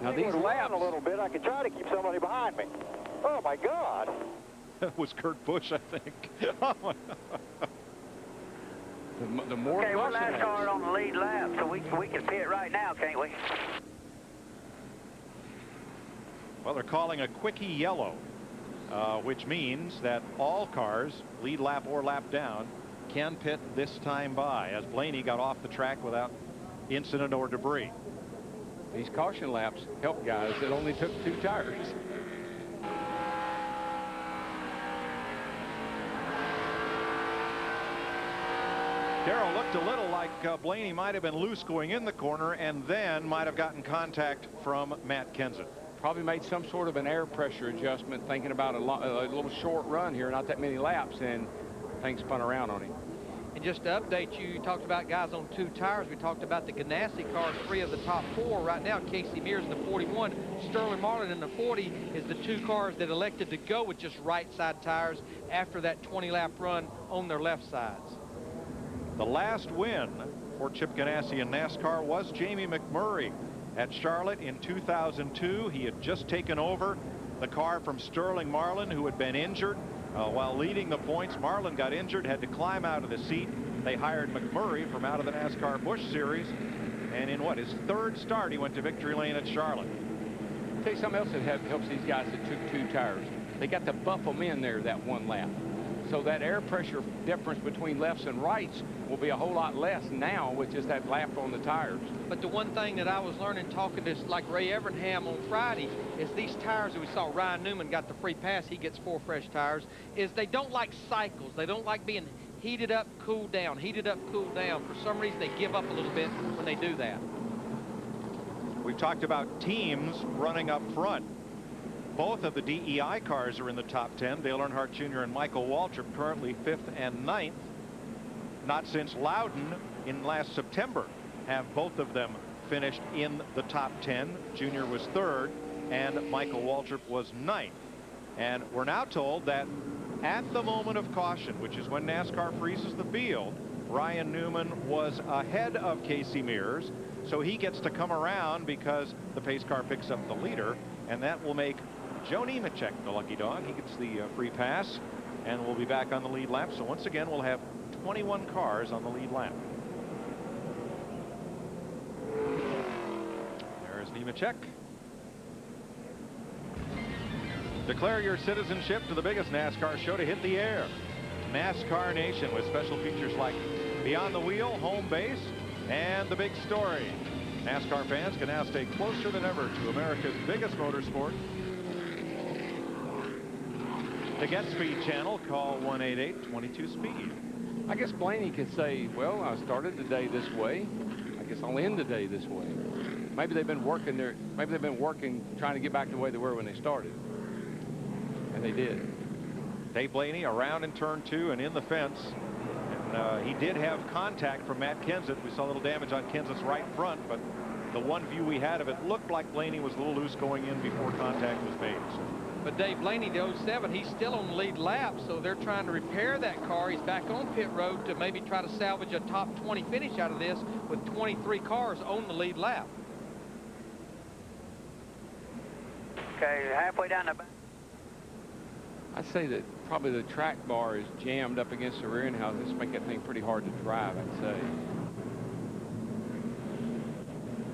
Now these laps a little bit. I could try to keep somebody behind me. Oh my God! That was Kurt Busch, I think. The more okay, we're last car on the lead lap, so we can pit right now, can't we? Well, they're calling a quickie yellow, which means that all cars, lead lap or lap down, can pit this time by, as Blaney got off the track without incident or debris. These caution laps help guys that only took 2 tires. Darrell looked a little like Blaney might have been loose going in the corner and then might have gotten contact from Matt Kenseth. Probably made some sort of an air pressure adjustment, thinking about a little short run here, not that many laps, and things spun around on him. And just to update you, you talked about guys on 2 tires. We talked about the Ganassi cars, 3 of the top 4 right now. Casey Mears in the 41, Sterling Marlin in the 40 is the 2 cars that elected to go with just right side tires after that 20-lap run on their left sides. The last win for Chip Ganassi in NASCAR was Jamie McMurray at Charlotte in 2002. He had just taken over the car from Sterling Marlin, who had been injured. While leading the points, Marlin got injured, had to climb out of the seat. They hired McMurray from out of the NASCAR Busch Series, and in what, his 3rd start, he went to victory lane at Charlotte. I'll tell you something else that helps these guys that took 2 tires. They got to buff them in there that 1 lap. So that air pressure difference between lefts and rights will be a whole lot less now with just that lap on the tires. But the one thing that I was learning talking to like Ray Evernham on Friday is these tires that we saw Ryan Newman got the free pass, he gets 4 fresh tires, is they don't like cycles. They don't like being heated up, cooled down, heated up, cooled down. For some reason, they give up a little bit when they do that. We've talked about teams running up front. Both of the DEI cars are in the top 10. Dale Earnhardt Jr. and Michael Waltrip currently 5th and 9th. Not since Loudon in last September have both of them finished in the top 10. Jr. was 3rd and Michael Waltrip was 9th. And we're now told that at the moment of caution, which is when NASCAR freezes the field, Ryan Newman was ahead of Casey Mears, so he gets to come around because the pace car picks up the leader, and that will make Joe Nemechek the lucky dog. He gets the free pass, and we'll be back on the lead lap. So once again, we'll have 21 cars on the lead lap. There's Nemechek. Declare your citizenship to the biggest NASCAR show to hit the air. NASCAR Nation, with special features like Beyond the Wheel, Home Base, and The Big Story. NASCAR fans can now stay closer than ever to America's biggest motorsport. To get Speed Channel, call 188-22-SPEED. I guess Blaney could say, well, I started the day this way. I guess I'll end the day this way. Maybe they've been working there. Maybe they've been working, trying to get back to the way they were when they started. And they did. Dave Blaney around in turn 2 and in the fence. And he did have contact from Matt Kenseth. We saw a little damage on Kenseth's right front, but the one view we had of it looked like Blaney was a little loose going in before contact was made. So. But Dave Blaney, the 07, he's still on the lead lap, so they're trying to repair that car. He's back on pit road to maybe try to salvage a top 20 finish out of this with 23 cars on the lead lap. Okay, halfway down the back. I'd say that probably the track bar is jammed up against the rear end house. This make that thing pretty hard to drive, I'd say.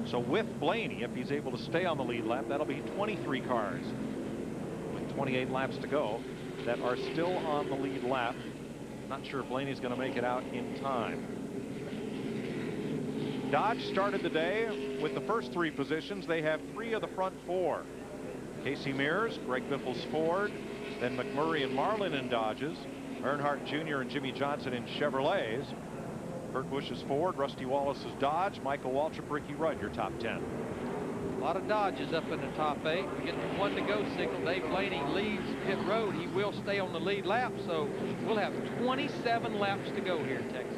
So with Blaney, if he's able to stay on the lead lap, that'll be 23 cars with 28 laps to go that are still on the lead lap. Not sure if Blaney's going to make it out in time. Dodge started the day with the first 3 positions. They have 3 of the front 4. Casey Mears, Greg Biffle's Ford, then McMurray and Marlin in Dodges, Earnhardt Jr. and Jimmy Johnson in Chevrolets, Kurt Busch's Ford, Rusty Wallace's Dodge, Michael Waltrip, Ricky Rudd, your top 10. A lot of Dodges up in the top 8. We get the 1 to go signal. Dave Blaney leads pit road. He will stay on the lead lap, so we'll have 27 laps to go here in Texas.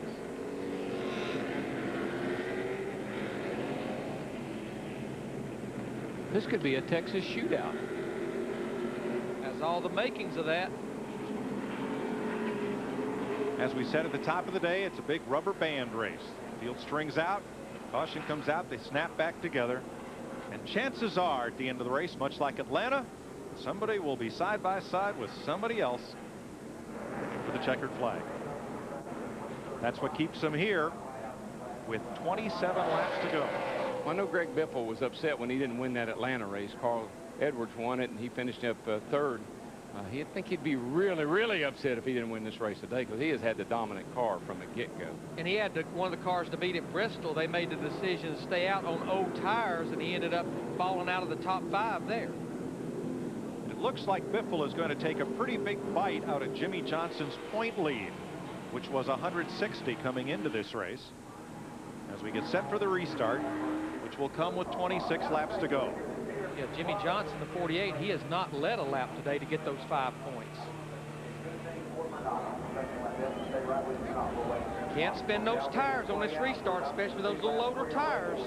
This could be a Texas shootout. Has all the makings of that. As we said at the top of the day, it's a big rubber band race. Field strings out, caution comes out, they snap back together. And chances are, at the end of the race, much like Atlanta, somebody will be side by side with somebody else for the checkered flag. That's what keeps them here with 27 laps to go. Well, I know Greg Biffle was upset when he didn't win that Atlanta race. Carl Edwards won it, and he finished up 3rd. I think he'd be really, really upset if he didn't win this race today, because he has had the dominant car from the get-go. And he had one of the cars to beat at Bristol. They made the decision to stay out on old tires, and he ended up falling out of the top 5 there. It looks like Biffle is going to take a pretty big bite out of Jimmy Johnson's point lead, which was 160 coming into this race, as we get set for the restart, which will come with 26 laps to go. Yeah, Jimmy Johnson, the 48, he has not led a lap today to get those 5 points. Can't spin those tires on this restart, especially those little older tires.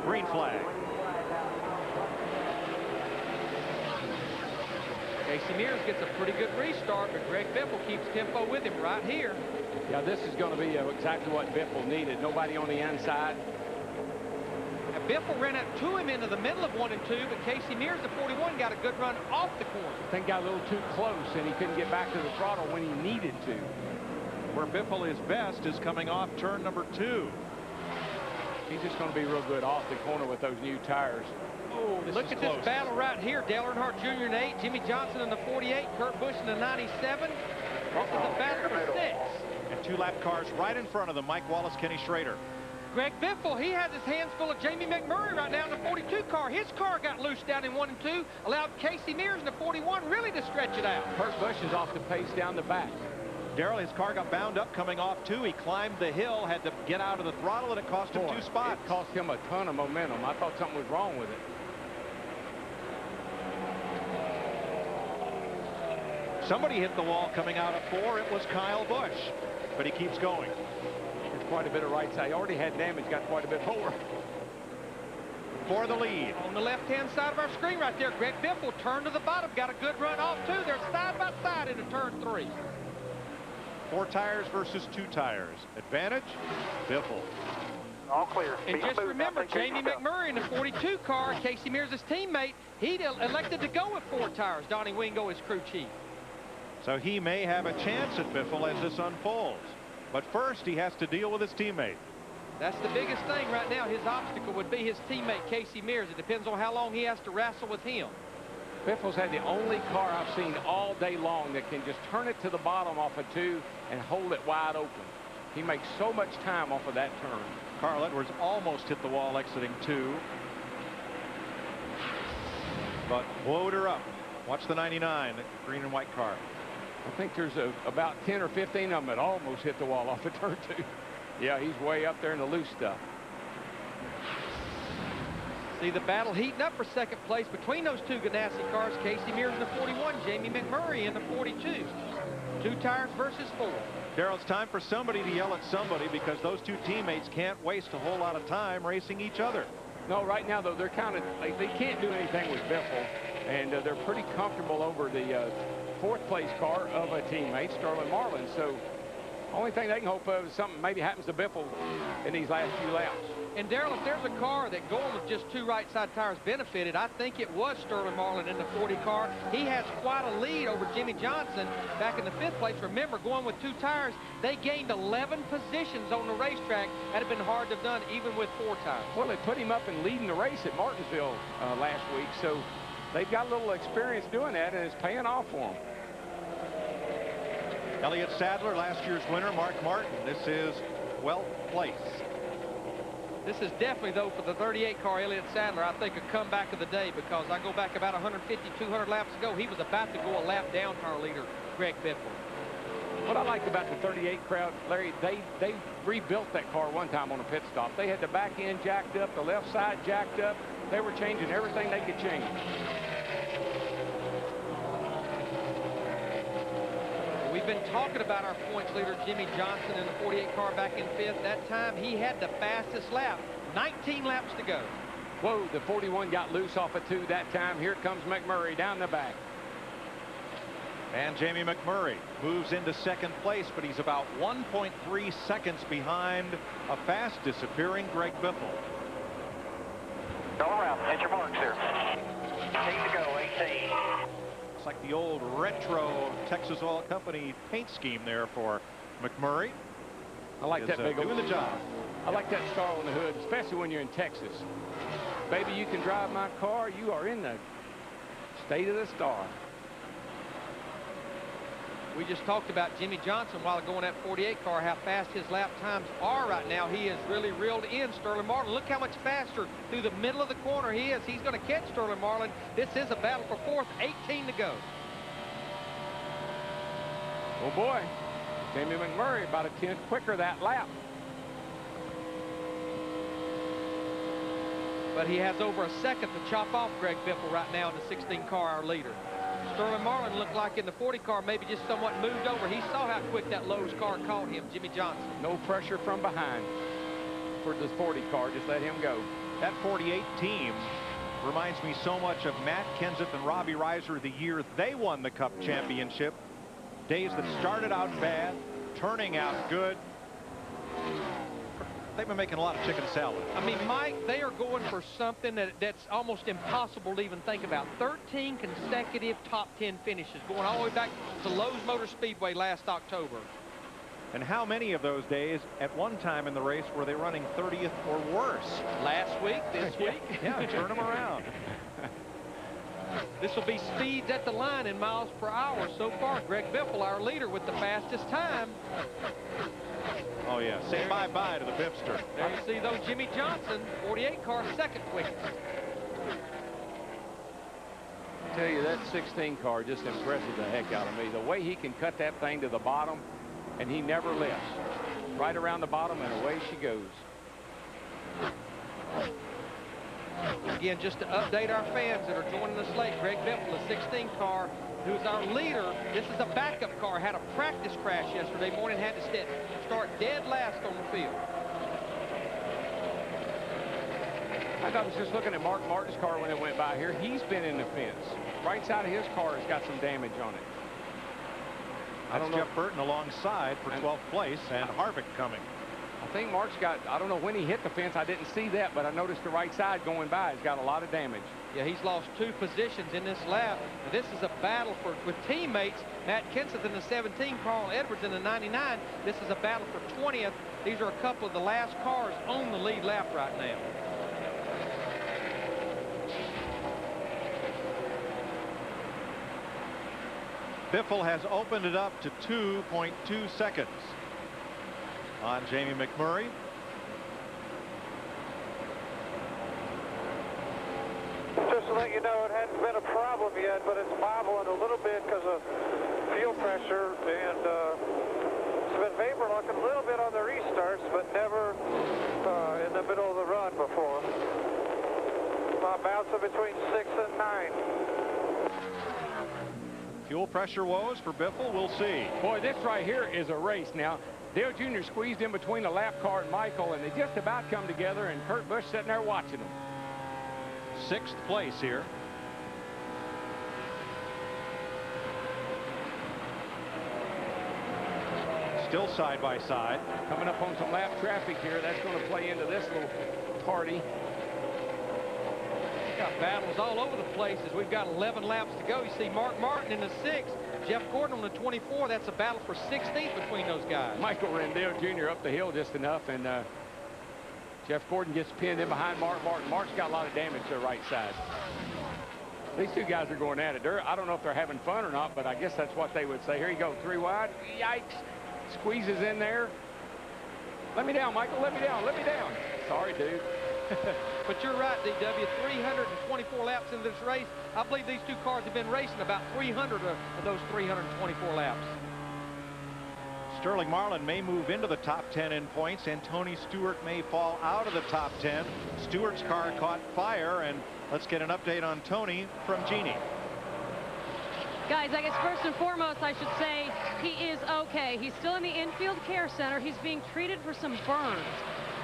Green flag. Casey Mears gets a pretty good restart, but Greg Biffle keeps tempo with him right here. Yeah, this is going to be exactly what Biffle needed. Nobody on the inside. Now, Biffle ran up to him into the middle of 1 and 2, but Casey Mears, the 41, got a good run off the corner. I think got a little too close, and he couldn't get back to the throttle when he needed to. Where Biffle is best is coming off turn number 2. He's just going to be real good off the corner with those new tires. Oh, look at this battle right here. Dale Earnhardt Jr. in 8, Jimmy Johnson in the 48, Kurt Busch in the 97. This is a battle for 6. And 2 lap cars right in front of them, Mike Wallace, Kenny Schrader. Greg Biffle, he has his hands full of Jamie McMurray right now in the 42 car. His car got loose down in 1 and 2, allowed Casey Mears in the 41 really to stretch it out. Kurt Busch is off the pace down the back. Darrell, his car got bound up coming off 2. He climbed the hill, had to get out of the throttle, and it cost him 2 spots. It cost him a ton of momentum. I thought something was wrong with it. Somebody hit the wall coming out of 4. It was Kyle Busch, but he keeps going. It's quite a bit of right side. He already had damage, got quite a bit more. For the lead. On the left-hand side of our screen right there, Greg Biffle turned to the bottom, got a good run off too. They're side by side into turn 3. 4 tires versus 2 tires. Advantage, Biffle. All clear. And just remember, Jamie McMurray in the 42 car, Casey Mears' his teammate, he elected to go with 4 tires. Donnie Wingo, his crew chief. So he may have a chance at Biffle as this unfolds. But first, he has to deal with his teammate. That's the biggest thing right now. His obstacle would be his teammate, Casey Mears. It depends on how long he has to wrestle with him. Biffle's had the only car I've seen all day long that can just turn it to the bottom off of 2 and hold it wide open. He makes so much time off of that turn. Carl Edwards almost hit the wall exiting 2. But blowed her up. Watch the 99, the green and white car. I think there's about 10 or 15 of them that almost hit the wall off of turn 2. Yeah, he's way up there in the loose stuff. See the battle heating up for second place between those 2 Ganassi cars, Casey Mears in the 41, Jamie McMurray in the 42. 2 tires versus 4. Darrell, it's time for somebody to yell at somebody because those 2 teammates can't waste a whole lot of time racing each other. No, right now, though, they're kind of, they can't do anything with Biffle, and they're pretty comfortable over the 4th place car of a teammate, Sterling Marlin. So only thing they can hope of is something maybe happens to Biffle in these last few laps. And Darrell, if there's a car that going with just 2 right side tires benefited, I think it was Sterling Marlin in the 40 car. He has quite a lead over Jimmy Johnson back in the 5th place. Remember, going with 2 tires, they gained 11 positions on the racetrack. That had been hard to have done even with 4 tires. Well, they put him up in leading the race at Martinsville last week, so they've got a little experience doing that, and it's paying off for them. Elliott Sadler, last year's winner. Mark Martin, this is 12th place. This is definitely, though, for the 38 car, Elliott Sadler, I think a comeback of the day, because I go back about 150, 200 laps ago, he was about to go a lap down to our leader, Greg Biffle. What I liked about the 38 crowd, Larry, they rebuilt that car one time on a pit stop. They had the back end jacked up, the left side jacked up. They were changing everything they could change. We've been talking about our points leader, Jimmy Johnson, in the 48 car back in 5th. That time, he had the fastest lap. 19 laps to go. Whoa, the 41 got loose off of 2 that time. Here comes McMurray down the back. And Jamie McMurray moves into 2nd place, but he's about 1.3 seconds behind a fast disappearing Greg Biffle. All around. Hit your marks here. 18 to go. 18. It's like the old retro Texas Oil Company paint scheme there for McMurray. I like that big doing the job. I like that star on the hood, especially when you're in Texas. Baby, you can drive my car. You are in the state of the star. We just talked about Jimmy Johnson while ago in that 48 car, how fast his lap times are right now. He has really reeled in Sterling Marlin. Look how much faster through the middle of the corner he is. He's going to catch Sterling Marlin. This is a battle for 4th, 18 to go. Oh boy, Jamie McMurray about a 10th quicker that lap. but he has over a second to chop off Greg Biffle right now in the 16 car, our leader. Sterling Marlin looked like in the 40 car maybe just somewhat moved over. He saw how quick that Lowe's car caught him, Jimmy Johnson. No pressure from behind for this 40 car. Just let him go. That 48 team reminds me so much of Matt Kenseth and Robbie Reiser the year they won the Cup championship. Days that started out bad, turning out good. They've been making a lot of chicken salad. I mean, Mike, they are going for something that's almost impossible to even think about. 13 consecutive top 10 finishes, going all the way back to Lowe's Motor Speedway last October. And how many of those days at one time in the race were they running 30th or worse? Last week, this week. Yeah, turn them around. This will be speeds at the line in miles per hour so far. Greg Biffle, our leader, with the fastest time. Oh, yeah. Say bye-bye to the Biffster. There you see, though, Jimmy Johnson, 48 car, second quickest. I tell you, that 16 car just impresses the heck out of me. The way he can cut that thing to the bottom, and he never lifts. Right around the bottom, and away she goes. Again, just to update our fans that are joining us late, Greg Biffle, the 16 car, who's our leader. This is a backup car. Had a practice crash yesterday morning. Had to start dead last on the field. I was just looking at Mark Martin's car when it went by here. He's been in the fence. Right side of his car has got some damage on it. That's Jeff Burton alongside for 12th place, and Harvick coming. I think Mark's got, I don't know when he hit the fence. I didn't see that, but I noticed the right side going by. He's got a lot of damage. Yeah, he's lost 2 positions in this lap. This is a battle with teammates. Matt Kenseth in the 17, Carl Edwards in the 99. This is a battle for 20th. These are a couple of the last cars on the lead lap right now. Biffle has opened it up to 2.2 seconds on Jamie McMurray. Just to let you know, it hadn't been a problem yet, but it's bobbling a little bit because of fuel pressure, and it's been vapor looking a little bit on the restarts, but never in the middle of the run before. Bouncing between 6 and 9. Fuel pressure woes for Biffle, we'll see. Boy, this right here is a race now. Dale Jr. squeezed in between the lap car and Michael, and they just about come together, and Kurt Busch sitting there watching them. 6th place here. Still side by side. Coming up on some lap traffic here. That's going to play into this little party. Got battles all over the place as we've got 11 laps to go. You see Mark Martin in the 6th, Jeff Gordon on the 24. That's a battle for 16th between those guys. Michael Rendell Jr. up the hill just enough, and Jeff Gordon gets pinned in behind Mark Martin. Mark's got a lot of damage to the right side. These two guys are going at it. I don't know if they're having fun or not, but I guess that's what they would say. Here you go, 3 wide. Yikes. Squeezes in there. Let me down, Michael. Let me down. Let me down. Sorry, dude. But you're right, DW. 324 laps in this race. I believe these two cars have been racing about 300 of those 324 laps. Sterling Marlin may move into the top 10 in points, and Tony Stewart may fall out of the top 10. Stewart's car caught fire, and let's get an update on Tony from Jeannie. Guys, I guess first and foremost, I should say he is okay. He's still in the infield care center. He's being treated for some burns.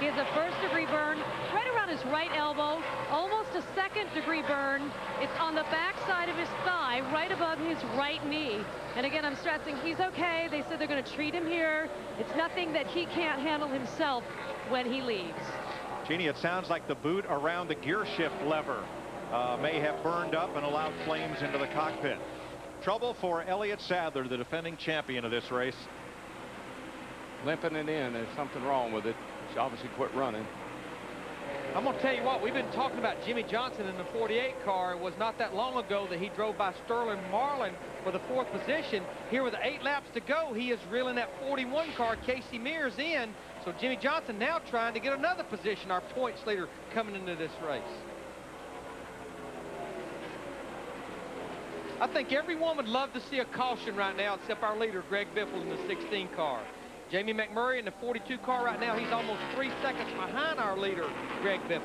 He has a 1st-degree burn right around his right elbow, almost a 2nd-degree burn. It's on the back side of his thigh, right above his right knee. And again, I'm stressing he's okay. They said they're going to treat him here. It's nothing that he can't handle himself when he leaves. Jeannie, it sounds like the boot around the gear shift lever may have burned up and allowed flames into the cockpit. Trouble for Elliott Sadler, the defending champion of this race. Limping it in. There's something wrong with it. She obviously quit running. I'm going to tell you what, we've been talking about Jimmy Johnson in the 48 car. It was not that long ago that he drove by Sterling Marlin for the 4th position. Here with 8 laps to go, he is reeling that 41 car, Casey Mears, in. So Jimmy Johnson now trying to get another position, our points leader coming into this race. I think everyone would love to see a caution right now except our leader, Greg Biffle, in the 16 car. Jamie McMurray in the 42 car right now. He's almost 3 seconds behind our leader, Greg Biffle.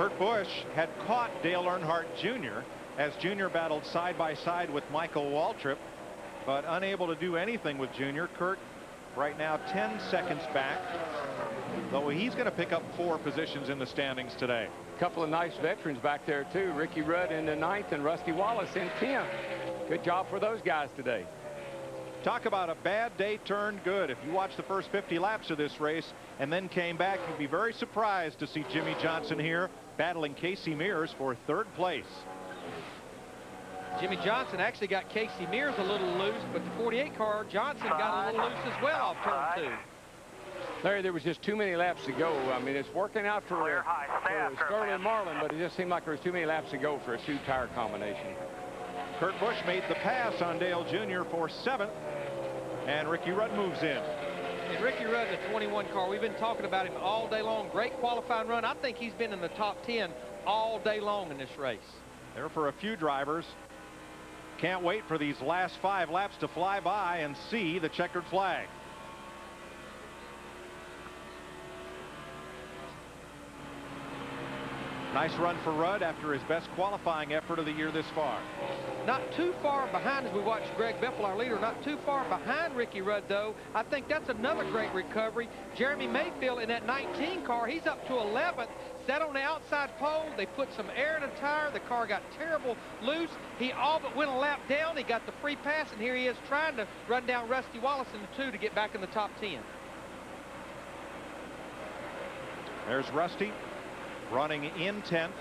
Kurt Busch had caught Dale Earnhardt Jr. as Jr. battled side by side with Michael Waltrip, but unable to do anything with Jr. Kurt right now 10 seconds back, though he's going to pick up 4 positions in the standings today. A couple of nice veterans back there too. Ricky Rudd in the 9th and Rusty Wallace in 10th. Good job for those guys today. Talk about a bad day turned good. If you watch the first 50 laps of this race and then came back, you'd be very surprised to see Jimmy Johnson here battling Casey Mears for 3rd place. Jimmy Johnson actually got Casey Mears a little loose, but the 48 car, Johnson got a little loose as well off turn 2. Larry, there was just too many laps to go. I mean, it's working out for Sterling and Marlin, but it just seemed like there was too many laps to go for a 2-tire combination. Kurt Busch made the pass on Dale Jr. for 7th, and Ricky Rudd moves in. And Ricky Rudd, the 21 car, we've been talking about him all day long. Great qualifying run. I think he's been in the top 10 all day long in this race. There for a few drivers. Can't wait for these last 5 laps to fly by and see the checkered flag. Nice run for Rudd after his best qualifying effort of the year this far. Not too far behind as we watch Greg Biffle, our leader, not too far behind Ricky Rudd, though. I think that's another great recovery. Jeremy Mayfield in that 19 car, he's up to 11th, sat on the outside pole. They put some air in the tire. The car got terrible loose. He all but went a lap down. He got the free pass, and here he is trying to run down Rusty Wallace in the 2 to get back in the top 10. There's Rusty running in 10th.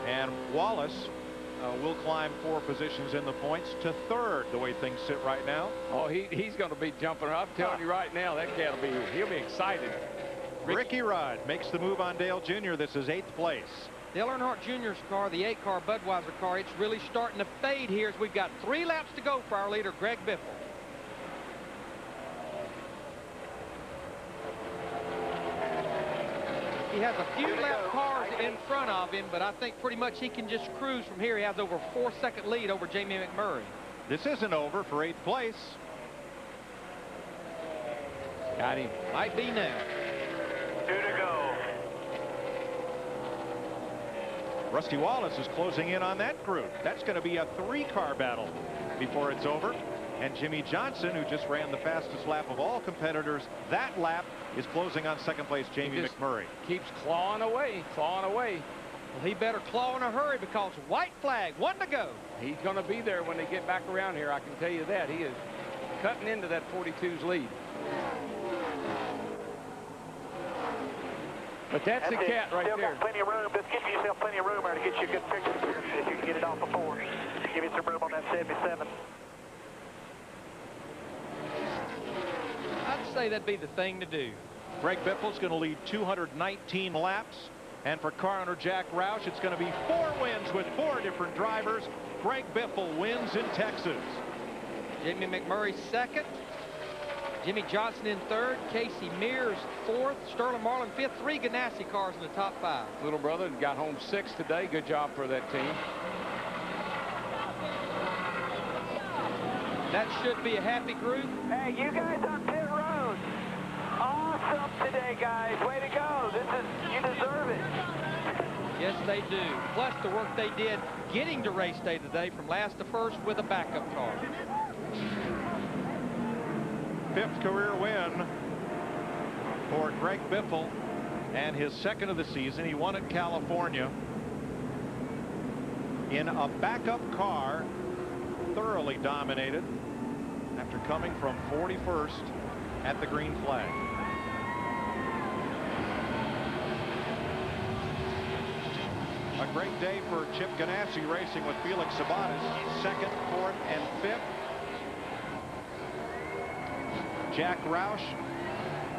And Wallace will climb 4 positions in the points to 3rd, the way things sit right now. Oh, he's going to be jumping. I'm telling you right now, that cat he'll be excited. Ricky Rudd makes the move on Dale Jr. This is 8th place. Dale Earnhardt Jr.'s car, the 8 car Budweiser car, it's really starting to fade here as we've got 3 laps to go for our leader, Greg Biffle. He has a few lap cars in front of him, but I think pretty much he can just cruise from here. He has over a 4-second lead over Jamie McMurray. This isn't over for 8th place. Got him. Might be now. 2 to go. Rusty Wallace is closing in on that group. That's going to be a 3-car battle before it's over. And Jimmy Johnson, who just ran the fastest lap of all competitors that lap, is closing on 2nd place Jamie McMurray. Keeps clawing away, clawing away. Well, he better claw in a hurry because white flag, 1 to go. He's going to be there when they get back around here, I can tell you that. He is cutting into that 42's lead. But that's the cat right Still there. got plenty of room. Just give yourself plenty of room there to get you a good picture if you can get it off before. Give you some room on that 77. I'd say that'd be the thing to do. Greg Biffle's going to lead 219 laps. And for car owner Jack Roush, it's going to be 4 wins with 4 different drivers. Greg Biffle wins in Texas. Jamie McMurray 2nd. Jimmy Johnson in 3rd. Casey Mears 4th. Sterling Marlin 5th. 3 Ganassi cars in the top 5. Little brother got home 6th today. Good job for that team. That should be a happy group. Hey, you guys on pit road. Awesome today, guys. Way to go. You deserve it. Yes, they do. Plus the work they did getting to race day today from last to first with a backup car. 5th career win for Greg Biffle and his 2nd of the season. He won at California in a backup car, thoroughly dominated after coming from 41st at the green flag. A great day for Chip Ganassi racing with Felix Sabates, 2nd, 4th, and 5th. Jack Roush,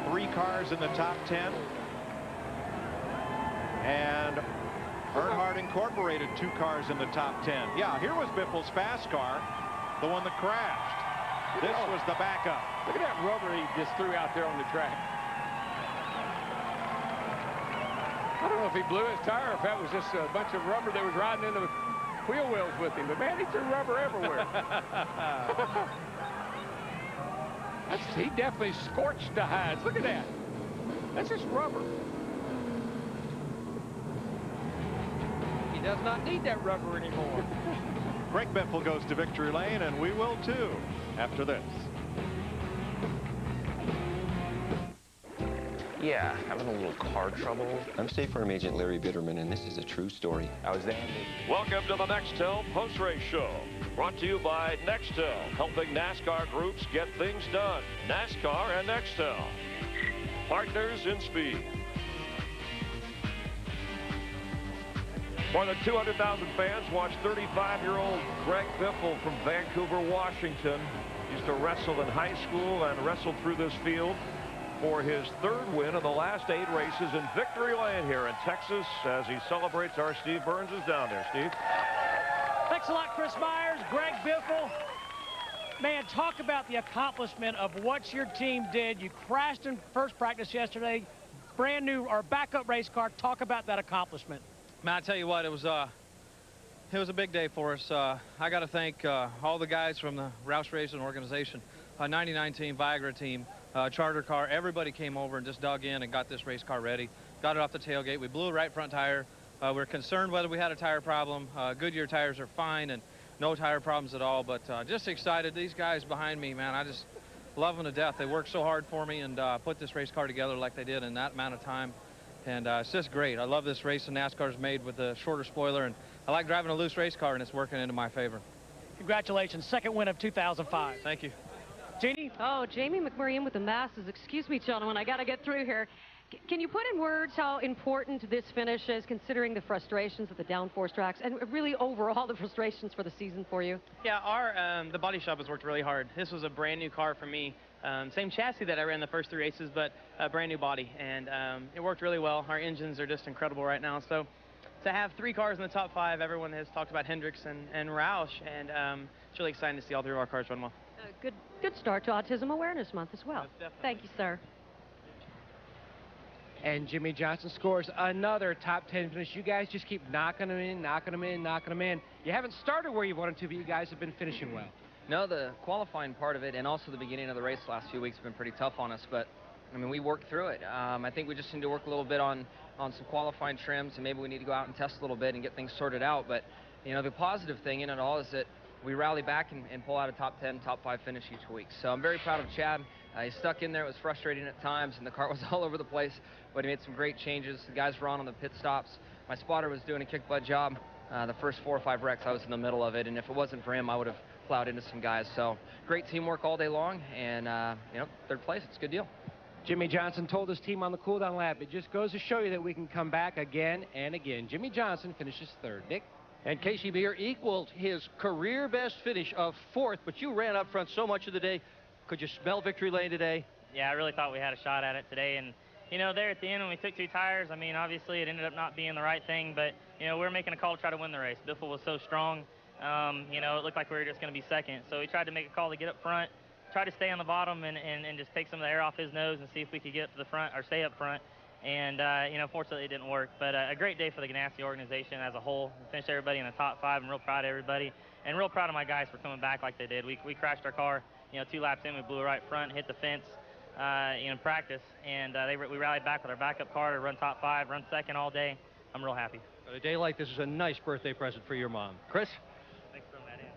3 cars in the top 10. And Earnhardt Incorporated, 2 cars in the top 10. Yeah, here was Biffle's fast car, the one that crashed. This was the backup. Look at that rubber he just threw out there on the track. I don't know if he blew his tire or if that was just a bunch of rubber that was riding in the wheel wells with him. But man, he threw rubber everywhere. He definitely scorched the hides. Look at that. That's just rubber. He does not need that rubber anymore. Greg Biffle goes to victory lane, and we will too after this. Yeah, having a little car trouble. I'm State Farm Agent Larry Bitterman, and this is a true story. I was there. Welcome to the Nextel Post-Race Show. Brought to you by Nextel, helping NASCAR groups get things done. NASCAR and Nextel, partners in speed. More than 200,000 fans watched 35-year-old Greg Biffle from Vancouver, Washington. Used to wrestle in high school and wrestled through this field for his third win in the last 8 races in victory lane here in Texas as he celebrates. Our Steve Burns is down there. Steve? Thanks a lot, Chris Myers. Greg Biffle. Man, talk about the accomplishment of what your team did. You crashed in first practice yesterday. Brand new or backup race car. Talk about that accomplishment. Man, I tell you what, it was a big day for us. I got to thank all the guys from the Roush Racing organization, 99 team, Viagra team, charter car. Everybody came over and just dug in and got this race car ready. Got it off the tailgate. We blew a right front tire. We're concerned whether we had a tire problem. Goodyear tires are fine and no tire problems at all. But just excited. These guys behind me, man, I just love them to death. They worked so hard for me and put this race car together like they did in that amount of time. And it's just great. I love this race the NASCAR's made with the shorter spoiler, and I like driving a loose race car, and it's working into my favor. Congratulations. Second win of 2005. Thank you. Jeannie? Oh, Jamie McMurray in with the masses. Excuse me, gentlemen. I got to get through here. Can you put in words how important this finish is, considering the frustrations at the downforce tracks and really overall the frustrations for the season for you? Yeah, the body shop has worked really hard. This was a brand new car for me. Same chassis that I ran the first 3 races, but a brand new body, and it worked really well. Our engines are just incredible right now. So to have 3 cars in the top 5, everyone has talked about Hendricks and Roush, and it's really exciting to see all 3 of our cars run well. Good start to Autism Awareness Month as well. Thank you, sir. And Jimmy Johnson scores another top 10 finish. You guys just keep knocking them in, knocking them in, knocking them in. You haven't started where you wanted to, but you guys have been finishing well. No, the qualifying part of it and also the beginning of the race the last few weeks have been pretty tough on us, but I mean, we worked through it. I think we just need to work a little bit on some qualifying trims, and maybe we need to go out and test a little bit and get things sorted out. But, you know, the positive thing in it all is that we rally back and pull out a top 10, top 5 finish each week. So I'm very proud of Chad. He stuck in there. It was frustrating at times, and the car was all over the place, but he made some great changes. The guys were on the pit stops. My spotter was doing a kick butt job. The first 4 or 5 wrecks, I was in the middle of it, and if it wasn't for him, I would have plowed into some guys. So great teamwork all day long, and you know, 3rd place, it's a good deal. Jimmy Johnson told his team on the cool-down lap, it just goes to show you that we can come back again and again. Jimmy Johnson finishes 3rd. Nick? And Casey Beer equaled his career best finish of 4th, but you ran up front so much of the day. Could you smell victory lane today? Yeah, I really thought we had a shot at it today, and you know, there at the end when we took 2 tires, I mean, obviously it ended up not being the right thing, but you know, we were making a call to try to win the race. Biffle was so strong. You know, it looked like we were just going to be second. So we tried to make a call to get up front, try to stay on the bottom and just take some of the air off his nose and see if we could get up to the front or stay up front. And, you know, fortunately it didn't work. But a great day for the Ganassi organization as a whole. We finished everybody in the top 5. I'm real proud of everybody. And real proud of my guys for coming back like they did. We crashed our car, you know, 2 laps in. We blew a right front, hit the fence in practice. And we rallied back with our backup car to run top 5, run second all day. I'm real happy. A day like this is a nice birthday present for your mom. Chris? Thanks for that in.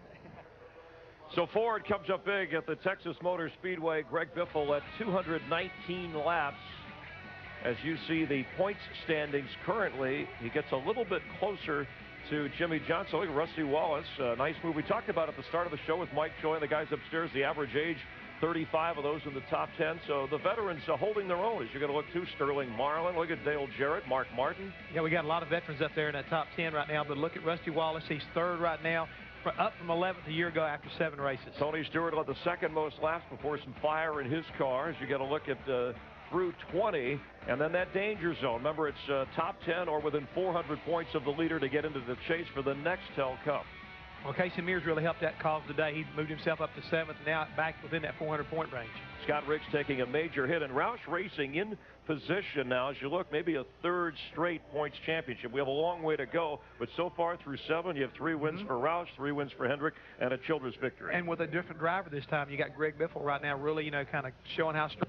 So Ford comes up big at the Texas Motor Speedway. Greg Biffle at 219 laps. As you see the points standings currently, he gets a little bit closer to Jimmy Johnson. Look at Rusty Wallace. Nice move. We talked about at the start of the show with Mike showing the guys upstairs, the average age, 35 of those in the top 10. So the veterans are holding their own. As you're going to look to Sterling Marlin. Look at Dale Jarrett, Mark Martin. Yeah, we got a lot of veterans up there in that top 10 right now, but look at Rusty Wallace. He's 3rd right now, up from 11th a year ago after 7 races. Tony Stewart led the 2nd most laps before some fire in his car. As you get a look at through 20, and then that danger zone. Remember, it's top 10 or within 400 points of the leader to get into the chase for the Nextel Cup. Well, Casey Mears really helped that cause today. He moved himself up to 7th, and now back within that 400-point range. Scott Riggs taking a major hit, and Roush Racing in position now. As you look, maybe a 3rd straight points championship. We have a long way to go, but so far through 7, you have 3 wins for Roush, 3 wins for Hendrick, and a Childress victory. And with a different driver this time, you got Greg Biffle right now really, you know, kind of showing how strong